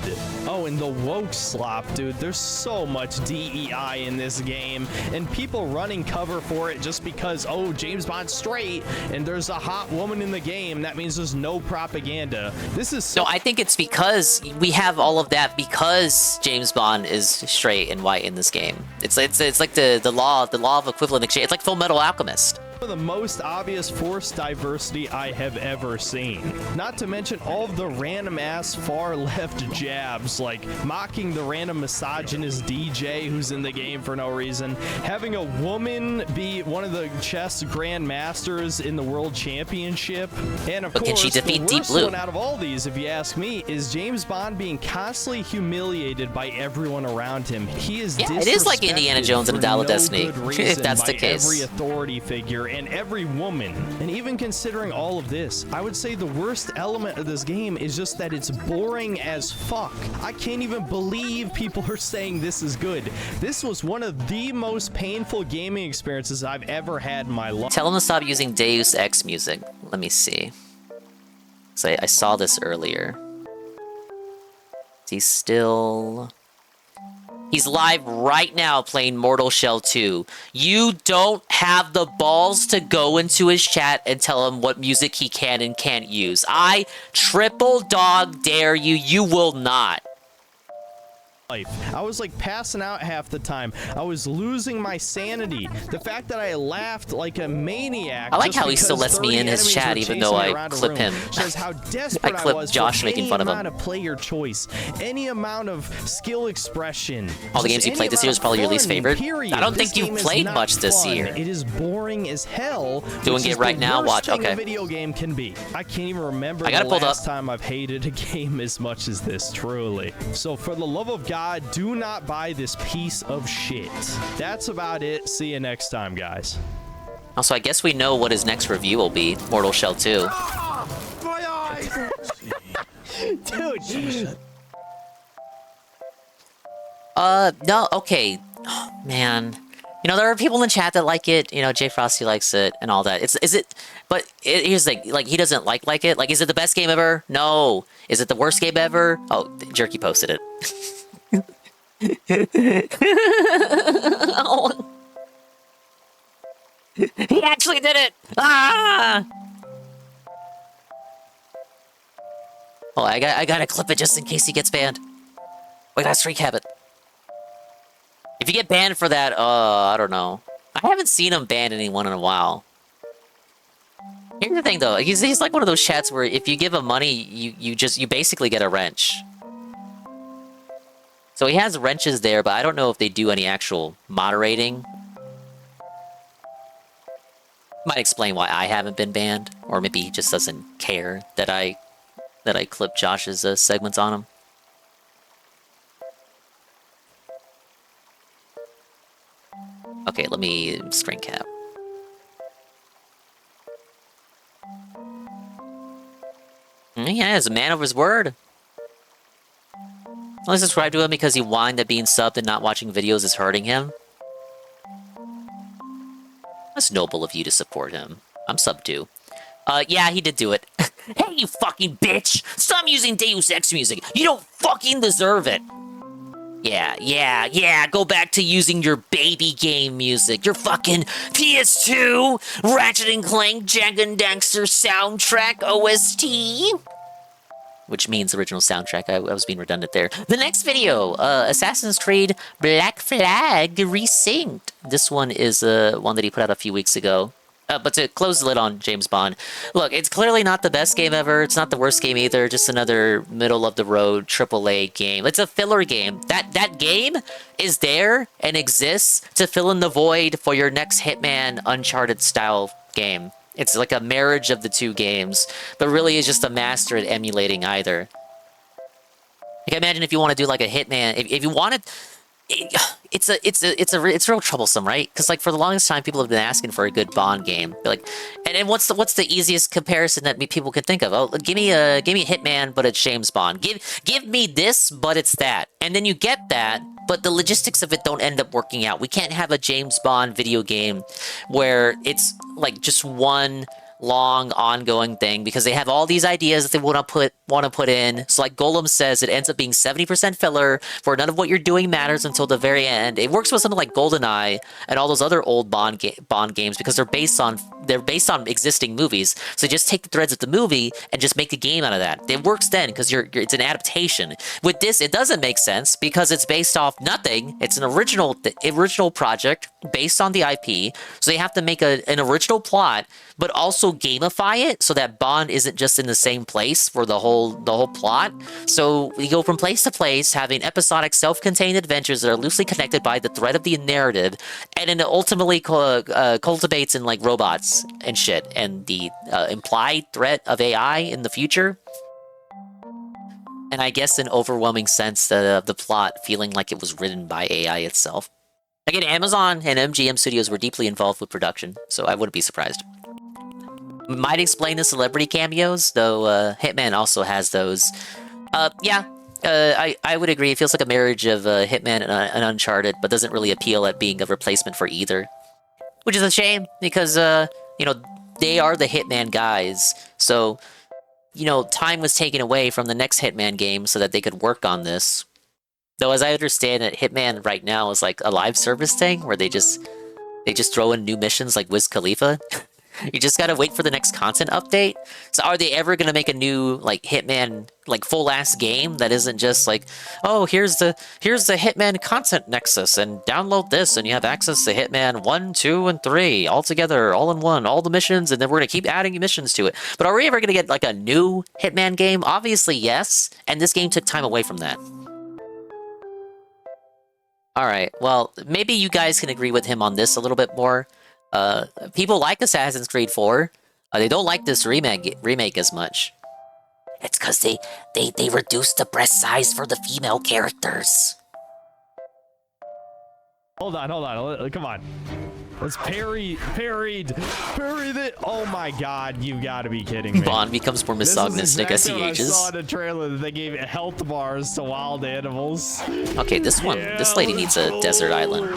Oh, and the woke slop, dude. There's so much DEI in this game, and people running cover for it just because, oh, James Bond's straight, and there's a hot woman in the game. That means there's no propaganda. This is so. No, I think it's because we have all of that because James Bond is straight and white in this game. It's like the law of equivalent exchange. It's like Full Metal Alchemist. The most obvious force diversity I have ever seen. Not to mention all of the random ass far left jabs, like mocking the random misogynist DJ who's in the game for no reason, having a woman be one of the chess grandmasters in the world championship, and of But can course she defeat the Deep worst Blue? one out of all these, if you ask me, is James Bond being constantly humiliated by everyone around him. He is Yeah, it is like Indiana disrespected Jones and for Dial of no Destiny, good if reason that's the by case. every authority figure character and every woman. And even considering all of this, I would say the worst element of this game is just that it's boring as fuck. I can't even believe people are saying this is good. This was one of the most painful gaming experiences I've ever had in my life. Tell him to stop using Deus Ex music. Let me see. So I saw this earlier. He's still... He's live right now playing Mortal Shell 2. You don't have the balls to go into his chat and tell him what music he can and can't use. I triple dog dare you. You will not. I was like passing out half the time. I was losing my sanity. The fact that I laughed like a maniac. I like how he still lets me in his chat even though I clip him. Shows how desperate I clip was Josh for making fun of any him. amount of player choice, any amount of skill expression. All the games you played this year is probably your least favorite. Period. I don't This think you've game is played not much this fun. year. It is boring as hell. Doing which it is right the now, worst watch, thing okay. a video game can be. I can't even remember I got it the pulled last up. time I've hated a game as much as this, truly. So for the love of God, do not buy this piece of shit. That's about it. See you next time, guys. Also, I guess we know what his next review will be. Mortal Shell 2. My eyes! Dude. No, okay. Oh, man. You know, there are people in chat that like it. You know, Jay Frosty likes it and all that. Here's the thing. Like, he doesn't like it. Like, is it the best game ever? No. Is it the worst game ever? Oh, Jerky posted it. Oh. He actually did it! Ah! Oh, I gotta clip it just in case he gets banned. Wait, that's Streak Habit. If you get banned for that, I don't know. I haven't seen him ban anyone in a while. Here's the thing, though. He's like one of those chats where if you give him money, you basically get a wrench. So he has wrenches there, but I don't know if they do any actual moderating. Might explain why I haven't been banned, or maybe he just doesn't care that I clip Josh's segments on him. Okay, let me screen cap. Yeah, he's a man of his word. Only subscribe to him because he whined that being subbed and not watching videos is hurting him. That's noble of you to support him. I'm subbed too. Yeah, he did do it. Hey, you fucking bitch! Stop using Deus Ex music! You don't fucking deserve it! Yeah, go back to using your baby game music. Your fucking PS2 Ratchet & Clank Jak and Daxter soundtrack OST. Which means original soundtrack. I was being redundant there. The next video, Assassin's Creed Black Flag Resynced. This one is one that he put out a few weeks ago. But to close the lid on James Bond, look, it's clearly not the best game ever. It's not the worst game either. Just another middle-of-the-road AAA game. It's a filler game. That game is there and exists to fill in the void for your next Hitman Uncharted-style game. It's like a marriage of the two games, but really is just a master at emulating either. Like, imagine if you want to do like a Hitman, if you wanted, it's real troublesome, right? Because like for the longest time, people have been asking for a good Bond game. Like, and what's the easiest comparison that people can think of? Oh, give me Hitman, but it's James Bond. Give me this, but it's that, and then you get that. But the logistics of it don't end up working out. We can't have a James Bond video game where it's like just one long ongoing thing because they have all these ideas that they want to put in. So like Golem says, it ends up being 70% filler for none of what you're doing matters until the very end. It works with something like GoldenEye and all those other old Bond games because they're based on existing movies. So just take the threads of the movie and just make the game out of that. It works then because it's an adaptation. With this, it doesn't make sense because it's based off nothing. It's an original project based on the IP. So they have to make an original plot, but also gamify it so that Bond isn't just in the same place for the whole plot. So we go from place to place, having episodic self-contained adventures that are loosely connected by the thread of the narrative, and then it ultimately cultivates in like robots and shit, and the implied threat of AI in the future. And I guess an overwhelming sense of the plot feeling like it was written by AI itself. Again, Amazon and MGM Studios were deeply involved with production, so I wouldn't be surprised. Might explain the celebrity cameos, though Hitman also has those. Yeah, I would agree. It feels like a marriage of Hitman and Uncharted, but doesn't really appeal at being a replacement for either. Which is a shame, because, you know, they are the Hitman guys, so, you know, time was taken away from the next Hitman game so that they could work on this. Though, as I understand it, Hitman right now is like a live service thing, where they just throw in new missions like Wiz Khalifa. You just gotta wait for the next content update. So are they ever gonna make a new, like, Hitman, like, full-ass game that isn't just like, oh, here's the Hitman content nexus, and download this, and you have access to Hitman 1, 2, and 3, all together, all in one, all the missions, and then we're gonna keep adding missions to it. But are we ever gonna get, like, a new Hitman game? Obviously, yes, and this game took time away from that. Alright, well, maybe you guys can agree with him on this a little bit more. People like Assassin's Creed 4. They don't like this remake as much. It's because they reduced the breast size for the female characters. Hold on. Come on. Let's parried. Oh my god, you gotta be kidding me. Bond becomes more misogynistic as he ages. I saw in a trailer that they gave health bars to wild animals. Okay, this lady needs a desert island.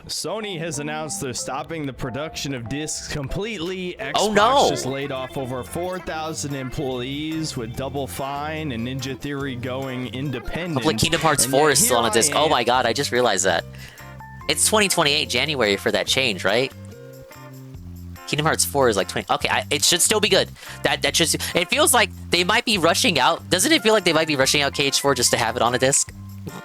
Sony has announced they're stopping the production of discs completely. Xbox Oh no! just laid off over 4,000 employees with Double Fine and Ninja Theory going independent. Hopefully Kingdom Hearts 4 is still on a disc. Oh my god, I just realized that. It's 2028 January for that change, right? Kingdom Hearts 4 is like 20. Okay, it should still be good. That should. It feels like they might be rushing out. Doesn't it feel like they might be rushing out KH4 just to have it on a disc?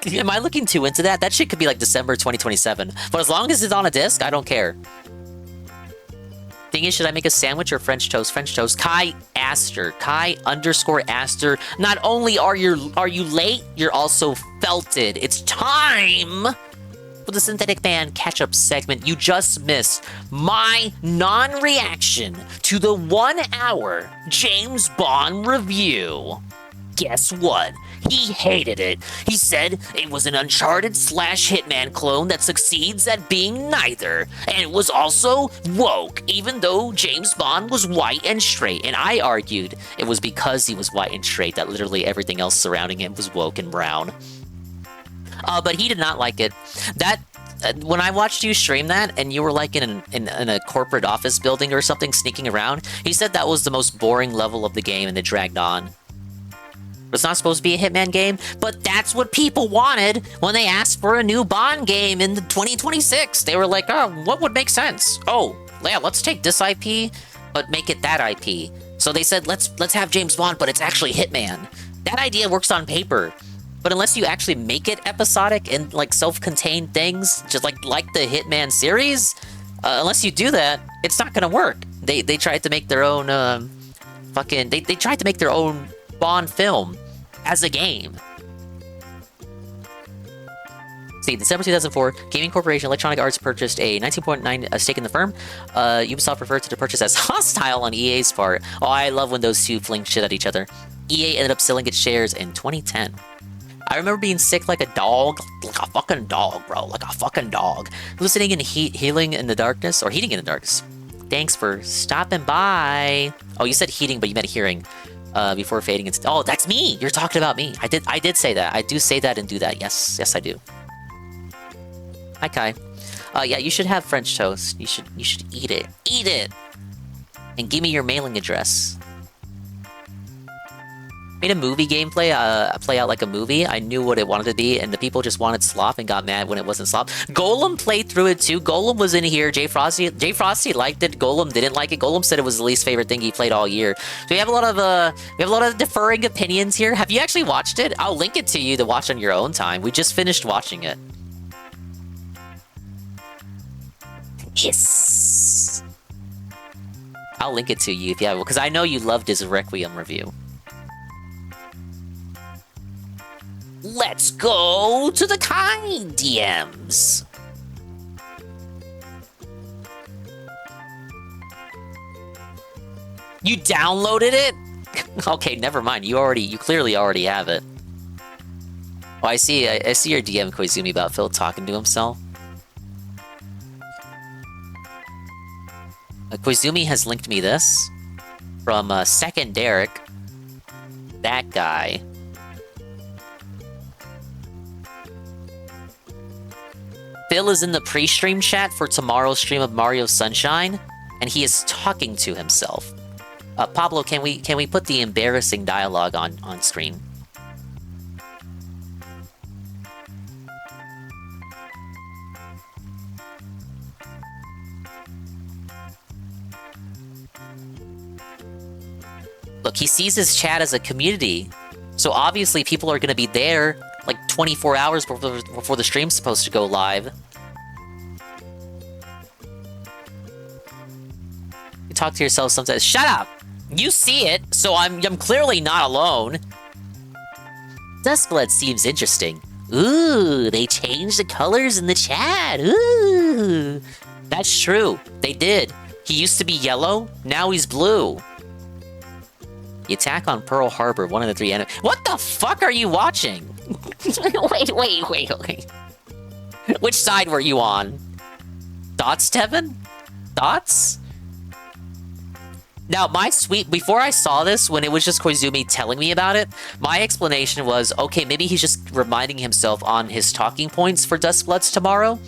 Am I looking too into that? That shit could be like December 2027. But as long as it's on a disc, I don't care. Thing is, should I make a sandwich or French toast? French toast. Kai Aster. Kai_Aster. Not only are you late, you're also felted. It's time for the Synthetic Man catch-up segment. You just missed my non-reaction to the 1-hour James Bond review. Guess what? He hated it. He said it was an Uncharted/Hitman clone that succeeds at being neither. And it was also woke, even though James Bond was white and straight. And I argued it was because he was white and straight that literally everything else surrounding him was woke and brown. But he did not like it. When I watched you stream that, and you were like in a corporate office building or something sneaking around, he said that was the most boring level of the game and it dragged on. It's not supposed to be a Hitman game, but that's what people wanted when they asked for a new Bond game in 2026. They were like, oh, what would make sense? Oh, yeah, let's take this IP, but make it that IP. So they said, let's have James Bond, but it's actually Hitman. That idea works on paper. But unless you actually make it episodic and like self-contained things, just like the Hitman series, unless you do that, it's not gonna work. They tried to make their own they tried to make their own Bond film as a game. See, December 2004, Gaming Corporation Electronic Arts purchased a 19.9% stake in the firm. Ubisoft referred to the purchase as hostile on EA's part. Oh, I love when those two fling shit at each other. EA ended up selling its shares in 2010. I remember being sick like a dog, like a fucking dog, bro, like a fucking dog. Listening and healing in the darkness, or heating in the darkness. Thanks for stopping by. Oh, you said heating, but you meant hearing. Before fading into... Oh, that's me! You're talking about me. I did say that. I do say that and do that. Yes, I do. Hi, Kai. Yeah, you should have French toast. You should eat it. Eat it! And give me your mailing address. Made a movie gameplay, play out like a movie. I knew what it wanted to be, and the people just wanted slop and got mad when it wasn't slop. Golem played through it too. Golem was in here. Jay Frosty liked it. Golem didn't like it. Golem said it was the least favorite thing he played all year. So we have a lot of deferring opinions here. Have you actually watched it? I'll link it to you to watch on your own time. We just finished watching it. Yes. I'll link it to you if you have, because I know you loved his Requiem review. Let's go to the Kai DMs. You downloaded it? Okay, never mind. You clearly already have it. Oh, I see your DM, Koizumi, about Phil talking to himself. Koizumi has linked me this from Second Derek. That guy. Phil is in the pre-stream chat for tomorrow's stream of Mario Sunshine, and he is talking to himself. Pablo, can we put the embarrassing dialogue on screen? Look, he sees his chat as a community, so obviously people are going to be there like 24 hours before the stream's supposed to go live. You talk to yourself sometimes. Shut up! You see it, so I'm clearly not alone. Duskblood seems interesting. Ooh, they changed the colors in the chat. Ooh, that's true. They did. He used to be yellow, now he's blue. The attack on Pearl Harbor, one of the 3 enemies. What the fuck are you watching? wait. Which side were you on? Thoughts, Tevin? Thoughts? Now, before I saw this, when it was just Koizumi telling me about it, my explanation was, okay, maybe he's just reminding himself on his talking points for Duskbloods tomorrow.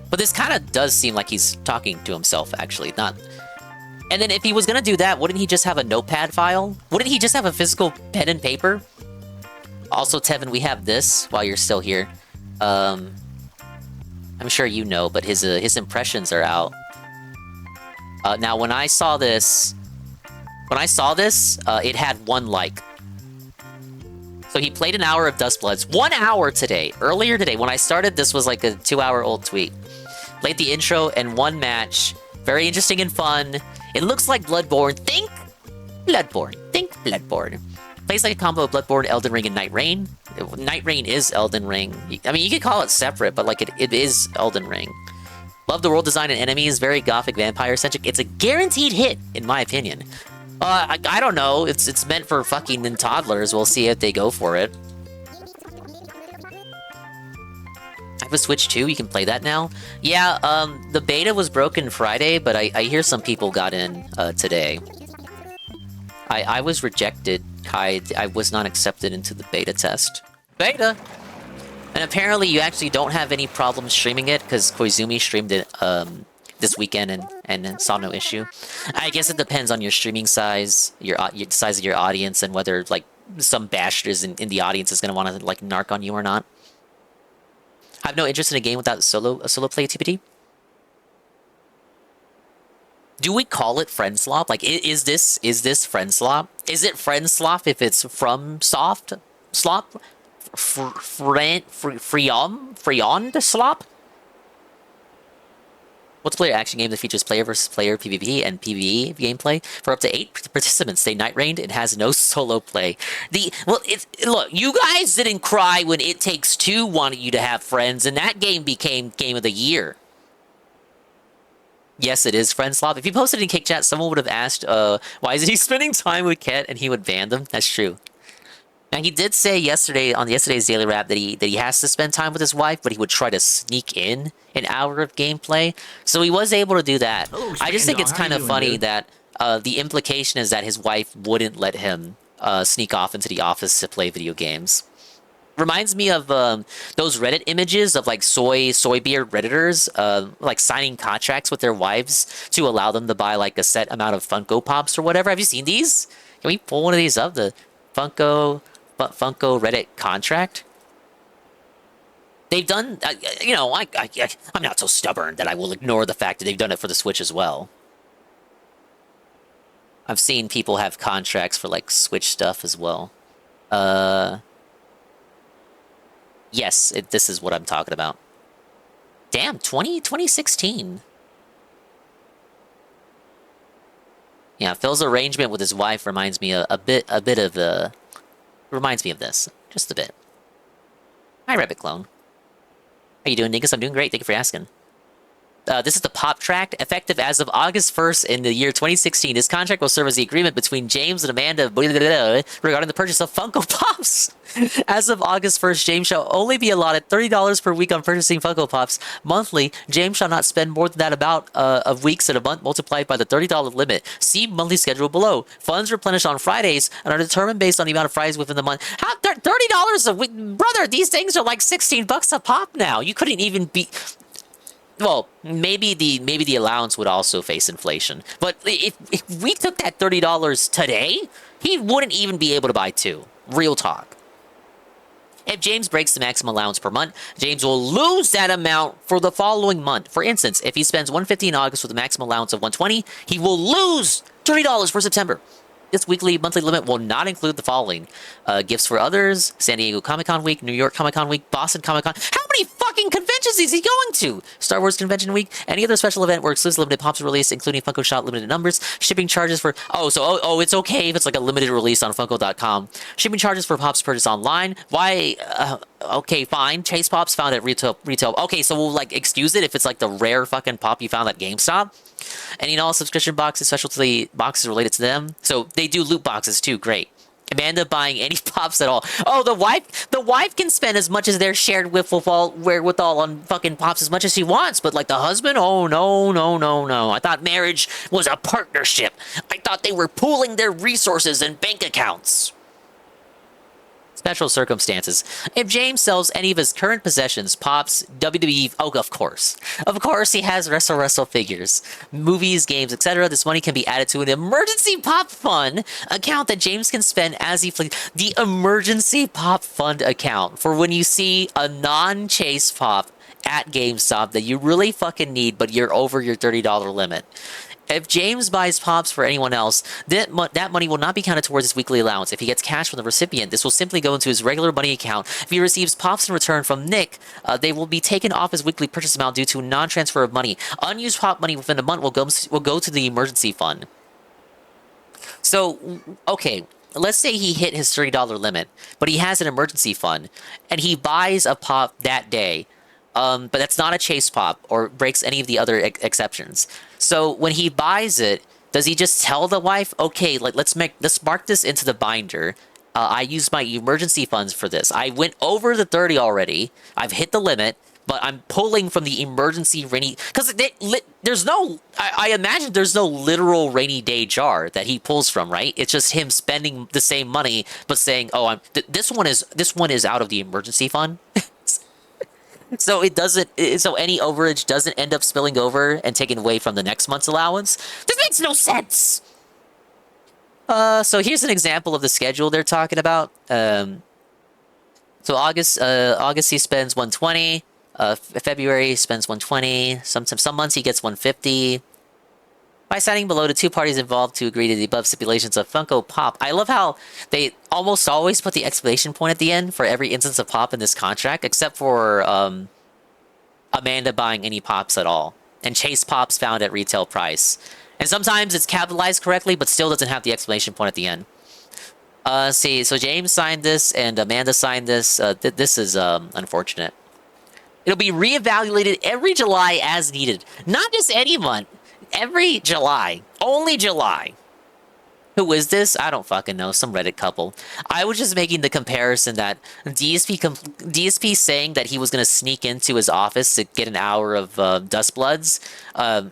But this kind of does seem like he's talking to himself, actually, not... And then if he was gonna do that, wouldn't he just have a notepad file? Wouldn't he just have a physical pen and paper? Also, Tevin, we have this while you're still here. I'm sure you know, but his impressions are out. Now, when I saw this, it had 1 like. So he played an hour of Duskbloods. 1 hour today. Earlier today, when I started, this was like a 2-hour-old tweet. Played the intro and 1 match. Very interesting and fun. It looks like Bloodborne. Think Bloodborne. Think Bloodborne. Plays like a combo of Bloodborne, Elden Ring, and Night Rain. Night Rain is Elden Ring. I mean, you could call it separate, but like it is Elden Ring. Love the world design and enemies. Very gothic, vampire-centric. It's a guaranteed hit, in my opinion. I don't know. It's meant for fucking toddlers. We'll see if they go for it. I have a Switch 2. You can play that now. Yeah, the beta was broken Friday, but I hear some people got in today. I was rejected, Kai. I was not accepted into the beta test. Beta! And apparently you actually don't have any problem streaming it, because Koizumi streamed it this weekend and saw no issue. I guess it depends on your streaming size, your size of your audience, and whether, like, some bashers in the audience is going to want to, like, narc on you or not. I have no interest in a game without a solo play TPD. Do we call it friend slop? Like, is this friend slop? Is it friend slop if it's from soft slop? Freon slop? Multiplayer action game that features player versus player PvP and PvE gameplay for up to 8 participants. Stay Night Rained. It has no solo play. Look, you guys didn't cry when It Takes Two wanted you to have friends, and that game became Game of the Year. Yes, it is friend slop. If you posted in Kick Chat, someone would have asked, why is he spending time with Ket, and he would ban them. That's true. Now, he did say yesterday, on yesterday's Daily Wrap, that he has to spend time with his wife, but he would try to sneak in an hour of gameplay. So he was able to do that. I just think it's kind of funny that the implication is that his wife wouldn't let him sneak off into the office to play video games. Reminds me of those Reddit images of like soy beer Redditors like signing contracts with their wives to allow them to buy like a set amount of Funko Pops or whatever. Have you seen these? Can we pull one of these up? The Funko Reddit contract? They've done, you know, I'm not so stubborn that I will ignore the fact that they've done it for the Switch as well. I've seen people have contracts for like Switch stuff as well. Yes, this is what I'm talking about. Damn, 2016. Yeah, Phil's arrangement with his wife reminds me a bit of reminds me of this, just a bit. Hi, Rabbit Clone. How you doing, Dingus? I'm doing great. Thank you for asking. This is the Pop Tract, effective as of August 1st in the year 2016. This contract will serve as the agreement between James and Amanda regarding the purchase of Funko Pops. As of August 1st, James shall only be allotted $30 per week on purchasing Funko Pops. Monthly, James shall not spend more than that amount of weeks in a month multiplied by the $30 limit. See monthly schedule below. Funds replenish on Fridays and are determined based on the amount of Fridays within the month. How $30 a week? Brother, these things are like $16 a pop now. You couldn't even be... Well, maybe the allowance would also face inflation. But if we took that $30 today, he wouldn't even be able to buy 2. Real talk. If James breaks the maximum allowance per month, James will lose that amount for the following month. For instance, if he spends $150 in August with a maximum allowance of $120, he will lose $30 for September. This weekly monthly limit will not include the following. Gifts for others, San Diego Comic-Con Week, New York Comic-Con Week, Boston Comic-Con. How many fucking conventions is he going to? Star Wars Convention Week, any other special event where exclusive limited pops are released, including Funko Shop limited numbers, shipping charges for... Oh, it's okay if it's like a limited release on Funko.com. Shipping charges for pops purchased online. Why... okay, fine. Chase Pops found at retail. Okay, so we'll, like, excuse it if it's, like, the rare fucking pop you found at GameStop. Any and all subscription boxes, specialty boxes related to them. So they do loot boxes too. Great. Amanda buying any pops at all. Oh, the wife can spend as much as their shared wherewithal on fucking pops as much as she wants, but like the husband, oh no. I thought marriage was a partnership. I thought they were pooling their resources and bank accounts. Special circumstances. If James sells any of his current possessions, Pops, WWE, oh, of course. Of course, he has Wrestle figures, movies, games, etc. This money can be added to an emergency pop fund account that James can spend as he pleases. The emergency pop fund account for when you see a non-chase pop at GameStop that you really fucking need, but you're over your $30 limit. If James buys pops for anyone else, that money will not be counted towards his weekly allowance. If he gets cash from the recipient, this will simply go into his regular money account. If he receives pops in return from Nick, they will be taken off his weekly purchase amount due to non-transfer of money. Unused pop money within a month will go to the emergency fund. So, okay, let's say he hit his $30 limit, but he has an emergency fund, and he buys a pop that day. But that's not a chase pop or breaks any of the other exceptions. So when he buys it, does he just tell the wife, okay, like let's mark this into the binder. I used my emergency funds for this. I went over the 30 already. I've hit the limit, but I'm pulling from the emergency rainy because there's no. I imagine there's no literal rainy day jar that he pulls from, right? It's just him spending the same money, but saying, oh, this one is out of the emergency fund. So it doesn't. So any overage doesn't end up spilling over and taken away from the next month's allowance. This makes no sense. So here's an example of the schedule they're talking about. So August he spends 120. February he spends 120. Some months he gets 150. By signing below, the two parties involved to agree to the above stipulations of Funko Pop. I love how they almost always put the exclamation point at the end for every instance of Pop in this contract, except for Amanda buying any Pops at all. And Chase Pops found at retail price. And sometimes it's capitalized correctly, but still doesn't have the exclamation point at the end. See, so James signed this, and Amanda signed this. This is unfortunate. It'll be reevaluated every July as needed. Not just any month. Every July. Only July. Who is this? I don't fucking know. Some Reddit couple. I was just making the comparison that DSP saying that he was going to sneak into his office to get an hour of Dust Bloods. The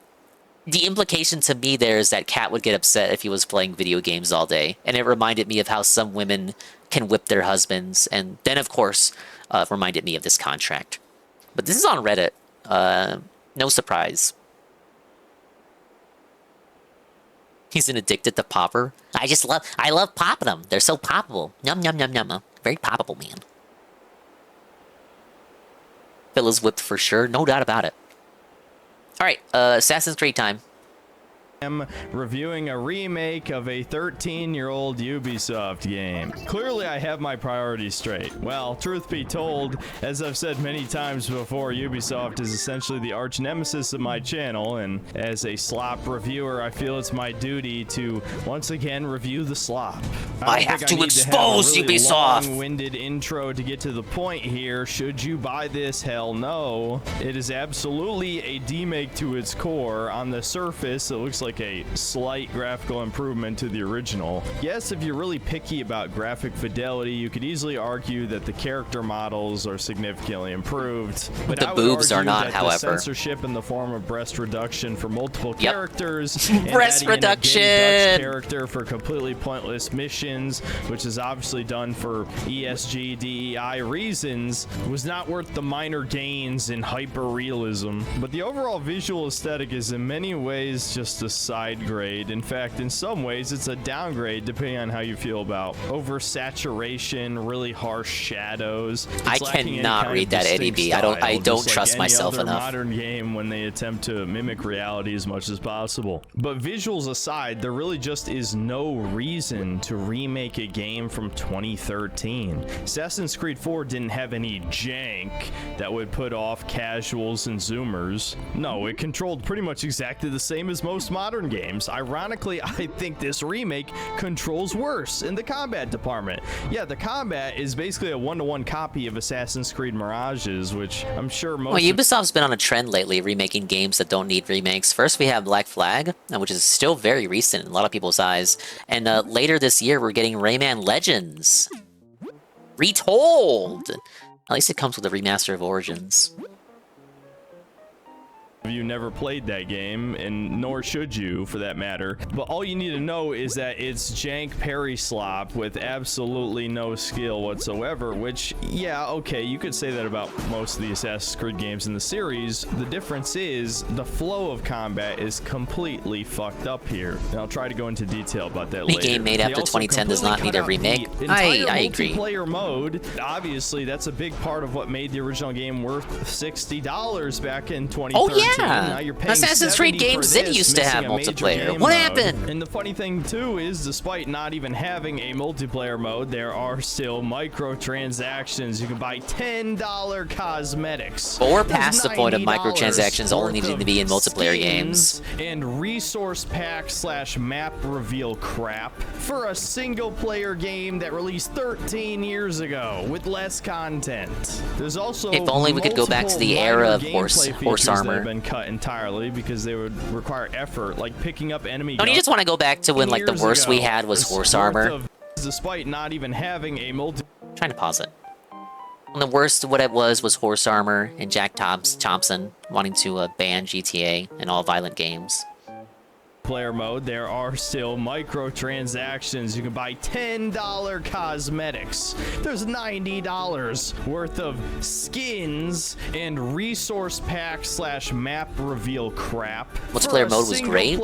implication to me there is that Kat would get upset if he was playing video games all day. And it reminded me of how some women can whip their husbands. And then, of course, reminded me of this contract. But this is on Reddit. No surprise. He's an addicted to popper. I love popping them. They're so poppable. Yum, yum, yum, yum. Very poppable, man. Phil is whipped for sure. No doubt about it. Alright, Assassin's Creed time. I'm reviewing a remake of a 13-year-old Ubisoft game. Clearly, I have my priorities straight. Well, truth be told, as I've said many times before, Ubisoft is essentially the arch nemesis of my channel, and as a slop reviewer, I feel it's my duty to once again review the slop. I have to expose Ubisoft! Long-winded intro to get to the point here. Should you buy this? Hell no. It is absolutely a demake to its core. On the surface, it looks like a slight graphical improvement to the original. Yes, if you're really picky about graphic fidelity, you could easily argue that the character models are significantly improved. But the boobs are not, however. The censorship in the form of breast reduction for multiple characters, breast reduction character for completely pointless missions, which is obviously done for ESG DEI reasons, was not worth the minor gains in hyper realism. But the overall visual aesthetic is in many ways just a side grade. In fact, in some ways, it's a downgrade depending on how you feel about oversaturation, really harsh shadows. I cannot read that ADB. I don't trust myself enough. Modern game when they attempt to mimic reality as much as possible. But visuals aside, there really just is no reason to remake a game from 2013. Assassin's Creed 4 didn't have any jank that would put off casuals and zoomers. No, it controlled pretty much exactly the same as most modern games. Ironically, I think this remake controls worse in the combat department. Yeah, the combat is basically a one-to-one copy of Assassin's Creed Mirages, which I'm sure most... Well, Ubisoft's been on a trend lately, remaking games that don't need remakes. First, we have Black Flag, which is still very recent in a lot of people's eyes. And later this year, we're getting Rayman Legends. Retold! At least it comes with a remaster of Origins. You never played that game, and nor should you for that matter, but all you need to know is that it's jank parry slop with absolutely no skill whatsoever, which, yeah, okay, you could say that about most of the Assassin's Creed games in the series. The difference is the flow of combat is completely fucked up here, and I'll try to go into detail about that later. A game made after 2010 does not need a remake. I agree. Multiplayer mode, obviously, that's a big part of what made the original game worth $60 back in 2013. Oh, yeah. Now you're paying Assassin's Creed games did used to have multiplayer. What happened? And the funny thing too is, despite not even having a multiplayer mode, there are still microtransactions. You can buy $10 cosmetics. But we're past the point of microtransactions only needing to be in multiplayer games. And resource pack / map reveal crap for a single player game that released 13 years ago with less content. There's also if only we could go back to the era of horse armor. Cut entirely because they would require effort, like picking up enemy. Don't you just want to go back to when like the worst we had was horse armor? Despite not even having a trying to pause it. When the worst what it was horse armor and Jack Thompson wanting to ban GTA and all violent games. Player mode, there are still microtransactions. You can buy $10 cosmetics. There's $90 worth of skins and resource pack / map reveal crap. Multiplayer mode was great.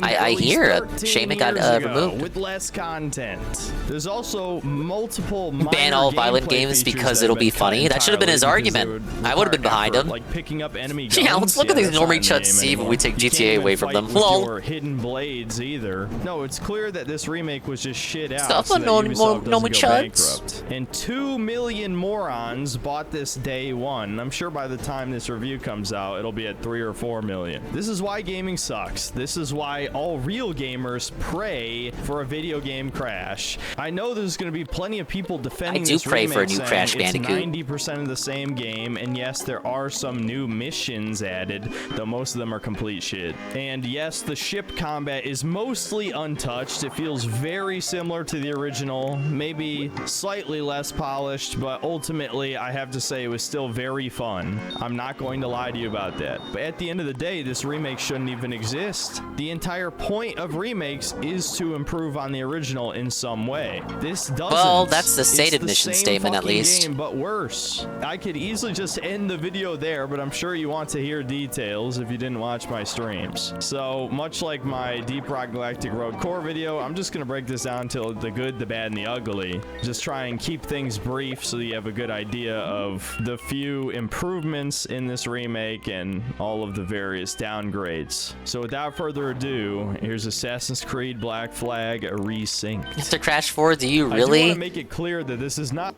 I hear shame it got removed with less content. There's also multiple ban all violent games because it'll be funny. That should have been his argument. I would have been behind him. Like picking up enemy guns. Yeah, let's look at these normie chuds see when we take GTA away from them. Lol. Hidden blades either. No, it's clear that this remake was just shit out. Stuff on no bankrupt. And 2 million morons bought this day one. I'm sure by the time this review comes out, it'll be at 3 or 4 million. This is why gaming sucks. This is why all real gamers pray for a video game crash. I know there's going to be plenty of people defending this remake. I do pray for a new Crash Bandicoot. It's 90% of the same game, and yes, there are some new missions added, though most of them are complete shit. And yes, the ship combat is mostly untouched. It feels very similar to the original, maybe slightly less polished, but ultimately I have to say it was still very fun. I'm not going to lie to you about that. But at the end of the day, this remake shouldn't even exist. The entire point of remakes is to improve on the original in some way. This doesn't. Well, that's the stated mission statement at least. Game, but worse. I could easily just end the video there, but I'm sure you want to hear details if you didn't watch my streams. So much like like my Deep Rock Galactic Road Core video, I'm just gonna break this down to the good, the bad, and the ugly. Just try and keep things brief so you have a good idea of the few improvements in this remake and all of the various downgrades. So without further ado, here's Assassin's Creed Black Flag Resynced. Mr. Crash 4, do you I do really? want to make it clear that this is not...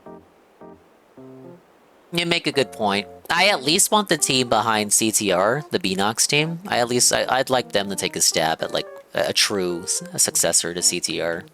You make a good point. I at least want the team behind CTR, the Beanox team. I'd like them to take a stab at like a true successor to CTR.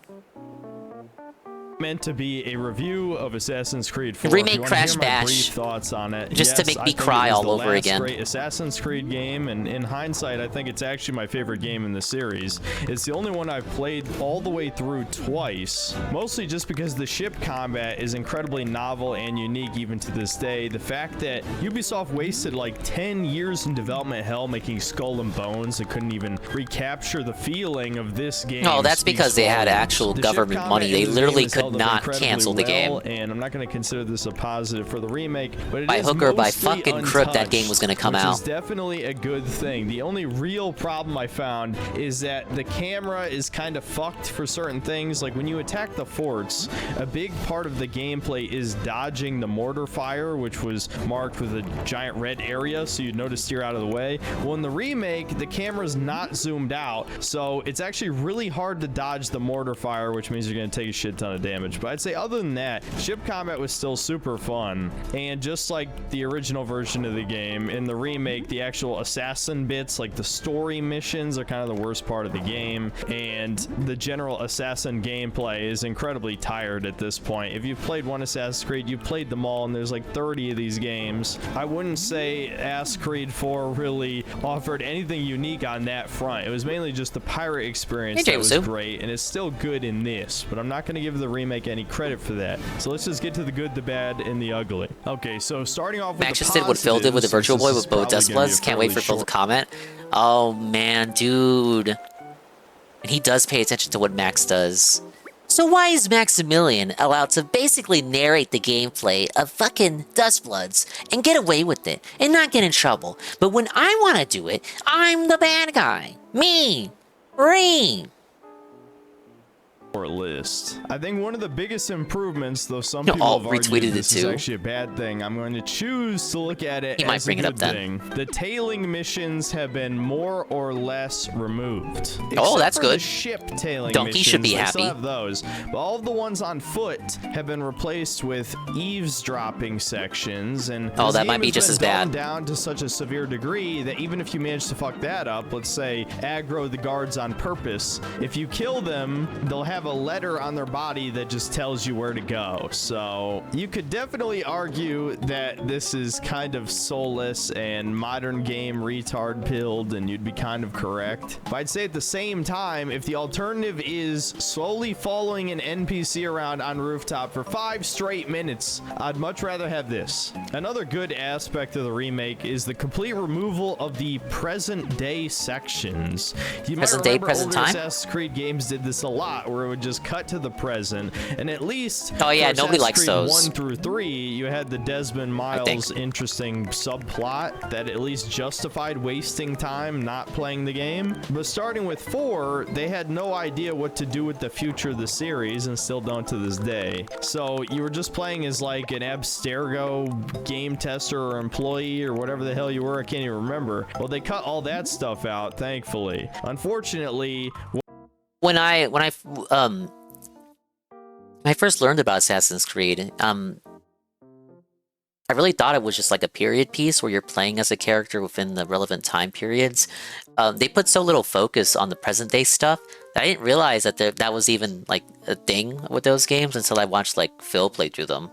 Meant to be a review of Assassin's Creed 4. Remake If you want Crash to hear my Bash. brief thoughts on it. Just to yes, make I me think cry it was all the over last again. Great Assassin's Creed game, and in hindsight, I think it's actually my favorite game in the series. It's the only one I've played all the way through twice, mostly just because the ship combat is incredibly novel and unique even to this day. The fact that Ubisoft wasted like 10 years in development hell making Skull and Bones and couldn't even recapture the feeling of this game. Oh, that's speaks because they had volumes. actual The ship government combat money. in They this literally game is could held up not incredibly cancel the game. well, and I'm not going to consider this a positive for the remake, but it By is hook or by mostly fucking crook, that game was untouched, gonna come which out. is definitely a good thing. The only real problem I found is that the camera is kind of fucked for certain things. Like when you attack the forts, a big part of the gameplay is dodging the mortar fire, which was marked with a giant red area, so you'd know to steer out of the way. Well, in the remake, the camera's not zoomed out, so it's actually really hard to dodge the mortar fire, which means you're going to take a shit ton of damage. But I'd say other than that, ship combat was still super fun, and just like the original version of the game, in the remake, the actual assassin bits, like the story missions, are kind of the worst part of the game, and the general assassin gameplay is incredibly tired at this point. If you've played one Assassin's Creed, you've played them all, and there's like 30 of these games. I wouldn't say Assassin's Creed 4 really offered anything unique on that front. It was mainly just the pirate experience that was great, and it's still good in this, but I'm not going to give the remake any credit for that. So let's just get to the good, the bad, and the ugly. Okay, so starting off with Max the just did what Phil did with the Virtual Boy with both Dust Dustbloods. Can't wait for Phil to comment. Oh man, dude. And he does pay attention to what Max does. So why is Maximilian allowed to basically narrate the gameplay of fucking Dustbloods and get away with it and not get in trouble? But when I want to do it, I'm the bad guy. Me. Reem. List. I think one of the biggest improvements, though some No, people I'll have argued retweeted this it is too. actually a bad thing, I'm going to choose to look at it He might as bring a it up good then. thing. The tailing missions have been more or less removed. Oh, Except that's for good. The ship tailing Donkey missions, should be they happy. still have those, but all of the ones on foot have been replaced with eavesdropping sections, and Oh, this that game might be has just been as bad. dumbed down to such a severe degree that even if you manage to fuck that up, let's say aggro the guards on purpose, if you kill them, they'll have a letter on their body that just tells you where to go. So you could definitely argue that this is kind of soulless and modern game retard pilled, and you'd be kind of correct. But I'd say at the same time, if the alternative is slowly following an NPC around on rooftop for 5 straight minutes, I'd much rather have this. Another good aspect of the remake is the complete removal of the present day sections. You Present might day, remember present older time? Assassin's Creed games did this a lot, where it would just cut to the present, and at least Oh, yeah, for nobody Assassin's likes Creed those. 1 through 3, you had the Desmond Miles interesting subplot that at least justified wasting time not playing the game. But starting with 4, they had no idea what to do with the future of the series, and still don't to this day. So you were just playing as like an Abstergo game tester or employee or whatever the hell you were, I can't even remember. Well, they cut all that stuff out, thankfully. Unfortunately, When I first learned about Assassin's Creed, I really thought it was just like a period piece where you're playing as a character within the relevant time periods. They put so little focus on the present day stuff that I didn't realize that that was even like a thing with those games until I watched like Phil play through them.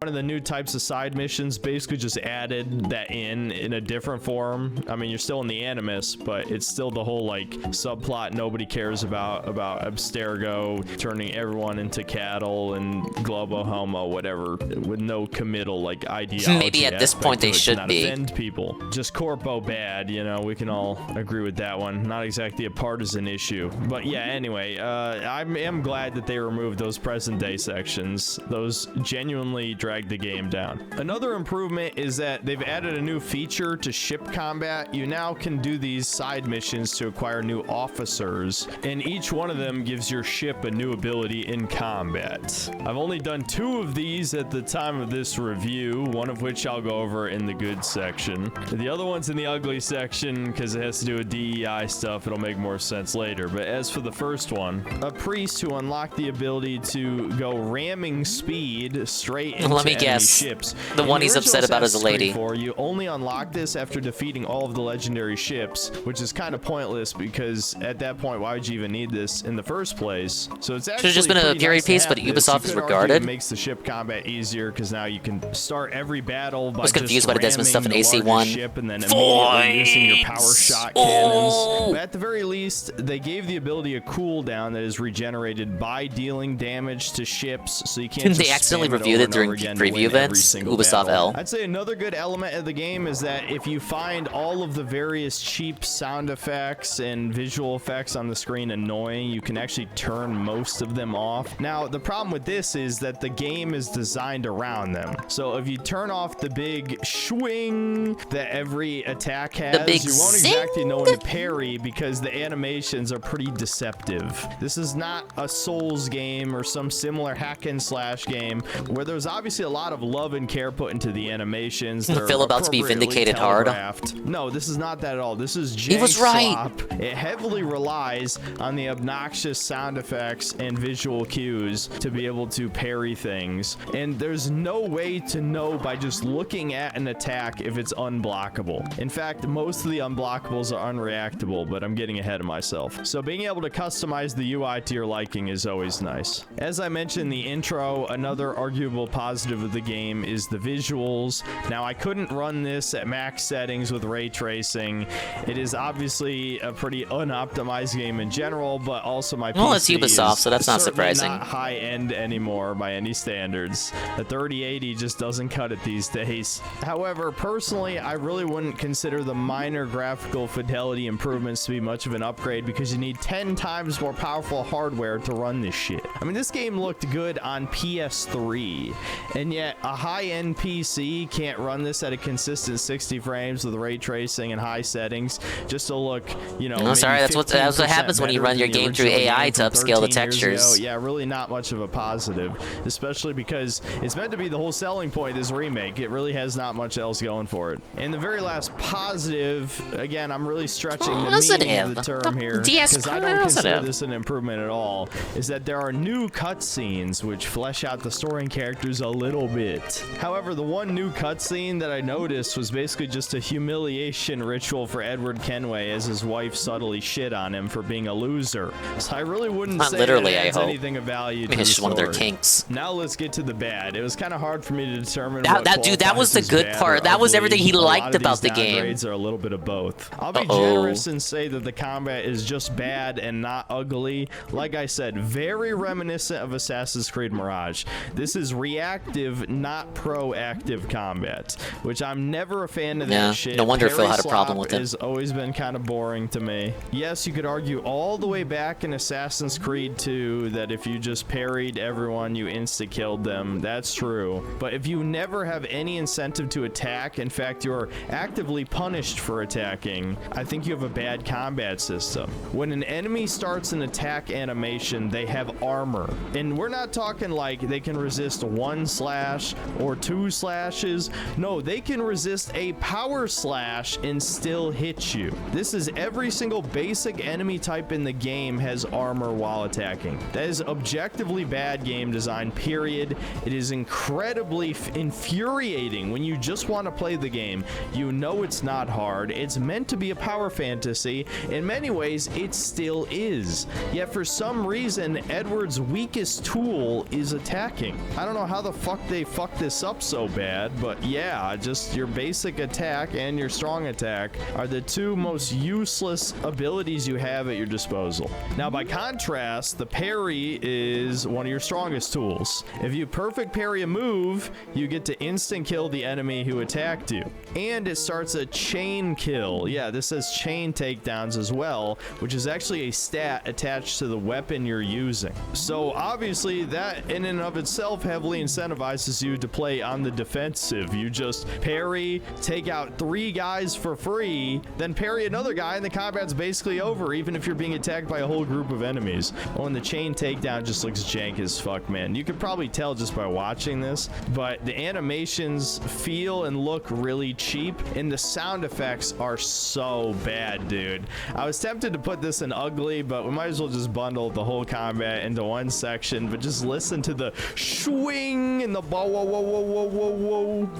one of the new types of side missions basically just added that in a different form. I mean, you're still in the Animus, but it's still the whole like subplot nobody cares about Abstergo turning everyone into cattle and Globo Homo, whatever, with no committal like ideology. Maybe at this point they should not be. offend people. Just corpo bad, you know. We can all agree with that one. Not exactly a partisan issue, but yeah. Anyway, I am glad that they removed those present day sections. Those genuinely drag drag the game down. Another improvement is that they've added a new feature to ship combat. You now can do these side missions to acquire new officers, and each one of them gives your ship a new ability in combat. I've only done 2 of these at the time of this review, one of which I'll go over in the good section. The other one's in the ugly section because it has to do with DEI stuff. It'll make more sense later. But as for the first one, a priest who unlocked the ability to go ramming speed straight into Let me enemy guess. ships. The In one he's original upset about is a Assassin's lady. Creed 4, you only unlock this after defeating all of the legendary ships, which is kind of pointless because at that point, why would you even need this in the first place? So it's actually just been a pretty period nice to piece, but have this. Ubisoft You is could argue regarded. It makes the ship combat easier because now you can start every battle by I was confused just by the Desmond stuff in ramming the AC1. largest ship and then immediately using your power shot cannons. But at the very least, they gave the ability a cooldown that is regenerated by dealing damage to ships, so you can't Didn't they just accidentally spam it review over it and during over again to preview win every events? single Ubisoft battle. L. I'd say another good element of the game is that if you find all of the various cheap sound effects and visual effects on the screen annoying, you can actually turn most of them off. Now, the problem with this is that the game is designed around them. So if you turn off the big swing that every attack has, big you won't zing. exactly know when to parry because the animations are pretty deceptive. This is not a Souls game or some similar hack and slash game where there's obviously a lot of love and care put into the animations. They're Feel about to be appropriately vindicated hard. telegraphed. No, this is not that at all. This is He jank was right. slop. It heavily relies on the obnoxious sound effects and visual cues to be able to parry things. And there's no way to know by just looking at an attack if it's unblockable. In fact, most of the unblockables are unreactable, but I'm getting ahead of myself. So being able to customize the UI to your liking is always nice. As I mentioned in the intro, another arguable positive of the game is the visuals. Now, I couldn't run this at max settings with ray tracing. It is obviously a pretty unoptimized game in general, but also my Well, it's PC Ubisoft, is so that's not certainly surprising. not high end anymore by any standards. The 3080 just doesn't cut it these days. However, personally, I really wouldn't consider the minor graphical fidelity improvements to be much of an upgrade because you need 10 times more powerful hardware to run this shit. I mean, this game looked good on PS3, and yet a high-end PC can't run this at a consistent 60 frames with ray tracing and high settings just to look, you know, I'm sorry, that's what happens when you run your game through AI to upscale the textures. Yeah, really not much of a positive, especially because it's meant to be the whole selling point of this remake. It really has not much else going for it. And the very last positive, again, I'm really stretching the meaning of the term here because I don't consider this an improvement at all, is that there are new cutscenes which flesh out the story and characters a little bit. However, the one new cutscene that I noticed was basically just a humiliation ritual for Edward Kenway as his wife subtly shit on him for being a loser. So I really wouldn't Not say literally, that it adds I hope. anything of value I to mean, it's the just one of their story. kinks. Now let's get to the bad. It was kind of hard for me to determine Dude, that was the good part. That was everything he liked about the game. Are a little bit of both. I'll be Uh-oh. generous and say that the combat is just bad and not ugly. Like I said, very reminiscent of Assassin's Creed Mirage. This is reactive, not proactive combat, which I'm never a fan of Yeah, that shit. no wonder Phil Parry had a problem slop with it. has always been kind of boring to me. Yes, you could argue all the way back in Assassin's Creed 2 that if you just parried everyone, you insta-killed them. That's true. But if you never have any incentive to attack, in fact, you're actively punished for attacking, I think you have a bad combat system. When an enemy starts an attack animation, they have armor. And we're not talking like they can resist 1 slash or 2 slashes. No, they can resist a power slash and still hit you. This is every single basic enemy type in the game has armor while attacking. That is objectively bad game design, period. It is incredibly infuriating when you just want to play the game. You know it's not hard. It's meant to be a power fantasy. In many ways, it still is. Yet for some reason, Edward's weakest tool is attacking. I don't know how the fuck they fucked this up so bad, but yeah, just your basic attack and your strong attack are the two most useless abilities you have at your disposal. Now, by contrast, the parry is one of your strongest tools. If you perfect parry a move, you get to instant kill the enemy who attacked you. And it starts a chain kill. Yeah, this says chain takedowns as well, which is actually a stat attached to the weapon you're using. So obviously that in and of itself heavily incentivizes incentivizes you to play on the defensive. You just parry, take out 3 guys for free, then parry another guy, and the combat's basically over, even if you're being attacked by a whole group of enemies. Oh, and the chain takedown just looks jank as fuck, man. You could probably tell just by watching this, but the animations feel and look really cheap, and the sound effects are so bad, dude. I was tempted to put this in ugly, but we might as well just bundle the whole combat into one section, but just listen to the swing and the whoa, whoa, whoa, whoa, whoa, whoa, whoa.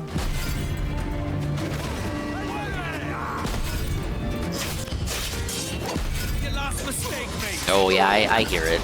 Oh yeah, I hear it.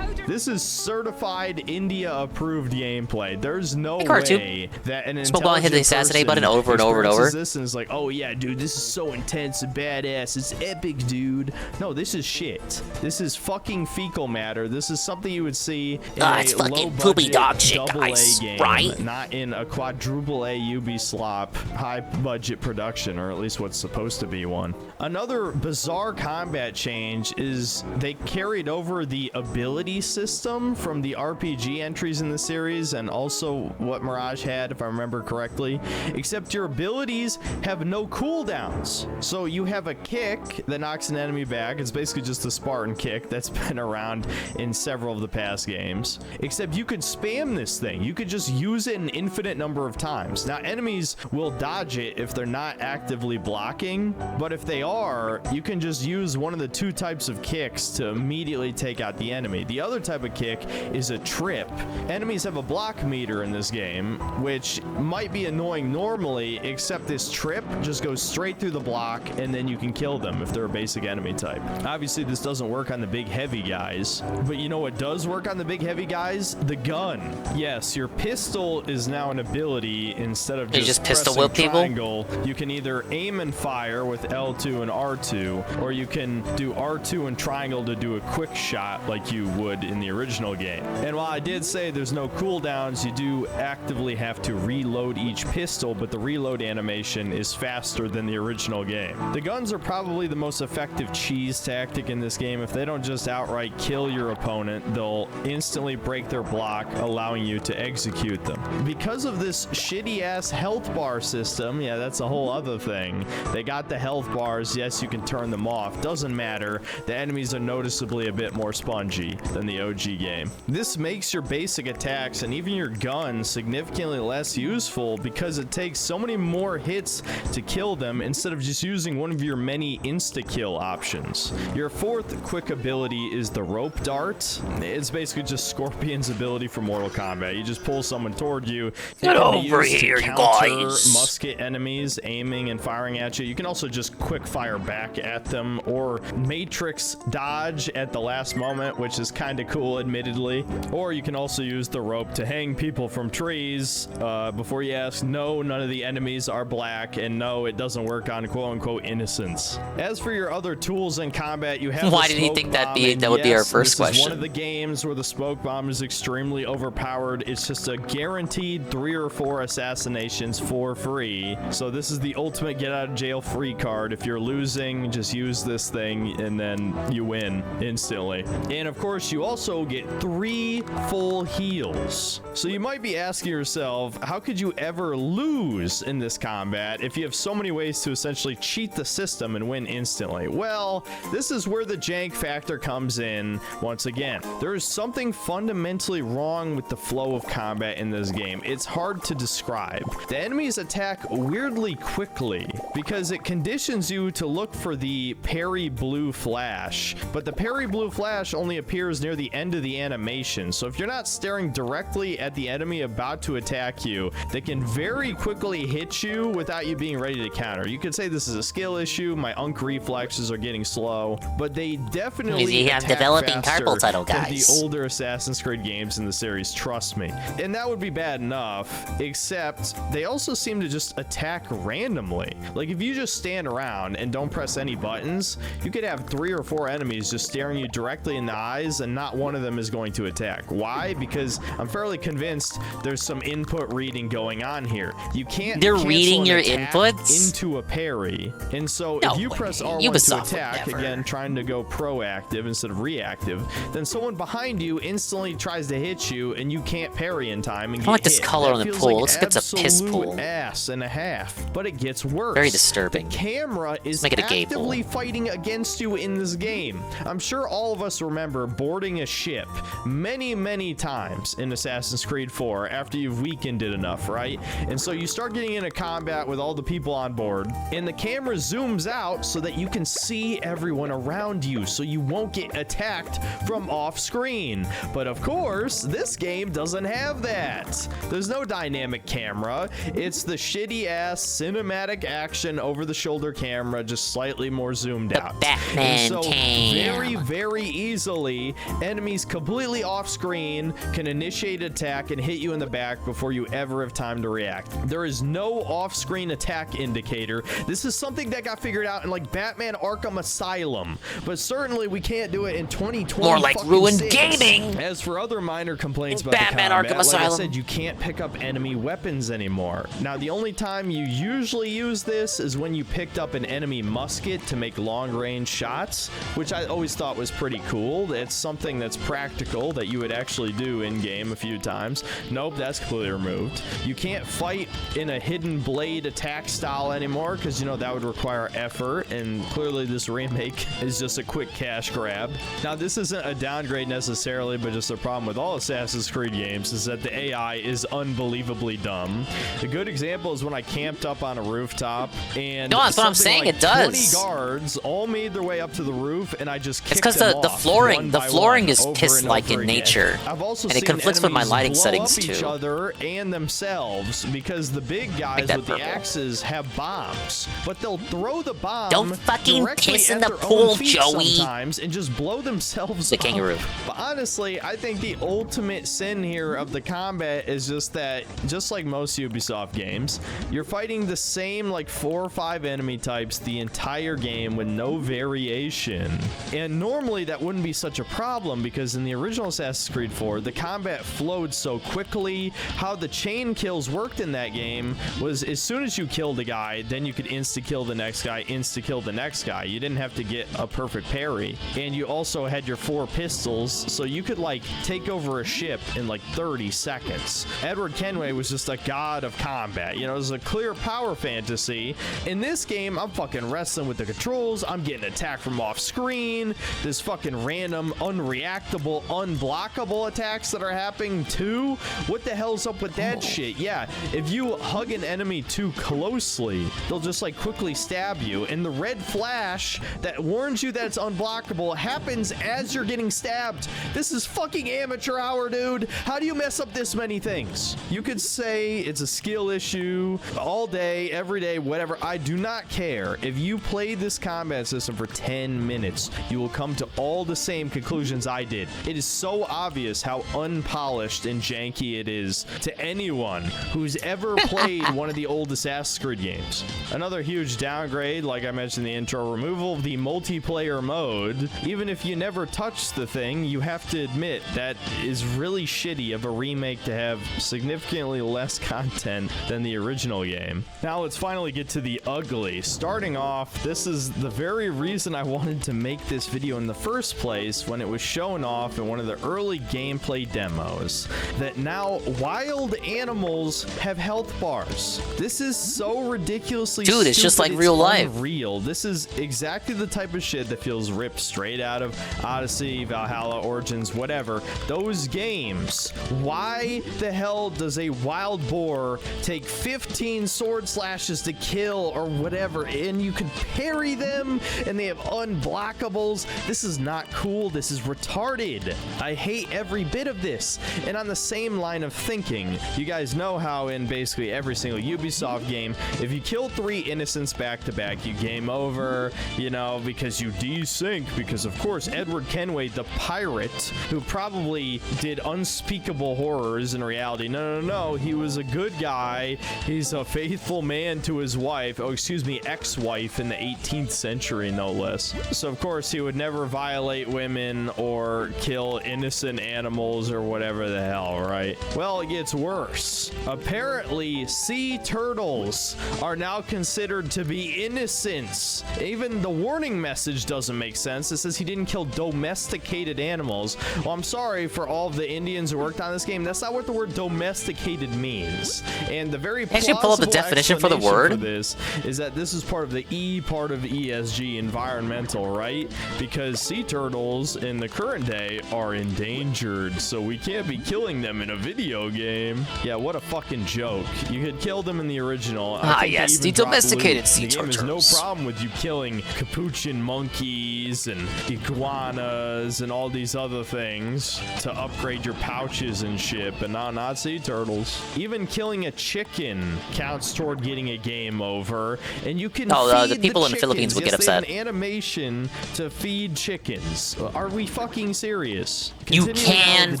This is certified India approved gameplay. There's no cartoon. way that an Smoke Bomb hit the assassinate button over and over and over. This and is like, oh yeah, dude, this is so intense and badass. It's epic, dude. No, this is shit. This is fucking fecal matter. This is something you would see in a it's fucking low poopy budget dog shit, double guys, A game, right? not in a quadruple A Ubisoft high budget production, or at least what's supposed to be one. Another bizarre combat change is they carried over the ability system from the RPG entries in the series, and also what Mirage had, if I remember correctly, except your abilities have no cooldowns. So you have a kick that knocks an enemy back. It's basically just a Spartan kick that's been around in several of the past games, except you could spam this thing. You could just use it an infinite number of times. Now, enemies will dodge it if they're not actively blocking, but if they are, you can just use one of the 2 types of kicks to immediately take out the enemy. The other type of kick is a trip. Enemies have a block meter in this game, which might be annoying normally, except this trip just goes straight through the block, and then you can kill them if they're a basic enemy type. Obviously, this doesn't work on the big heavy guys, but you know what does work on the big heavy guys? The gun. Yes, your pistol is now an ability instead of just pistol pressing whip people? triangle. You can either aim and fire with L2 and R2, or you can do R2 and triangle to do a quick shot like you would in the original game. And while I did say there's no cooldowns, you do actively have to reload each pistol, but the reload animation is faster than the original game. The guns are probably the most effective cheese tactic in this game. If they don't just outright kill your opponent, they'll instantly break their block, allowing you to execute them. Because of this shitty ass health bar system, yeah, that's a whole other thing. They got the health bars, yes, you can turn them off, doesn't matter. The enemies are noticeably a bit more spongy than the OG game. This makes your basic attacks and even your gun significantly less useful because it takes so many more hits to kill them instead of just using one of your many insta-kill options. Your 4th quick ability is the rope dart. It's basically just Scorpion's ability for Mortal Kombat. You just pull someone toward you. Get over here, you guys. Musket enemies aiming and firing at you. You can also just quick fire back at them, or Matrix dodge at the last moment, which is kind of cool, admittedly. Or you can also use the rope to hang people from trees. Before you ask, no, none of the enemies are black, and no, it doesn't work on quote-unquote innocence. As for your other tools in combat, you have Why did he think that would be our first question? This is one of the games where the smoke bomb is extremely overpowered. It's just a guaranteed 3 or 4 assassinations for free. So this is the ultimate get out of jail free card. If you're losing, just use this thing and then you win instantly. And of course, you also get 3 full heals. So you might be asking yourself, how could you ever lose in this combat if you have so many ways to essentially cheat the system and win instantly? Well, this is where the jank factor comes in once again. There is something fundamentally wrong with the flow of combat in this game. It's hard to describe. The enemies attack weirdly quickly because it conditions you to look for the parry blue flash, but the parry blue flash only appears near the end of the animation. So if you're not staring directly at the enemy about to attack you, they can very quickly hit you without you being ready to counter. You could say this is a skill issue. My Unk reflexes are getting slow, but they definitely You have attack developing faster carpal tunnel, than guys. the older Assassin's Creed games in the series, trust me. And that would be bad enough, except they also seem to just attack randomly. Like if you just stand around and don't press any buttons, you could have 3 or 4 enemies just staring you directly in the eyes and not one of them is going to attack. Why? Because I'm fairly convinced there's some input reading going on here. You can't They're cancel reading an your attack inputs? into a parry. And so No if you way. press R1 Ubisoft to would attack, never. again, trying to go proactive instead of reactive, then someone behind you instantly tries to hit you and you can't parry in time and I get like this hit. color That on the feels pool. like Looks like it's a piss absolute pool. ass and a half. But it gets worse. Very disturbing. The camera is make it a gay pool. actively fighting against you in this game. I'm sure all of us remember boarding a ship many times in Assassin's Creed 4 after you've weakened it enough, right? And so you start getting into combat with all the people on board, and the camera zooms out so that you can see everyone around you, so you won't get attacked from off screen. But of course, this game doesn't have that. There's no dynamic camera. It's the shitty ass cinematic action over the shoulder camera, just slightly more zoomed out. Batman and so cam. very easily, enemies completely off screen can initiate attack and hit you in the back before you ever have time to react. There is no off-screen attack indicator. This is something that got figured out in like Batman Arkham Asylum, but certainly we can't do it in 2020. More like ruined 6. gaming. As for other minor complaints about Batman the combat, Arkham like I Asylum. said, you can't pick up enemy weapons anymore. Now, the only time you usually use this is when you picked up an enemy musket to make long-range shots, which I always thought was pretty cool. It's something that's practical that you would actually do in-game a few times. Nope, that's completely removed. You can't fight in a hidden blade attack style anymore because, you know, that would require effort, and clearly this remake is just a quick cash grab. Now, this isn't a downgrade necessarily, but just a problem with all Assassin's Creed games is that the AI is unbelievably dumb. A good example is when I camped up on a rooftop and No, that's what I'm something saying, like it does. 20 guards all made their way up to the roof, and I just kicked It's because them the off flooring one the by flooring one, is over piss-like and over in again. nature, I've also and it seen conflicts with my enemies lighting blow settings up each too. other and themselves because the big guys that with the purple. axes have bombs, but they'll throw the bomb. Don't fucking directly piss in at the their pool, own feet Joey. Sometimes and just blow themselves The up. kangaroo. But honestly, I think the ultimate sin here of the combat is just that, just like most Ubisoft games, you're fighting the same like 4 or 5 enemy types the entire game with no variation. And normally that wouldn't be such a problem because in the original Assassin's Creed 4, the combat flowed so quickly. How the chain kills worked in that game was as soon as you killed a guy, then you could insta-kill the next guy, insta-kill the next guy. You didn't have to get a perfect parry. And you also had your 4 pistols, so you could like take over a ship in like 30 seconds. Edward Kenway was just a god of combat. You know, it was a clear power fantasy. In this game, I'm fucking wrestling with the controls. I'm getting attacked from off screen. This fucking random, unreactable, unblockable attacks that are happening too. What the hell's up with that shit? Yeah, if you hug an enemy too closely, they'll just like quickly stab you. And the red flash that warns you that it's unblockable happens as you're getting stabbed. This is fucking amateur hour, dude. How do you mess up this many things? You could say it's a skill issue all day, every day, whatever. I do not care. If you play this combat system for 10 minutes, you will come to all the same conclusions I did. It is so obvious how unpolished and janky it is to anyone who's ever played one of the old Assassin's Creed games. Another huge downgrade, like I mentioned in the intro, removal of the multiplayer mode. Even if you never touch the thing, you have to admit that is really shitty of a remake to have significantly less content than the original game. Now let's finally get to the ugly. Starting off, this is the very reason I wanted to make this video in the first place when it was shown off in one of the early gameplay demos, that now wild animals have health bars. This is so ridiculously Dude, it's just stupid, like real life. Unreal. This is exactly the type of shit that feels ripped straight out of Odyssey, Valhalla, Origins, whatever. Those games. Why the hell does a wild boar take 15 sword slashes to kill or whatever, and you can parry them, and they have unblockables? This is not cool. This is retarded. I hate every bit of this. And on the same line of thinking, you guys know how in basically every single Ubisoft game, if you kill 3 innocents back to back, you game over, you know, because you desync, because of course Edward Kenway, the pirate, who probably did unspeakable horrors in reality. No, he was a good guy. He's a faithful man to his wife, ex-wife in the 18th century, no less. So of course he would never violate women or or kill innocent animals or whatever the hell, right? Well, it gets worse. Apparently, sea turtles are now considered to be innocents. Even the warning message doesn't make sense. It says he didn't kill domesticated animals. Well, I'm sorry for all of the Indians who worked on this game. That's not what the word domesticated means. And the very Actually, pull up the definition for the word. For this is that this is part of the E part of ESG, environmental, right? Because sea turtles in the current day are endangered, so we can't be killing them in a video game. Yeah, what a fucking joke. You could kill them in the original. Yes, the domesticated sea turtles. There's no problem with you killing capuchin monkeys and iguanas and all these other things to upgrade your pouches and shit, but not sea turtles. Even killing a chicken counts toward getting a game over, and you can feed the people in the chickens. Philippines would Yes, get they have upset. an animation to feed chickens. Are we fucking serious? You Continuing can on with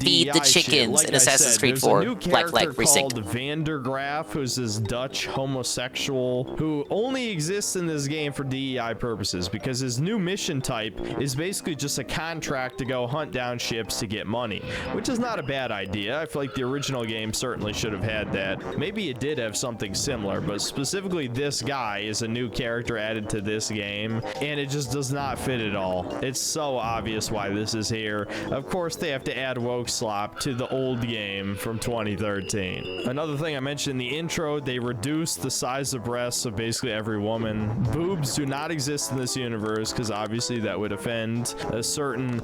feed the DEI shit, chickens like in I Assassin's said, Creed there's 4 a new Black Flag character Precinct. called Vandergraaf, who's this Dutch homosexual who only exists in this game for DEI purposes because his new mission type is basically just a contract to go hunt down ships to get money, which is not a bad idea. I feel like the original game certainly should have had that. Maybe it did have something similar, but specifically this guy is a new character added to this game, and it just does not fit at all. It's so obvious why this is here. Of course, they have to add woke slop to the old game from 2013. Another thing I mentioned in the intro, they reduced the size of breasts of basically every woman. Boobs do not exist in this universe because obviously that would offend a certain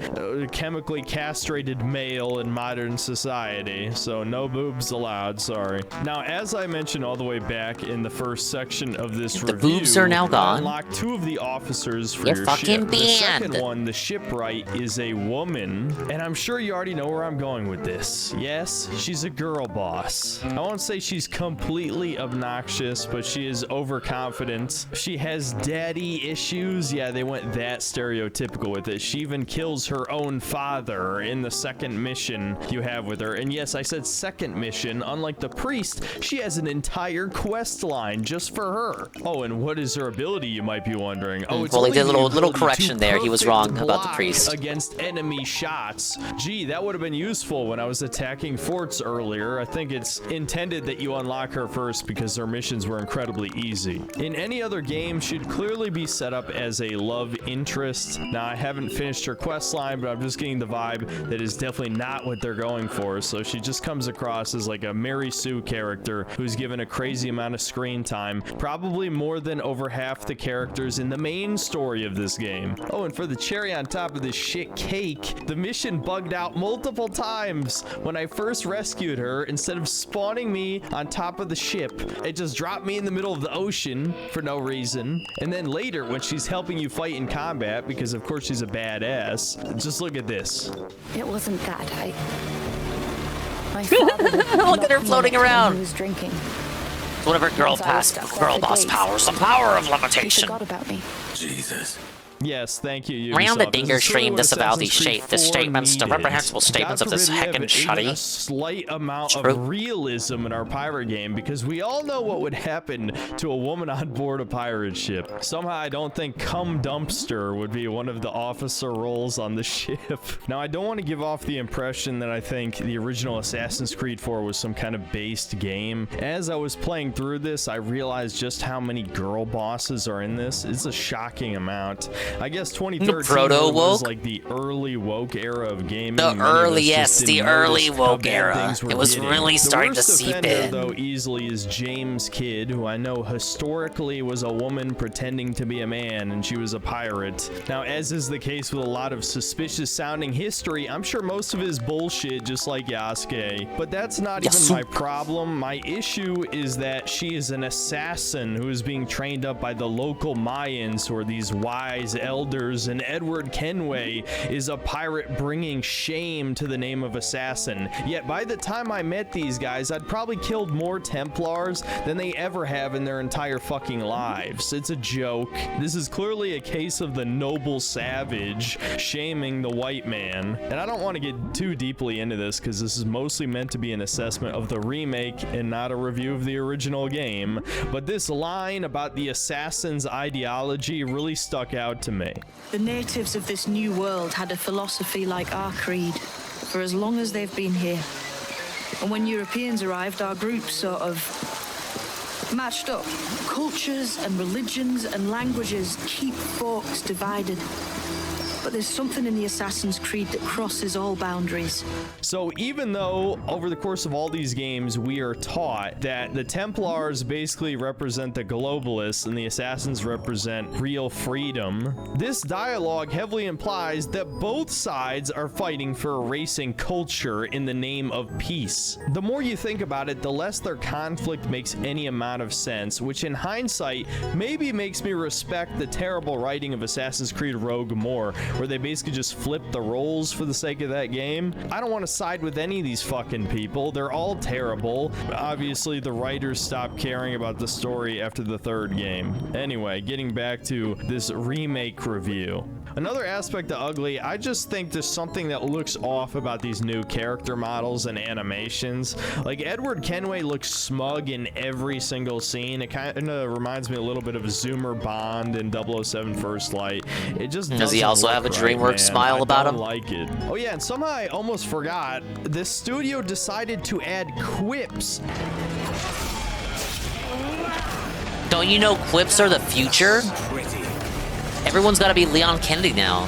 chemically castrated male in modern society. So no boobs allowed, sorry. Now, as I mentioned all the way back in the first section of this review, boobs are now gone. Unlock 2 of the officers for You're your fucking ship. The second banned. one, the shipwright, is a woman, and I'm sure you already know where I'm going with this. Yes, she's a girl boss. I won't say she's completely obnoxious, but she is overconfident. She has daddy issues. Yeah, they went that stereotypical with it. She even kills her own father in the second mission you have with her. And yes, I said second mission. Unlike the priest, she has an entire quest line just for her. Oh, and what is her ability, you might be wondering? Oh, it's Well, he only did a the little ability correction to there. He was perfect wrong about the block priest. against enemy shots. Gee, that would have been useful when I was attacking forts earlier. I think it's intended that you unlock her first because her missions were incredibly easy. In any other game, she'd clearly be set up as a love interest. Now, I haven't finished her quest line, but I'm just getting the vibe that is definitely not what they're going for. So she just comes across as like a Mary Sue character who's given a crazy amount of screen time, probably more than over half the characters in the main story of this game. Oh, and for the cherry on top of this shit cake, the mission bugged out multiple times. When I first rescued her, instead of spawning me on top of the ship, it just dropped me in the middle of the ocean for no reason. And then later, when she's helping you fight in combat, because of course she's a badass, just look at this. It wasn't that. My father Look at her floating around. He was drinking. It's one of her girl boss powers, the power of He levitation. forgot about me. Jesus. Yes, thank you. Round the Ubisoft. Dinger This is stream what disavow these Assassin's Creed the 4 statements, the needed. reprehensible statements God of this forbid we have heckin' even shutty. a slight amount True. of realism in our pirate game, because we all know what would happen to a woman on board a pirate ship. Somehow I don't think cum dumpster would be one of the officer roles on the ship. Now, I don't want to give off the impression that I think the original Assassin's Creed 4 was some kind of based game. As I was playing through this, I realized just how many girl bosses are in this. It's a shocking amount. I guess 2013 Proto-woke? was like the early woke era of gaming. The Many of us early, just yes, didn't the early notice how woke bad era. things were It was getting. really The starting to worst seep offender, in. though, easily is James Kidd, who I know historically was a woman pretending to be a man, and she was a pirate. Now, as is the case with a lot of suspicious sounding history, I'm sure most of it is bullshit, just like Yasuke. But that's not even my problem. My issue is that she is an assassin who is being trained up by the local Mayans, who are these wise elders, and Edward Kenway is a pirate bringing shame to the name of assassin. Yet by the time I met these guys, I'd probably killed more Templars than they ever have in their entire fucking lives. It's a joke. This is clearly a case of the noble savage shaming the white man. And I don't want to get too deeply into this because this is mostly meant to be an assessment of the remake and not a review of the original game. But this line about the assassin's ideology really stuck out to me. The natives of this new world had a philosophy like our creed for as long as they've been here. And when Europeans arrived, our groups sort of matched up. Cultures and religions and languages keep folks divided. But there's something in the Assassin's Creed that crosses all boundaries. So even though over the course of all these games we are taught that the Templars basically represent the globalists and the Assassins represent real freedom, this dialogue heavily implies that both sides are fighting for erasing culture in the name of peace. The more you think about it, the less their conflict makes any amount of sense, which in hindsight maybe makes me respect the terrible writing of Assassin's Creed Rogue more, where they basically just flip the roles for the sake of that game. I don't want to side with any of these fucking people. They're all terrible. Obviously, the writers stopped caring about the story after the third game. Anyway, getting back to this remake review. Another aspect of Ugly, I just think there's something that looks off about these new character models and animations. Like, Edward Kenway looks smug in every single scene. It kind of reminds me a little bit of Zoomer Bond in 007 First Light. It just does he also have a DreamWorks smile about him? I don't like it. Oh yeah, and somehow I almost forgot. This studio decided to add quips. Don't you know quips are the future? Everyone's got to be Leon Kennedy now.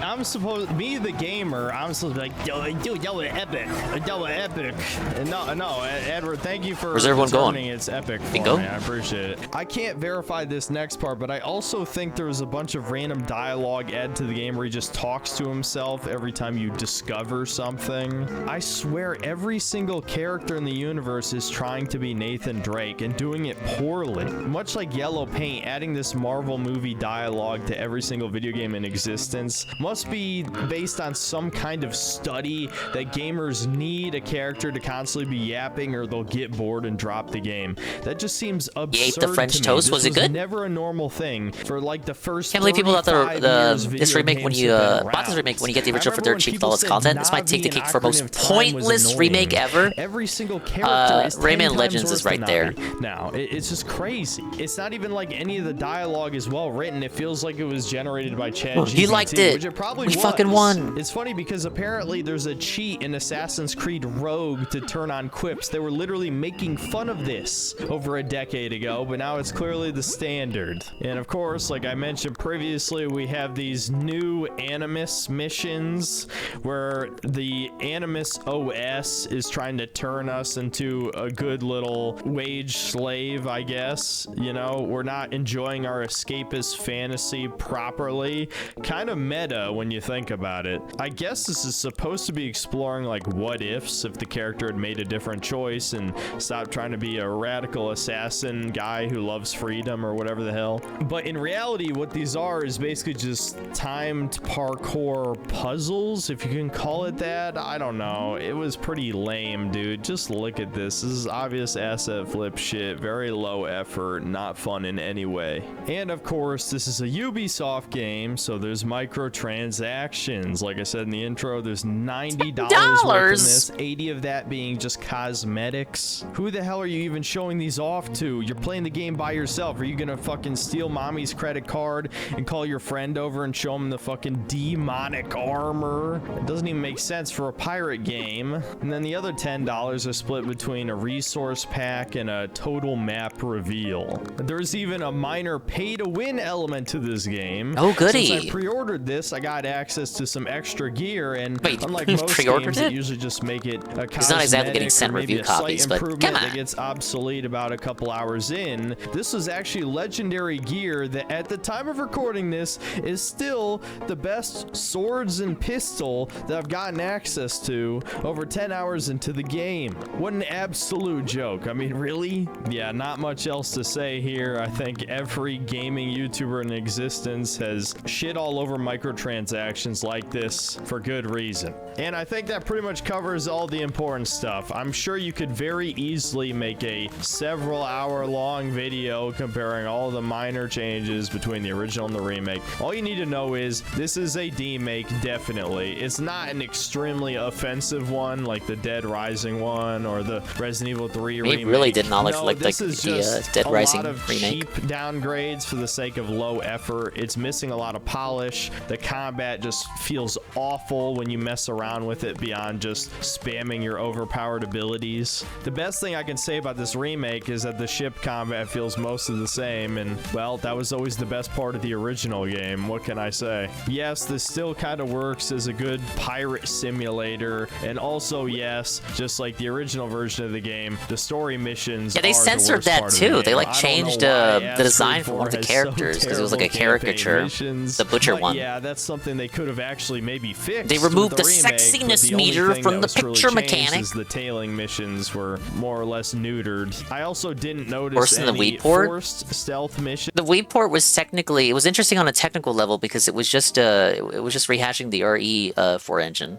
I'm supposed, me the gamer, I'm supposed to be like, yo, dude, that was epic. That was epic. And no, Edward, thank you for Where's everyone going? It's epic for Bingo? me. I appreciate it. I can't verify this next part, but I also think there was a bunch of random dialogue added to the game where he just talks to himself every time you discover something. I swear every single character in the universe is trying to be Nathan Drake and doing it poorly. Much like Yellow Paint, adding this Marvel movie dialogue to every single video game in existence must be based on some kind of study that gamers need a character to constantly be yapping or they'll get bored and drop the game. That just seems absurd. You ate the French to me. toast? Was it good? Never a normal thing for like the first. Can't believe people thought this video remake when you bought this remake when you get the original for dirt cheap with all its content. This might take the cake for most pointless remake ever. Every single character is Rayman Legends is right there. Now it's just crazy. It's not even like any of the dialogue is well written. It feels like it was generated by ChatGPT. He liked it. Which it probably we was. Fucking won. It's funny because apparently there's a cheat in Assassin's Creed Rogue to turn on quips. They were literally making fun of this over a decade ago, but now it's clearly the standard. And of course, like I mentioned previously, we have these new Animus missions where the Animus OS is trying to turn us into a good little wage slave, I guess. You know, we're not enjoying our escapist fantasy properly. Kind of meta when you think about it. I guess this is supposed to be exploring like what ifs if the character had made a different choice and stopped trying to be a radical assassin guy who loves freedom or whatever the hell. But in reality, what these are is basically just timed parkour puzzles, if you can call it that. I don't know. It was pretty lame, dude. Just look at this. This is obvious asset flip shit. Very low effort, not fun in any way. And of course, this is a Ubisoft game, so there's microtransactions. Like I said in the intro, there's $90 worth in this, 80 of that being just cosmetics. Who the hell are you even showing these off to? You're playing the game by yourself. Are you gonna fucking steal mommy's credit card and call your friend over and show him the fucking demonic armor? It doesn't even make sense for a pirate game. And then the other $10 are split between a resource pack and a total map reveal. There's even a minor pay-to-win element to this game. Oh, goody. Since I pre-ordered this, I got access to some extra gear, and wait, unlike most games that it? usually just make it a He's not exactly getting sent review copies, but come on. that gets obsolete about a couple hours in. This was actually legendary gear that at the time of recording this is still the best swords and pistol that I've gotten access to over 10 hours into the game. What an absolute joke. I mean, really? Yeah, not much else to say here. I think every gaming YouTuber in existence has shit all over microtransactions microtransactions like this for good reason. And I think that pretty much covers all the important stuff. I'm sure you could very easily make a several hour long video comparing all the minor changes between the original and the remake. All you need to know is this is a demake, definitely. It's not an extremely offensive one like the Dead Rising one or the Resident Evil 3 remake. It really did not look No, like this is the just Dead Rising a lot of remake. cheap downgrades for the sake of low effort. It's missing a lot of polish. The combat just feels awful when you mess around with it beyond just spamming your overpowered abilities. The best thing I can say about this remake is that the ship combat feels most of the same, and well, that was always the best part of the original game. What can I say? Yes, this still kind of works as a good pirate simulator, and also yes, just like the original version of the game, the story missions Yeah, they are the censored worst that part of the too. They game. like I don't changed know why the design Astrid for one of the 4 has so characters because it was like a terrible campaign caricature, missions. the butcher But one. yeah, that's something they could have actually maybe fixed. They with removed the remake, but sexiness the only meter thing from that the was truly picture changed mechanic. is the tailing missions were more or less neutered. I also didn't notice Worse than the any Wii port? forced stealth missions. The Wii port was technically, it was interesting on a technical level because it was just rehashing the RE4 engine.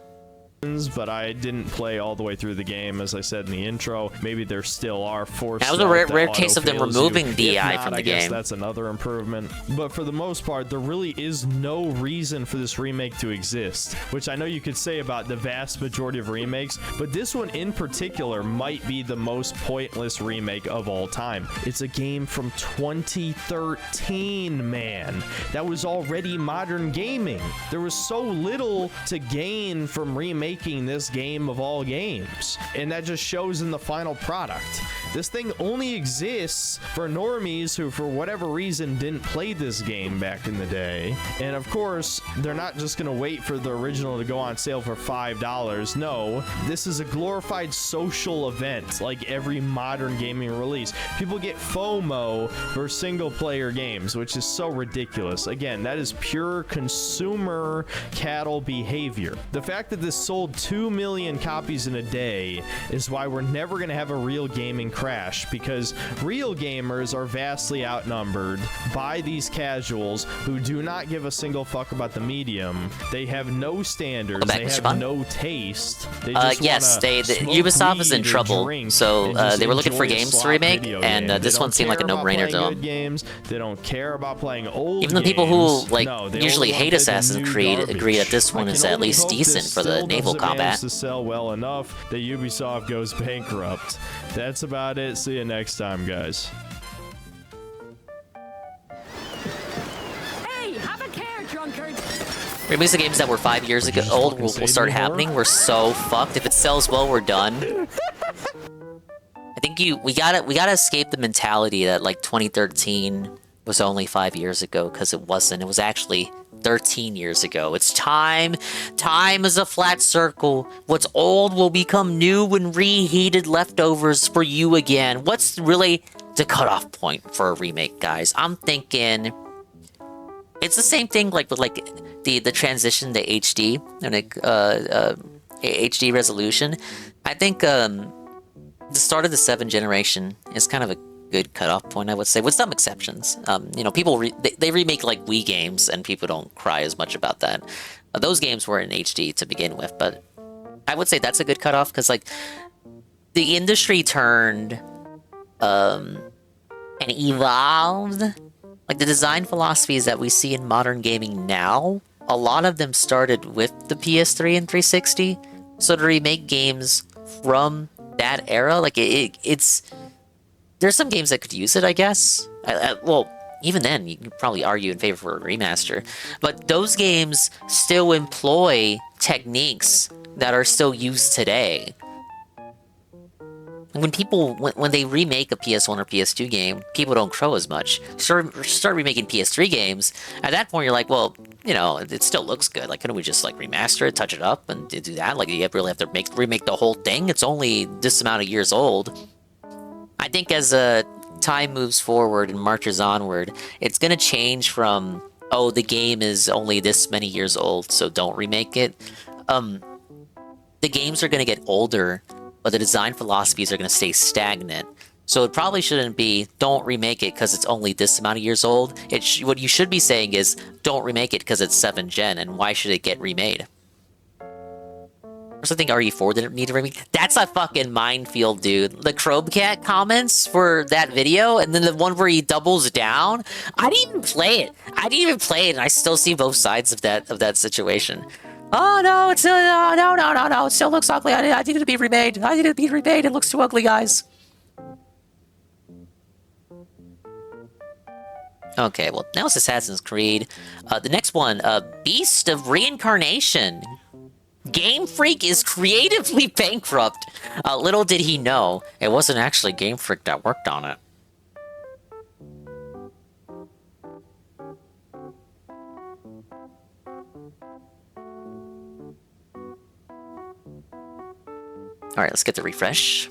But I didn't play all the way through the game, as I said in the intro. Maybe there still are forced. That was a rare case of them removing DI from the game. That's another improvement. But for the most part, there really is no reason for this remake to exist, which I know you could say about the vast majority of remakes, but this one in particular might be the most pointless remake of all time. It's a game from 2013, man. That was already modern gaming. There was so little to gain from remaking this game of all games, and that just shows in the final product. This thing only exists for normies who for whatever reason didn't play this game back in the day, and of course they're not just gonna wait for the original to go on sale for $5. No, this is a glorified social event like every modern gaming release. People get FOMO for single player games, which is so ridiculous. Again, that is pure consumer cattle behavior. The fact that this sold 2 million copies in a day is why we're never going to have a real gaming crash, because real gamers are vastly outnumbered by these casuals who do not give a single fuck about the medium. They have no standards. They have no taste. They just yes, wanna smoke Ubisoft is in weed or trouble, drink so and just they were looking for enjoy a games to slot remake, video and game. this They one don't seemed like a care about no-brainer playing to good them. games. They don't care about playing old Even the people who games. like No, they usually only hate wanna play the Assassin's new Creed garbage. agree that this one I is can at only least hope decent this for the still naval doesn't manage combat. to sell well enough that Ubisoft goes bankrupt. That's about it. See you next time, guys. Hey, have a care, drunkard. Remakes of games that were 5 years ago old will start happening. We're so fucked. If it sells well, we're done. I think we gotta escape the mentality that like 2013 was only 5 years ago, because it wasn't. It was actually 13 years ago. It's time. Time is a flat circle. What's old will become new and reheated leftovers for you again. What's really the cutoff point for a remake, guys? I'm thinking it's the same thing like with like the transition to HD and HD resolution. I think the start of the 7th generation is kind of a good cutoff point, I would say, with some exceptions. You know, people they remake like Wii games, and people don't cry as much about that. Those games were in HD to begin with, but I would say that's a good cutoff because like the industry turned and evolved. Like the design philosophies that we see in modern gaming now, a lot of them started with the PS3 and 360. So to remake games from that era, like it's there's some games that could use it, I guess. Well, even then, you could probably argue in favor for a remaster. But those games still employ techniques that are still used today. When people, when they remake a PS1 or PS2 game, people don't crow as much. Start remaking PS3 games, at that point you're like, well, you know, it still looks good. Like, couldn't we just like remaster it, touch it up, and do that? Like, you really have to remake the whole thing? It's only this amount of years old. I think as time moves forward and marches onward, it's gonna change from, oh, the game is only this many years old, so don't remake it. The games are gonna get older, but the design philosophies are going to stay stagnant. So it probably shouldn't be, don't remake it because it's only this amount of years old. What you should be saying is, don't remake it because it's 7th gen, and why should it get remade? Or something RE4 didn't need a remake. That's a fucking minefield, dude. The Chromcat comments for that video, and then the one where he doubles down. I didn't even play it. And I still see both sides of that situation. Oh no, it's still no. It still looks ugly. I need it to be remade. It looks too ugly, guys. Okay, well, now it's Assassin's Creed. The next one, Beast of Reincarnation. Game Freak is creatively bankrupt. Little did he know, it wasn't actually Game Freak that worked on it. Alright, let's get the refresh.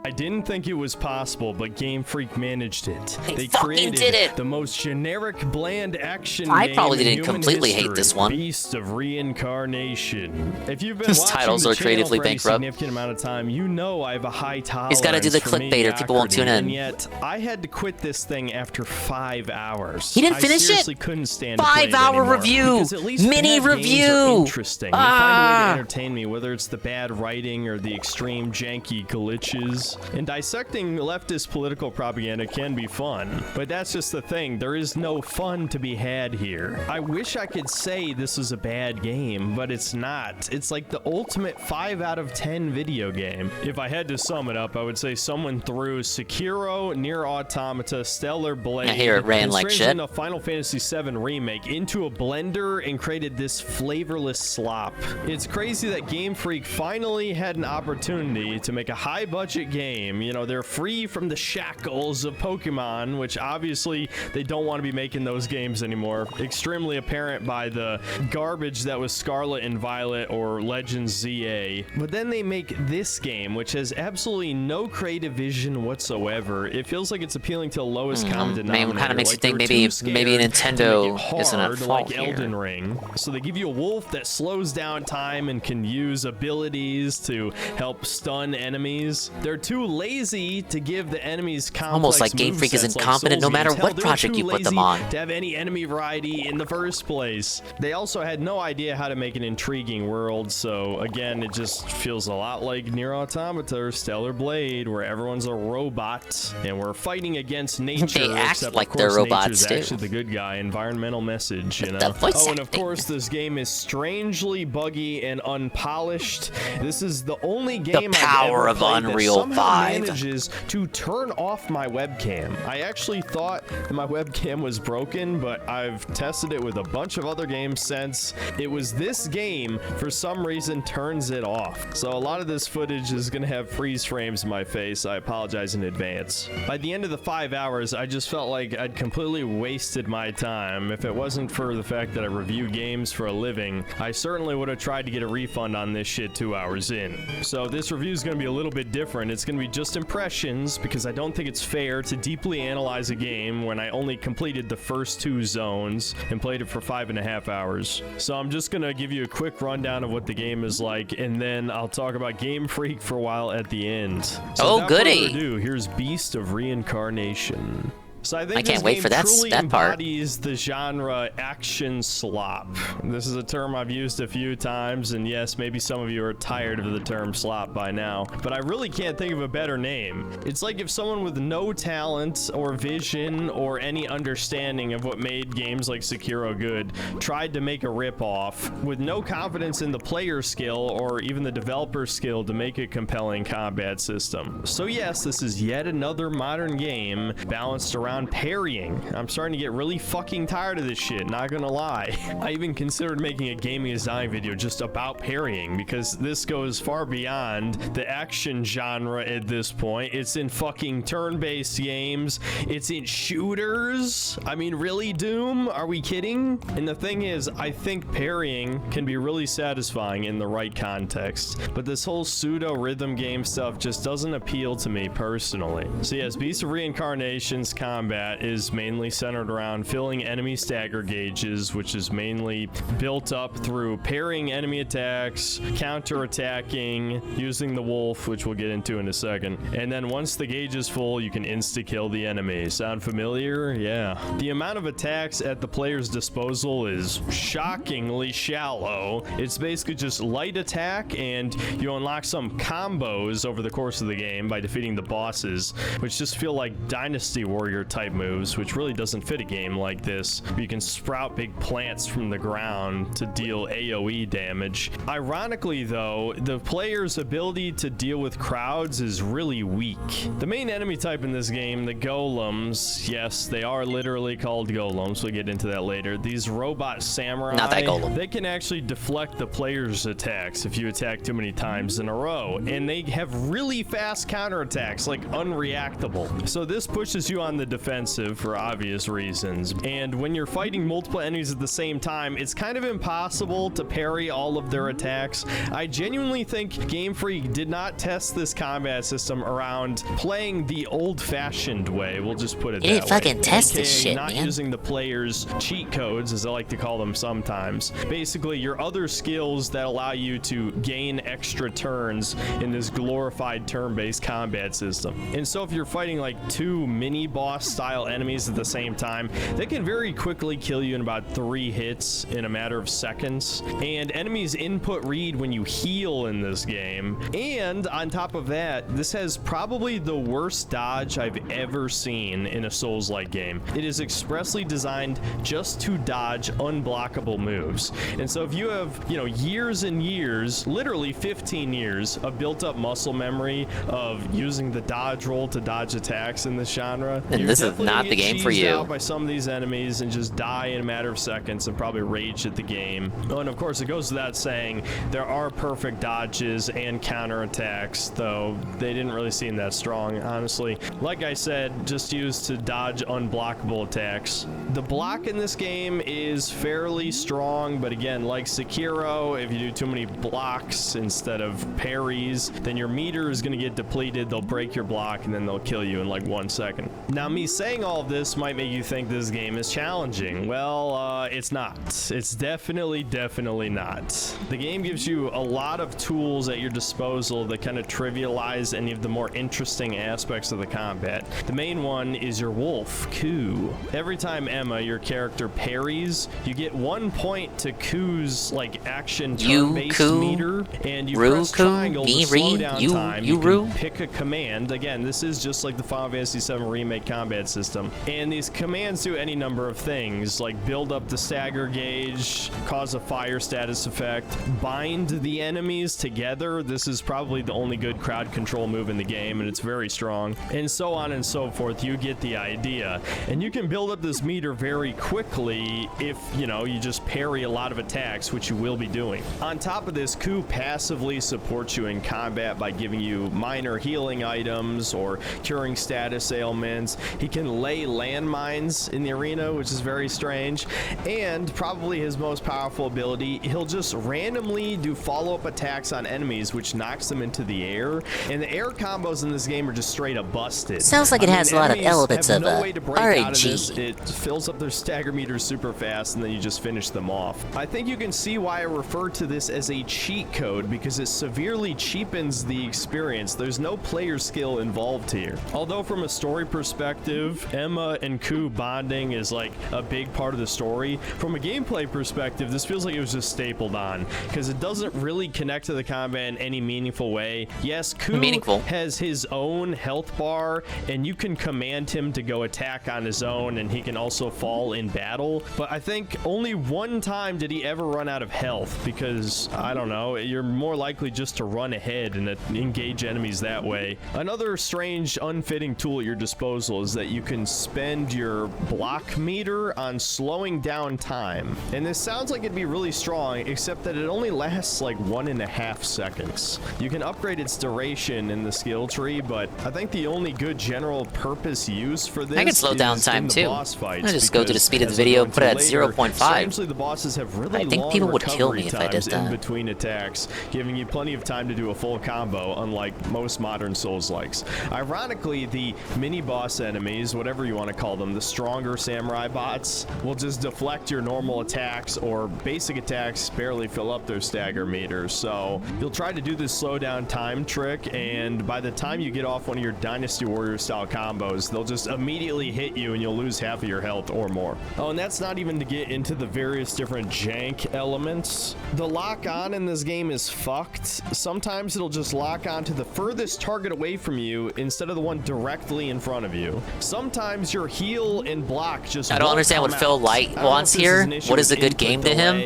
I didn't think it was possible, but Game Freak managed it. They created did it. The most generic, bland action I game probably in didn't human completely history. hate this one. Beast of Reincarnation. If you've been His watching titles the are channel creatively for any bankrupt. significant amount of time, you know I have a high tolerance. He's gotta do the for clickbait or people won't tune in. mediocrity, And yet, I had to quit this thing after 5 hours. He didn't finish I seriously it? couldn't stand to play it 5-hour anymore, review! because at least Mini bad games review! are interesting. They find a way to entertain me, whether it's the bad writing or the extreme janky glitches. And dissecting leftist political propaganda can be fun, but that's just the thing. There is no fun to be had here. I wish I could say this is a bad game, but it's not. It's like the ultimate 5 out of 10 video game. If I had to sum it up, I would say someone threw Sekiro, Nier Automata, Stellar Blade, I hear it ran and like strangely shit. enough, Final Fantasy VII Remake into a blender and created this flavorless slop. It's crazy that Game Freak finally had an opportunity to make a high-budget game. You know, they're free from the shackles of Pokemon, which obviously they don't want to be making those games anymore. Extremely apparent by the garbage that was Scarlet and Violet or Legends ZA. But then they make this game, which has absolutely no creative vision whatsoever. It feels like it's appealing to the lowest common denominator. Kind of makes Like you think they're maybe too scared Nintendo to make it isn't at hard, fault like here. Elden Ring. So they give you a wolf that slows down time and can use abilities to help stun enemies. They're too lazy to give the enemies complex Almost like Game Freak is movesets like incompetent no Souls matter games. what Hell, they're project too you put them lazy on. to have any enemy variety in the first place. They also had no idea how to make an intriguing world, so again, it just feels a lot like Nier Automata or Stellar Blade, where everyone's a robot and we're fighting against nature. They act except like of they're course, robots, nature's too. actually the good guy. Environmental message, you know. The voice Oh, and of course, this game is strangely buggy and unpolished. This is the only game power I've of ever played Unreal that somehow 5. manages to turn off my webcam. I actually thought my webcam was broken, but I've tested it with a bunch of other games since. It was this game, for some reason, turns it off. So a lot of this footage is gonna have freeze frames in my face. I apologize in advance. By the end of the 5 hours, I just felt like I'd completely wasted my time. If it wasn't for the fact that I review games for a living, I certainly would have tried to get a refund on this shit 2 hours in. So this review is going to be a little bit different. It's going to be just impressions, because I don't think it's fair to deeply analyze a game when I only completed the first 2 zones and played it for 5.5 hours. So I'm just going to give you a quick rundown of what the game is like, and then I'll talk about Game Freak for a while at the end. So Oh, without further goody. ado, here's Beast of Reincarnation. So I think I can't this wait game for that truly part. embodies the genre action slop. This is a term I've used a few times, and yes, maybe some of you are tired of the term slop by now, but I really can't think of a better name. It's like if someone with no talent or vision or any understanding of what made games like Sekiro good tried to make a rip-off with no confidence in the player skill or even the developer skill to make a compelling combat system. So yes, this is yet another modern game balanced around parrying. I'm starting to get really fucking tired of this shit, not gonna lie. I even considered making a gaming design video just about parrying, because this goes far beyond the action genre at this point. It's in fucking turn-based games. It's in shooters. I mean, really, Doom? Are we kidding? And the thing is, I think parrying can be really satisfying in the right context, but this whole pseudo rhythm game stuff just doesn't appeal to me personally. So yes, Beast of Reincarnation's combat combat is mainly centered around filling enemy stagger gauges, which is mainly built up through parrying enemy attacks, counter-attacking, using the wolf, which we'll get into in a second. And then once the gauge is full, you can insta-kill the enemy. Sound familiar? Yeah. The amount of attacks at the player's disposal is shockingly shallow. It's basically just light attack, and you unlock some combos over the course of the game by defeating the bosses, which just feel like Dynasty Warrior type moves, which really doesn't fit a game like this. You can sprout big plants from the ground to deal AoE damage. Ironically though, the player's ability to deal with crowds is really weak. The main enemy type in this game, the golems, yes, they are literally called golems, we'll get into that later. These robot samurai, not that golem. They can actually deflect the player's attacks if you attack too many times in a row, and they have really fast counterattacks, like unreactable. So this pushes you on the defensive for obvious reasons. And when you're fighting multiple enemies at the same time, it's kind of impossible to parry all of their attacks. I genuinely think Game Freak did not test this combat system around playing the old-fashioned way. We'll just put it that way. You didn't fucking test this shit, not man. Using the player's cheat codes, as I like to call them sometimes. Basically, your other skills that allow you to gain extra turns in this glorified turn-based combat system. And so if you're fighting like two mini-boss style enemies at the same time, they can very quickly kill you in about 3 hits in a matter of seconds. And enemies input read when you heal in this game. And on top of that, this has probably the worst dodge I've ever seen in a Souls-like game. It is expressly designed just to dodge unblockable moves. And so if you have, you know, years and years, literally 15 years of built-up muscle memory of using the dodge roll to dodge attacks in this genre, and this is not the game for you. Out by some of these enemies and just die in a matter of seconds and probably rage at the game. Oh, and of course, it goes without saying there are perfect dodges and counterattacks, though they didn't really seem that strong, honestly. Like I said, just used to dodge unblockable attacks. The block in this game is fairly strong, but again, like Sekiro, if you do too many blocks instead of parries, then your meter is going to get depleted. They'll break your block and then they'll kill you in like 1 second. Now, me saying all of this might make you think this game is challenging. Well, it's not. It's definitely not. The game gives you a lot of tools at your disposal that kind of trivialize any of the more interesting aspects of the combat. The main one is your wolf, Ku. Every time Emma, your character, parries, you get 1 point to Ku's like action turn-based meter, and you press triangle to slow down time. You can pick a command. Again, this is just like the Final Fantasy VII Remake combat system, and these commands do any number of things, like build up the stagger gauge, cause a fire status effect, bind the enemies together. This is probably the only good crowd control move in the game, and it's very strong, and so on and so forth. You get the idea. And you can build up this meter very quickly if, you know, you just parry a lot of attacks, which you will be doing. On top of this, Ku passively supports you in combat by giving you minor healing items or curing status ailments. He can lay landmines in the arena, which is very strange. And probably his most powerful ability, he'll just randomly do follow-up attacks on enemies, which knocks them into the air. And the air combos in this game are just straight up busted. Sounds like it has a lot of elements of RNG. It fills up their stagger meters super fast, and then you just finish them off. I think you can see why I refer to this as a cheat code, because it severely cheapens the experience. There's no player skill involved here. Although from a story perspective, Emma and Ku bonding is like a big part of the story. From a gameplay perspective, this feels like it was just stapled on, because it doesn't really connect to the combat in any meaningful way. Yes, Ku has his own health bar, and you can command him to go attack on his own, and he can also fall in battle. But I think only one time did he ever run out of health, because, I don't know, you're more likely just to run ahead and engage enemies that way. Another strange, unfitting tool at your disposal is that you can spend your block meter on slowing down time. And this sounds like it'd be really strong, except that it only lasts like 1.5 seconds. You can upgrade its duration in the skill tree, but I think the only good general purpose use for this I can slow down time too. Boss fights, I just go to the speed of the video, put it at 0.5. Strangely, the bosses have really I think long people would kill me recovery if I did times in that. between attacks, giving you plenty of time to do a full combo, unlike most modern Souls-likes. Ironically, the mini-boss enemies enemies, whatever you want to call them, the stronger samurai bots will just deflect your normal attacks, or basic attacks barely fill up their stagger meters. So you'll try to do this slow down time trick, and by the time you get off one of your Dynasty Warrior style combos, they'll just immediately hit you and you'll lose half of your health or more. Oh, and that's not even to get into the various different jank elements. The lock on in this game is fucked. Sometimes it'll just lock on to the furthest target away from you instead of the one directly in front of you. Sometimes your heal and block just I don't understand what Phil Light wants here. What is a good game to him?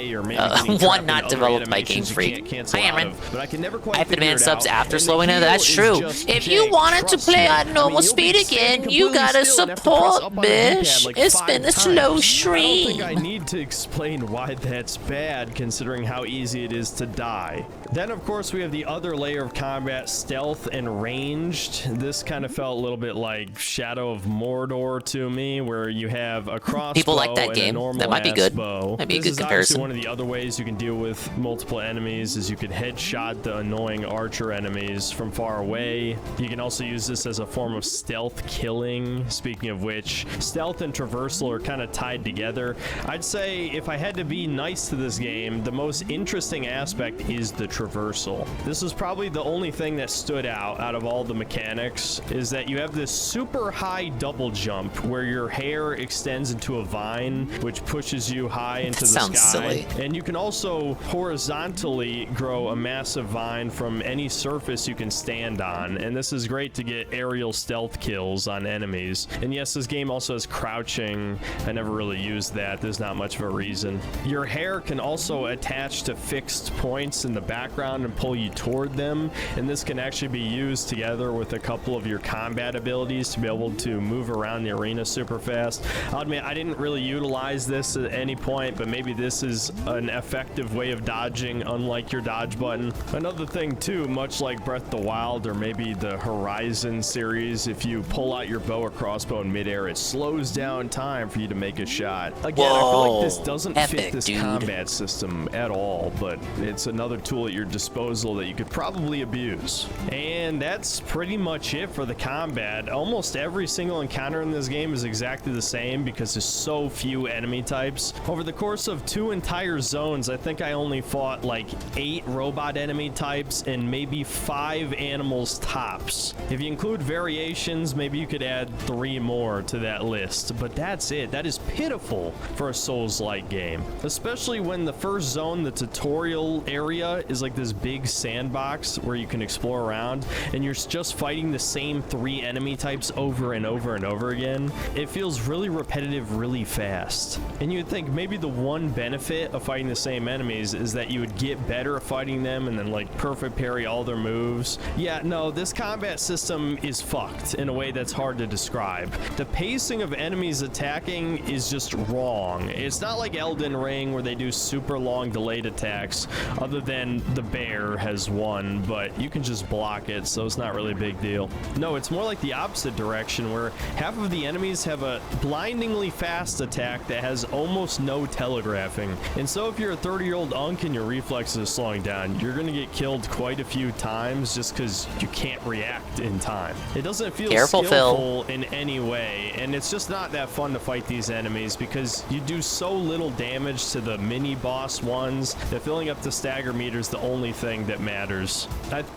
One not developed by Game Freak. Hi, Amron. I have to demand subs after slowing down. That's true. If you wanted to play at normal speed again, you gotta support, bitch. It's been a slow stream. I don't think I need to explain why that's bad, considering how easy it is to die. Then, of course, we have the other layer of combat, stealth and ranged. This kind of felt a little bit like Shadow of Mordor to me, where you have a crossbow. People like that game. That might be good. Might be a good comparison. One of the other ways you can deal with multiple enemies is you can headshot the annoying archer enemies from far away. You can also use this as a form of stealth killing. Speaking of which, stealth and traversal are kind of tied together. I'd say if I had to be nice to this game, the most interesting aspect is the traversal. This is probably the only thing that stood out of all the mechanics, is that you have this super high double jump where your hair extends into a vine, which pushes you high into the sky. Silly. And you can also horizontally grow a massive vine from any surface you can stand on, and this is great to get aerial stealth kills on enemies. And yes, this game also has crouching. I never really used that. There's not much of a reason. Your hair can also attach to fixed points in the background and pull you toward them, and this can actually be used together with a couple of your combat abilities to be able to move around the arena super fast. I'll admit I didn't really utilize this at any point, but maybe this is an effective way of dodging, unlike your dodge button. Another thing too, much like Breath of the Wild or maybe the Horizon series, if you pull out your bow or crossbow in midair, it slows down time for you to make a shot. Again, I feel like this doesn't fit this combat system at all, but it's another tool at your disposal that you could probably abuse. And that's pretty much it for the combat. Almost every single encounter in this game is exactly the same because there's so few enemy types. Over the course of 2 entire zones, I think I only fought like 8 robot enemy types and maybe 5 animals tops. If you include variations, maybe you could add 3 more to that list, but that's it. That is pitiful for a Souls-like game, especially when the first zone, the tutorial area, is like this big sandbox where you can explore around, and you're just fighting the same 3 enemy types over and over and over again. It feels really repetitive really fast. And you'd think maybe the one benefit of fighting the same enemies is that you would get better at fighting them and then like perfect parry all their moves. Yeah, no, this combat system is fucked in a way that's hard to describe. The pacing of enemies attacking is just wrong. It's not like Elden Ring where they do super long delayed attacks, other than the bear has one, but you can just block it, so it's not really a big deal. No, it's more like the opposite direction, where half of the enemies have a blindingly fast attack that has almost no telegraphing. And so if you're a 30-year-old unk and your reflexes are slowing down, you're gonna get killed quite a few times just because you can't react in time. It doesn't feel skillful in any way, and it's just not that fun to fight these enemies because you do so little damage to the mini boss ones that filling up the stagger meter is the only thing that matters.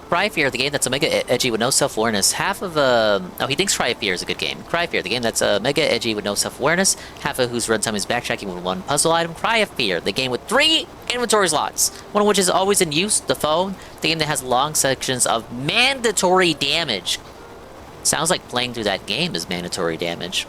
Cry Fear, the game that's mega edgy with no self-awareness. Half of oh, he thinks Cry Fear is a good game. Cry Fear, the game that's mega edgy with no self-awareness. Half of whose runtime is backtracking with 1 puzzle item. Cry Fear, the game with 3 inventory slots, one of which is always in use, the phone. The game that has long sections of mandatory damage. Sounds like playing through that game is mandatory damage.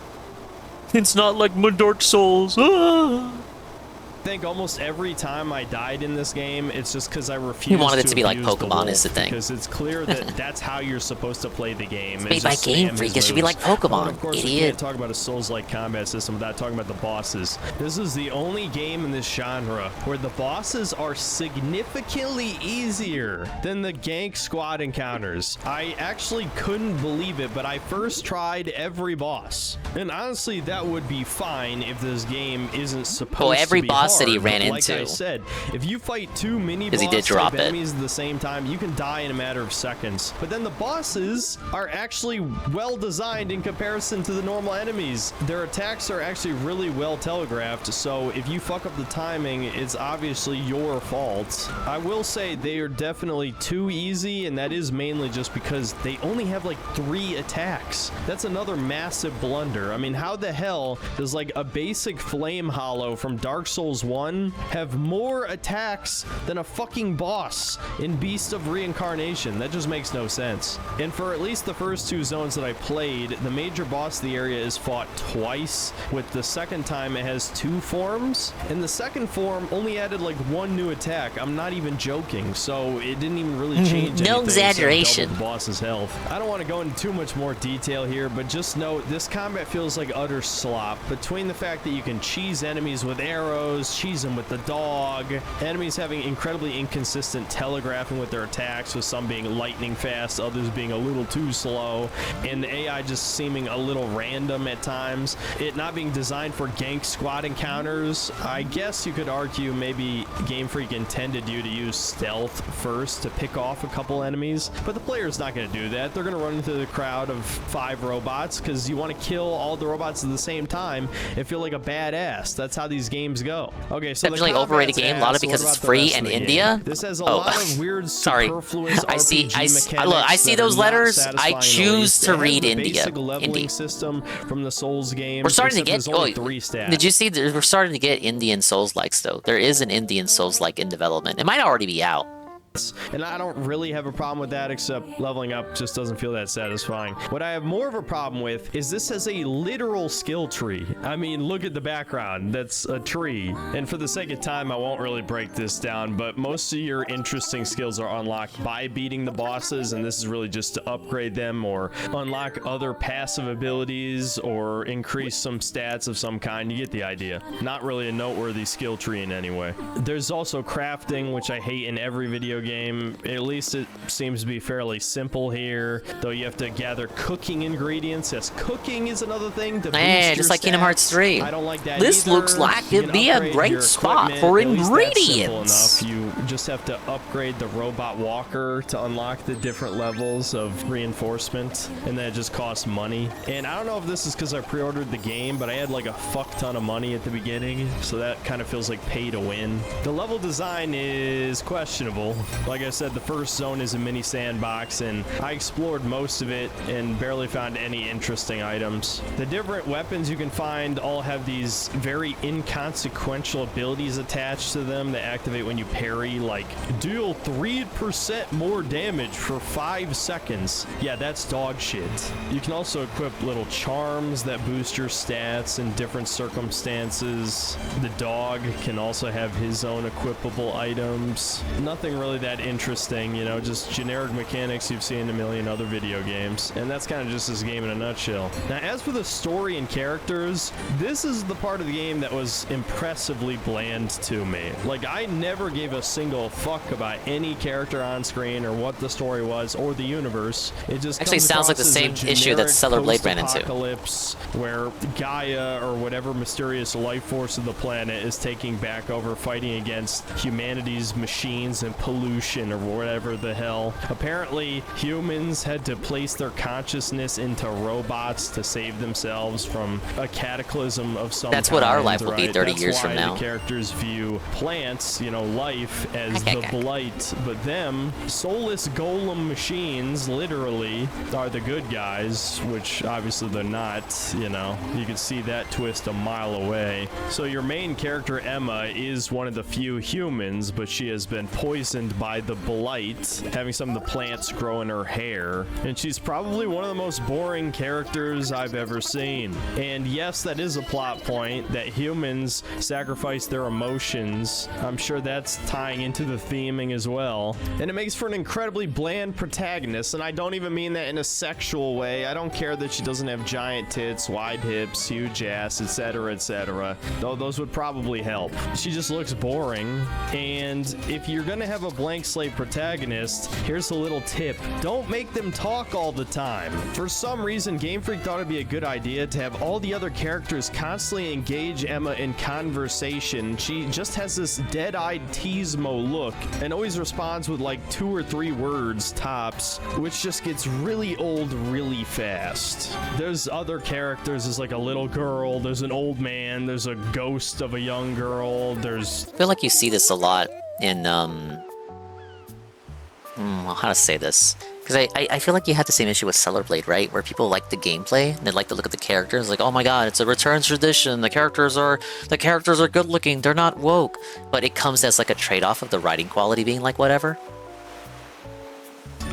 It's not like Dark Souls. I think almost every time I died in this game, it's just because I refused. You wanted it to be like Pokemon, is the thing. Because it's clear that that's how you're supposed to play the game. It's made by Game Freak. It should be like Pokemon. Of course, we can't talk about a Souls-like combat system without talking about the bosses. This is the only game in this genre where the bosses are significantly easier than the gank squad encounters. I actually couldn't believe it, but I first tried every boss. And honestly, that would be fine if this game isn't supposed to be hard. boss that he ran but like into. I said, if you fight two mini 'Cause he did boss drop type it. enemies at the same time, you can die in a matter of seconds. But then the bosses are actually well designed in comparison to the normal enemies. Their attacks are actually really well telegraphed, so if you fuck up the timing, it's obviously your fault. I will say they are definitely too easy, and that is mainly just because they only have like 3 attacks. That's another massive blunder. I mean, how the hell does like a basic Flame Hollow from Dark Souls 1 have more attacks than a fucking boss in Beast of Reincarnation? That just makes no sense. And for at least the first 2 zones that I played, the major boss of the area is fought twice, with the second time it has 2 forms, and the second form only added like 1 new attack. I'm not even joking, so it didn't even really change No anything except exaggeration. double the boss's health. I don't want to go into too much more detail here, but just note this combat feels like utter slop. Between the fact that you can cheese enemies with arrows, cheese them with the dog, enemies having incredibly inconsistent telegraphing with their attacks, with some being lightning fast, others being a little too slow, and the AI just seeming a little random at times, it not being designed for gank squad encounters. I guess you could argue maybe Game Freak intended you to use stealth first to pick off a couple enemies, but the player's not going to do that. They're going to run into the crowd of 5 robots because you want to kill all the robots at the same time and feel like a badass. That's how these games go. Okay, so Definitely overrated game. A lot of it because it's free and India. This has a lot of weird superfluous I see. RPG I see. mechanics Look, I see that are those not letters. I satisfying choose least. to It has read the India. basic leveling Indy. system from the Souls games. We're starting to except get. there's only Oh, 3 stats. did you see? We're starting to get Indian Souls-likes though. There is an Indian Souls-like in development. It might already be out. And I don't really have a problem with that, except leveling up just doesn't feel that satisfying. What I have more of a problem with is this has a literal skill tree. I mean, look at the background. That's a tree. And for the sake of time, I won't really break this down, but most of your interesting skills are unlocked by beating the bosses, and this is really just to upgrade them or unlock other passive abilities or increase some stats of some kind. You get the idea. Not really a noteworthy skill tree in any way. There's also crafting, which I hate in every video game. At least it seems to be fairly simple here, though you have to gather cooking ingredients. Yes, cooking is another thing to boost Just your like Kingdom stats. Hearts 3. I don't like that This either. looks like You it'd can be a upgrade great your spot equipment. for At least that's simple ingredients. enough. You just have to upgrade the robot walker to unlock the different levels of reinforcement, and that just costs money. And I don't know if this is because I pre-ordered the game, but I had like a fuck ton of money at the beginning, so that kind of feels like pay to win. The level design is questionable. Like I said, the first zone is a mini sandbox, and I explored most of it and barely found any interesting items. The different weapons you can find all have these very inconsequential abilities attached to them that activate when you parry, like deal 3% more damage for 5 seconds. Yeah, that's dog shit. You can also equip little charms that boost your stats in different circumstances. The dog can also have his own equipable items. Nothing really that interesting, you know, just generic mechanics you've seen in a million other video games. And that's kind of just this game in a nutshell. Now, as for the story and characters, this is the part of the game that was impressively bland to me. Like, I never gave a single fuck about any character on screen or what the story was or the universe. It just Actually comes sounds like the across as a same issue that generic Stellar Blade ran into. post-apocalypse where Gaia or whatever mysterious life force of the planet is taking back over, fighting against humanity's machines and pollution or whatever the hell. Apparently, humans had to place their consciousness into robots to save themselves from a cataclysm of some That's what our kind, life will be right? 30 That's years why from now. The characters view plants, you know, life as the blight, but them, soulless golem machines, literally, are the good guys, which obviously they're not, you know. You can see that twist a mile away. So your main character, Emma, is one of the few humans, but she has been poisoned by the blight, having some of the plants grow in her hair, and she's probably one of the most boring characters I've ever seen. And yes, that is a plot point, that humans sacrifice their emotions. I'm sure that's tying into the theming as well. And it makes for an incredibly bland protagonist, and I don't even mean that in a sexual way. I don't care that she doesn't have giant tits, wide hips, huge ass, etc., etc. Though those would probably help. She just looks boring. And if you're gonna have a blank slate protagonist, here's a little tip. Don't make them talk all the time. For some reason, Game Freak thought it'd be a good idea to have all the other characters constantly engage Emma in conversation. She just has this dead-eyed Teasmo look and always responds with like 2 or 3 words tops, which just gets really old really fast. There's other characters. There's like a little girl, there's an old man, there's a ghost of a young girl, there's... I feel like you see this a lot in, how to say this? Because I feel like you had the same issue with Stellar Blade, right? Where people like the gameplay, and they like to look at the characters, like, oh my god, it's a return tradition, the characters are good looking, they're not woke. But it comes as like a trade-off of the writing quality being like whatever.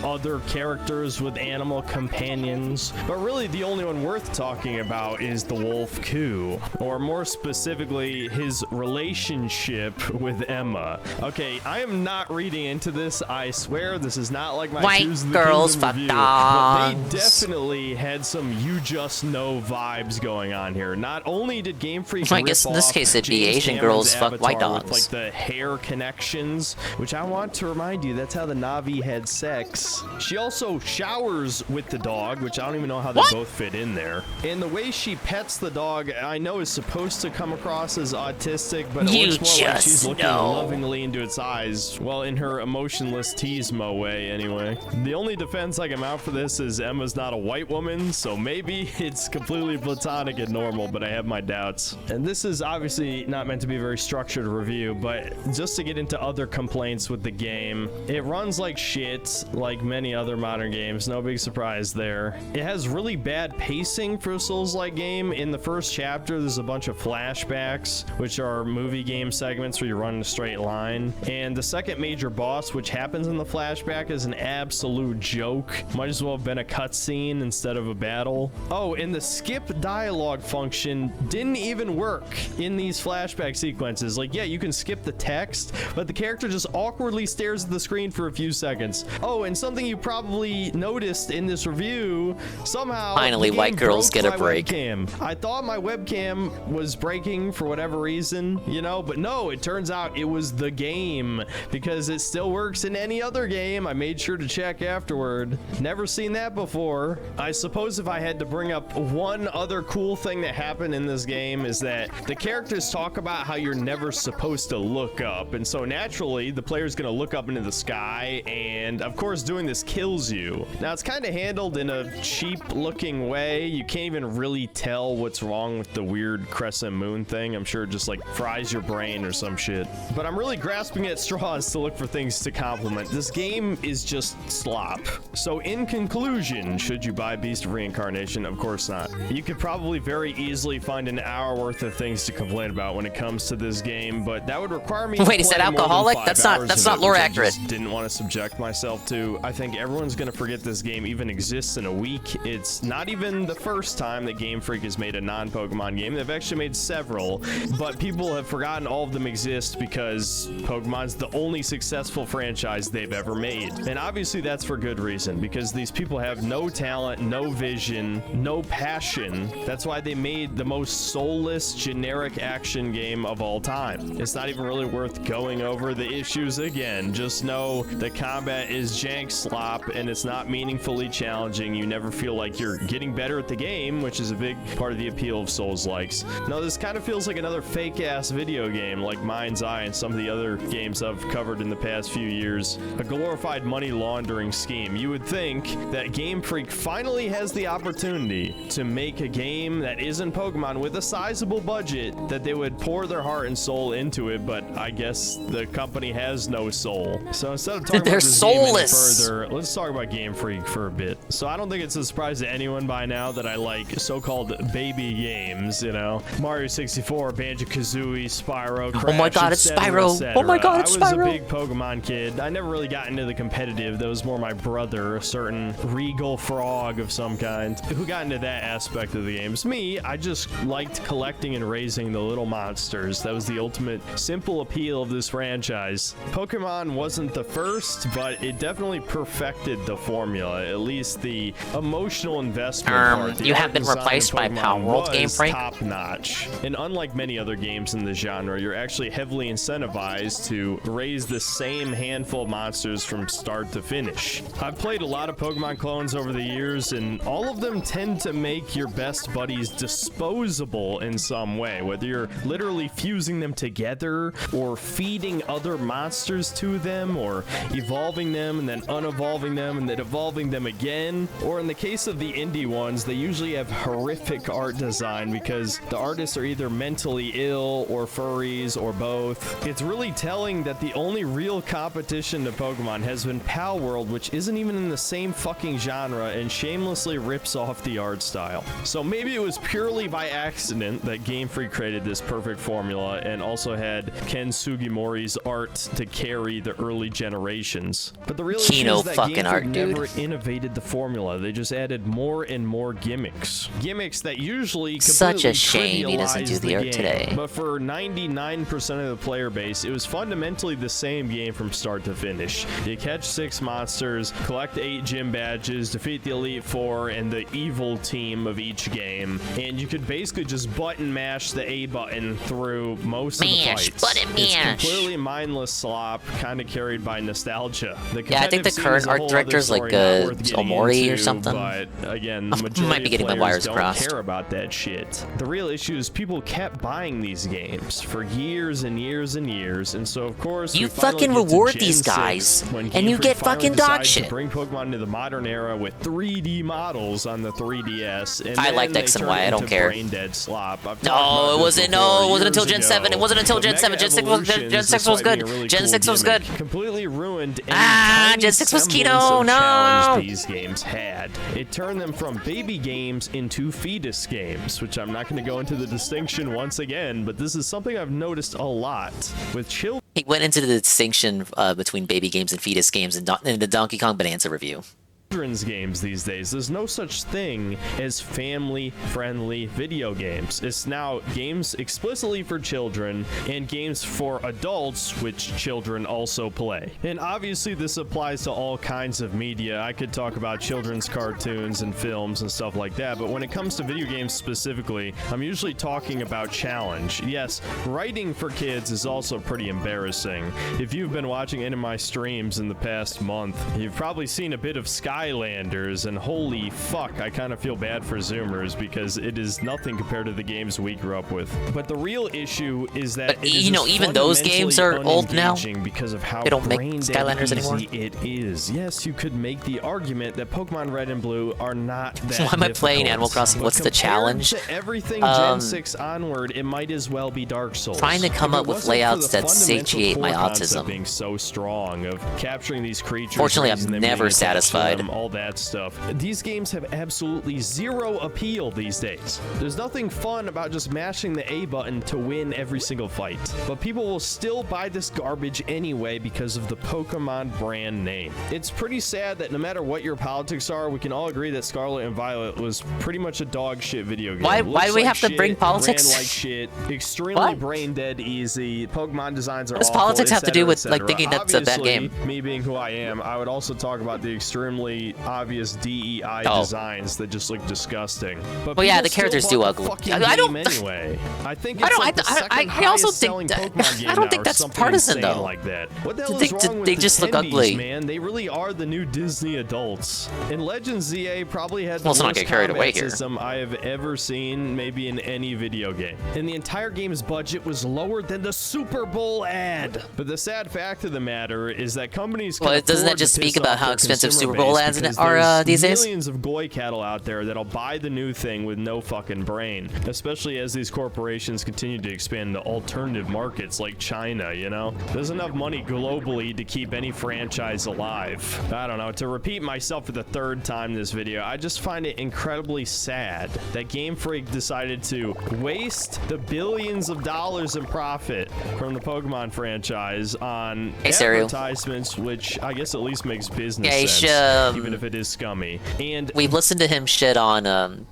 Other characters with animal companions, but really the only one worth talking about is the Wolf Ku, or more specifically his relationship with Emma. Okay, I am not reading into this, I swear. This is not like my White Choose the girls Kingdom fuck review, dogs. but they definitely had some you just know vibes going on here. Not only did Game Freak Well, I guess in this case it'd be James Asian Cameron's girls fuck white Avatar dogs. with, like, the hair connections, which I want to remind you, that's how the Na'vi had sex. She also showers with the dog, which I don't even know how they both fit in there. And the way she pets the dog, I know is supposed to come across as autistic, but it You looks more like she's just looking know. lovingly into its eyes. Well, in her emotionless Teasmo way, anyway. The only defense I can mount for this is Emma's not a white woman, so maybe it's completely platonic and normal, but I have my doubts. And this is obviously not meant to be a very structured review, but just to get into other complaints with the game, it runs like shit, like many other modern games. No big surprise there. It has really bad pacing for a Souls-like game. In the first chapter, there's a bunch of flashbacks, which are movie game segments where you run in a straight line. And the second major boss, which happens in the flashback, is an absolute joke. Might as well have been a cutscene instead of a battle. Oh, and the skip dialogue function didn't even work in these flashback sequences. Like, yeah, you can skip the text, but the character just awkwardly stares at the screen for a few seconds. Oh, and something you probably noticed in this review, somehow Finally, the game white girls broke get a my break. webcam. I thought my webcam was breaking for whatever reason, you know, but no, it turns out it was the game, because it still works in any other game. I made sure to check afterward. Never seen that before. I suppose if I had to bring up one other cool thing that happened in this game is that the characters talk about how you're never supposed to look up, and so naturally the player's gonna look up into the sky, and of course doing this kills you. Now it's kind of handled in a cheap looking way. You can't even really tell what's wrong with the weird crescent moon thing. I'm sure it just like fries your brain or some shit. But I'm really grasping at straws to look for things to compliment. This game is just slop. So in conclusion, should you buy Beast of Reincarnation? Of course not. You could probably very easily find an hour worth of things to complain about when it comes to this game, but that would require me to Wait, is that play more than alcoholic? 5 That's not- hours that's of not it, lore which I accurate. just didn't want to subject myself to. I think everyone's gonna forget this game even exists in a week. It's not even the first time that Game Freak has made a non-Pokemon game. They've actually made several, but people have forgotten all of them exist because Pokemon's the only successful franchise they've ever made. And obviously that's for good reason, because these people have no talent, no vision, no passion. That's why they made the most soulless generic action game of all time. It's not even really worth going over the issues again. Just know the combat is jank slop and it's not meaningfully challenging. You never feel like you're getting better at the game, which is a big part of the appeal of Souls-likes. No, this kind of feels like another fake-ass video game like Mind's Eye and some of the other games I've covered in the past few years. A glorified money laundering scheme. You would think that Game Freak finally has the opportunity to make a game that isn't Pokemon with a sizable budget, that they would pour their heart and soul into it, but I guess the company has no soul. So instead of talking They're about this game any soulless. here, let's talk about Game Freak for a bit. So I don't think it's a surprise to anyone by now that I like so-called baby games, you know? Mario 64, Banjo-Kazooie, Spyro, Crash, Oh my god, it's Spyro. etc. Oh my god, it's Spyro. I was a big Pokemon kid. I never really got into the competitive. That was more my brother, a certain Regal Frog of some kind, who got into that aspect of the games. Me, I just liked collecting and raising the little monsters. That was the ultimate simple appeal of this franchise. Pokemon wasn't the first, but it definitely perfected the formula, at least the emotional investment part. The you have art been design replaced in by Pokemon Power World, Game was Freak? top-notch. And unlike many other games in the genre, you're actually heavily incentivized to raise the same handful of monsters from start to finish. I've played a lot of Pokemon clones over the years, and all of them tend to make your best buddies disposable in some way, whether you're literally fusing them together or feeding other monsters to them or evolving them and then unevolving them and then evolving them again. Or in the case of the indie ones, they usually have horrific art design because the artists are either mentally ill or furries or both. It's really telling that the only real competition to Pokemon has been Pal World, which isn't even in the same fucking genre and shamelessly rips off the art style. So maybe it was purely by accident that Game Freak created this perfect formula and also had Ken Sugimori's art to carry the early generations. But the real issue is that Game Freak never innovated the formula. They just added more and more gimmicks. Gimmicks that usually Such a shame he doesn't do the art today. But for 99% of the player base, it was fundamentally the same game from start to finish. You catch 6 monsters, collect 8 gym badges, defeat the Elite Four and the evil team of each game, and you could basically just button mash the A button through most of the fights. It's completely mindless slop, kind of carried by nostalgia. Yeah, I think the current art director is like Omori or something. But again, the majority Might be getting my wires don't crossed. care about that shit. The real issue is people kept buying these games for years and years and years, and so of course You we finally fucking get to reward Gen these 6 guys, when and Game you Freak get finally fucking dog decides shit. to bring Pokemon into the modern era with 3D models on the 3DS. And I then liked they X and turn Y, I it don't into care. brain dead slop. I've talked No, about it this wasn't. before No, it wasn't until years Gen 7. It ago. wasn't until But Gen 7. Gen 6 was Mega Gen 6 was Evolutions, good. despite being a really Gen cool 6 was good. gimmick, completely ruined any Ah, tiny Gen 6 was semblance keto, of no. challenge these games had. It turned them from baby games into fetus games, which I'm not going to go into the distinction once again, but this is something I've noticed a lot with children. He went into the distinction between baby games and fetus games in the Donkey Kong Bonanza review. Children's games these days. There's no such thing as family-friendly video games. It's now games explicitly for children and games for adults, which children also play. And obviously this applies to all kinds of media. I could talk about children's cartoons and films and stuff like that, but when it comes to video games specifically, I'm usually talking about challenge. Yes, writing for kids is also pretty embarrassing. If you've been watching any of my streams in the past month, you've probably seen a bit of Skylanders, and holy fuck, I kind of feel bad for Zoomers because it is nothing compared to the games we grew up with. But the real issue is that But, you know, even those games are old now. Because of how They don't make brain-dead Skylanders anymore. easy it is. Yes, you could make the argument that Pokemon Red and Blue are not that Why am I playing difficult, Animal Crossing? but What's the compared challenge? to everything Gen 6 onward, it might as well be Dark Souls. Trying to come If it up with wasn't for layouts the that fundamental satiate my core concept autism. being so strong of capturing these creatures. Fortunately, I'm raising them, never being attached to satisfied. them, all that stuff. These games have absolutely zero appeal these days. There's nothing fun about just mashing the A button to win every single fight. But people will still buy this garbage anyway because of the Pokemon brand name. It's pretty sad that no matter what your politics are, we can all agree that Scarlet and Violet was pretty much a dog shit video game. Why Looks do we like have to shit, bring politics? ran like shit, extremely What? brain dead easy. Pokemon designs are What does awful, politics have to do etc., with, like, etc. thinking that's a bad Obviously, game? Me being who I am, I would also talk about the extremely obvious DEI Oh. designs that just look disgusting. But Well, yeah, people the characters still do bought ugly. the fucking I don't- game anyway. I think I it's don't- like the I- second I also highest think selling that- Pokemon game I don't now think or that's something partisan, insane though. like that. What the hell They- is wrong with they the just look attendees, ugly. man? They really are the new Disney adults. And Legends ZA probably had the Let's not worst get carried away combat here. system I have ever seen, maybe in any video game. And the entire game's budget was lower than the Super Bowl ad. But the sad fact of the matter is that companies can Well, doesn't that afford to just speak piss about off how their expensive consumer Super Bowl base ads fans because are there's these days. millions of goy cattle out there that'll buy the new thing with no fucking brain, especially as these corporations continue to expand to alternative markets like China, you know? There's enough money globally to keep any franchise alive. I don't know, to repeat myself for the third time this video, I just find it incredibly sad that Game Freak decided to waste the billions of dollars in profit from the Pokemon franchise on advertisements, which I guess at least makes business sense, even if it is scummy. And we've listened to him shit on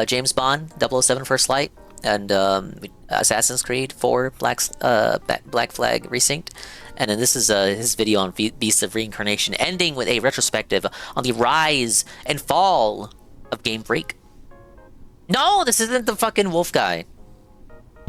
James Bond 007 First Light and Assassin's Creed 4 Black Flag Resynced. And then this is his video on Beasts of Reincarnation, ending with a retrospective on the rise and fall of Game Freak. No, this isn't the fucking wolf guy.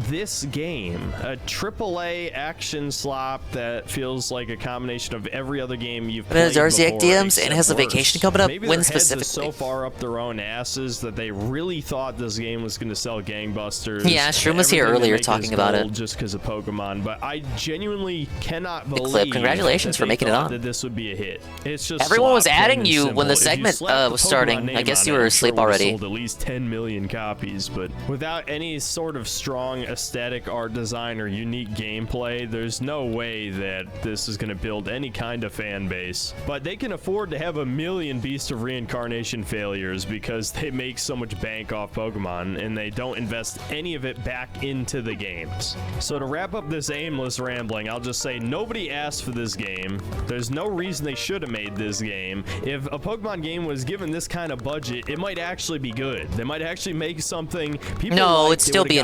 This game, a AAA action slop that feels like a combination of every other game you've played before. DMs and has a worse. vacation coming up. Maybe When their heads are specifically? so far up their own asses that they really thought this game was going to sell gangbusters. Yeah, Shroom was here Everything to earlier make talking is about gold it. just because of Pokemon, but I genuinely cannot believe clip. Congratulations that for they making it thought on. that this would be a hit. It's just Everyone was slop, plain adding and you simple. when the If you segment slapped was the Pokemon starting. name I guess on you it, were I'm asleep sure it would've already. sold at least 10 million copies, but without any sort of strong aesthetic art design or unique gameplay, there's no way that this is going to build any kind of fan base. But they can afford to have a million Beast of Reincarnation failures because they make so much bank off Pokemon and they don't invest any of it back into the games. So to wrap up this aimless rambling, I'll just say nobody asked for this game. There's no reason they should have made this game. If a Pokemon game was given this kind of budget, it might actually be good. They might actually make something people No, liked. it'd still be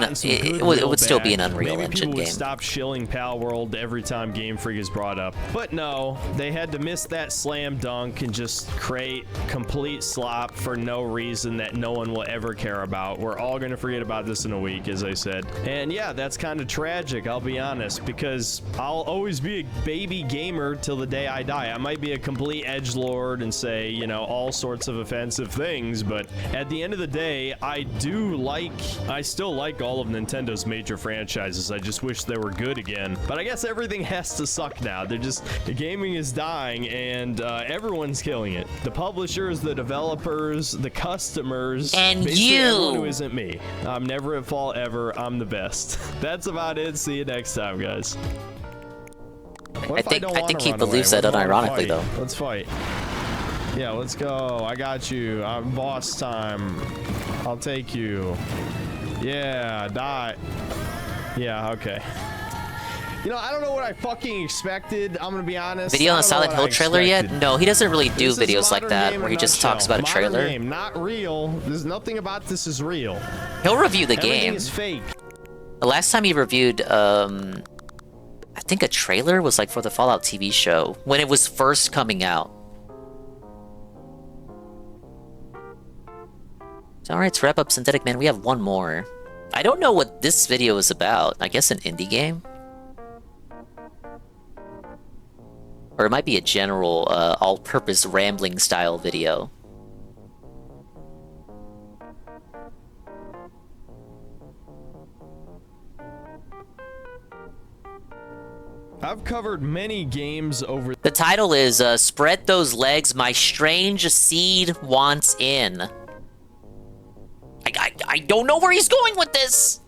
it would still be an Unreal Maybe Engine people would game. stop shilling Pal World every time Game Freak is brought up. But no, they had to miss that slam dunk and just create complete slop for no reason that no one will ever care about. We're all going to forget about this in a week, as I said. And yeah, that's kind of tragic, I'll be honest, because I'll always be a baby gamer till the day I die. I might be a complete edgelord and say, you know, all sorts of offensive things, but at the end of the day, I still like all of Nintendo's major franchises. I just wish they were good again. But I guess everything has to suck now. The gaming is dying and everyone's killing it. The publishers, the developers, the customers, and basically you. everyone who isn't me. I'm never at fault ever. I'm the best. That's about it. See you next time, guys. I think he believes that unironically, though. Let's fight. Yeah, let's go. I got you. I'm boss time. I'll take you. Yeah, die. Yeah, okay. You know, I don't know what I fucking expected. I'm gonna be honest. Video on the I don't know Silent what Hill I trailer yet? expected. No, he doesn't really do This is a videos like modern that game where in he just nutshell. talks about a Modern trailer. Game, not real. There's nothing about this is real. He'll review the Everything game. is fake. The last time he reviewed, I think a trailer was like for the Fallout TV show when it was first coming out. So, alright, to wrap up Synthetic Man, we have one more. I don't know what this video is about. I guess an indie game? Or it might be a general, all-purpose rambling style video. I've covered many games over. The title is, Spread Those Legs, My Strange Seed Wants In. I don't know where he's going with this!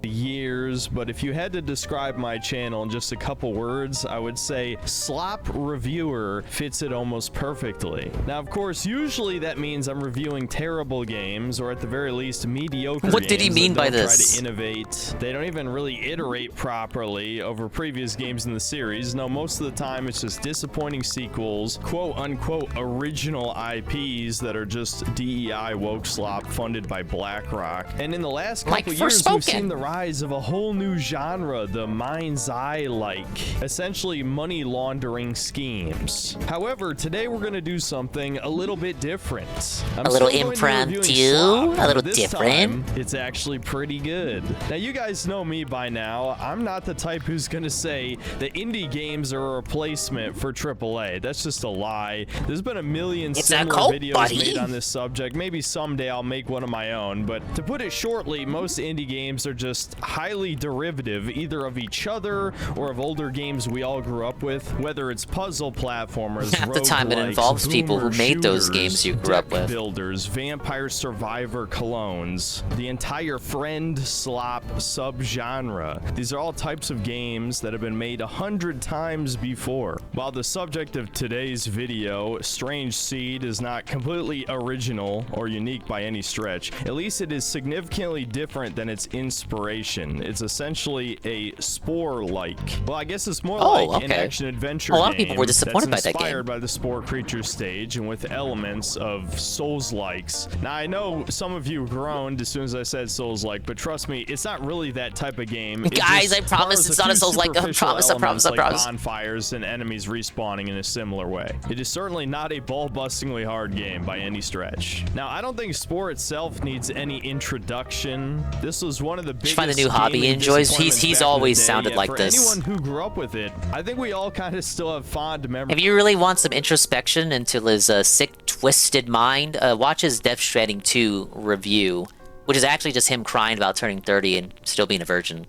Years, but if you had to describe my channel in just a couple words, I would say Slop Reviewer fits it almost perfectly. Now, of course, usually that means I'm reviewing terrible games, or at the very least, mediocre What did he games mean that by don't this? Try to innovate. They don't even really iterate properly over previous games in the series. No, most of the time it's just disappointing sequels, quote-unquote original IPs that are just DEI woke slop funded by BlackRock. And in the last couple years, we've seen the rise of a whole new genre, the mind's eye-like, essentially money laundering schemes. However, today we're going to do something a little bit different. A little impromptu, a little different. It's actually pretty good. Now, you guys know me by now. I'm not the type who's going to say that indie games are a replacement for AAA. That's just a lie. There's been a million similar videos made on this subject. Maybe someday I'll make one of my own, but to put it shortly, most indie games are just highly derivative either of each other or of older games we all grew up with, whether it's puzzle platformers, Half the time it involves people who made those games you grew up with. Builders, Vampire Survivor clones, the entire friend slop subgenre. These are all types of games that have been made 100 times before. While the subject of today's video, Strange Seed, is not completely original or unique by any stretch, at least it is significantly different than its inspiration. It's essentially a Spore-like. Well, I guess it's more like an action-adventure game. A lot of people were disappointed by that game. Inspired by the Spore creature stage and with elements of Souls-likes. Now, I know some of you groaned as soon as I said Souls-like, but trust me, it's not really that type of game. Guys, I promise it's not a Souls-like. I promise. Like bonfires and enemies respawning in a similar way. It is certainly not a ball-bustingly hard game by any stretch. Now, I don't think Spore itself needs any introduction. This was one of the biggest find a new hobby he enjoys. He's always sounded like for this. Anyone who grew up with it, I think we all kind of still have fond memories. If you really want some introspection into his sick, twisted mind, watch his Death Stranding 2 review, which is actually just him crying about turning 30 and still being a virgin.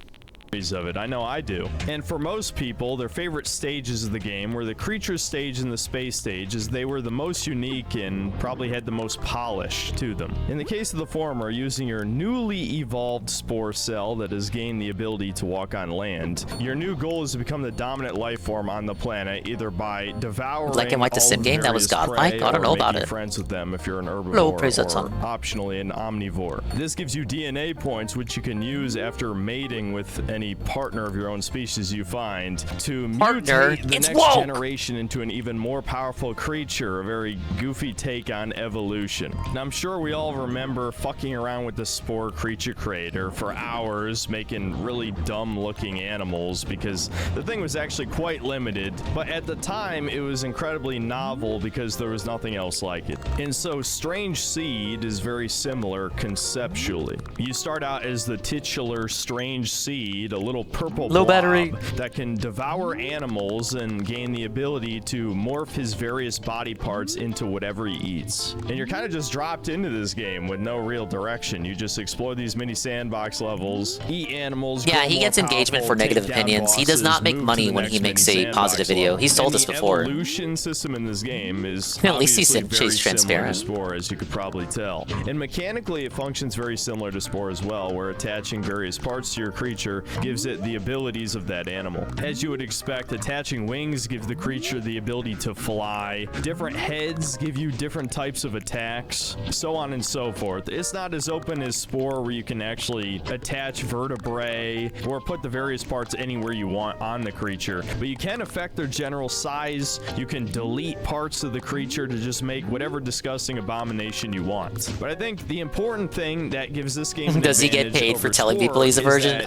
Of it. I know I do. And for most people, their favorite stages of the game were the creature stage and the space stage, as they were the most unique and probably had the most polish to them. In the case of the former, using your newly evolved spore cell that has gained the ability to walk on land, your new goal is to become the dominant life form on the planet, either by devouring Black and White the sim game that was godlike. I don't know about it. Friends with them if you're an herbivore or optionally an omnivore. This gives you DNA points, which you can use after mating with any partner of your own species you find to mutate the next generation into an even more powerful creature, a very goofy take on evolution. Now, I'm sure we all remember fucking around with the Spore creature creator for hours, making really dumb looking animals because the thing was actually quite limited, but at the time it was incredibly novel because there was nothing else like it. And so Strange Seed is very similar conceptually. You start out as the titular Strange Seed, a little purple blob that can devour animals and gain the ability to morph his various body parts into whatever he eats. And you're kind of just dropped into this game with no real direction. You just explore these mini sandbox levels, eat animals. Yeah, he gets engagement for negative opinions. He does not make money when he makes a positive video. He's told us before. The evolution system in this game is at least he's transparent. To Spore, as you could probably tell. And mechanically, it functions very similar to Spore as well, where attaching various parts to your creature gives it the abilities of that animal. As you would expect, attaching wings gives the creature the ability to fly. Different heads give you different types of attacks, so on and so forth. It's not as open as Spore, where you can actually attach vertebrae or put the various parts anywhere you want on the creature, but you can affect their general size. You can delete parts of the creature to just make whatever disgusting abomination you want. But I think the important thing that gives this game does he get paid for telling people he's a virgin?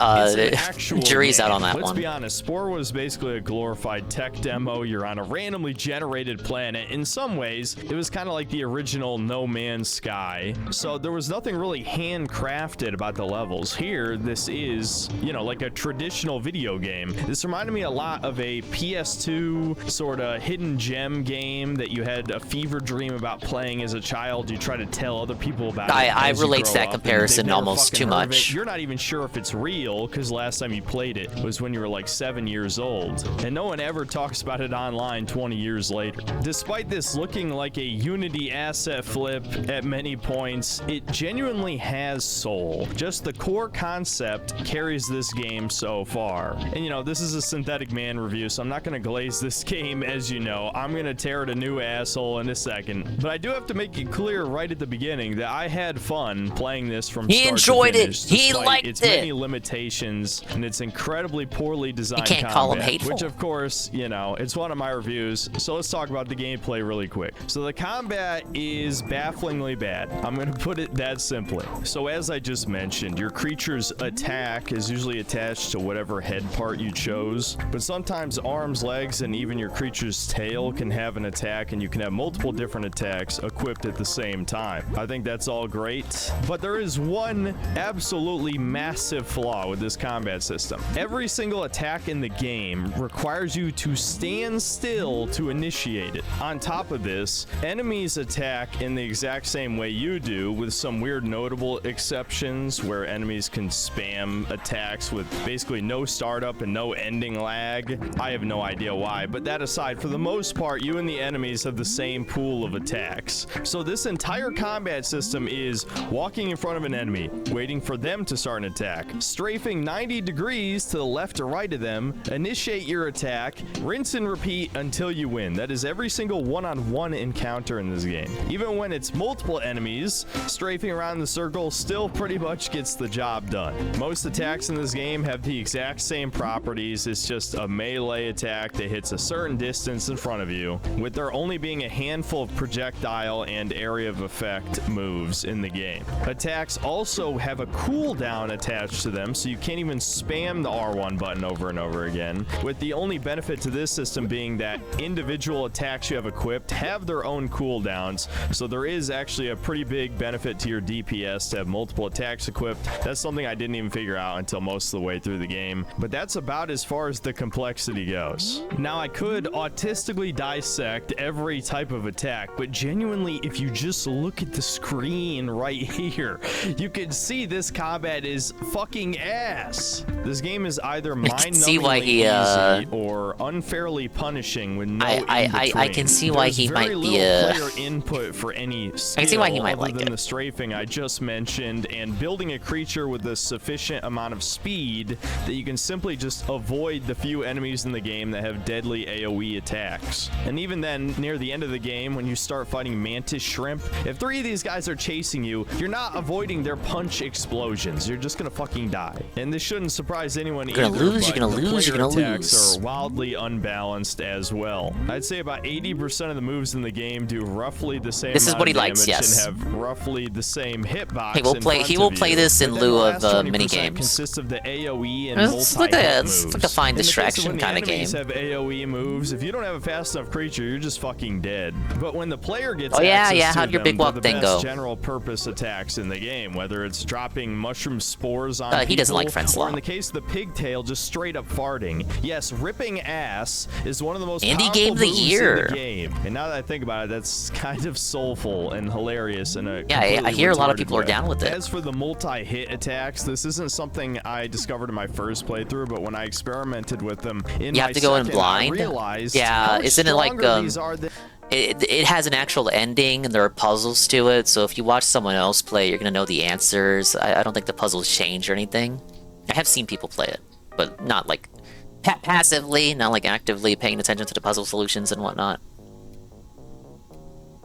Jury's out on that one. Let's be honest, Spore was basically a glorified tech demo. You're on a randomly generated planet. In some ways, it was kind of like the original No Man's Sky. So there was nothing really handcrafted about the levels. Here, this is, you know, like a traditional video game. This reminded me a lot of a PS2 sort of hidden gem game that you had a fever dream about playing as a child. You try to tell other people about it. I relate to that comparison almost too much. You're not even sure if it's real because last time you played it was when you were like 7 years old, and no one ever talks about it online 20 years later. Despite this looking like a Unity asset flip at many points, it genuinely has soul. Just the core concept carries this game so far. And you know, this is a Synthetic Man review, so I'm not going to glaze this game, as you know. I'm going to tear it a new asshole in a second. But I do have to make it clear right at the beginning that I had fun playing this from start to finish. He enjoyed it. He liked its many limitations and its incredibly poorly designed combat, call him hateful. Which of course, you know, it's one of my reviews. So let's talk about the gameplay really quick. So the combat is bafflingly bad. I'm going to put it that simply. So as I just mentioned, your creature's attack is usually attached to whatever head part you chose, but sometimes arms, legs, and even your creature's tail can have an attack, and you can have multiple different attacks equipped at the same time. I think that's all great, but there is one absolutely massive flaw with this combat combat system. Every single attack in the game requires you to stand still to initiate it. On top of this, enemies attack in the exact same way you do, with some weird notable exceptions where enemies can spam attacks with basically no startup and no ending lag. I have no idea why, but that aside, for the most part, you and the enemies have the same pool of attacks. So this entire combat system is walking in front of an enemy, waiting for them to start an attack, strafing 90 degrees to the left or right of them, initiate your attack, rinse and repeat until you win. That is every single one-on-one encounter in this game. Even when it's multiple enemies, strafing around the circle still pretty much gets the job done. Most attacks in this game have the exact same properties. It's just a melee attack that hits a certain distance in front of you, with there only being a handful of projectile and area of effect moves in the game. Attacks also have a cooldown attached to them, so you can't even spam the R1 button over and over again, with the only benefit to this system being that individual attacks you have equipped have their own cooldowns, so there is actually a pretty big benefit to your DPS to have multiple attacks equipped. That's something I didn't even figure out until most of the way through the game, but that's about as far as the complexity goes. Now, I could autistically dissect every type of attack, but genuinely, if you just look at the screen right here, you can see this combat is fucking ass. This game is either mind-numbingly easy or unfairly punishing with no I can see why he might be player input for any skill I can see why he might other like than it. the strafing I just mentioned, and building a creature with a sufficient amount of speed that you can simply just avoid the few enemies in the game that have deadly AoE attacks. And even then, near the end of the game, when you start fighting mantis shrimp, if 3 of these guys are chasing you, you're not avoiding their punch explosions. You're just gonna fucking die. And this shouldn't surprise anyone either. You're gonna lose, you're gonna the lose, you're player gonna attacks lose. are wildly unbalanced as well. I'd say about 80% of the moves in the game do roughly the same This is amount what he of likes, damage yes. and have roughly the same hitbox. He will in play- front he will of play you. this in But then lieu the of, last 20% minigames. consists of the AoE and It's like multi-hit it's moves. like a fine In the case of distraction when the kinda enemies game. have AoE moves, if you don't have a fast enough creature, you're just fucking dead. But when the player gets Oh, yeah, access yeah, to how'd your them, big they're walk the thing best go? general purpose attacks in the game, whether it's dropping mushroom spores on He doesn't like people, Friendslaw. or in the case of the pigtail, just straight up farting. Yes, ripping ass is one of the most Indie powerful game of the moves year. in the game. And now that I think about it, that's kind of soulful and hilarious in a Yeah, I completely hear a lot of retarded people are way. down with it. As for the multi-hit attacks, this isn't something I discovered in my first playthrough, but when I experimented with them in You my have to go in second, blind? I realized Yeah, how isn't it like, stronger these are than It has an actual ending and there are puzzles to it, so if you watch someone else play, you're gonna know the answers. I don't think the puzzles change or anything. I have seen people play it, but not like passively, not like actively paying attention to the puzzle solutions and whatnot.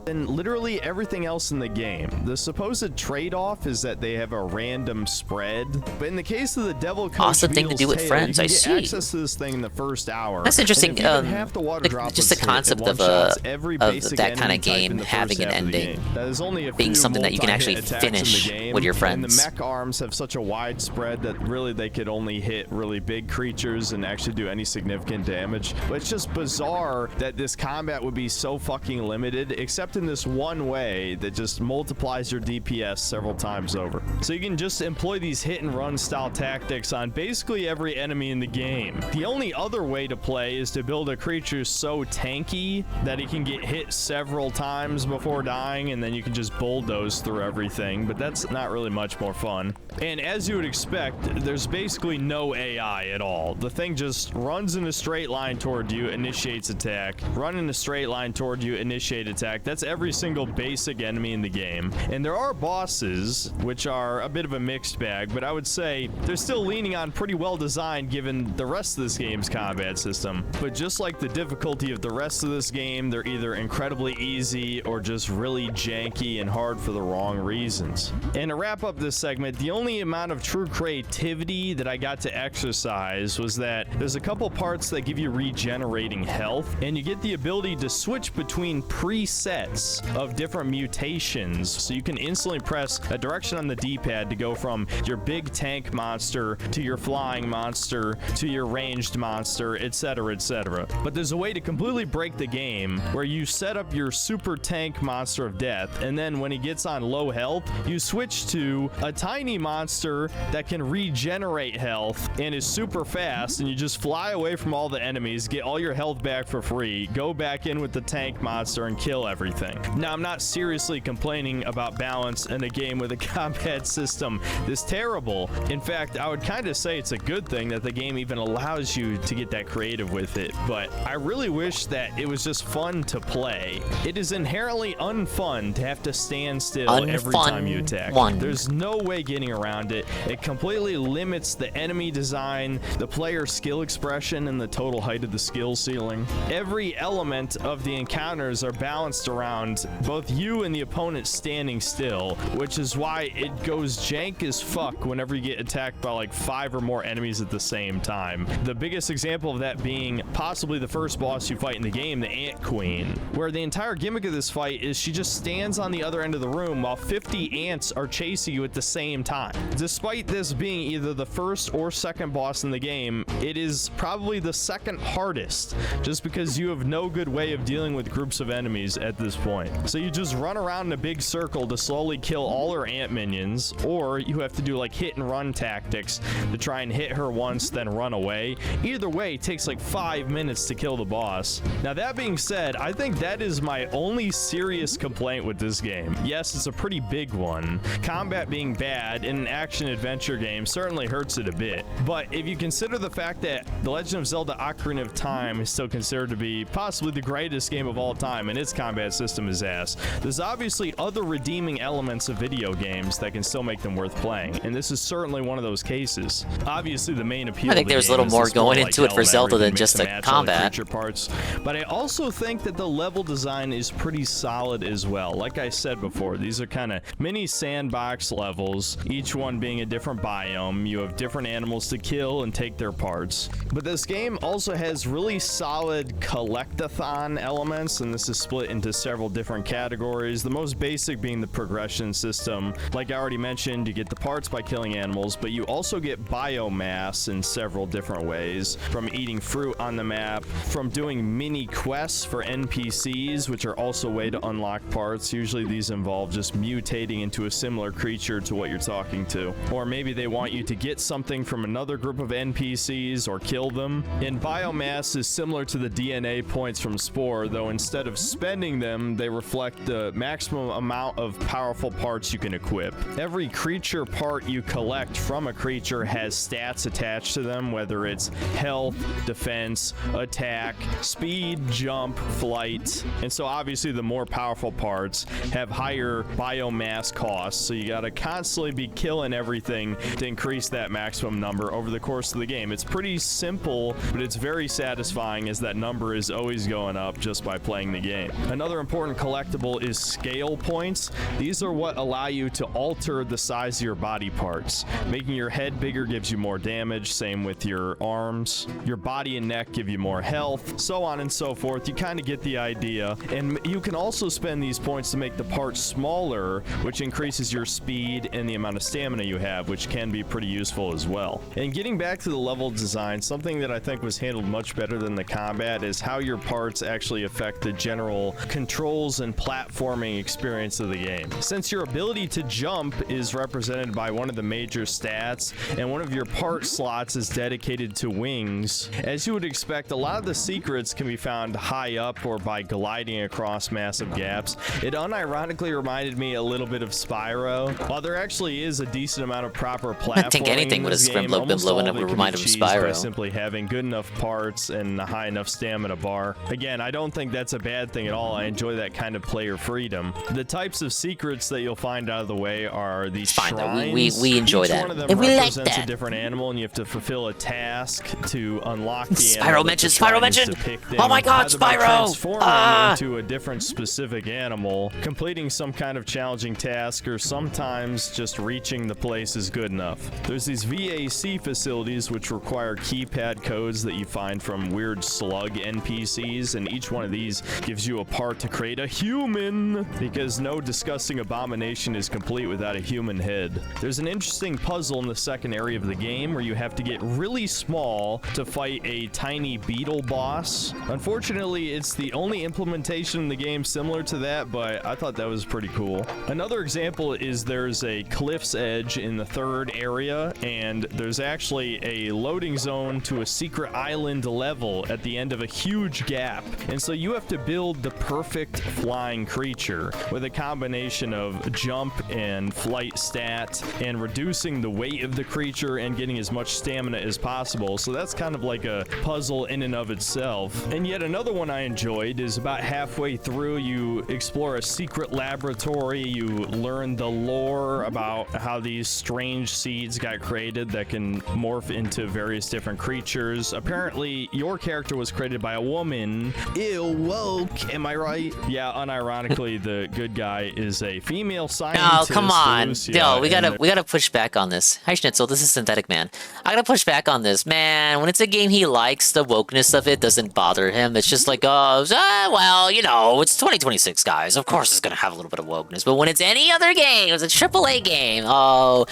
than literally everything else in the game. The supposed trade-off is that they have a random spread, but in the case of the Devil Coach Awesome thing to Beetle's do with Tail, friends, you can I get see. access to this thing in the first hour. That's interesting, And if even half the water just the droplets hit, concept it of one-shots every of basic that kind enemy of type game in the having first an half of the ending, game. That is only a being few something that you can actually multi-hit attacks in the finish game, with your And the friends. mech arms have such a wide spread that really they could only hit really big creatures and actually do any significant damage. But it's just bizarre that this combat would be so fucking limited, except in this one way that just multiplies your DPS several times over. So you can just employ these hit and run style tactics on basically every enemy in the game. The only other way to play is to build a creature so tanky that it can get hit several times before dying, and then you can just bulldoze through everything, but that's not really much more fun. And as you would expect, there's basically no AI at all. The thing just runs in a straight line toward you, initiates attack, run in a straight line toward you, initiate attack. That's every single basic enemy in the game. And there are bosses, which are a bit of a mixed bag, but I would say they're still leaning on pretty well designed given the rest of this game's combat system. But just like the difficulty of the rest of this game, they're either incredibly easy or just really janky and hard for the wrong reasons. And to wrap up this segment, the only amount of true creativity that I got to exercise was that there's a couple parts that give you regenerating health, and you get the ability to switch between presets lots of different mutations. So you can instantly press a direction on the D-pad to go from your big tank monster to your flying monster to your ranged monster, etc., etc. But there's a way to completely break the game where you set up your super tank monster of death, and then when he gets on low health, you switch to a tiny monster that can regenerate health and is super fast, and you just fly away from all the enemies, get all your health back for free, go back in with the tank monster and kill everything. Now, I'm not seriously complaining about balance in a game with a combat system this terrible. In fact, I would kind of say it's a good thing that the game even allows you to get that creative with it, but I really wish that it was just fun to play. It is inherently unfun to have to stand still every time you attack. There's no way getting around it. It completely limits the enemy design, the player skill expression, and the total height of the skill ceiling. Every element of the encounters are balanced around both you and the opponent standing still, which is why it goes jank as fuck whenever you get attacked by like 5 or more enemies at the same time. The biggest example of that being possibly the first boss you fight in the game, the Ant Queen, where the entire gimmick of this fight is she just stands on the other end of the room while 50 ants are chasing you at the same time. Despite this being either the first or second boss in the game, it is probably the second hardest, just because you have no good way of dealing with groups of enemies at this point. So you just run around in a big circle to slowly kill all her ant minions, or you have to do like hit and run tactics to try and hit her once then run away. Either way, it takes like 5 minutes to kill the boss. Now, that being said, I think that is my only serious complaint with this game. Yes, it's a pretty big one. Combat being bad in an action-adventure game certainly hurts it a bit, but if you consider the fact that The Legend of Zelda Ocarina of Time is still considered to be possibly the greatest game of all time and its combat system is ass, there's obviously other redeeming elements of video games that can still make them worth playing, and this is certainly one of those cases. Obviously, the main appeal I think there's a little more going into it for Zelda than just a combat. Parts, but I also think that the level design is pretty solid as well. Like I said before, these are kind of mini sandbox levels, each one being a different biome. You have different animals to kill and take their parts. But this game also has really solid collectathon elements, and this is split into several different categories. The most basic being the progression system. Like I already mentioned, you get the parts by killing animals, but you also get biomass in several different ways, from eating fruit on the map, from doing mini quests for NPCs, which are also a way to unlock parts. Usually these involve just mutating into a similar creature to what you're talking to, or maybe they want you to get something from another group of NPCs or kill them. And biomass is similar to the DNA points from Spore, though instead of spending them, they reflect the maximum amount of powerful parts you can equip. Every creature part you collect from a creature has stats attached to them, whether it's health, defense, attack, speed, jump, flight. And so obviously the more powerful parts have higher biomass costs, so you gotta constantly be killing everything to increase that maximum number over the course of the game. It's pretty simple, but it's very satisfying as that number is always going up just by playing the game. Another important collectible is scale points. These are what allow you to alter the size of your body parts. Making your head bigger gives you more damage, same with your arms. Your body and neck give you more health, so on and so forth. You kind of get the idea. And you can also spend these points to make the parts smaller, which increases your speed and the amount of stamina you have, which can be pretty useful as well. And getting back to the level design, something that I think was handled much better than the combat is how your parts actually affect the general controls and platforming experience of the game. Since your ability to jump is represented by one of the major stats, and one of your part slots is dedicated to wings, as you would expect, a lot of the secrets can be found high up or by gliding across massive gaps. It unironically reminded me a little bit of Spyro. While there actually is a decent amount of proper platforming, I think anything with a Scrimblow Bimblow would remind him of Spyro. By simply having good enough parts and a high enough stamina bar. Again, I don't think that's a bad thing at all. I enjoy that kind of player freedom. The types of secrets that you'll find out of the way are these shrines. We enjoy Each that. one of them And we like represents that. a different animal, and you have to fulfill a task to unlock the Spyro animal. mentioned, that the Spyro shrine is mentioned! depicting, Oh my god, either by Spyro! transforming into a different specific animal, completing some kind of challenging task, or sometimes just reaching the place is good enough. There's these VAC facilities which require keypad codes that you find from weird slug NPCs, and each one of these gives you a part to create a human, because no disgusting abomination is complete without a human head. There's an interesting puzzle in the second area of the game where you have to get really small to fight a tiny beetle boss. Unfortunately, it's the only implementation in the game similar to that, but I thought that was pretty cool. Another example is there's a cliff's edge in the third area, and there's actually a loading zone to a secret island level at the end of a huge gap. And so you have to build the perfect flying creature with a combination of jump and flight stat and reducing the weight of the creature and getting as much stamina as possible. So that's kind of like a puzzle in and of itself. And yet another one I enjoyed is about halfway through, you explore a secret laboratory, you learn the lore about how these strange seeds got created that can morph into various different creatures. Apparently, your character was created by a woman. Ew, woke. Am I right? Yeah, unironically, the good guy is a female scientist. Oh, come on. Lucia, Yo, we gotta push back on this. Hi, Schnitzel. This is Synthetic Man. I gotta push back on this. Man, when it's a game he likes, the wokeness of it doesn't bother him. It's just like, oh, well, you know, it's 2026, guys. Of course it's gonna have a little bit of wokeness. But when it's any other game, it's a AAA game. Oh,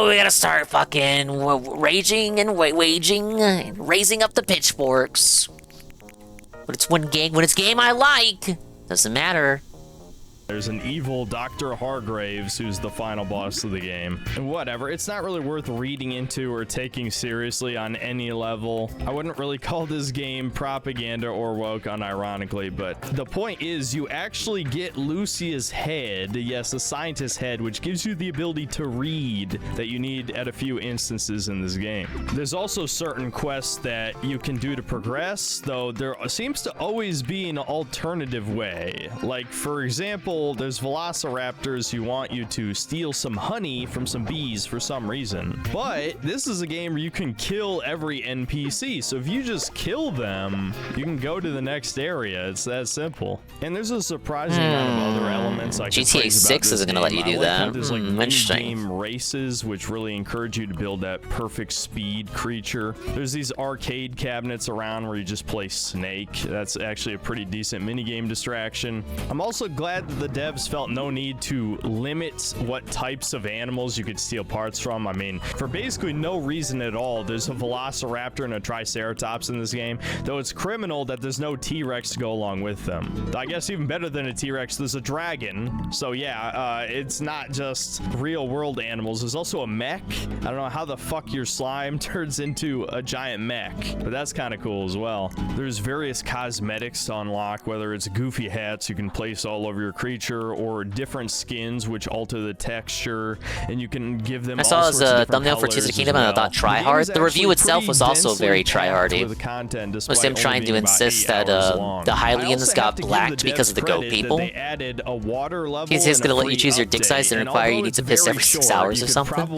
we gotta start fucking raging and waging, raising up the pitchforks. But it's when it's game I like, doesn't matter. There's an evil Dr. Hargraves who's the final boss of the game. And whatever, it's not really worth reading into or taking seriously on any level. I wouldn't really call this game propaganda or woke unironically, but the point is you actually get Lucia's head, yes, the scientist's head, which gives you the ability to read that you need at a few instances in this game. There's also certain quests that you can do to progress, though there seems to always be an alternative way. Like, for example, there's velociraptors who want you to steal some honey from some bees for some reason. But this is a game where you can kill every NPC, so if you just kill them, you can go to the next area. It's that simple. And there's a surprising amount of other elements I can GTA 6 isn't gonna let you do that. There's like Interesting. game races, which really encourage you to build that perfect speed creature. There's these arcade cabinets around where you just play Snake. That's actually a pretty decent minigame distraction. I'm also glad that the devs felt no need to limit what types of animals you could steal parts from. I mean, for basically no reason at all, there's a velociraptor and a triceratops in this game, though it's criminal that there's no T-Rex to go along with them. I guess even better than a T-Rex, there's a dragon. So yeah, it's not just real world animals. There's also a mech. I don't know how the fuck your slime turns into a giant mech, but that's kind of cool as well. There's various cosmetics to unlock, whether it's goofy hats you can place all over your creature or different skins which alter the texture, and you can give them. I saw as a thumbnail for Tears of the Kingdom, and I thought try hard. The review itself was also very try-hardy. It was him trying to insist that the Hylians got blacked because of the goat people. He's just gonna let you choose your dick size and require you need to piss every 6 hours or something. Just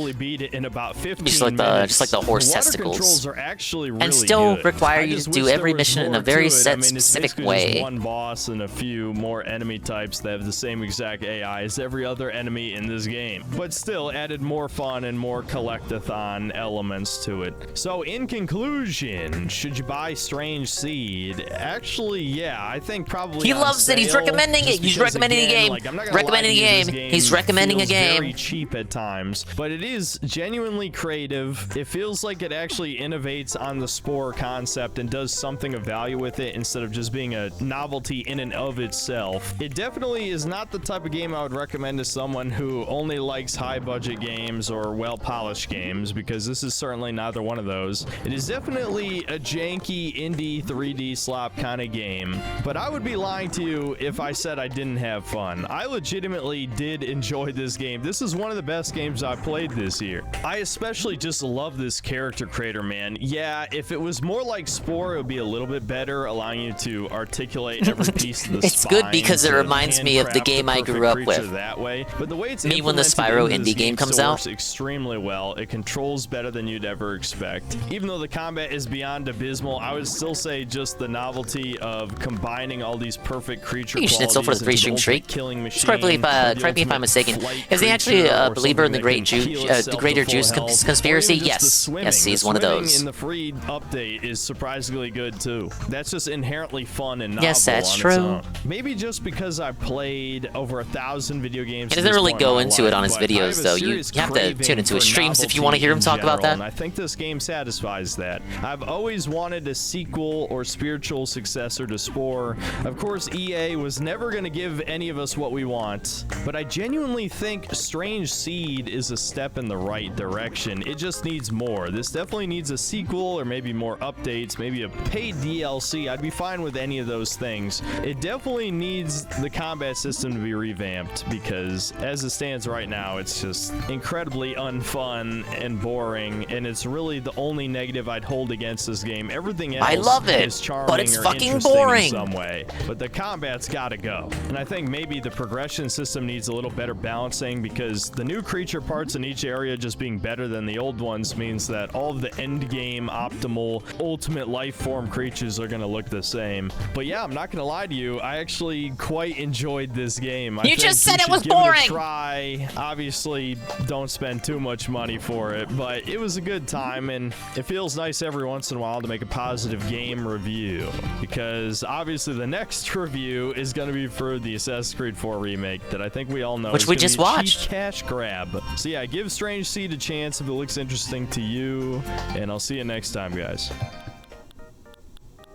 like the horse testicles, and still require you to do every mission in a very set specific way. One boss and a few more enemy types that have the same exact AI as every other enemy in this game, but still added more fun and more collectathon elements to it. So in conclusion, should you buy Strange Seed? Actually, yeah, I think probably he loves it. He's recommending it. He's recommending a game. Recommending a game. He's recommending a game. Very cheap at times, but it is genuinely creative. It feels like it actually innovates on the Spore concept and does something of value with it instead of just being a novelty in and of itself. It definitely is not the type of game I would recommend to someone who only likes high budget games or well-polished games, because this is certainly neither one of those. It is definitely a janky indie 3D slop kind of game, but I would be lying to you if I said I didn't have fun. I legitimately did enjoy this game. This is one of the best games I played this year. I especially just love this character creator, man. Yeah, if it was more like Spore, it would be a little bit better, allowing you to articulate every piece of the It's good because it reminds me of the craft game I perfect grew up creature with. That way. But the way it's Me when the implemented Spyro into this indie game comes still out. works extremely well. It controls better than you'd ever expect. Even though the combat is beyond abysmal, I would still say just the novelty of combining all these perfect creature You Schnitzel for the qualities 3 into stream the ultimate streak. killing Just correct me if I'm mistaken. Is he actually a believer in the Great the Greater Juice conspiracy? Yes. Yes, he's one of those. In the free update is surprisingly good too. That's just inherently fun and novel. Yes, that's on its true. own. Maybe just because I played over 1,000 video games. He doesn't really go into it on his videos, though. You have to tune into his streams if you want to hear him talk about that. And I think this game satisfies that. I've always wanted a sequel or spiritual successor to Spore. Of course, EA was never going to give any of us what we want, but I genuinely think Strange Seed is a step in the right direction. It just needs more. This definitely needs a sequel or maybe more updates, maybe a paid DLC. I'd be fine with any of those things. It definitely needs the combat system to be revamped because as it stands right now, it's just incredibly unfun and boring, and it's really the only negative I'd hold against this game. Everything else I love it, is charming but it's or fucking interesting boring in some way. But the combat's gotta go. And I think maybe the progression system needs a little better balancing because the new creature parts in each area just being better than the old ones means that all of the end game optimal ultimate life form creatures are gonna look the same. But yeah, I'm not gonna lie to you, I actually quite enjoyed this game. I You think just said you it was should give boring. It a try. Obviously, don't spend too much money for it, but it was a good time, and it feels nice every once in a while to make a positive game review because obviously the next review is going to be for the Assassin's Creed 4 remake that I think we all know Which is we gonna just be a cheap watched. cash grab. So yeah, give Strange Seed a chance if it looks interesting to you, and I'll see you next time, guys.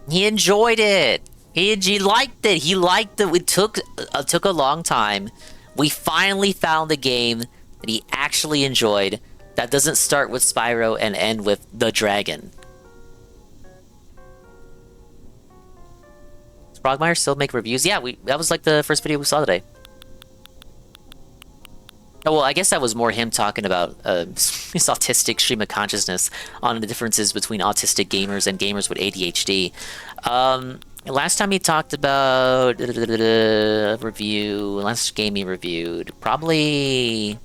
He enjoyed it. He liked it. He liked it. It took a long time. We finally found a game that he actually enjoyed that doesn't start with Spyro and end with the dragon. Does Frogmire still make reviews? Yeah, that was like the first video we saw today. Oh, well, I guess that was more him talking about his autistic stream of consciousness on the differences between autistic gamers and gamers with ADHD. Last time he talked about last game he reviewed, probably,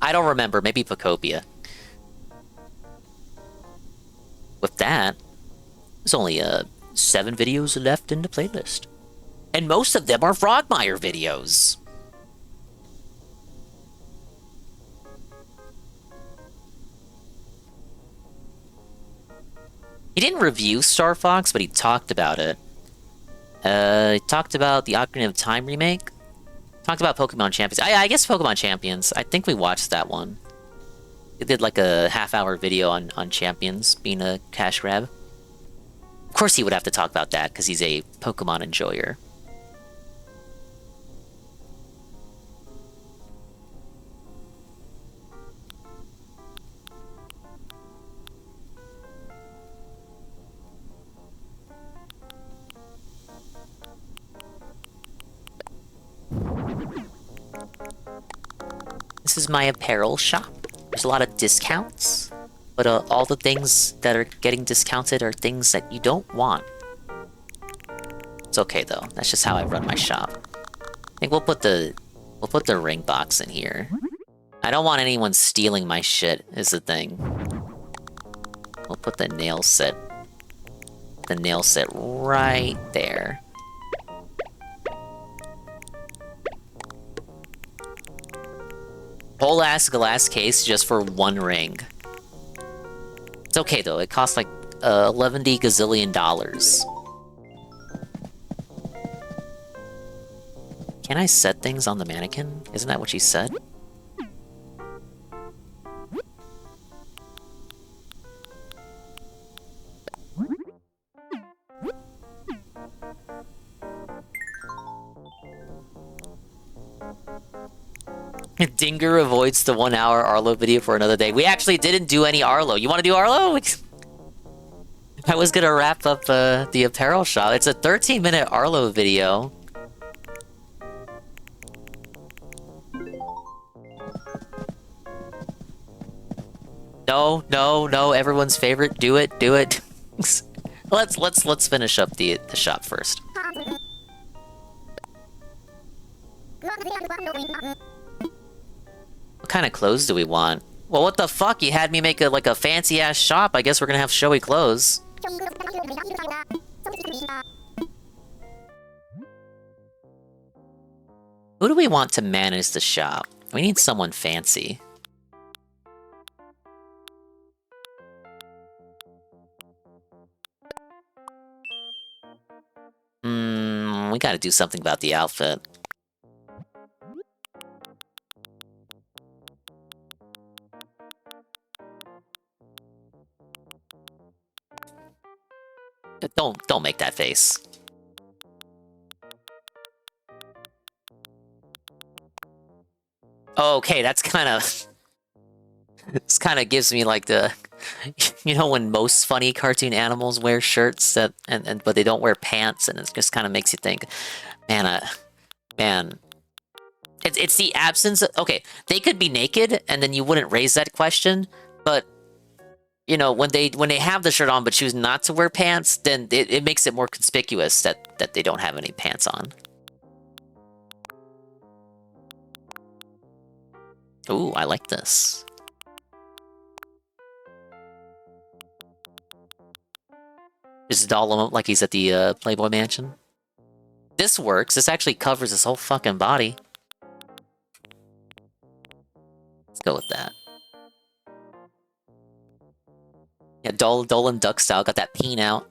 I don't remember, maybe Pocopia. With that, there's only 7 videos left in the playlist. And most of them are Frogmire videos. He didn't review Star Fox, but he talked about it. He talked about the Ocarina of Time remake. Talked about Pokemon Champions. I guess Pokemon Champions. I think we watched that one. They did like a half-hour video on Champions being a cash grab. Of course he would have to talk about that, because he's a Pokemon enjoyer. This is my apparel shop. There's a lot of discounts, but all the things that are getting discounted are things that you don't want. It's okay though. That's just how I run my shop. I think we'll put the ring box in here. I don't want anyone stealing my shit. Is the thing. We'll put the nail set. The nail set right there. Whole ass glass case just for 1 ring. It's okay though, it costs like $11 gazillion. Can I set things on the mannequin? Isn't that what she said? Dinger avoids the 1 hour Arlo video for another day. We actually didn't do any Arlo. You want to do Arlo? I was gonna wrap up the apparel shop. It's a 13-minute Arlo video. No, everyone's favorite. Do it. Let's finish up the shop first. kind of clothes do we want? Well, what the fuck? You had me make a fancy ass shop. I guess we're gonna have showy clothes. Who do we want to manage the shop? We need someone fancy. We gotta do something about the outfit. Don't make that face. Okay, that's kind of... This kind of gives me like the... You know when most funny cartoon animals wear shirts that but they don't wear pants, and it just kind of makes you think, man, it's the absence of... Okay, they could be naked, and then you wouldn't raise that question, but you know, when they have the shirt on but choose not to wear pants, then it makes it more conspicuous that they don't have any pants on. Ooh, I like this. Just doll him up like he's at the Playboy Mansion. This works. This actually covers his whole fucking body. Let's go with that. Yeah, Dolan Duck style. Got that peen out.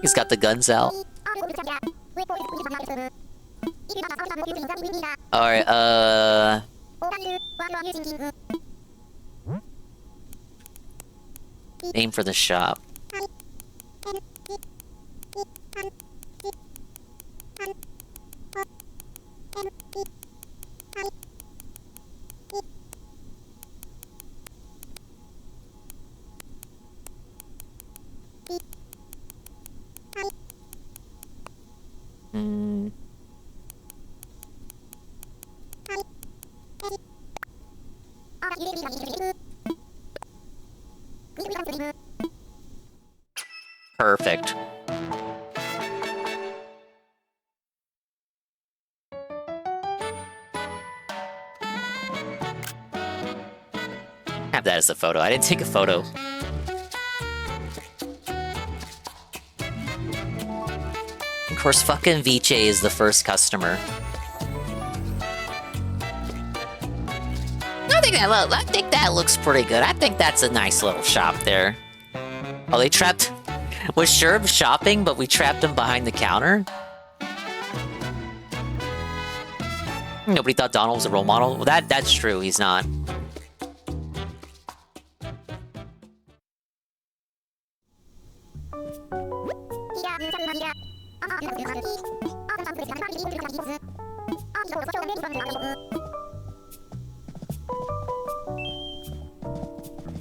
He's got the guns out. Alright, name for the shop. Perfect. Have that as a photo. I didn't take a photo. Of course, fucking Viche is the first customer. I think that looks pretty good. I think that's a nice little shop there. Oh, they trapped... Was Sherb shopping, but we trapped him behind the counter? Nobody thought Donald was a role model? Well, that's true, he's not.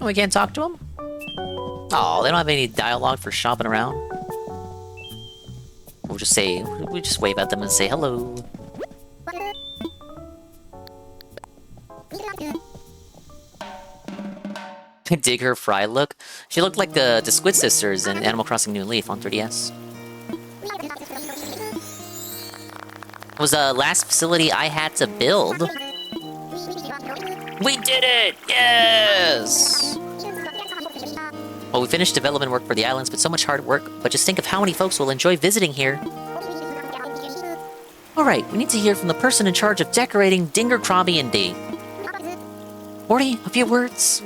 We can't talk to him? Oh, they don't have any dialogue for shopping around. We'll just say, we just wave at them and say hello. Dig her fry look. She looked like the Squid Sisters in Animal Crossing New Leaf on 3DS. It was the last facility I had to build. We did it! Yes! Well, we finished development work for the islands, but so much hard work. But just think of how many folks will enjoy visiting here. Alright, we need to hear from the person in charge of decorating Dingerkrabby and D. Morty, a few words?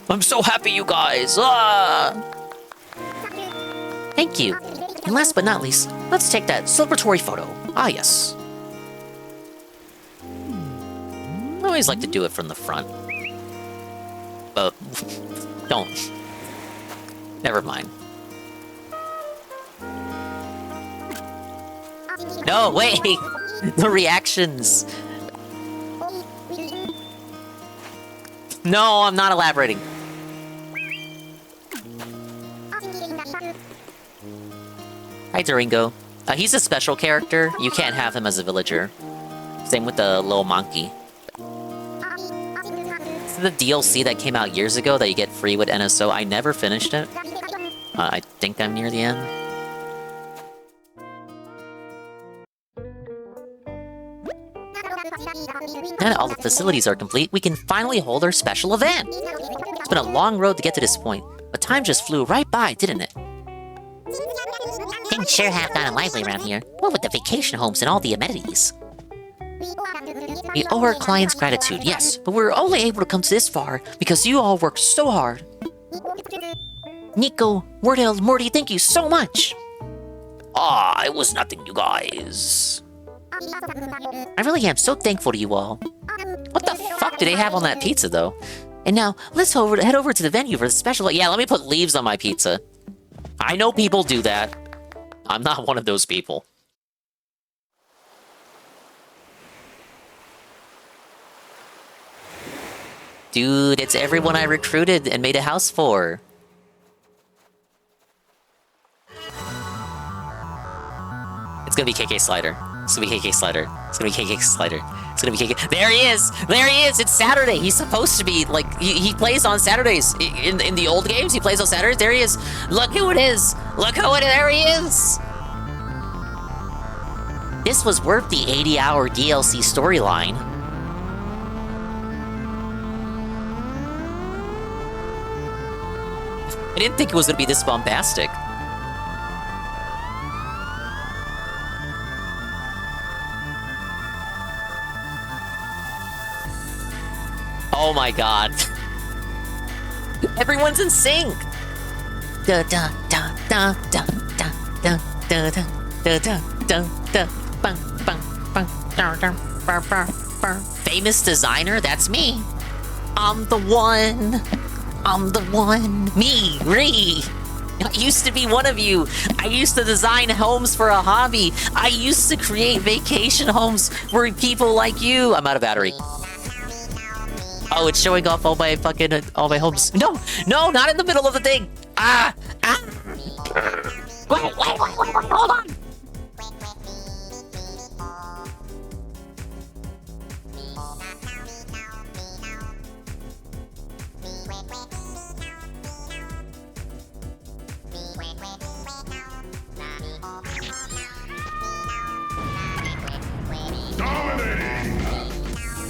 I'm so happy, you guys! Ah! Thank you. And last but not least, let's take that celebratory photo. Ah, yes. I always like to do it from the front. But, don't. Never mind. No, wait! The reactions! No, I'm not elaborating. Hi, Duringo. He's a special character. You can't have him as a villager. Same with the little monkey. This is the DLC that came out years ago that you get free with NSO. I never finished it. I think I'm near the end. Now that all the facilities are complete, we can finally hold our special event. It's been a long road to get to this point, but time just flew right by, didn't it? Things sure have gotten lively around here. What with the vacation homes and all the amenities? We owe our clients gratitude, yes, but we were only able to come this far because you all worked so hard. Nico, Wardell, Morty, thank you so much! It was nothing, you guys. I really am so thankful to you all. What the fuck do they have on that pizza, though? And now, let's head over to the venue for the special... Yeah, let me put leaves on my pizza. I know people do that. I'm not one of those people. Dude, it's everyone I recruited and made a house for. It's gonna be KK Slider. It's gonna be KK Slider. It's gonna be KK Slider. It's gonna be KK. There he is! There he is! It's Saturday! He's supposed to be, like, he plays on Saturdays. In the old games, he plays on Saturdays. There he is! Look who it is! Look who it is! There he is! This was worth the 80-hour DLC storyline. I didn't think it was gonna be this bombastic. Oh my god. Everyone's in sync! Da da da da da da da da da da da da da bang bang bang da da ba ba ba. Famous designer, that's me. I'm the one. I'm the one. Me, Ree. I used to be one of you. I used to design homes for a hobby. I used to create vacation homes for people like you. I'm out of battery. Oh, it's showing off all my homes. No, no, not in the middle of the thing. Wait, hold on.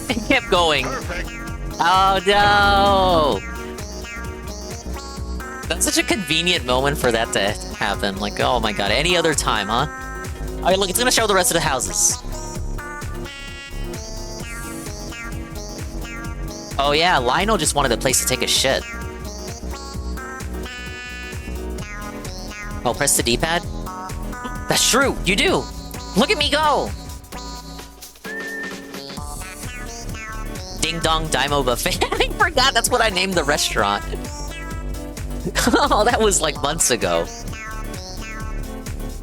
It kept going. Perfect. Oh no! That's such a convenient moment for that to happen. Like, oh my god, any other time, huh? Alright, look, it's gonna show the rest of the houses. Oh yeah, Lionel just wanted a place to take a shit. Oh, press the D-pad? That's true, you do! Look at me go! Ding Dong Daimo Buffet. I forgot that's what I named the restaurant. Oh, that was like months ago.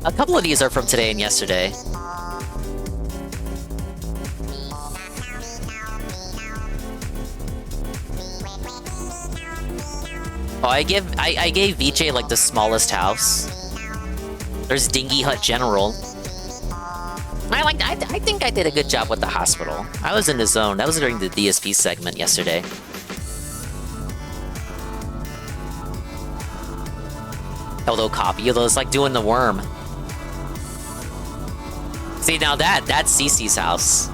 A couple of these are from today and yesterday. Oh, I gave VJ like the smallest house. There's Dingy Hut General. I think I did a good job with the hospital. I was in the zone. That was during the DSP segment yesterday. Although copy, although it's like doing the worm. See, now that's Cece's house.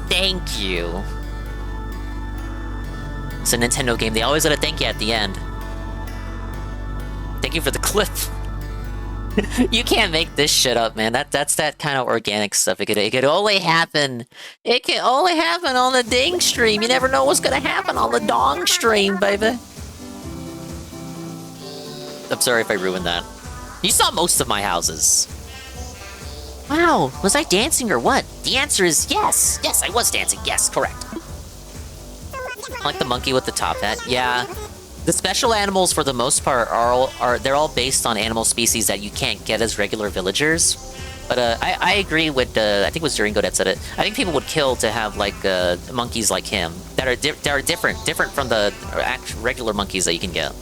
Thank you. It's a Nintendo game. They always gotta thank you at the end. Thank you for the clip. You can't make this shit up, man. That's that kind of organic stuff. It could only happen. It can only happen on the ding stream. You never know what's gonna happen on the dong stream, baby. I'm sorry if I ruined that. You saw most of my houses. Wow, was I dancing or what? The answer is yes. Yes, I was dancing. Yes, correct. I like the monkey with the top hat. Yeah. The special animals, for the most part, they're all based on animal species that you can't get as regular villagers. But I agree with I think it was Duringo that said it. I think people would kill to have like monkeys like him that are different from the regular monkeys that you can get.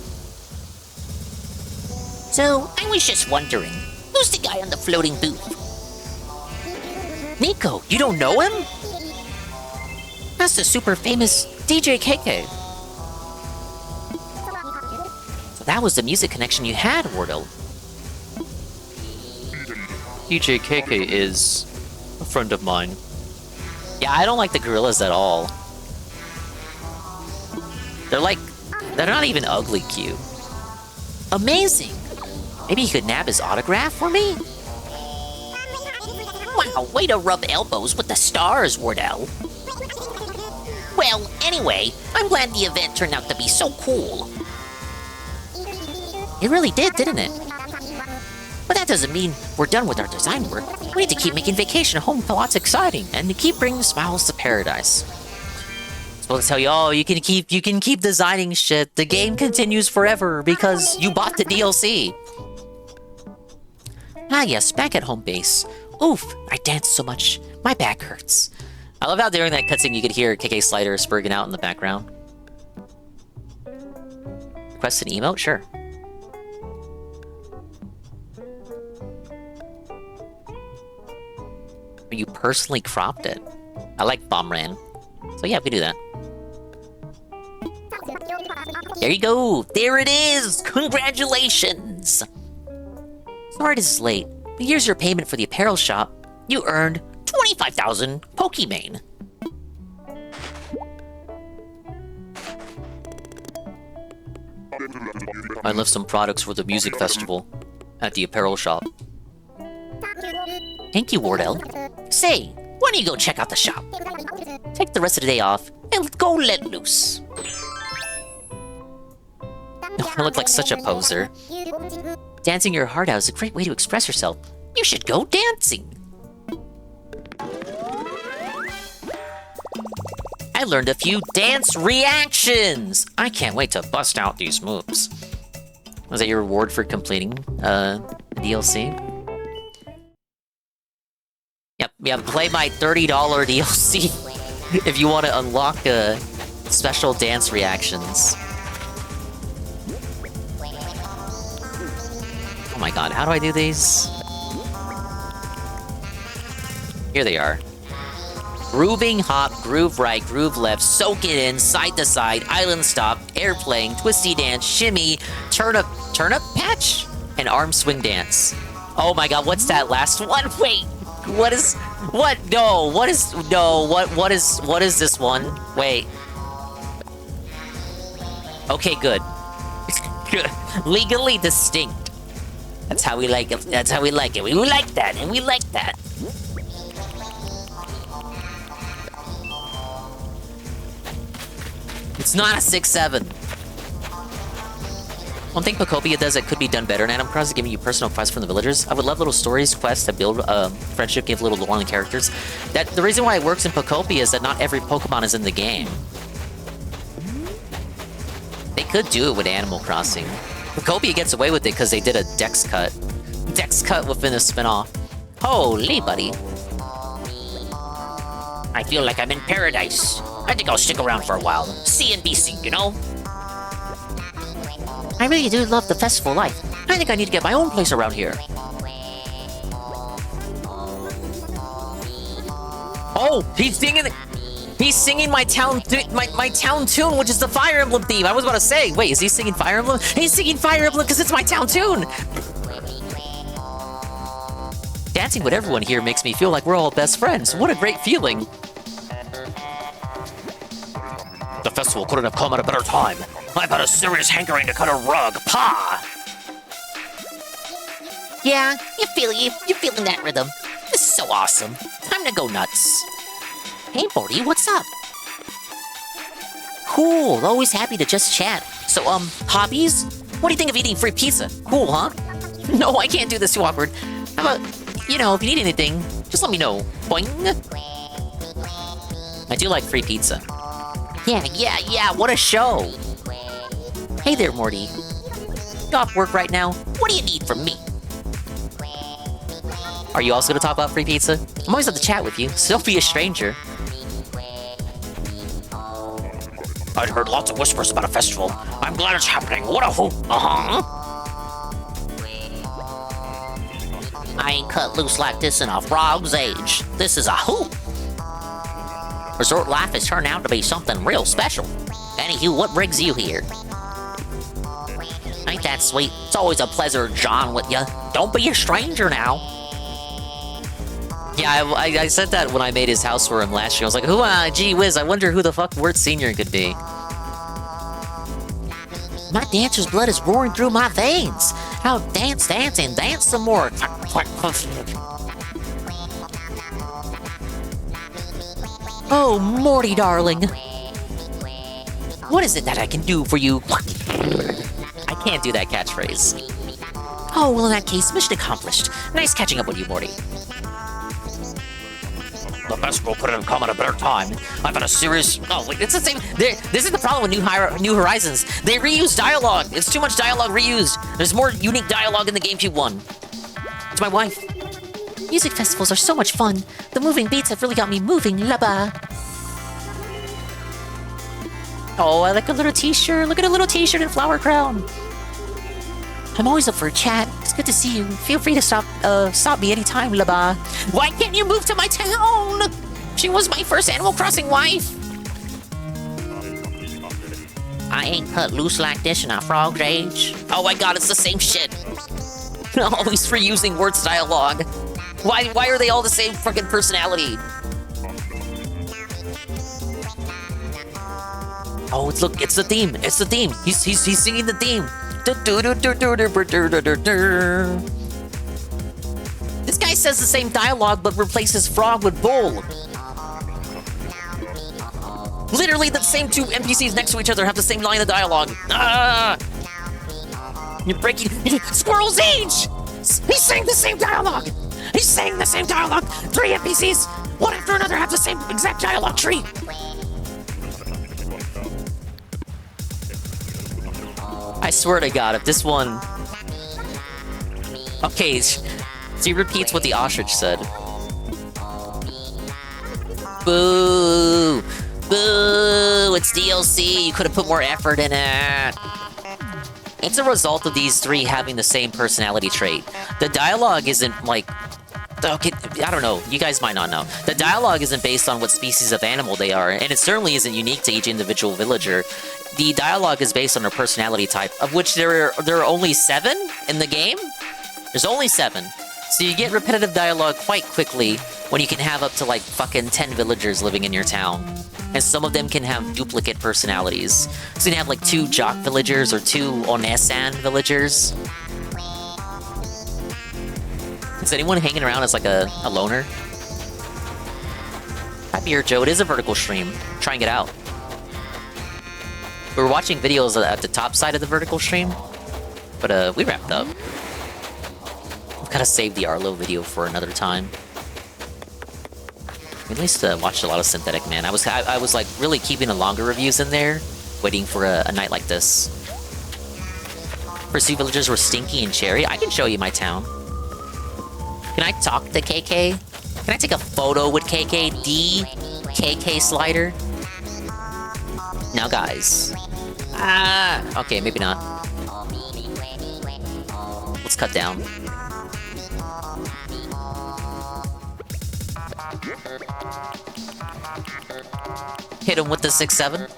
So I was just wondering, who's the guy on the floating booth? Nico, you don't know him? That's the super famous DJ KK. So that was the music connection you had, Wardell. DJ KK is a friend of mine. Yeah, I don't like the gorillas at all. They're not even ugly cute. Amazing! Maybe you could nab his autograph for me? Wow, way to rub elbows with the stars, Wardell. Well, anyway, I'm glad the event turned out to be so cool. It really did, didn't it? But that doesn't mean we're done with our design work. We need to keep making vacation home lots exciting and to keep bringing smiles to paradise. I'm supposed to tell you, oh, you can keep designing shit. The game continues forever because you bought the DLC. Ah yes, back at home base. Oof, I danced so much. My back hurts. I love how during that cutscene you could hear KK Slider spurging out in the background. Request an emote? Sure. You personally cropped it. I like Bombran. So yeah, we can do that. There you go! There it is! Congratulations! Sorry this is late, but here's your payment for the apparel shop. You earned 25,000 Pokimane. I left some products for the music festival at the apparel shop. Thank you, Wardell. Say, why don't you go check out the shop? Take the rest of the day off and go let loose. I look like such a poser. Dancing your heart out is a great way to express yourself. You should go dancing. I learned a few dance reactions. I can't wait to bust out these moves. Was that your reward for completing the DLC? Yep, play my $30 DLC if you want to unlock special dance reactions. Oh my god, how do I do these? Here they are. Grooving, hop, groove right, groove left, soak it in, side to side, island stop, airplane, twisty dance, shimmy, turnip patch, and arm swing dance. Oh my god, what's that last one? Wait, what is this one? Wait. Okay, good. Good. Legally distinct. That's how we like it. That's how we like it. We like that, and we like that. It's not a 6-7. One thing Pokopia does that could be done better in Animal Crossing is giving you personal quests from the villagers. I would love little stories, quests that build friendship, give little lore on the characters. The reason why it works in Pokopia is that not every Pokemon is in the game. They could do it with Animal Crossing. Pokopia gets away with it because they did a Dex cut. Dex cut within a spin-off. Holy buddy. I feel like I'm in paradise. I think I'll stick around for a while. See and be seen, you know? I really do love the festival life. I think I need to get my own place around here. Oh, he's singing my town tune, which is the Fire Emblem theme. I was about to say, wait, is he singing Fire Emblem? He's singing Fire Emblem because it's my town tune. Dancing with everyone here makes me feel like we're all best friends. What a great feeling. The festival couldn't have come at a better time. I've had a serious hankering to cut a rug. Pa! Yeah, you're feeling that rhythm. This is so awesome. Time to go nuts. Hey, Morty, what's up? Cool, always happy to just chat. So, hobbies? What do you think of eating free pizza? Cool, huh? No, I can't do this, too awkward. How about, you know, if you need anything, just let me know. Boing. I do like free pizza. Yeah, what a show. Hey there, Morty. You off work right now? What do you need from me? Are you also gonna talk about free pizza? I'm always at the chat with you, so don't be a stranger. I'd heard lots of whispers about a festival. I'm glad it's happening. What a hoop. I ain't cut loose like this in a frog's age. This is a hoop. Resort life has turned out to be something real special. Anywho, what brings you here? Ain't that sweet? It's always a pleasure, John, with ya. Don't be a stranger now. Yeah, I said that when I made his house for him last year. I was like, gee whiz, I wonder who the fuck Wirt Sr. could be. My dancer's blood is roaring through my veins. Now dance, dance, and dance some more. Oh, Morty, darling. What is it that I can do for you? I can't do that catchphrase. Oh, well, in that case, mission accomplished. Nice catching up with you, Morty. The best will put it in come at a better time. I've had a serious... Oh, wait, it's the same... This is the problem with New Horizons. They reuse dialogue. It's too much dialogue reused. There's more unique dialogue in the GameCube one. It's my wife. Music festivals are so much fun. The moving beats have really got me moving. Laba. Oh, I like a little t-shirt. Look at a little t-shirt and flower crown. I'm always up for a chat. It's good to see you. Feel free to stop me anytime, Laba. Why can't you move to my town? She was my first Animal Crossing wife. I ain't cut loose like this in a frog's age. Oh my god, it's the same shit. Always reusing Wirt's dialogue. Why are they all the same freaking personality? Oh, it's the theme. It's the theme. He's singing the theme. This guy says the same dialogue but replaces frog with bull. Literally the same two NPCs next to each other have the same line of dialogue. You're breaking Squirrel's age! He's saying the same dialogue! He's saying the same dialogue! 3 NPCs, one after another, have the same exact dialogue tree! I swear to God, if this one... Okay, so he repeats what the ostrich said. Boo! Boo! It's DLC, you could have put more effort in it! It's a result of these 3 having the same personality trait. The dialogue isn't like... Okay, I don't know. You guys might not know. The dialogue isn't based on what species of animal they are, and it certainly isn't unique to each individual villager. The dialogue is based on their personality type, of which there are only 7 in the game? There's only 7. So you get repetitive dialogue quite quickly when you can have up to like fucking 10 villagers living in your town. And some of them can have duplicate personalities. So you can have like 2 Jock villagers or 2 Onesan villagers. Is anyone hanging around as like a loner? Hi, Beer Joe. It is a vertical stream. Try and get out. We were watching videos at the top side of the vertical stream, but we wrapped up. I've gotta save the Arlo video for another time. We at least watched a lot of Synthetic Man. I was like really keeping the longer reviews in there, waiting for a night like this. Pursuit villagers were Stinky and Cherry. I can show you my town. Can I talk to KK? Can I take a photo with KK? KK slider? Now, guys. Okay, maybe not. Let's cut down. Hit him with the 6-7.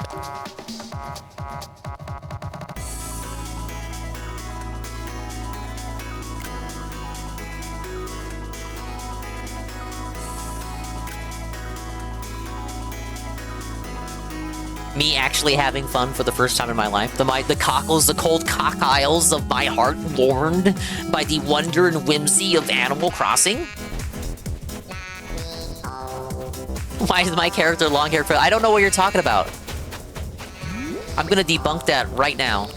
Me actually having fun for the first time in my life. The cockles, the cold cock aisles of my heart warmed by the wonder and whimsy of Animal Crossing. Why is my character long hair? I don't know what you're talking about. I'm gonna debunk that right now.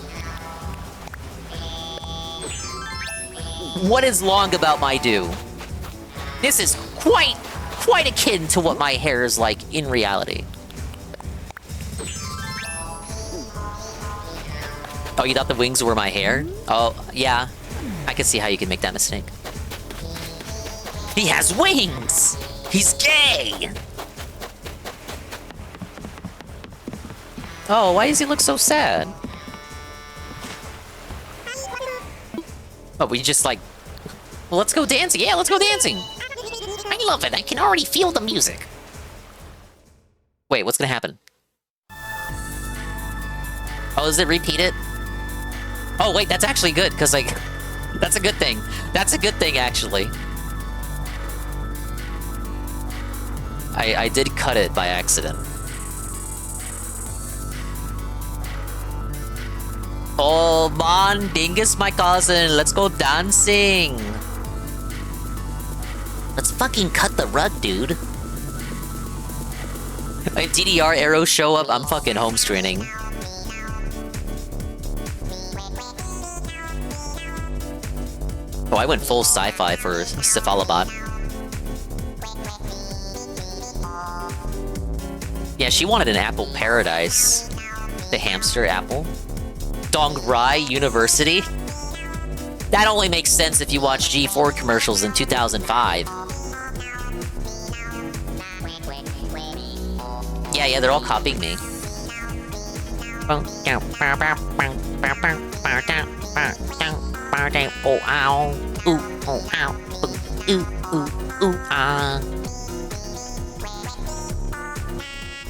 What is long about my do? This is quite akin to what my hair is like in reality. Oh, you thought the wings were my hair? Oh, yeah. I can see how you can make that mistake. He has wings! He's gay! Oh, why does he look so sad? Oh, we just like... Well, let's go dancing. Yeah, let's go dancing. I love it. I can already feel the music. Wait, what's gonna happen? Oh, does it repeat it? Oh, wait, that's actually good, because, like, that's a good thing. That's a good thing, actually. I did cut it by accident. Oh, man, Dingus, my cousin. Let's go dancing. Let's fucking cut the rug, dude. If DDR arrows show up, I'm fucking home screening. Oh, I went full sci-fi for Cephalobat. Yeah, she wanted an apple paradise. The hamster apple. Dongrai University? That only makes sense if you watch G4 commercials in 2005. Yeah, they're all copying me.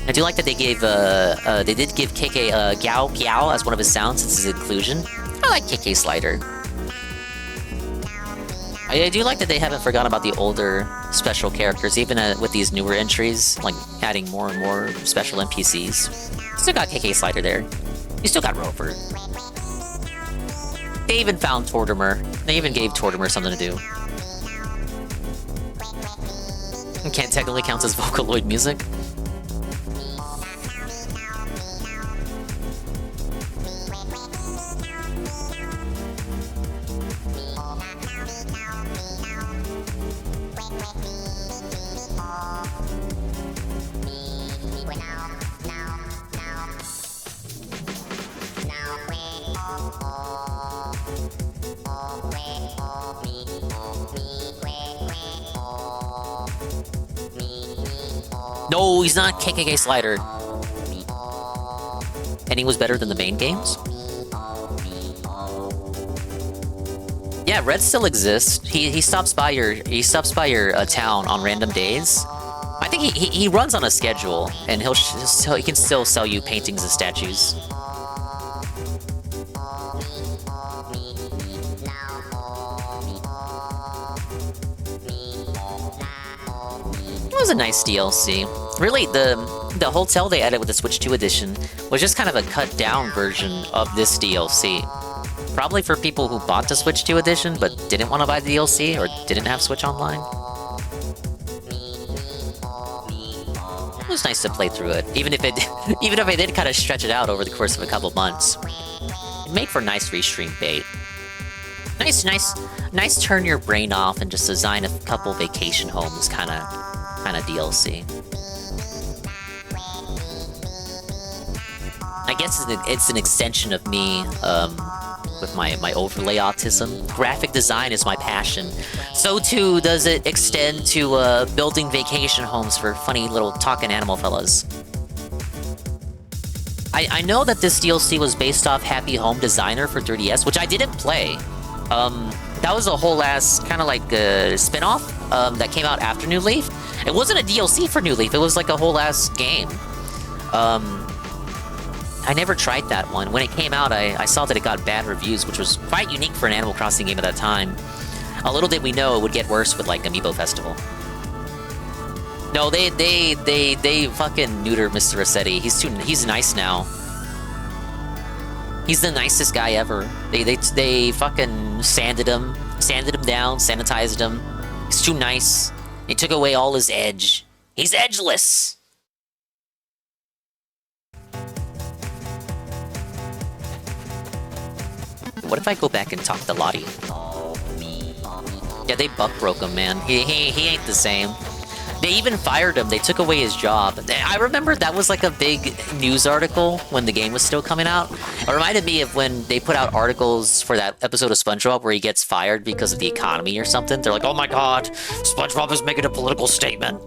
I do like that they gave, they did give KK, Gao Gao as one of his sounds since his inclusion. I like KK Slider. I do like that they haven't forgotten about the older special characters, even with these newer entries, like adding more and more special NPCs. Still got KK Slider there. You still got Rover. They even found Tortimer. They even gave Tortimer something to do. It can't technically count as Vocaloid music. No, he's not KKK Slider. And he was better than the main games? Yeah, Red still exists. He stops by your town on random days. I think he runs on a schedule, and he can still sell you paintings and statues. It was a nice DLC. Really, the hotel they added with the Switch 2 edition was just kind of a cut-down version of this DLC. Probably for people who bought the Switch 2 edition but didn't want to buy the DLC or didn't have Switch Online. It was nice to play through it, even if I did kind of stretch it out over the course of a couple months. It made for nice restream bait. Nice turn your brain off and just design a couple vacation homes kind of DLC. I guess it's an extension of me with my overlay autism. Graphic design is my passion. So too does it extend to building vacation homes for funny little talking animal fellas. I know that this DLC was based off Happy Home Designer for 3DS, which I didn't play. That was a whole ass kind of like spin-off that came out after New Leaf. It wasn't a DLC for New Leaf, it was like a whole ass game. I never tried that one. When it came out, I saw that it got bad reviews, which was quite unique for an Animal Crossing game at that time. A little did we know it would get worse with like Amiibo Festival. No, they fucking neutered Mr. Rossetti. He's nice now. He's the nicest guy ever. They fucking sanded him down, sanitized him. He's too nice. They took away all his edge. He's edgeless. What if I go back and talk to Lottie? Yeah, they buck broke him, man. He ain't the same. They even fired him. They took away his job. I remember that was like a big news article when the game was still coming out. It reminded me of when they put out articles for that episode of SpongeBob where he gets fired because of the economy or something. They're like, oh my god, SpongeBob is making a political statement.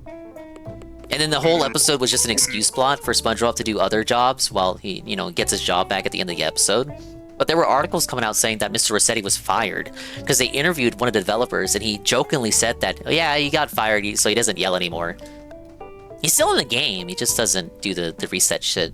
And then the whole episode was just an excuse plot for SpongeBob to do other jobs while he, gets his job back at the end of the episode. But there were articles coming out saying that Mr. Rossetti was fired because they interviewed one of the developers and he jokingly said that, oh, yeah, he got fired so he doesn't yell anymore. He's still in the game, he just doesn't do the reset shit.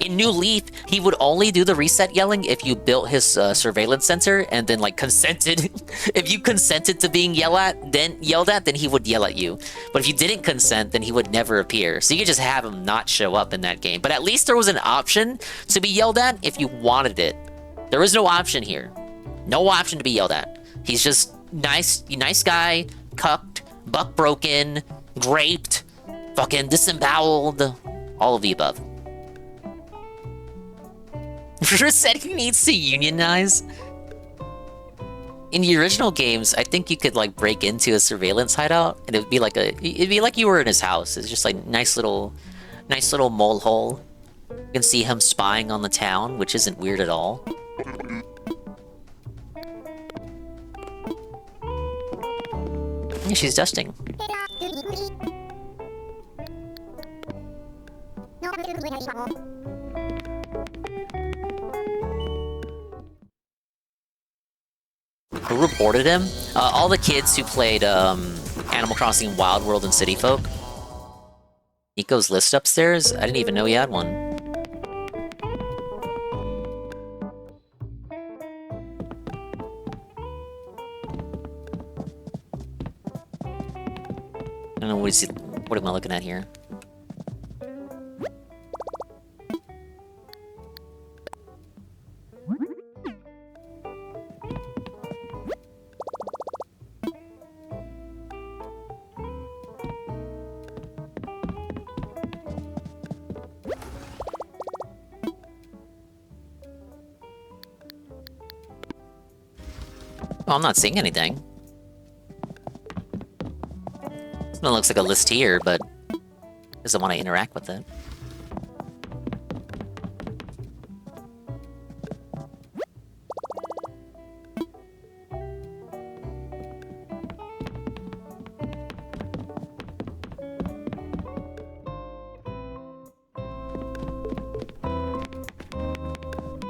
In New Leaf, he would only do the reset yelling if you built his surveillance center and then like consented. If you consented to being yelled at, then he would yell at you. But if you didn't consent, then he would never appear. So you could just have him not show up in that game. But at least there was an option to be yelled at if you wanted it. There is no option here. No option to be yelled at. He's just nice guy, cucked, buck broken, raped, fucking disemboweled, all of the above. Rossetti needs to unionize. In the original games, I think you could like break into a surveillance hideout, and it'd be like you were in his house. It's just like nice little mole hole. You can see him spying on the town, which isn't weird at all. Yeah, she's dusting. Who reported him? All the kids who played Animal Crossing Wild World and City Folk. Nico's list upstairs? I didn't even know he had one. I don't know, what am I looking at here? Well, I'm not seeing anything. It looks like a list here, but doesn't want to interact with it.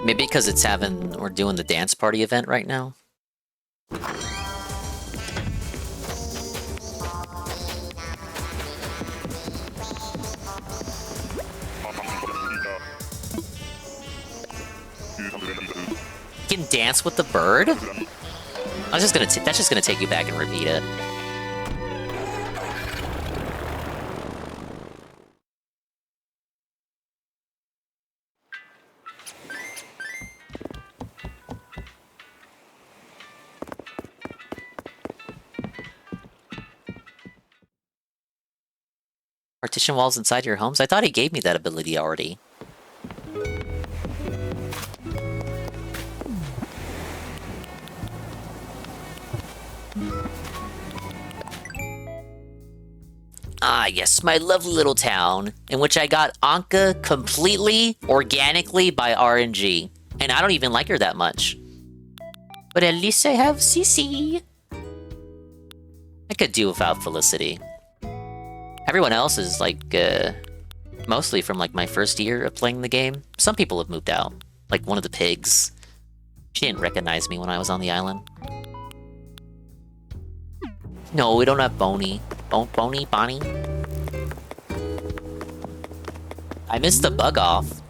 Maybe because it's we're doing the dance party event right now. You can dance with the bird? That's just gonna take you back and repeat it. Partition walls inside your homes? I thought he gave me that ability already. Ah, yes, my lovely little town, in which I got Anka completely, organically by RNG. And I don't even like her that much. But at least I have Cece. I could do without Felicity. Everyone else is, like, mostly from, like, my first year of playing the game. Some people have moved out. Like, one of the pigs. She didn't recognize me when I was on the island. No, we don't have Bonnie. Bonnie? I missed the bug off.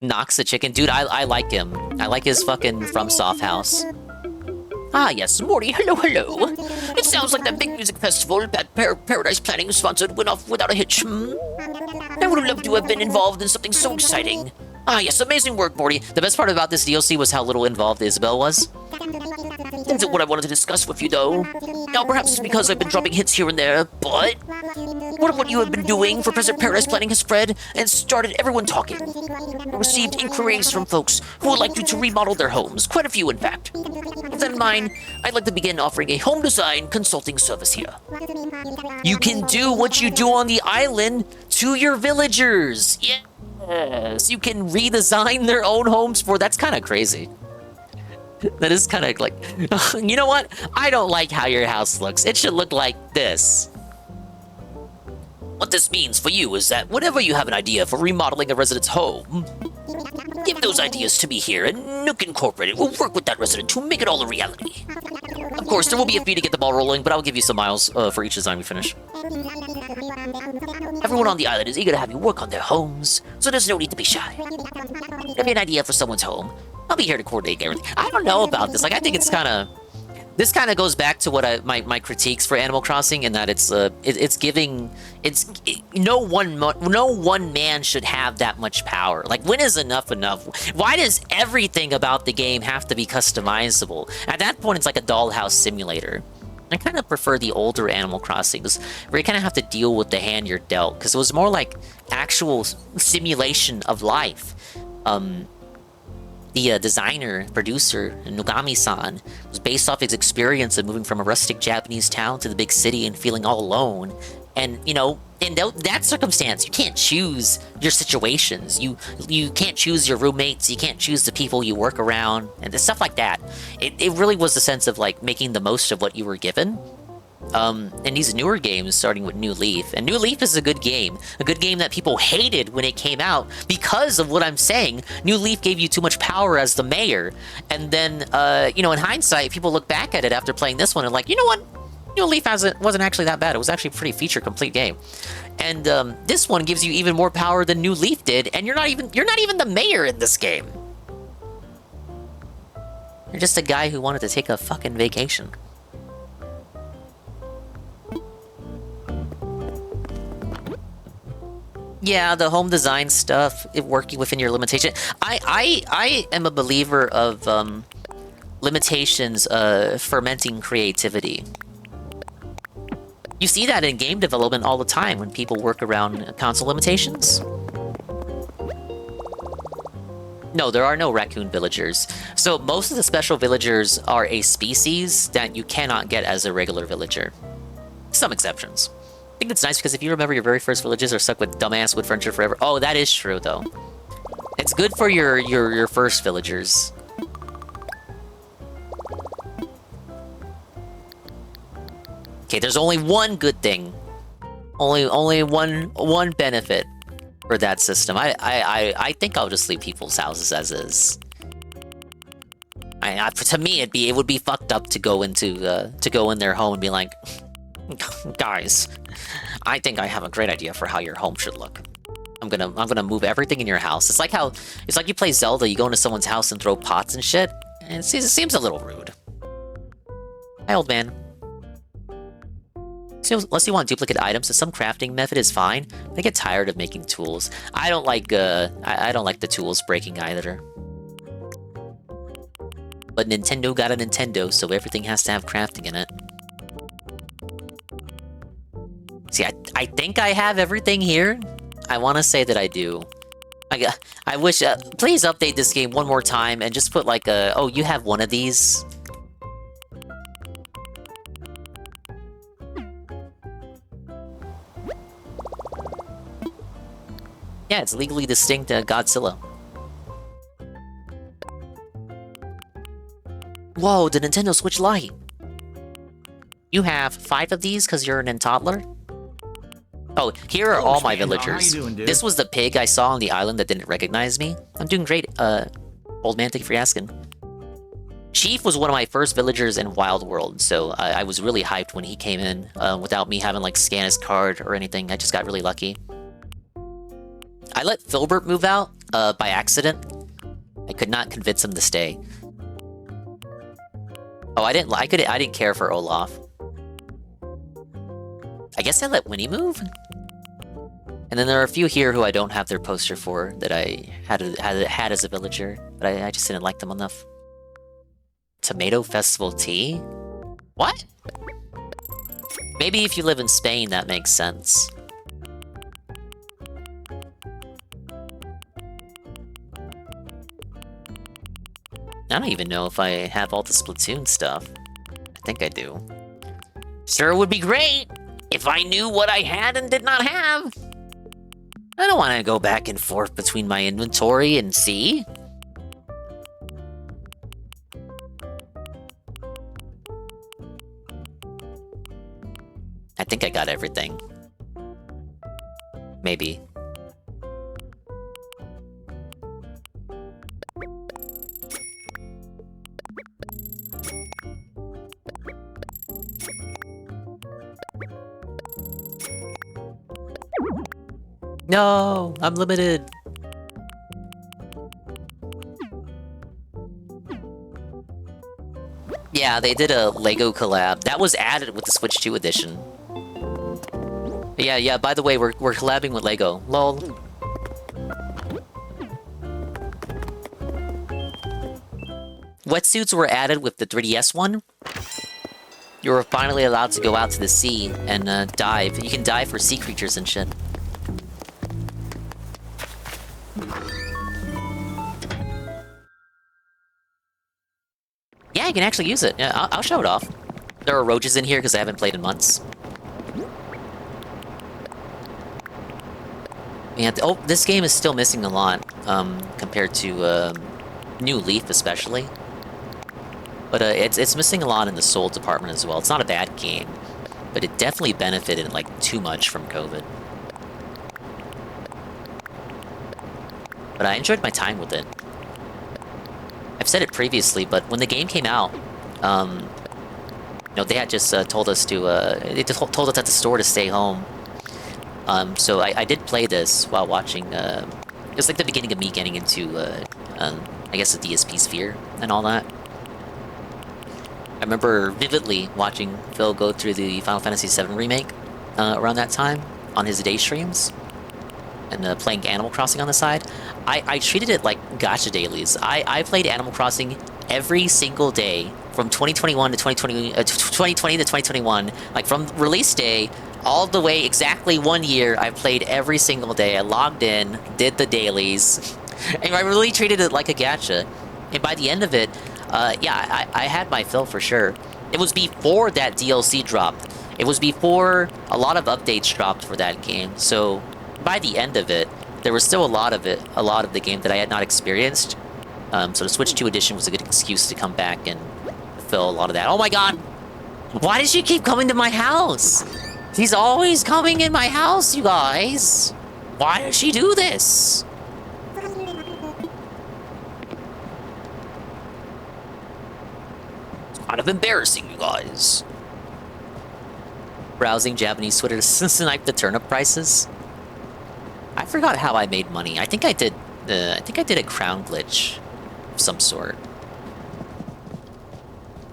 Knox the chicken. Dude, I like him. I like his fucking FromSoft house. Ah, yes, Morty, hello. It sounds like that big music festival that Paradise Planning sponsored went off without a hitch, I would have loved to have been involved in something so exciting. Ah, yes, amazing work, Morty. The best part about this DLC was how little involved Isabelle was. Isn't what I wanted to discuss with you, though. Now, perhaps it's because I've been dropping hints here and there, but what of what you have been doing for President Paradise Planning has spread and started everyone talking. I received inquiries from folks who would like you to remodel their homes, quite a few, in fact. With that in mind, I'd like to begin offering a home design consulting service here. You can do what you do on the island to your villagers. Yes, you can redesign their own homes for. That's kind of crazy. That is kind of like, you know what? I don't like how your house looks. It should look like this. What this means for you is that whenever you have an idea for remodeling a resident's home, give those ideas to me here, and Nook Incorporated will work with that resident to make it all a reality. Of course, there will be a fee to get the ball rolling, but I'll give you some miles for each design we finish. Everyone on the island is eager to have you work on their homes, so there's no need to be shy. If you have an idea for someone's home, I'll be here to coordinate everything. I don't know about this. Like, I think it's kind of... This kind of goes back to what my critiques for Animal Crossing, in that no one man should have that much power. Like, when is enough enough? Why does everything about the game have to be customizable? At that point, it's like a dollhouse simulator. I kind of prefer the older Animal Crossings, where you kind of have to deal with the hand you're dealt, because it was more like actual simulation of life. The designer, producer, Nogami-san, was based off his experience of moving from a rustic Japanese town to the big city and feeling all alone. And, you know, in that circumstance, you can't choose your situations. You can't choose your roommates. You can't choose the people you work around, and stuff like that. It really was the sense of, like, making the most of what you were given. And these newer games, starting with New Leaf. And New Leaf is a good game that people hated when it came out because of what I'm saying. New Leaf gave you too much power as the mayor. And then, you know, in hindsight, people look back at it after playing this one and like, you know what? New Leaf wasn't actually that bad. It was actually a pretty feature-complete game. And this one gives you even more power than New Leaf did, and you're not even the mayor in this game. You're just a guy who wanted to take a fucking vacation. Yeah, the home design stuff, working within your limitation. I am a believer of limitations fermenting creativity. You see that in game development all the time when people work around console limitations. No, there are no raccoon villagers. So most of the special villagers are a species that you cannot get as a regular villager. Some exceptions. I think it's nice because if you remember your very first villages are stuck with dumbass wood furniture forever. Oh, that is true, though. It's good for your first villagers. Okay, there's only one good thing. Only one benefit for that system. I think I'll just leave people's houses as is. To me, it would be fucked up to go in their home and be like, guys, I think I have a great idea for how your home should look. I'm gonna move everything in your house. It's like you play Zelda, you go into someone's house and throw pots and shit, and it seems a little rude. Hi, old man. So, unless you want duplicate items, some crafting method is fine. I get tired of making tools. I don't like I don't like the tools breaking either. But Nintendo got a Nintendo, so everything has to have crafting in it. See, I think I have everything here. I want to say that I do. I wish... please update this game one more time and just put like a... Oh, you have one of these? Yeah, it's legally distinct Godzilla. Whoa, the Nintendo Switch Lite. You have 5 of these because you're an toddler? Oh, here are all my villagers. This was the pig I saw on the island that didn't recognize me. I'm doing great, old man, thank you for asking. Chief was one of my first villagers in Wild World, so I was really hyped when he came in without me having like scan his card or anything. I just got really lucky. I let Filbert move out by accident. I could not convince him to stay. Oh, I didn't care for Olaf. I guess I let Winnie move? And then there are a few here who I don't have their poster for that I had as a villager, but I just didn't like them enough. Tomato Festival tea? What? Maybe if you live in Spain, that makes sense. I don't even know if I have all the Splatoon stuff. I think I do. Sure, it would be great if I knew what I had and did not have. I don't want to go back and forth between my inventory and see. I think I got everything. Maybe. No, I'm limited. Yeah, they did a Lego collab. That was added with the Switch 2 edition. Yeah, by the way, we're collabing with Lego. Lol. Wetsuits were added with the 3DS one. You were finally allowed to go out to the sea and dive. You can dive for sea creatures and shit. Yeah, you can actually use it. Yeah, I'll show it off. There are roaches in here because I haven't played in months. And oh, this game is still missing a lot compared to New Leaf, especially. But it's missing a lot in the soul department as well. It's not a bad game, but it definitely benefited like too much from COVID. But I enjoyed my time with it. I've said it previously, but when the game came out, you know, they had just told us to they told us at the store to stay home. So I did play this while watching. It was like the beginning of me getting into, I guess, the DSP sphere and all that. I remember vividly watching Phil go through the Final Fantasy VII Remake around that time on his day streams, and playing Animal Crossing on the side. I treated it like gacha dailies. I played Animal Crossing every single day from 2021 to 2020 to 2021. Like from release day all the way exactly 1 year, I played every single day. I logged in, did the dailies, and I really treated it like a gacha. And by the end of it, yeah, I had my fill for sure. It was before that DLC dropped. It was before a lot of updates dropped for that game. So by the end of it, there was still a lot of the game that I had not experienced. So the Switch 2 edition was a good excuse to come back and fill a lot of that. Oh my god! Why does she keep coming to my house? She's always coming in my house, you guys! Why does she do this? It's kind of embarrassing, you guys. Browsing Japanese Twitter to snipe the turnip prices. I forgot how I made money. I think I did a crown glitch of some sort.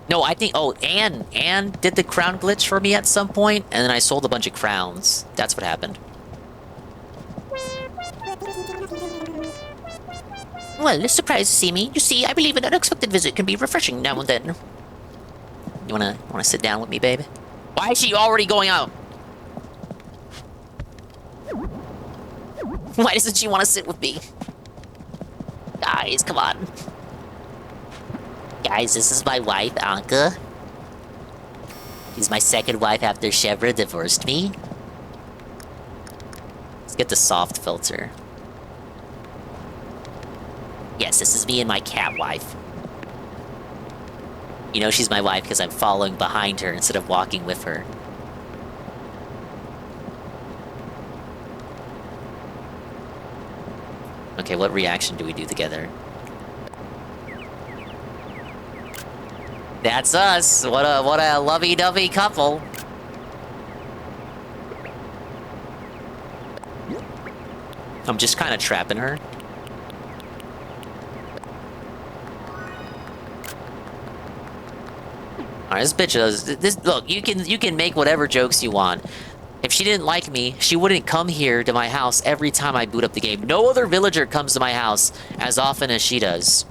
No, I think Anne did the crown glitch for me at some point, and then I sold a bunch of crowns. That's what happened. Well, it's surprised to see me. You see, I believe an unexpected visit can be refreshing now and then. You wanna sit down with me, baby? Why is she already going out? Why doesn't she want to sit with me? Guys, come on. Guys, this is my wife, Anka. She's my second wife after Chevra divorced me. Let's get the soft filter. Yes, this is me and my cat wife. You know she's my wife because I'm following behind her instead of walking with her. Okay, what reaction do we do together? That's us! What a lovey-dovey couple! I'm just kind of trapping her. Alright, this bitch does... Look, you can make whatever jokes you want. If she didn't like me, she wouldn't come here to my house every time I boot up the game. No other villager comes to my house as often as she does.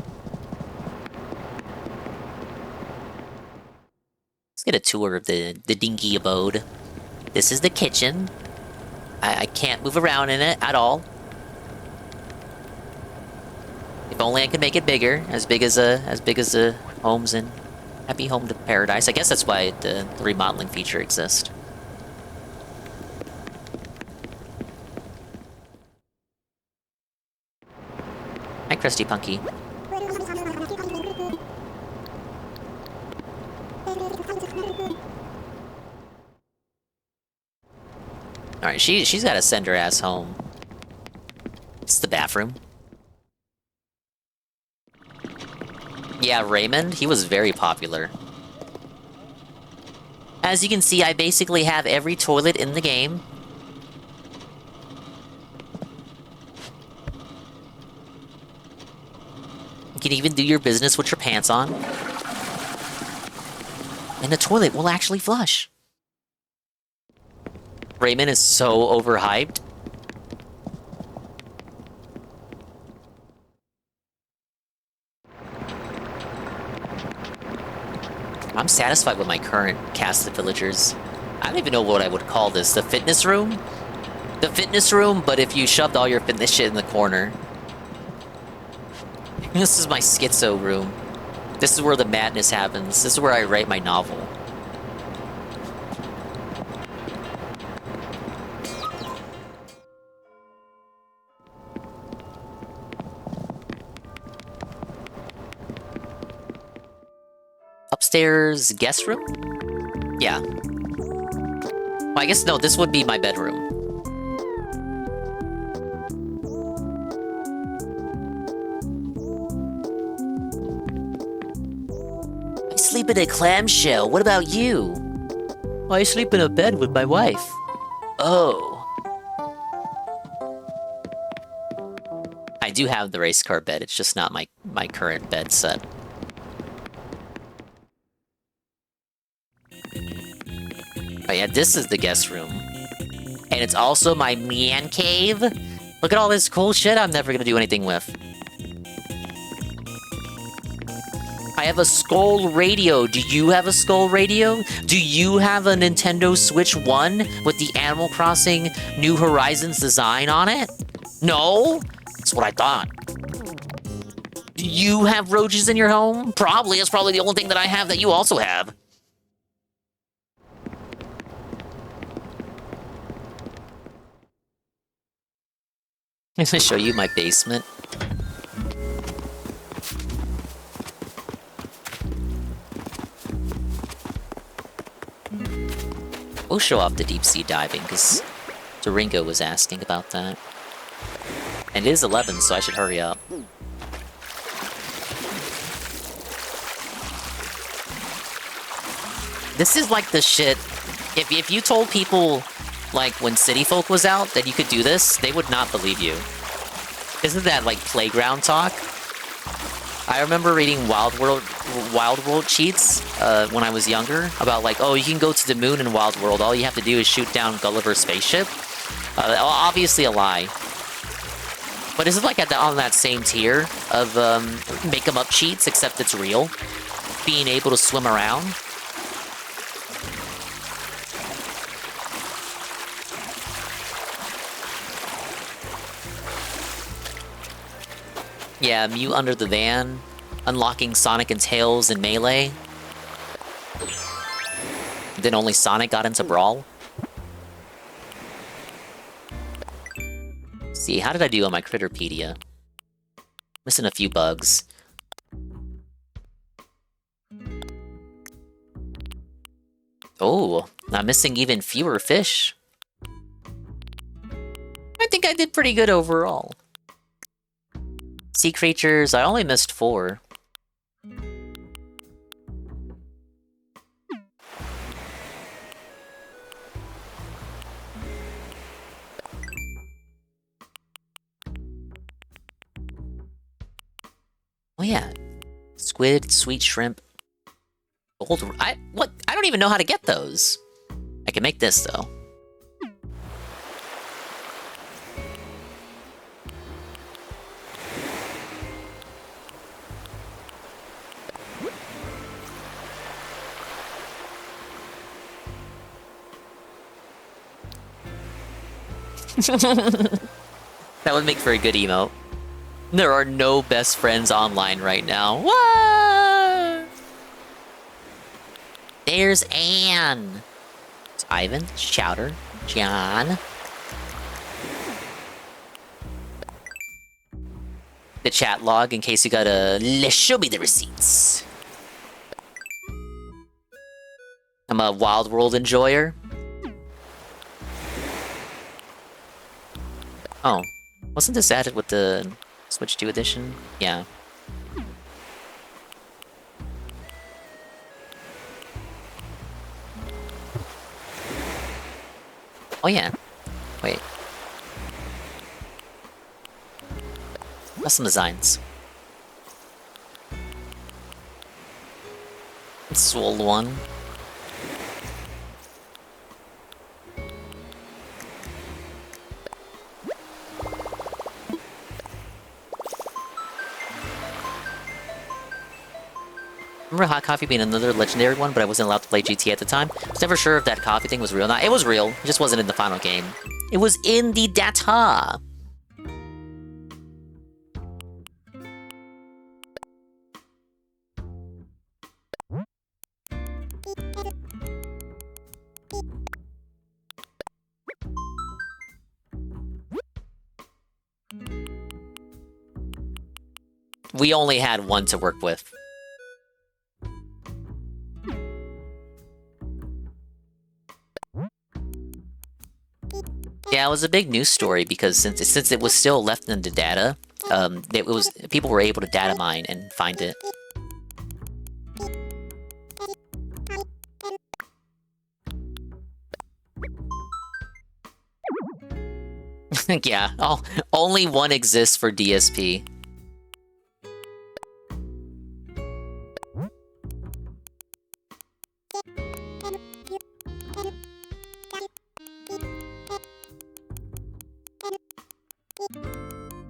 Let's get a tour of the dinky abode. This is the kitchen. I can't move around in it at all. If only I could make it bigger, as big as the homes in Happy Home to Paradise. I guess that's why the remodeling feature exists. Hi, Krusty Punky. Alright, she's gotta send her ass home. It's the bathroom. Yeah, Raymond, he was very popular. As you can see, I basically have every toilet in the game. You can even do your business with your pants on. And the toilet will actually flush. Raymond is so overhyped. I'm satisfied with my current cast of villagers. I don't even know what I would call this. The fitness room? The fitness room, but if you shoved all your fitness shit in the corner. This is my schizo room. This is where the madness happens. This is where I write my novel. Upstairs guest room? Yeah. Well, I guess no, this would be my bedroom. I sleep in a clamshell. What about you? I sleep in a bed with my wife. Oh. I do have the race car bed, it's just not my current bed set. Oh yeah, this is the guest room. And it's also my man cave. Look at all this cool shit I'm never gonna do anything with. I have a Skull radio. Do you have a Skull radio? Do you have a Nintendo Switch 1 with the Animal Crossing New Horizons design on it? No? That's what I thought. Do you have roaches in your home? Probably. That's probably the only thing that I have that you also have. I'm gonna show you my basement. We'll show off the deep sea diving, because Doringo was asking about that. And it is 11, so I should hurry up. This is like the shit. If you told people, like, when City Folk was out, that you could do this, they would not believe you. Isn't that, like, playground talk? I remember reading Wild World cheats when I was younger, about, like, oh, you can go to the moon in Wild World, all you have to do is shoot down Gulliver's spaceship. Obviously a lie. But is it like on that same tier of make-em-up cheats, except it's real? Being able to swim around? Yeah, Mew under the van, unlocking Sonic and Tails in Melee. Then only Sonic got into Brawl. See, how did I do on my Critterpedia? Missing a few bugs. Oh, I'm missing even fewer fish. I think I did pretty good overall. Sea creatures, I only missed 4. Oh yeah. Squid, sweet shrimp. Gold... What? I don't even know how to get those. I can make this, though. That would make for a good emote. There are no best friends online right now. What? There's Anne. It's Ivan, it's Chowder, John. The chat log in case you gotta show me the receipts. I'm a Wild World enjoyer. Oh, wasn't this added with the Switch 2 edition? Yeah. Oh yeah. Wait. Custom designs. Swole one. Remember Hot Coffee being another legendary one, but I wasn't allowed to play GT at the time. I was never sure if that coffee thing was real or not. It was real, it just wasn't in the final game. It was in the data! We only had one to work with. Yeah, it was a big news story because since it was still left in the data, people were able to data mine and find it. Yeah, only one exists for DSP.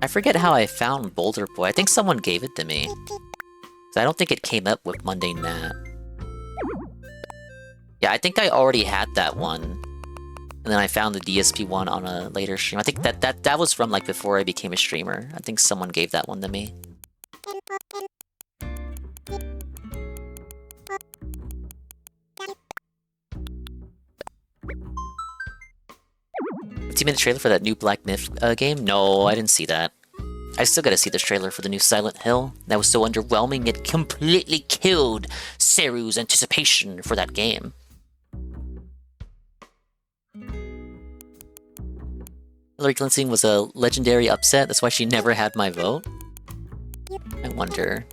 I forget how I found Boulder Boy. I think someone gave it to me. I don't think it came up with Mundane Nat. Yeah, I think I already had that one. And then I found the DSP one on a later stream. I think that was from like before I became a streamer. I think someone gave that one to me. Minute trailer for that new Black Myth game? No, I didn't see that. I still gotta see this trailer for the new Silent Hill. That was so underwhelming, it completely killed Seru's anticipation for that game. Hillary Clinton was a legendary upset, that's why she never had my vote? I wonder.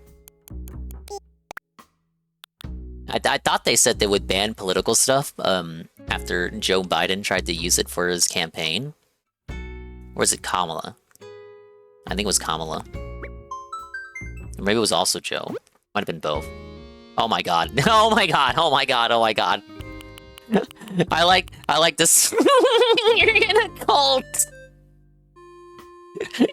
I thought they said they would ban political stuff, after Joe Biden tried to use it for his campaign. Or is it Kamala? I think it was Kamala. Or maybe it was also Joe. Might have been both. Oh my god. Oh my god. Oh my god. Oh my god. I like this. You're in a cult.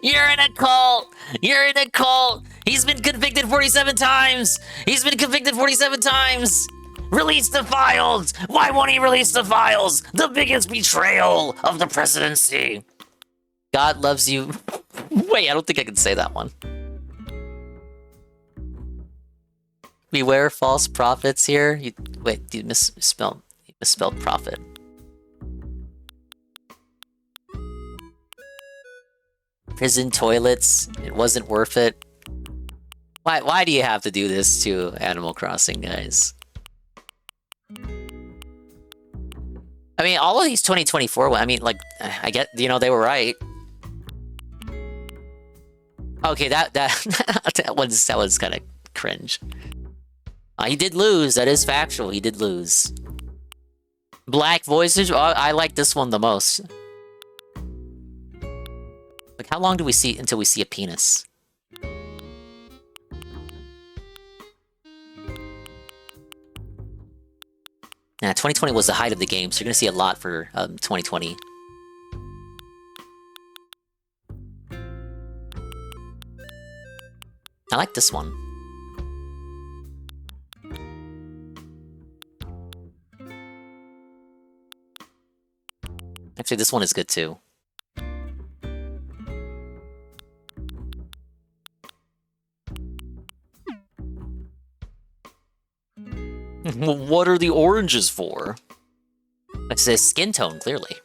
You're in a cult. You're in a cult. He's been convicted 47 times. He's been convicted 47 times. Release the files! Why won't he release the files? The biggest betrayal of the presidency! God loves you. Wait, I don't think I can say that one. Beware false prophets here. Wait, you misspelled prophet. Prison toilets. It wasn't worth it. Why do you have to do this to Animal Crossing, guys? I mean, all of these 2024, I mean, like, I get, you know, they were right. Okay, that one's kind of cringe. He did lose, that is factual, he did lose. Black voices, I like this one the most. Like, how long do we see until we see a penis? Yeah, 2020 was the height of the game, so you're gonna see a lot for 2020. I like this one. Actually, this one is good too. What are the oranges for? It says skin tone, clearly.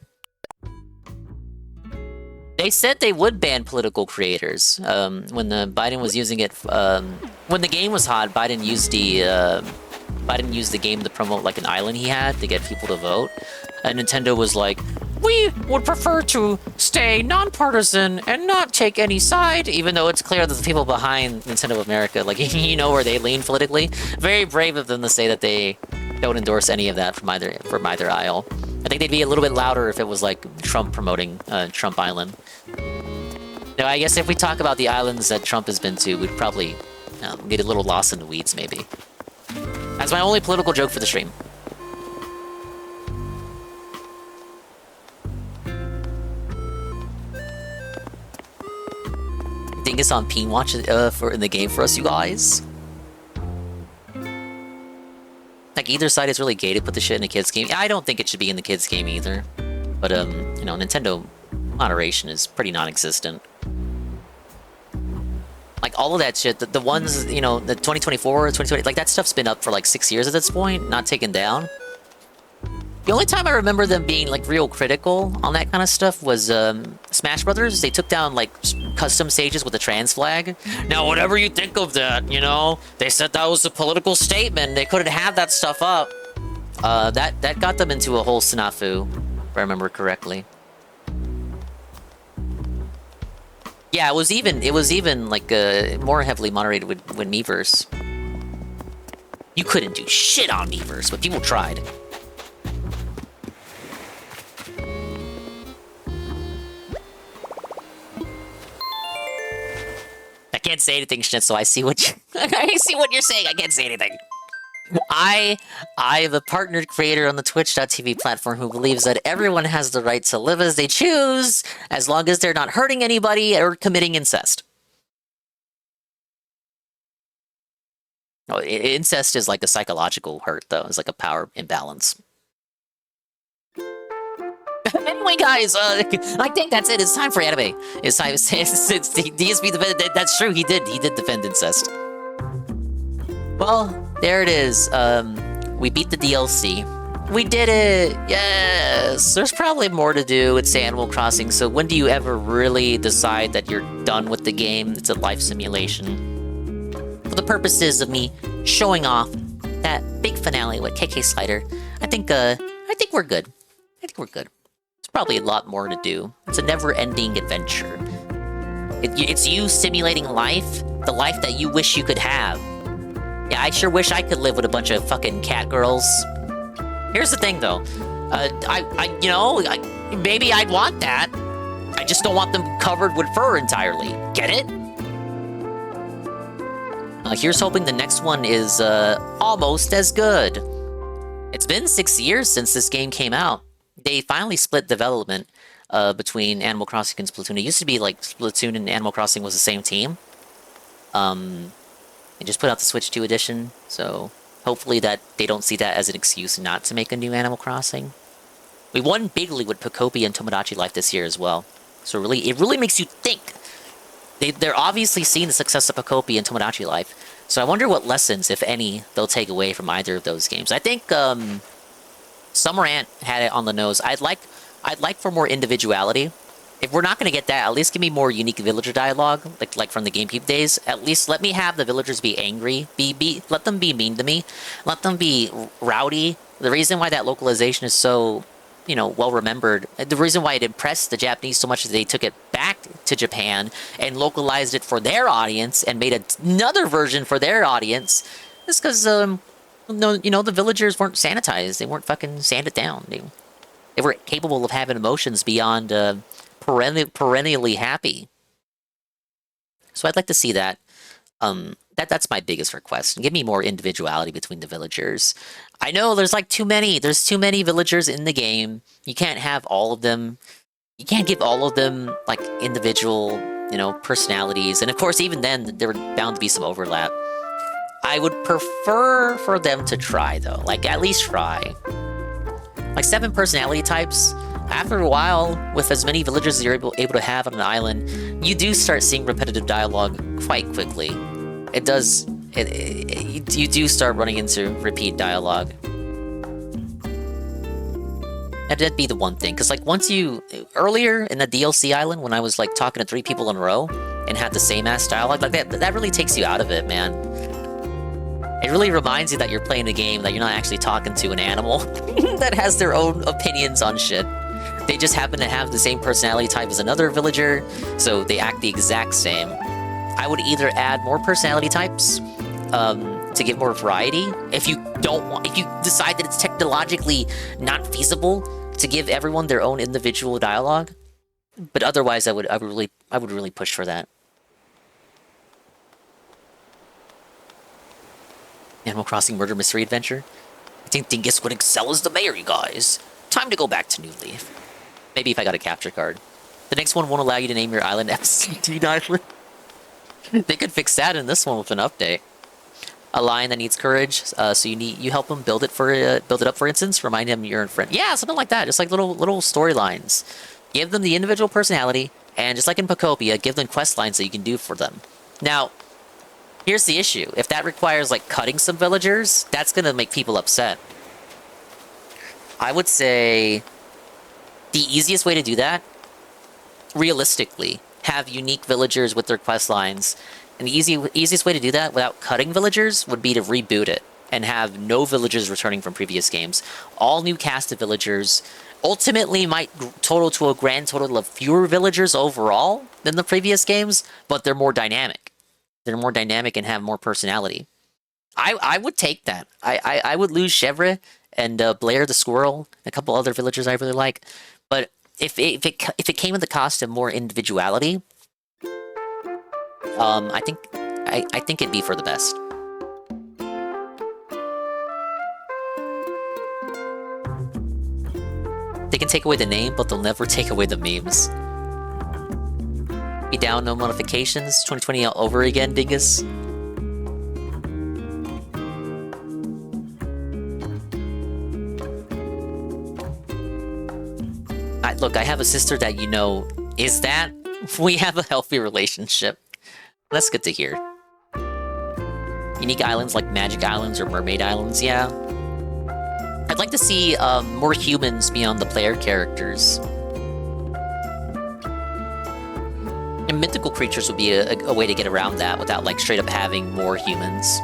They said they would ban political creators. When Biden was using it, when the game was hot, Biden used the game to promote like an island he had to get people to vote. And Nintendo was like, We would prefer to stay nonpartisan and not take any side, even though it's clear that the people behind Nintendo of America, like, you know where they lean politically. Very brave of them to say that they don't endorse any of that from either aisle. I think they'd be a little bit louder if it was like Trump promoting Trump Island. Now, I guess if we talk about the islands that Trump has been to, we'd probably get a little lost in the weeds, maybe. That's my only political joke for the stream. Dingus on Peen Watch for in the game for us, you guys. Like, either side is really gay to put the shit in a kid's game. I don't think it should be in the kid's game either. But, you know, Nintendo moderation is pretty non-existent. Like, all of that shit, the ones, you know, the 2024, 2020, like, that stuff's been up for, like, 6 years at this point, not taken down. The only time I remember them being, like, real critical on that kind of stuff was, Smash Brothers. They took down, like, custom stages with a trans flag. Now, whatever you think of that, you know, they said that was a political statement. They couldn't have that stuff up. That got them into a whole snafu, if I remember correctly. Yeah, it was even like more heavily moderated with Miiverse. You couldn't do shit on Miiverse, but people tried. I can't say anything, Schnitzel. I see what I see what you're saying. I can't say anything. I am a partnered creator on the Twitch.tv platform who believes that everyone has the right to live as they choose, as long as they're not hurting anybody or committing incest. Oh, incest is like a psychological hurt, though. It's like a power imbalance. Anyway, guys, I think that's it. It's time for anime. It's time. It's DSP. That's true. He did defend incest. Well, there it is. We beat the DLC. We did it! Yes! There's probably more to do. It's Animal Crossing, so when do you ever really decide that you're done with the game? It's a life simulation. For the purposes of me showing off that big finale with KK Slider, I think we're good. I think we're good. There's probably a lot more to do. It's a never-ending adventure. It's you simulating life, the life that you wish you could have. Yeah, I sure wish I could live with a bunch of fucking cat girls. Here's the thing, though. Maybe I'd want that. I just don't want them covered with fur entirely. Get it? Here's hoping the next one is, almost as good. It's been 6 years since this game came out. They finally split development, between Animal Crossing and Splatoon. It used to be, like, Splatoon and Animal Crossing was the same team. They just put out the Switch 2 edition, so hopefully that they don't see that as an excuse not to make a new Animal Crossing. We won bigly with Pokopia and Tomodachi Life this year as well. So it really makes you think. They're obviously seeing the success of Pokopia and Tomodachi Life. So I wonder what lessons, if any, they'll take away from either of those games. I think Summerant had it on the nose. I'd like for more individuality. If we're not going to get that, at least give me more unique villager dialogue, like from the GameCube days. At least let me have the villagers be angry. Let them be mean to me. Let them be rowdy. The reason why that localization is so, well remembered, the reason why it impressed the Japanese so much is they took it back to Japan and localized it for their audience and made another version for their audience. Is because, the villagers weren't sanitized. They weren't fucking sanded down. They were capable of having emotions beyond perennially happy. So I'd like to see that. That's my biggest request. Give me more individuality between the villagers. I know there's too many villagers in the game. You can't have all of them. You can't give all of them individual, personalities. And of course, even then, there were bound to be some overlap. I would prefer for them to try, though. At least try. 7 personality types. After a while, with as many villagers as you're able to have on an island, you do start seeing repetitive dialogue quite quickly. It does. You do start running into repeat dialogue. That'd be the one thing, because earlier in the DLC island, when I was talking to 3 people in a row and had the same ass dialogue, that really takes you out of it, man. It really reminds you that you're playing a game, that you're not actually talking to an animal that has their own opinions on shit. They just happen to have the same personality type as another villager, so they act the exact same. I would either add more personality types to give more variety. If you decide that it's technologically not feasible to give everyone their own individual dialogue, but otherwise, I would really push for that. Animal Crossing Murder Mystery Adventure. I think Dingus would excel as the mayor, you guys. Time to go back to New Leaf. Maybe if I got a capture card. The next one won't allow you to name your island FC Island. They could fix that in this one with an update. A lion that needs courage, so you help him build it up, for instance. Remind him you're a friend. Yeah, something like that. Just like little storylines. Give them the individual personality, and just like in Pocopia, give them quest lines that you can do for them. Now, here's the issue. If that requires like cutting some villagers, that's gonna make people upset. I would say the easiest way to do that, realistically, have unique villagers with their quest lines. And the easiest way to do that without cutting villagers would be to reboot it and have no villagers returning from previous games. All new cast of villagers ultimately might total to a grand total of fewer villagers overall than the previous games, but they're more dynamic. They're more dynamic and have more personality. I would take that. I would lose Chevre and Blair the Squirrel, and a couple other villagers I really like. But if it came at the cost of more individuality, I think it'd be for the best. They can take away the name, but they'll never take away the memes. Be down, no modifications. 2020 all over again, Dingus. Look, I have a sister that you know is that. We have a healthy relationship. That's good to hear. Unique islands like Magic Islands or Mermaid Islands, yeah. I'd like to see more humans beyond the player characters. And mythical creatures would be a way to get around that without like straight up having more humans.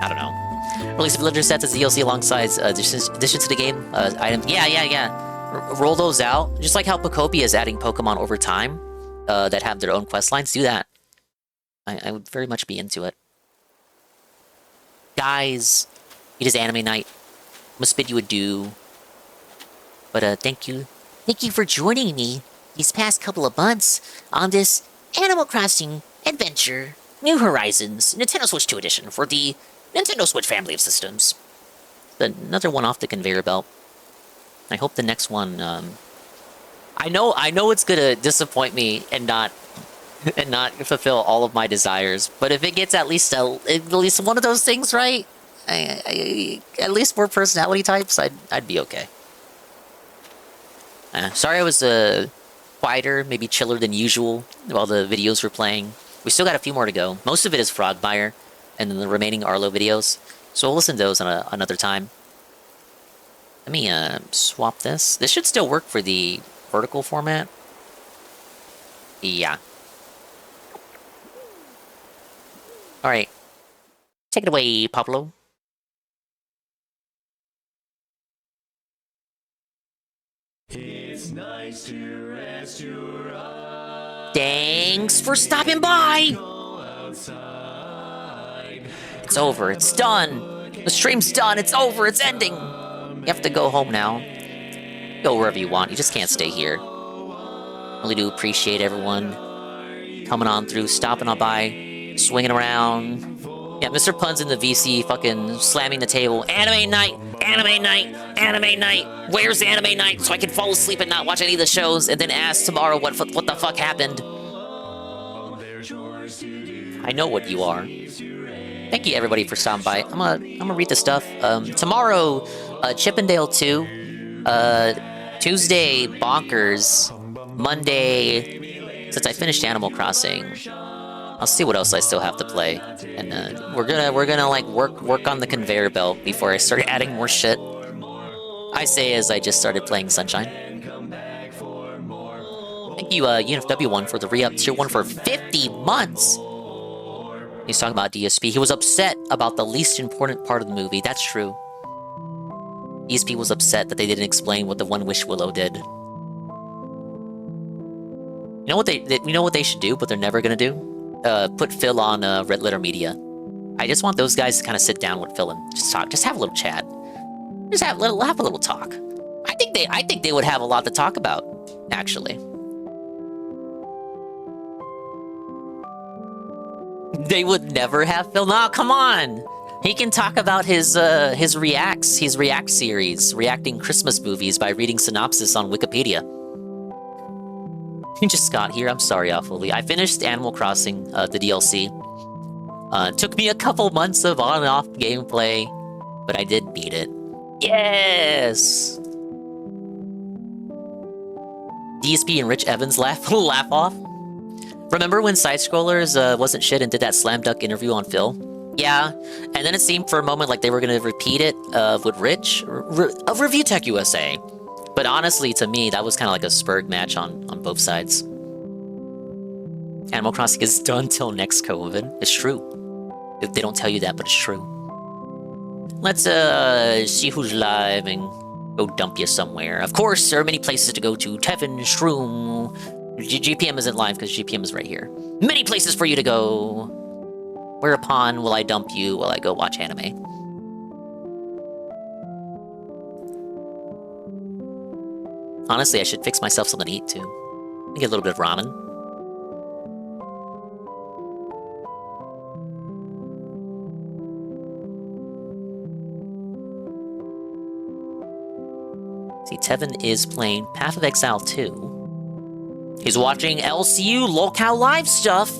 I don't know. Release villager sets as DLC alongside additions to the game. Items. Yeah. Roll those out. Just like how Pocopia is adding Pokemon over time that have their own quest lines. Do that. I would very much be into it. Guys, it is anime night. Must bid you adieu. But thank you. Thank you for joining me these past couple of months on this Animal Crossing Adventure New Horizons Nintendo Switch 2 edition for the Nintendo Switch family of systems. Another one off the conveyor belt. I hope the next one, I know it's gonna disappoint me and not fulfill all of my desires, but if it gets at least one of those things right, at least more personality types, I'd be okay. Sorry I was quieter, maybe chiller than usual while the videos were playing. We still got a few more to go. Most of it is Frogmire, and then the remaining Arlo videos, so we'll listen to those another time. Let me swap this. This should still work for the vertical format. Yeah. Alright. Take it away, Pablo. It's nice to rest your eyes. Thanks for stopping by! It's over. It's done. The stream's done. It's over. It's ending. You have to go home now. Go wherever you want. You just can't stay here. Really do appreciate everyone coming on through, stopping on by, swinging around. Yeah, Mr. Pun's in the VC fucking slamming the table. Anime night! Anime night! Anime night! Where's anime night? So I can fall asleep and not watch any of the shows and then ask tomorrow what the fuck happened. I know what you are. Thank you everybody for stopping by. I'm gonna read the stuff. Tomorrow, Chippendale 2. Tuesday, Bonkers. Monday, since I finished Animal Crossing, I'll see what else I still have to play. And we're gonna like work on the conveyor belt before I start adding more shit. I say as I just started playing Sunshine. Thank you, UNFW1 for the re-up. Tier 1 for 50 months! He's talking about DSP. He was upset about the least important part of the movie. That's true. DSP was upset that they didn't explain what the One Wish Willow did. You know what they should do, but they're never gonna do? Put Phil on Red Letter Media. I just want those guys to kind of sit down with Phil and just talk. Just have a little chat. Just have a little talk. I think they would have a lot to talk about, actually. They would never have Phil. No, come on. He can talk about his React series, reacting Christmas movies by reading synopsis on Wikipedia. You just got here. I'm sorry, awfully. I finished Animal Crossing, the DLC. Took me a couple months of on and off gameplay, but I did beat it. Yes! DSP and Rich Evans laugh off. Remember when Side-Scrollers wasn't shit and did that slam dunk interview on Phil? Yeah, and then it seemed for a moment like they were going to repeat it with Rich of Review Tech USA. But honestly, to me, that was kind of like a spurred match on both sides. Animal Crossing is done till next COVID. It's true. They don't tell you that, but it's true. Let's see who's live and go dump you somewhere. Of course, there are many places to go to. Tevin, Shroom. GPM isn't live because GPM is right here. Many places for you to go. Whereupon will I dump you while I go watch anime? Honestly, I should fix myself something to eat too. Get a little bit of ramen. See, Tevin is playing Path of Exile 2. He's watching LCU Locale Live stuff,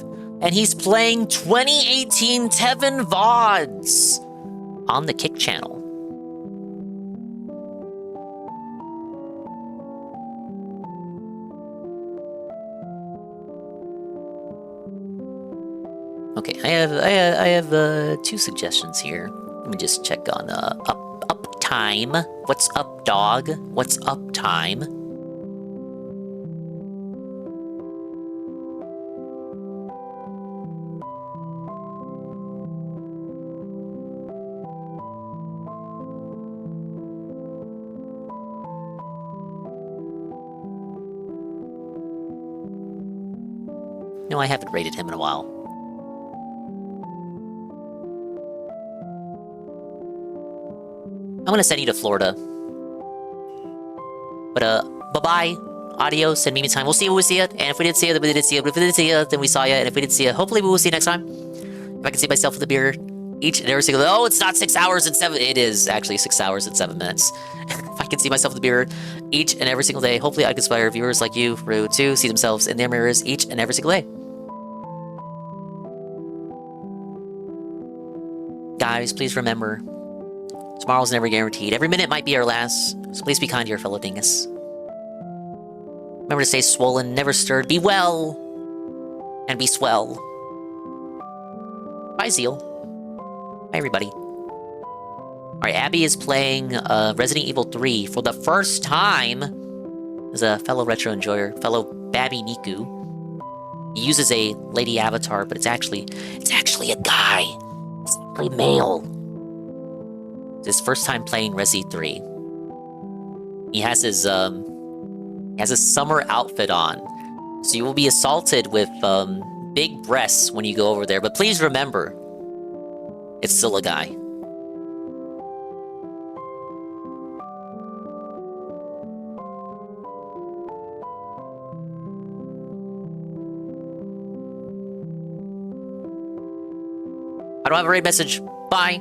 and he's playing 2018 Tevin VODs on the Kick channel. Okay, I have two suggestions here. Let me just check on up time. What's up, dog? What's up, time? No, I haven't rated him in a while. I'm gonna send you to Florida. But, bye-bye. Adios and Mimi time. We'll see you when we see it. And if we did see it, then we did see it. But if we didn't see it, then we saw you. And if we did see it, hopefully we will see you next time. If I can see myself with the beard each and every single day. Oh, it's not 6 hours and 7... It is actually 6 hours and 7 minutes. If I can see myself with the beard each and every single day, hopefully I can inspire viewers like you, Rue, to see themselves in their mirrors each and every single day. Guys, please remember, tomorrow's never guaranteed. Every minute might be our last, so please be kind to your fellow dingus. Remember to stay swollen, never stirred, be well, and be swell. Bye, Zeal. Bye, everybody. Alright, Abby is playing Resident Evil 3 for the first time as a fellow retro enjoyer, fellow Babby Niku. He uses a lady avatar, but it's actually a guy. It's actually male. It's his first time playing Resi 3. He has his summer outfit on. So you will be assaulted with big breasts when you go over there, but please remember, it's still a guy. I don't have a raid message. Bye.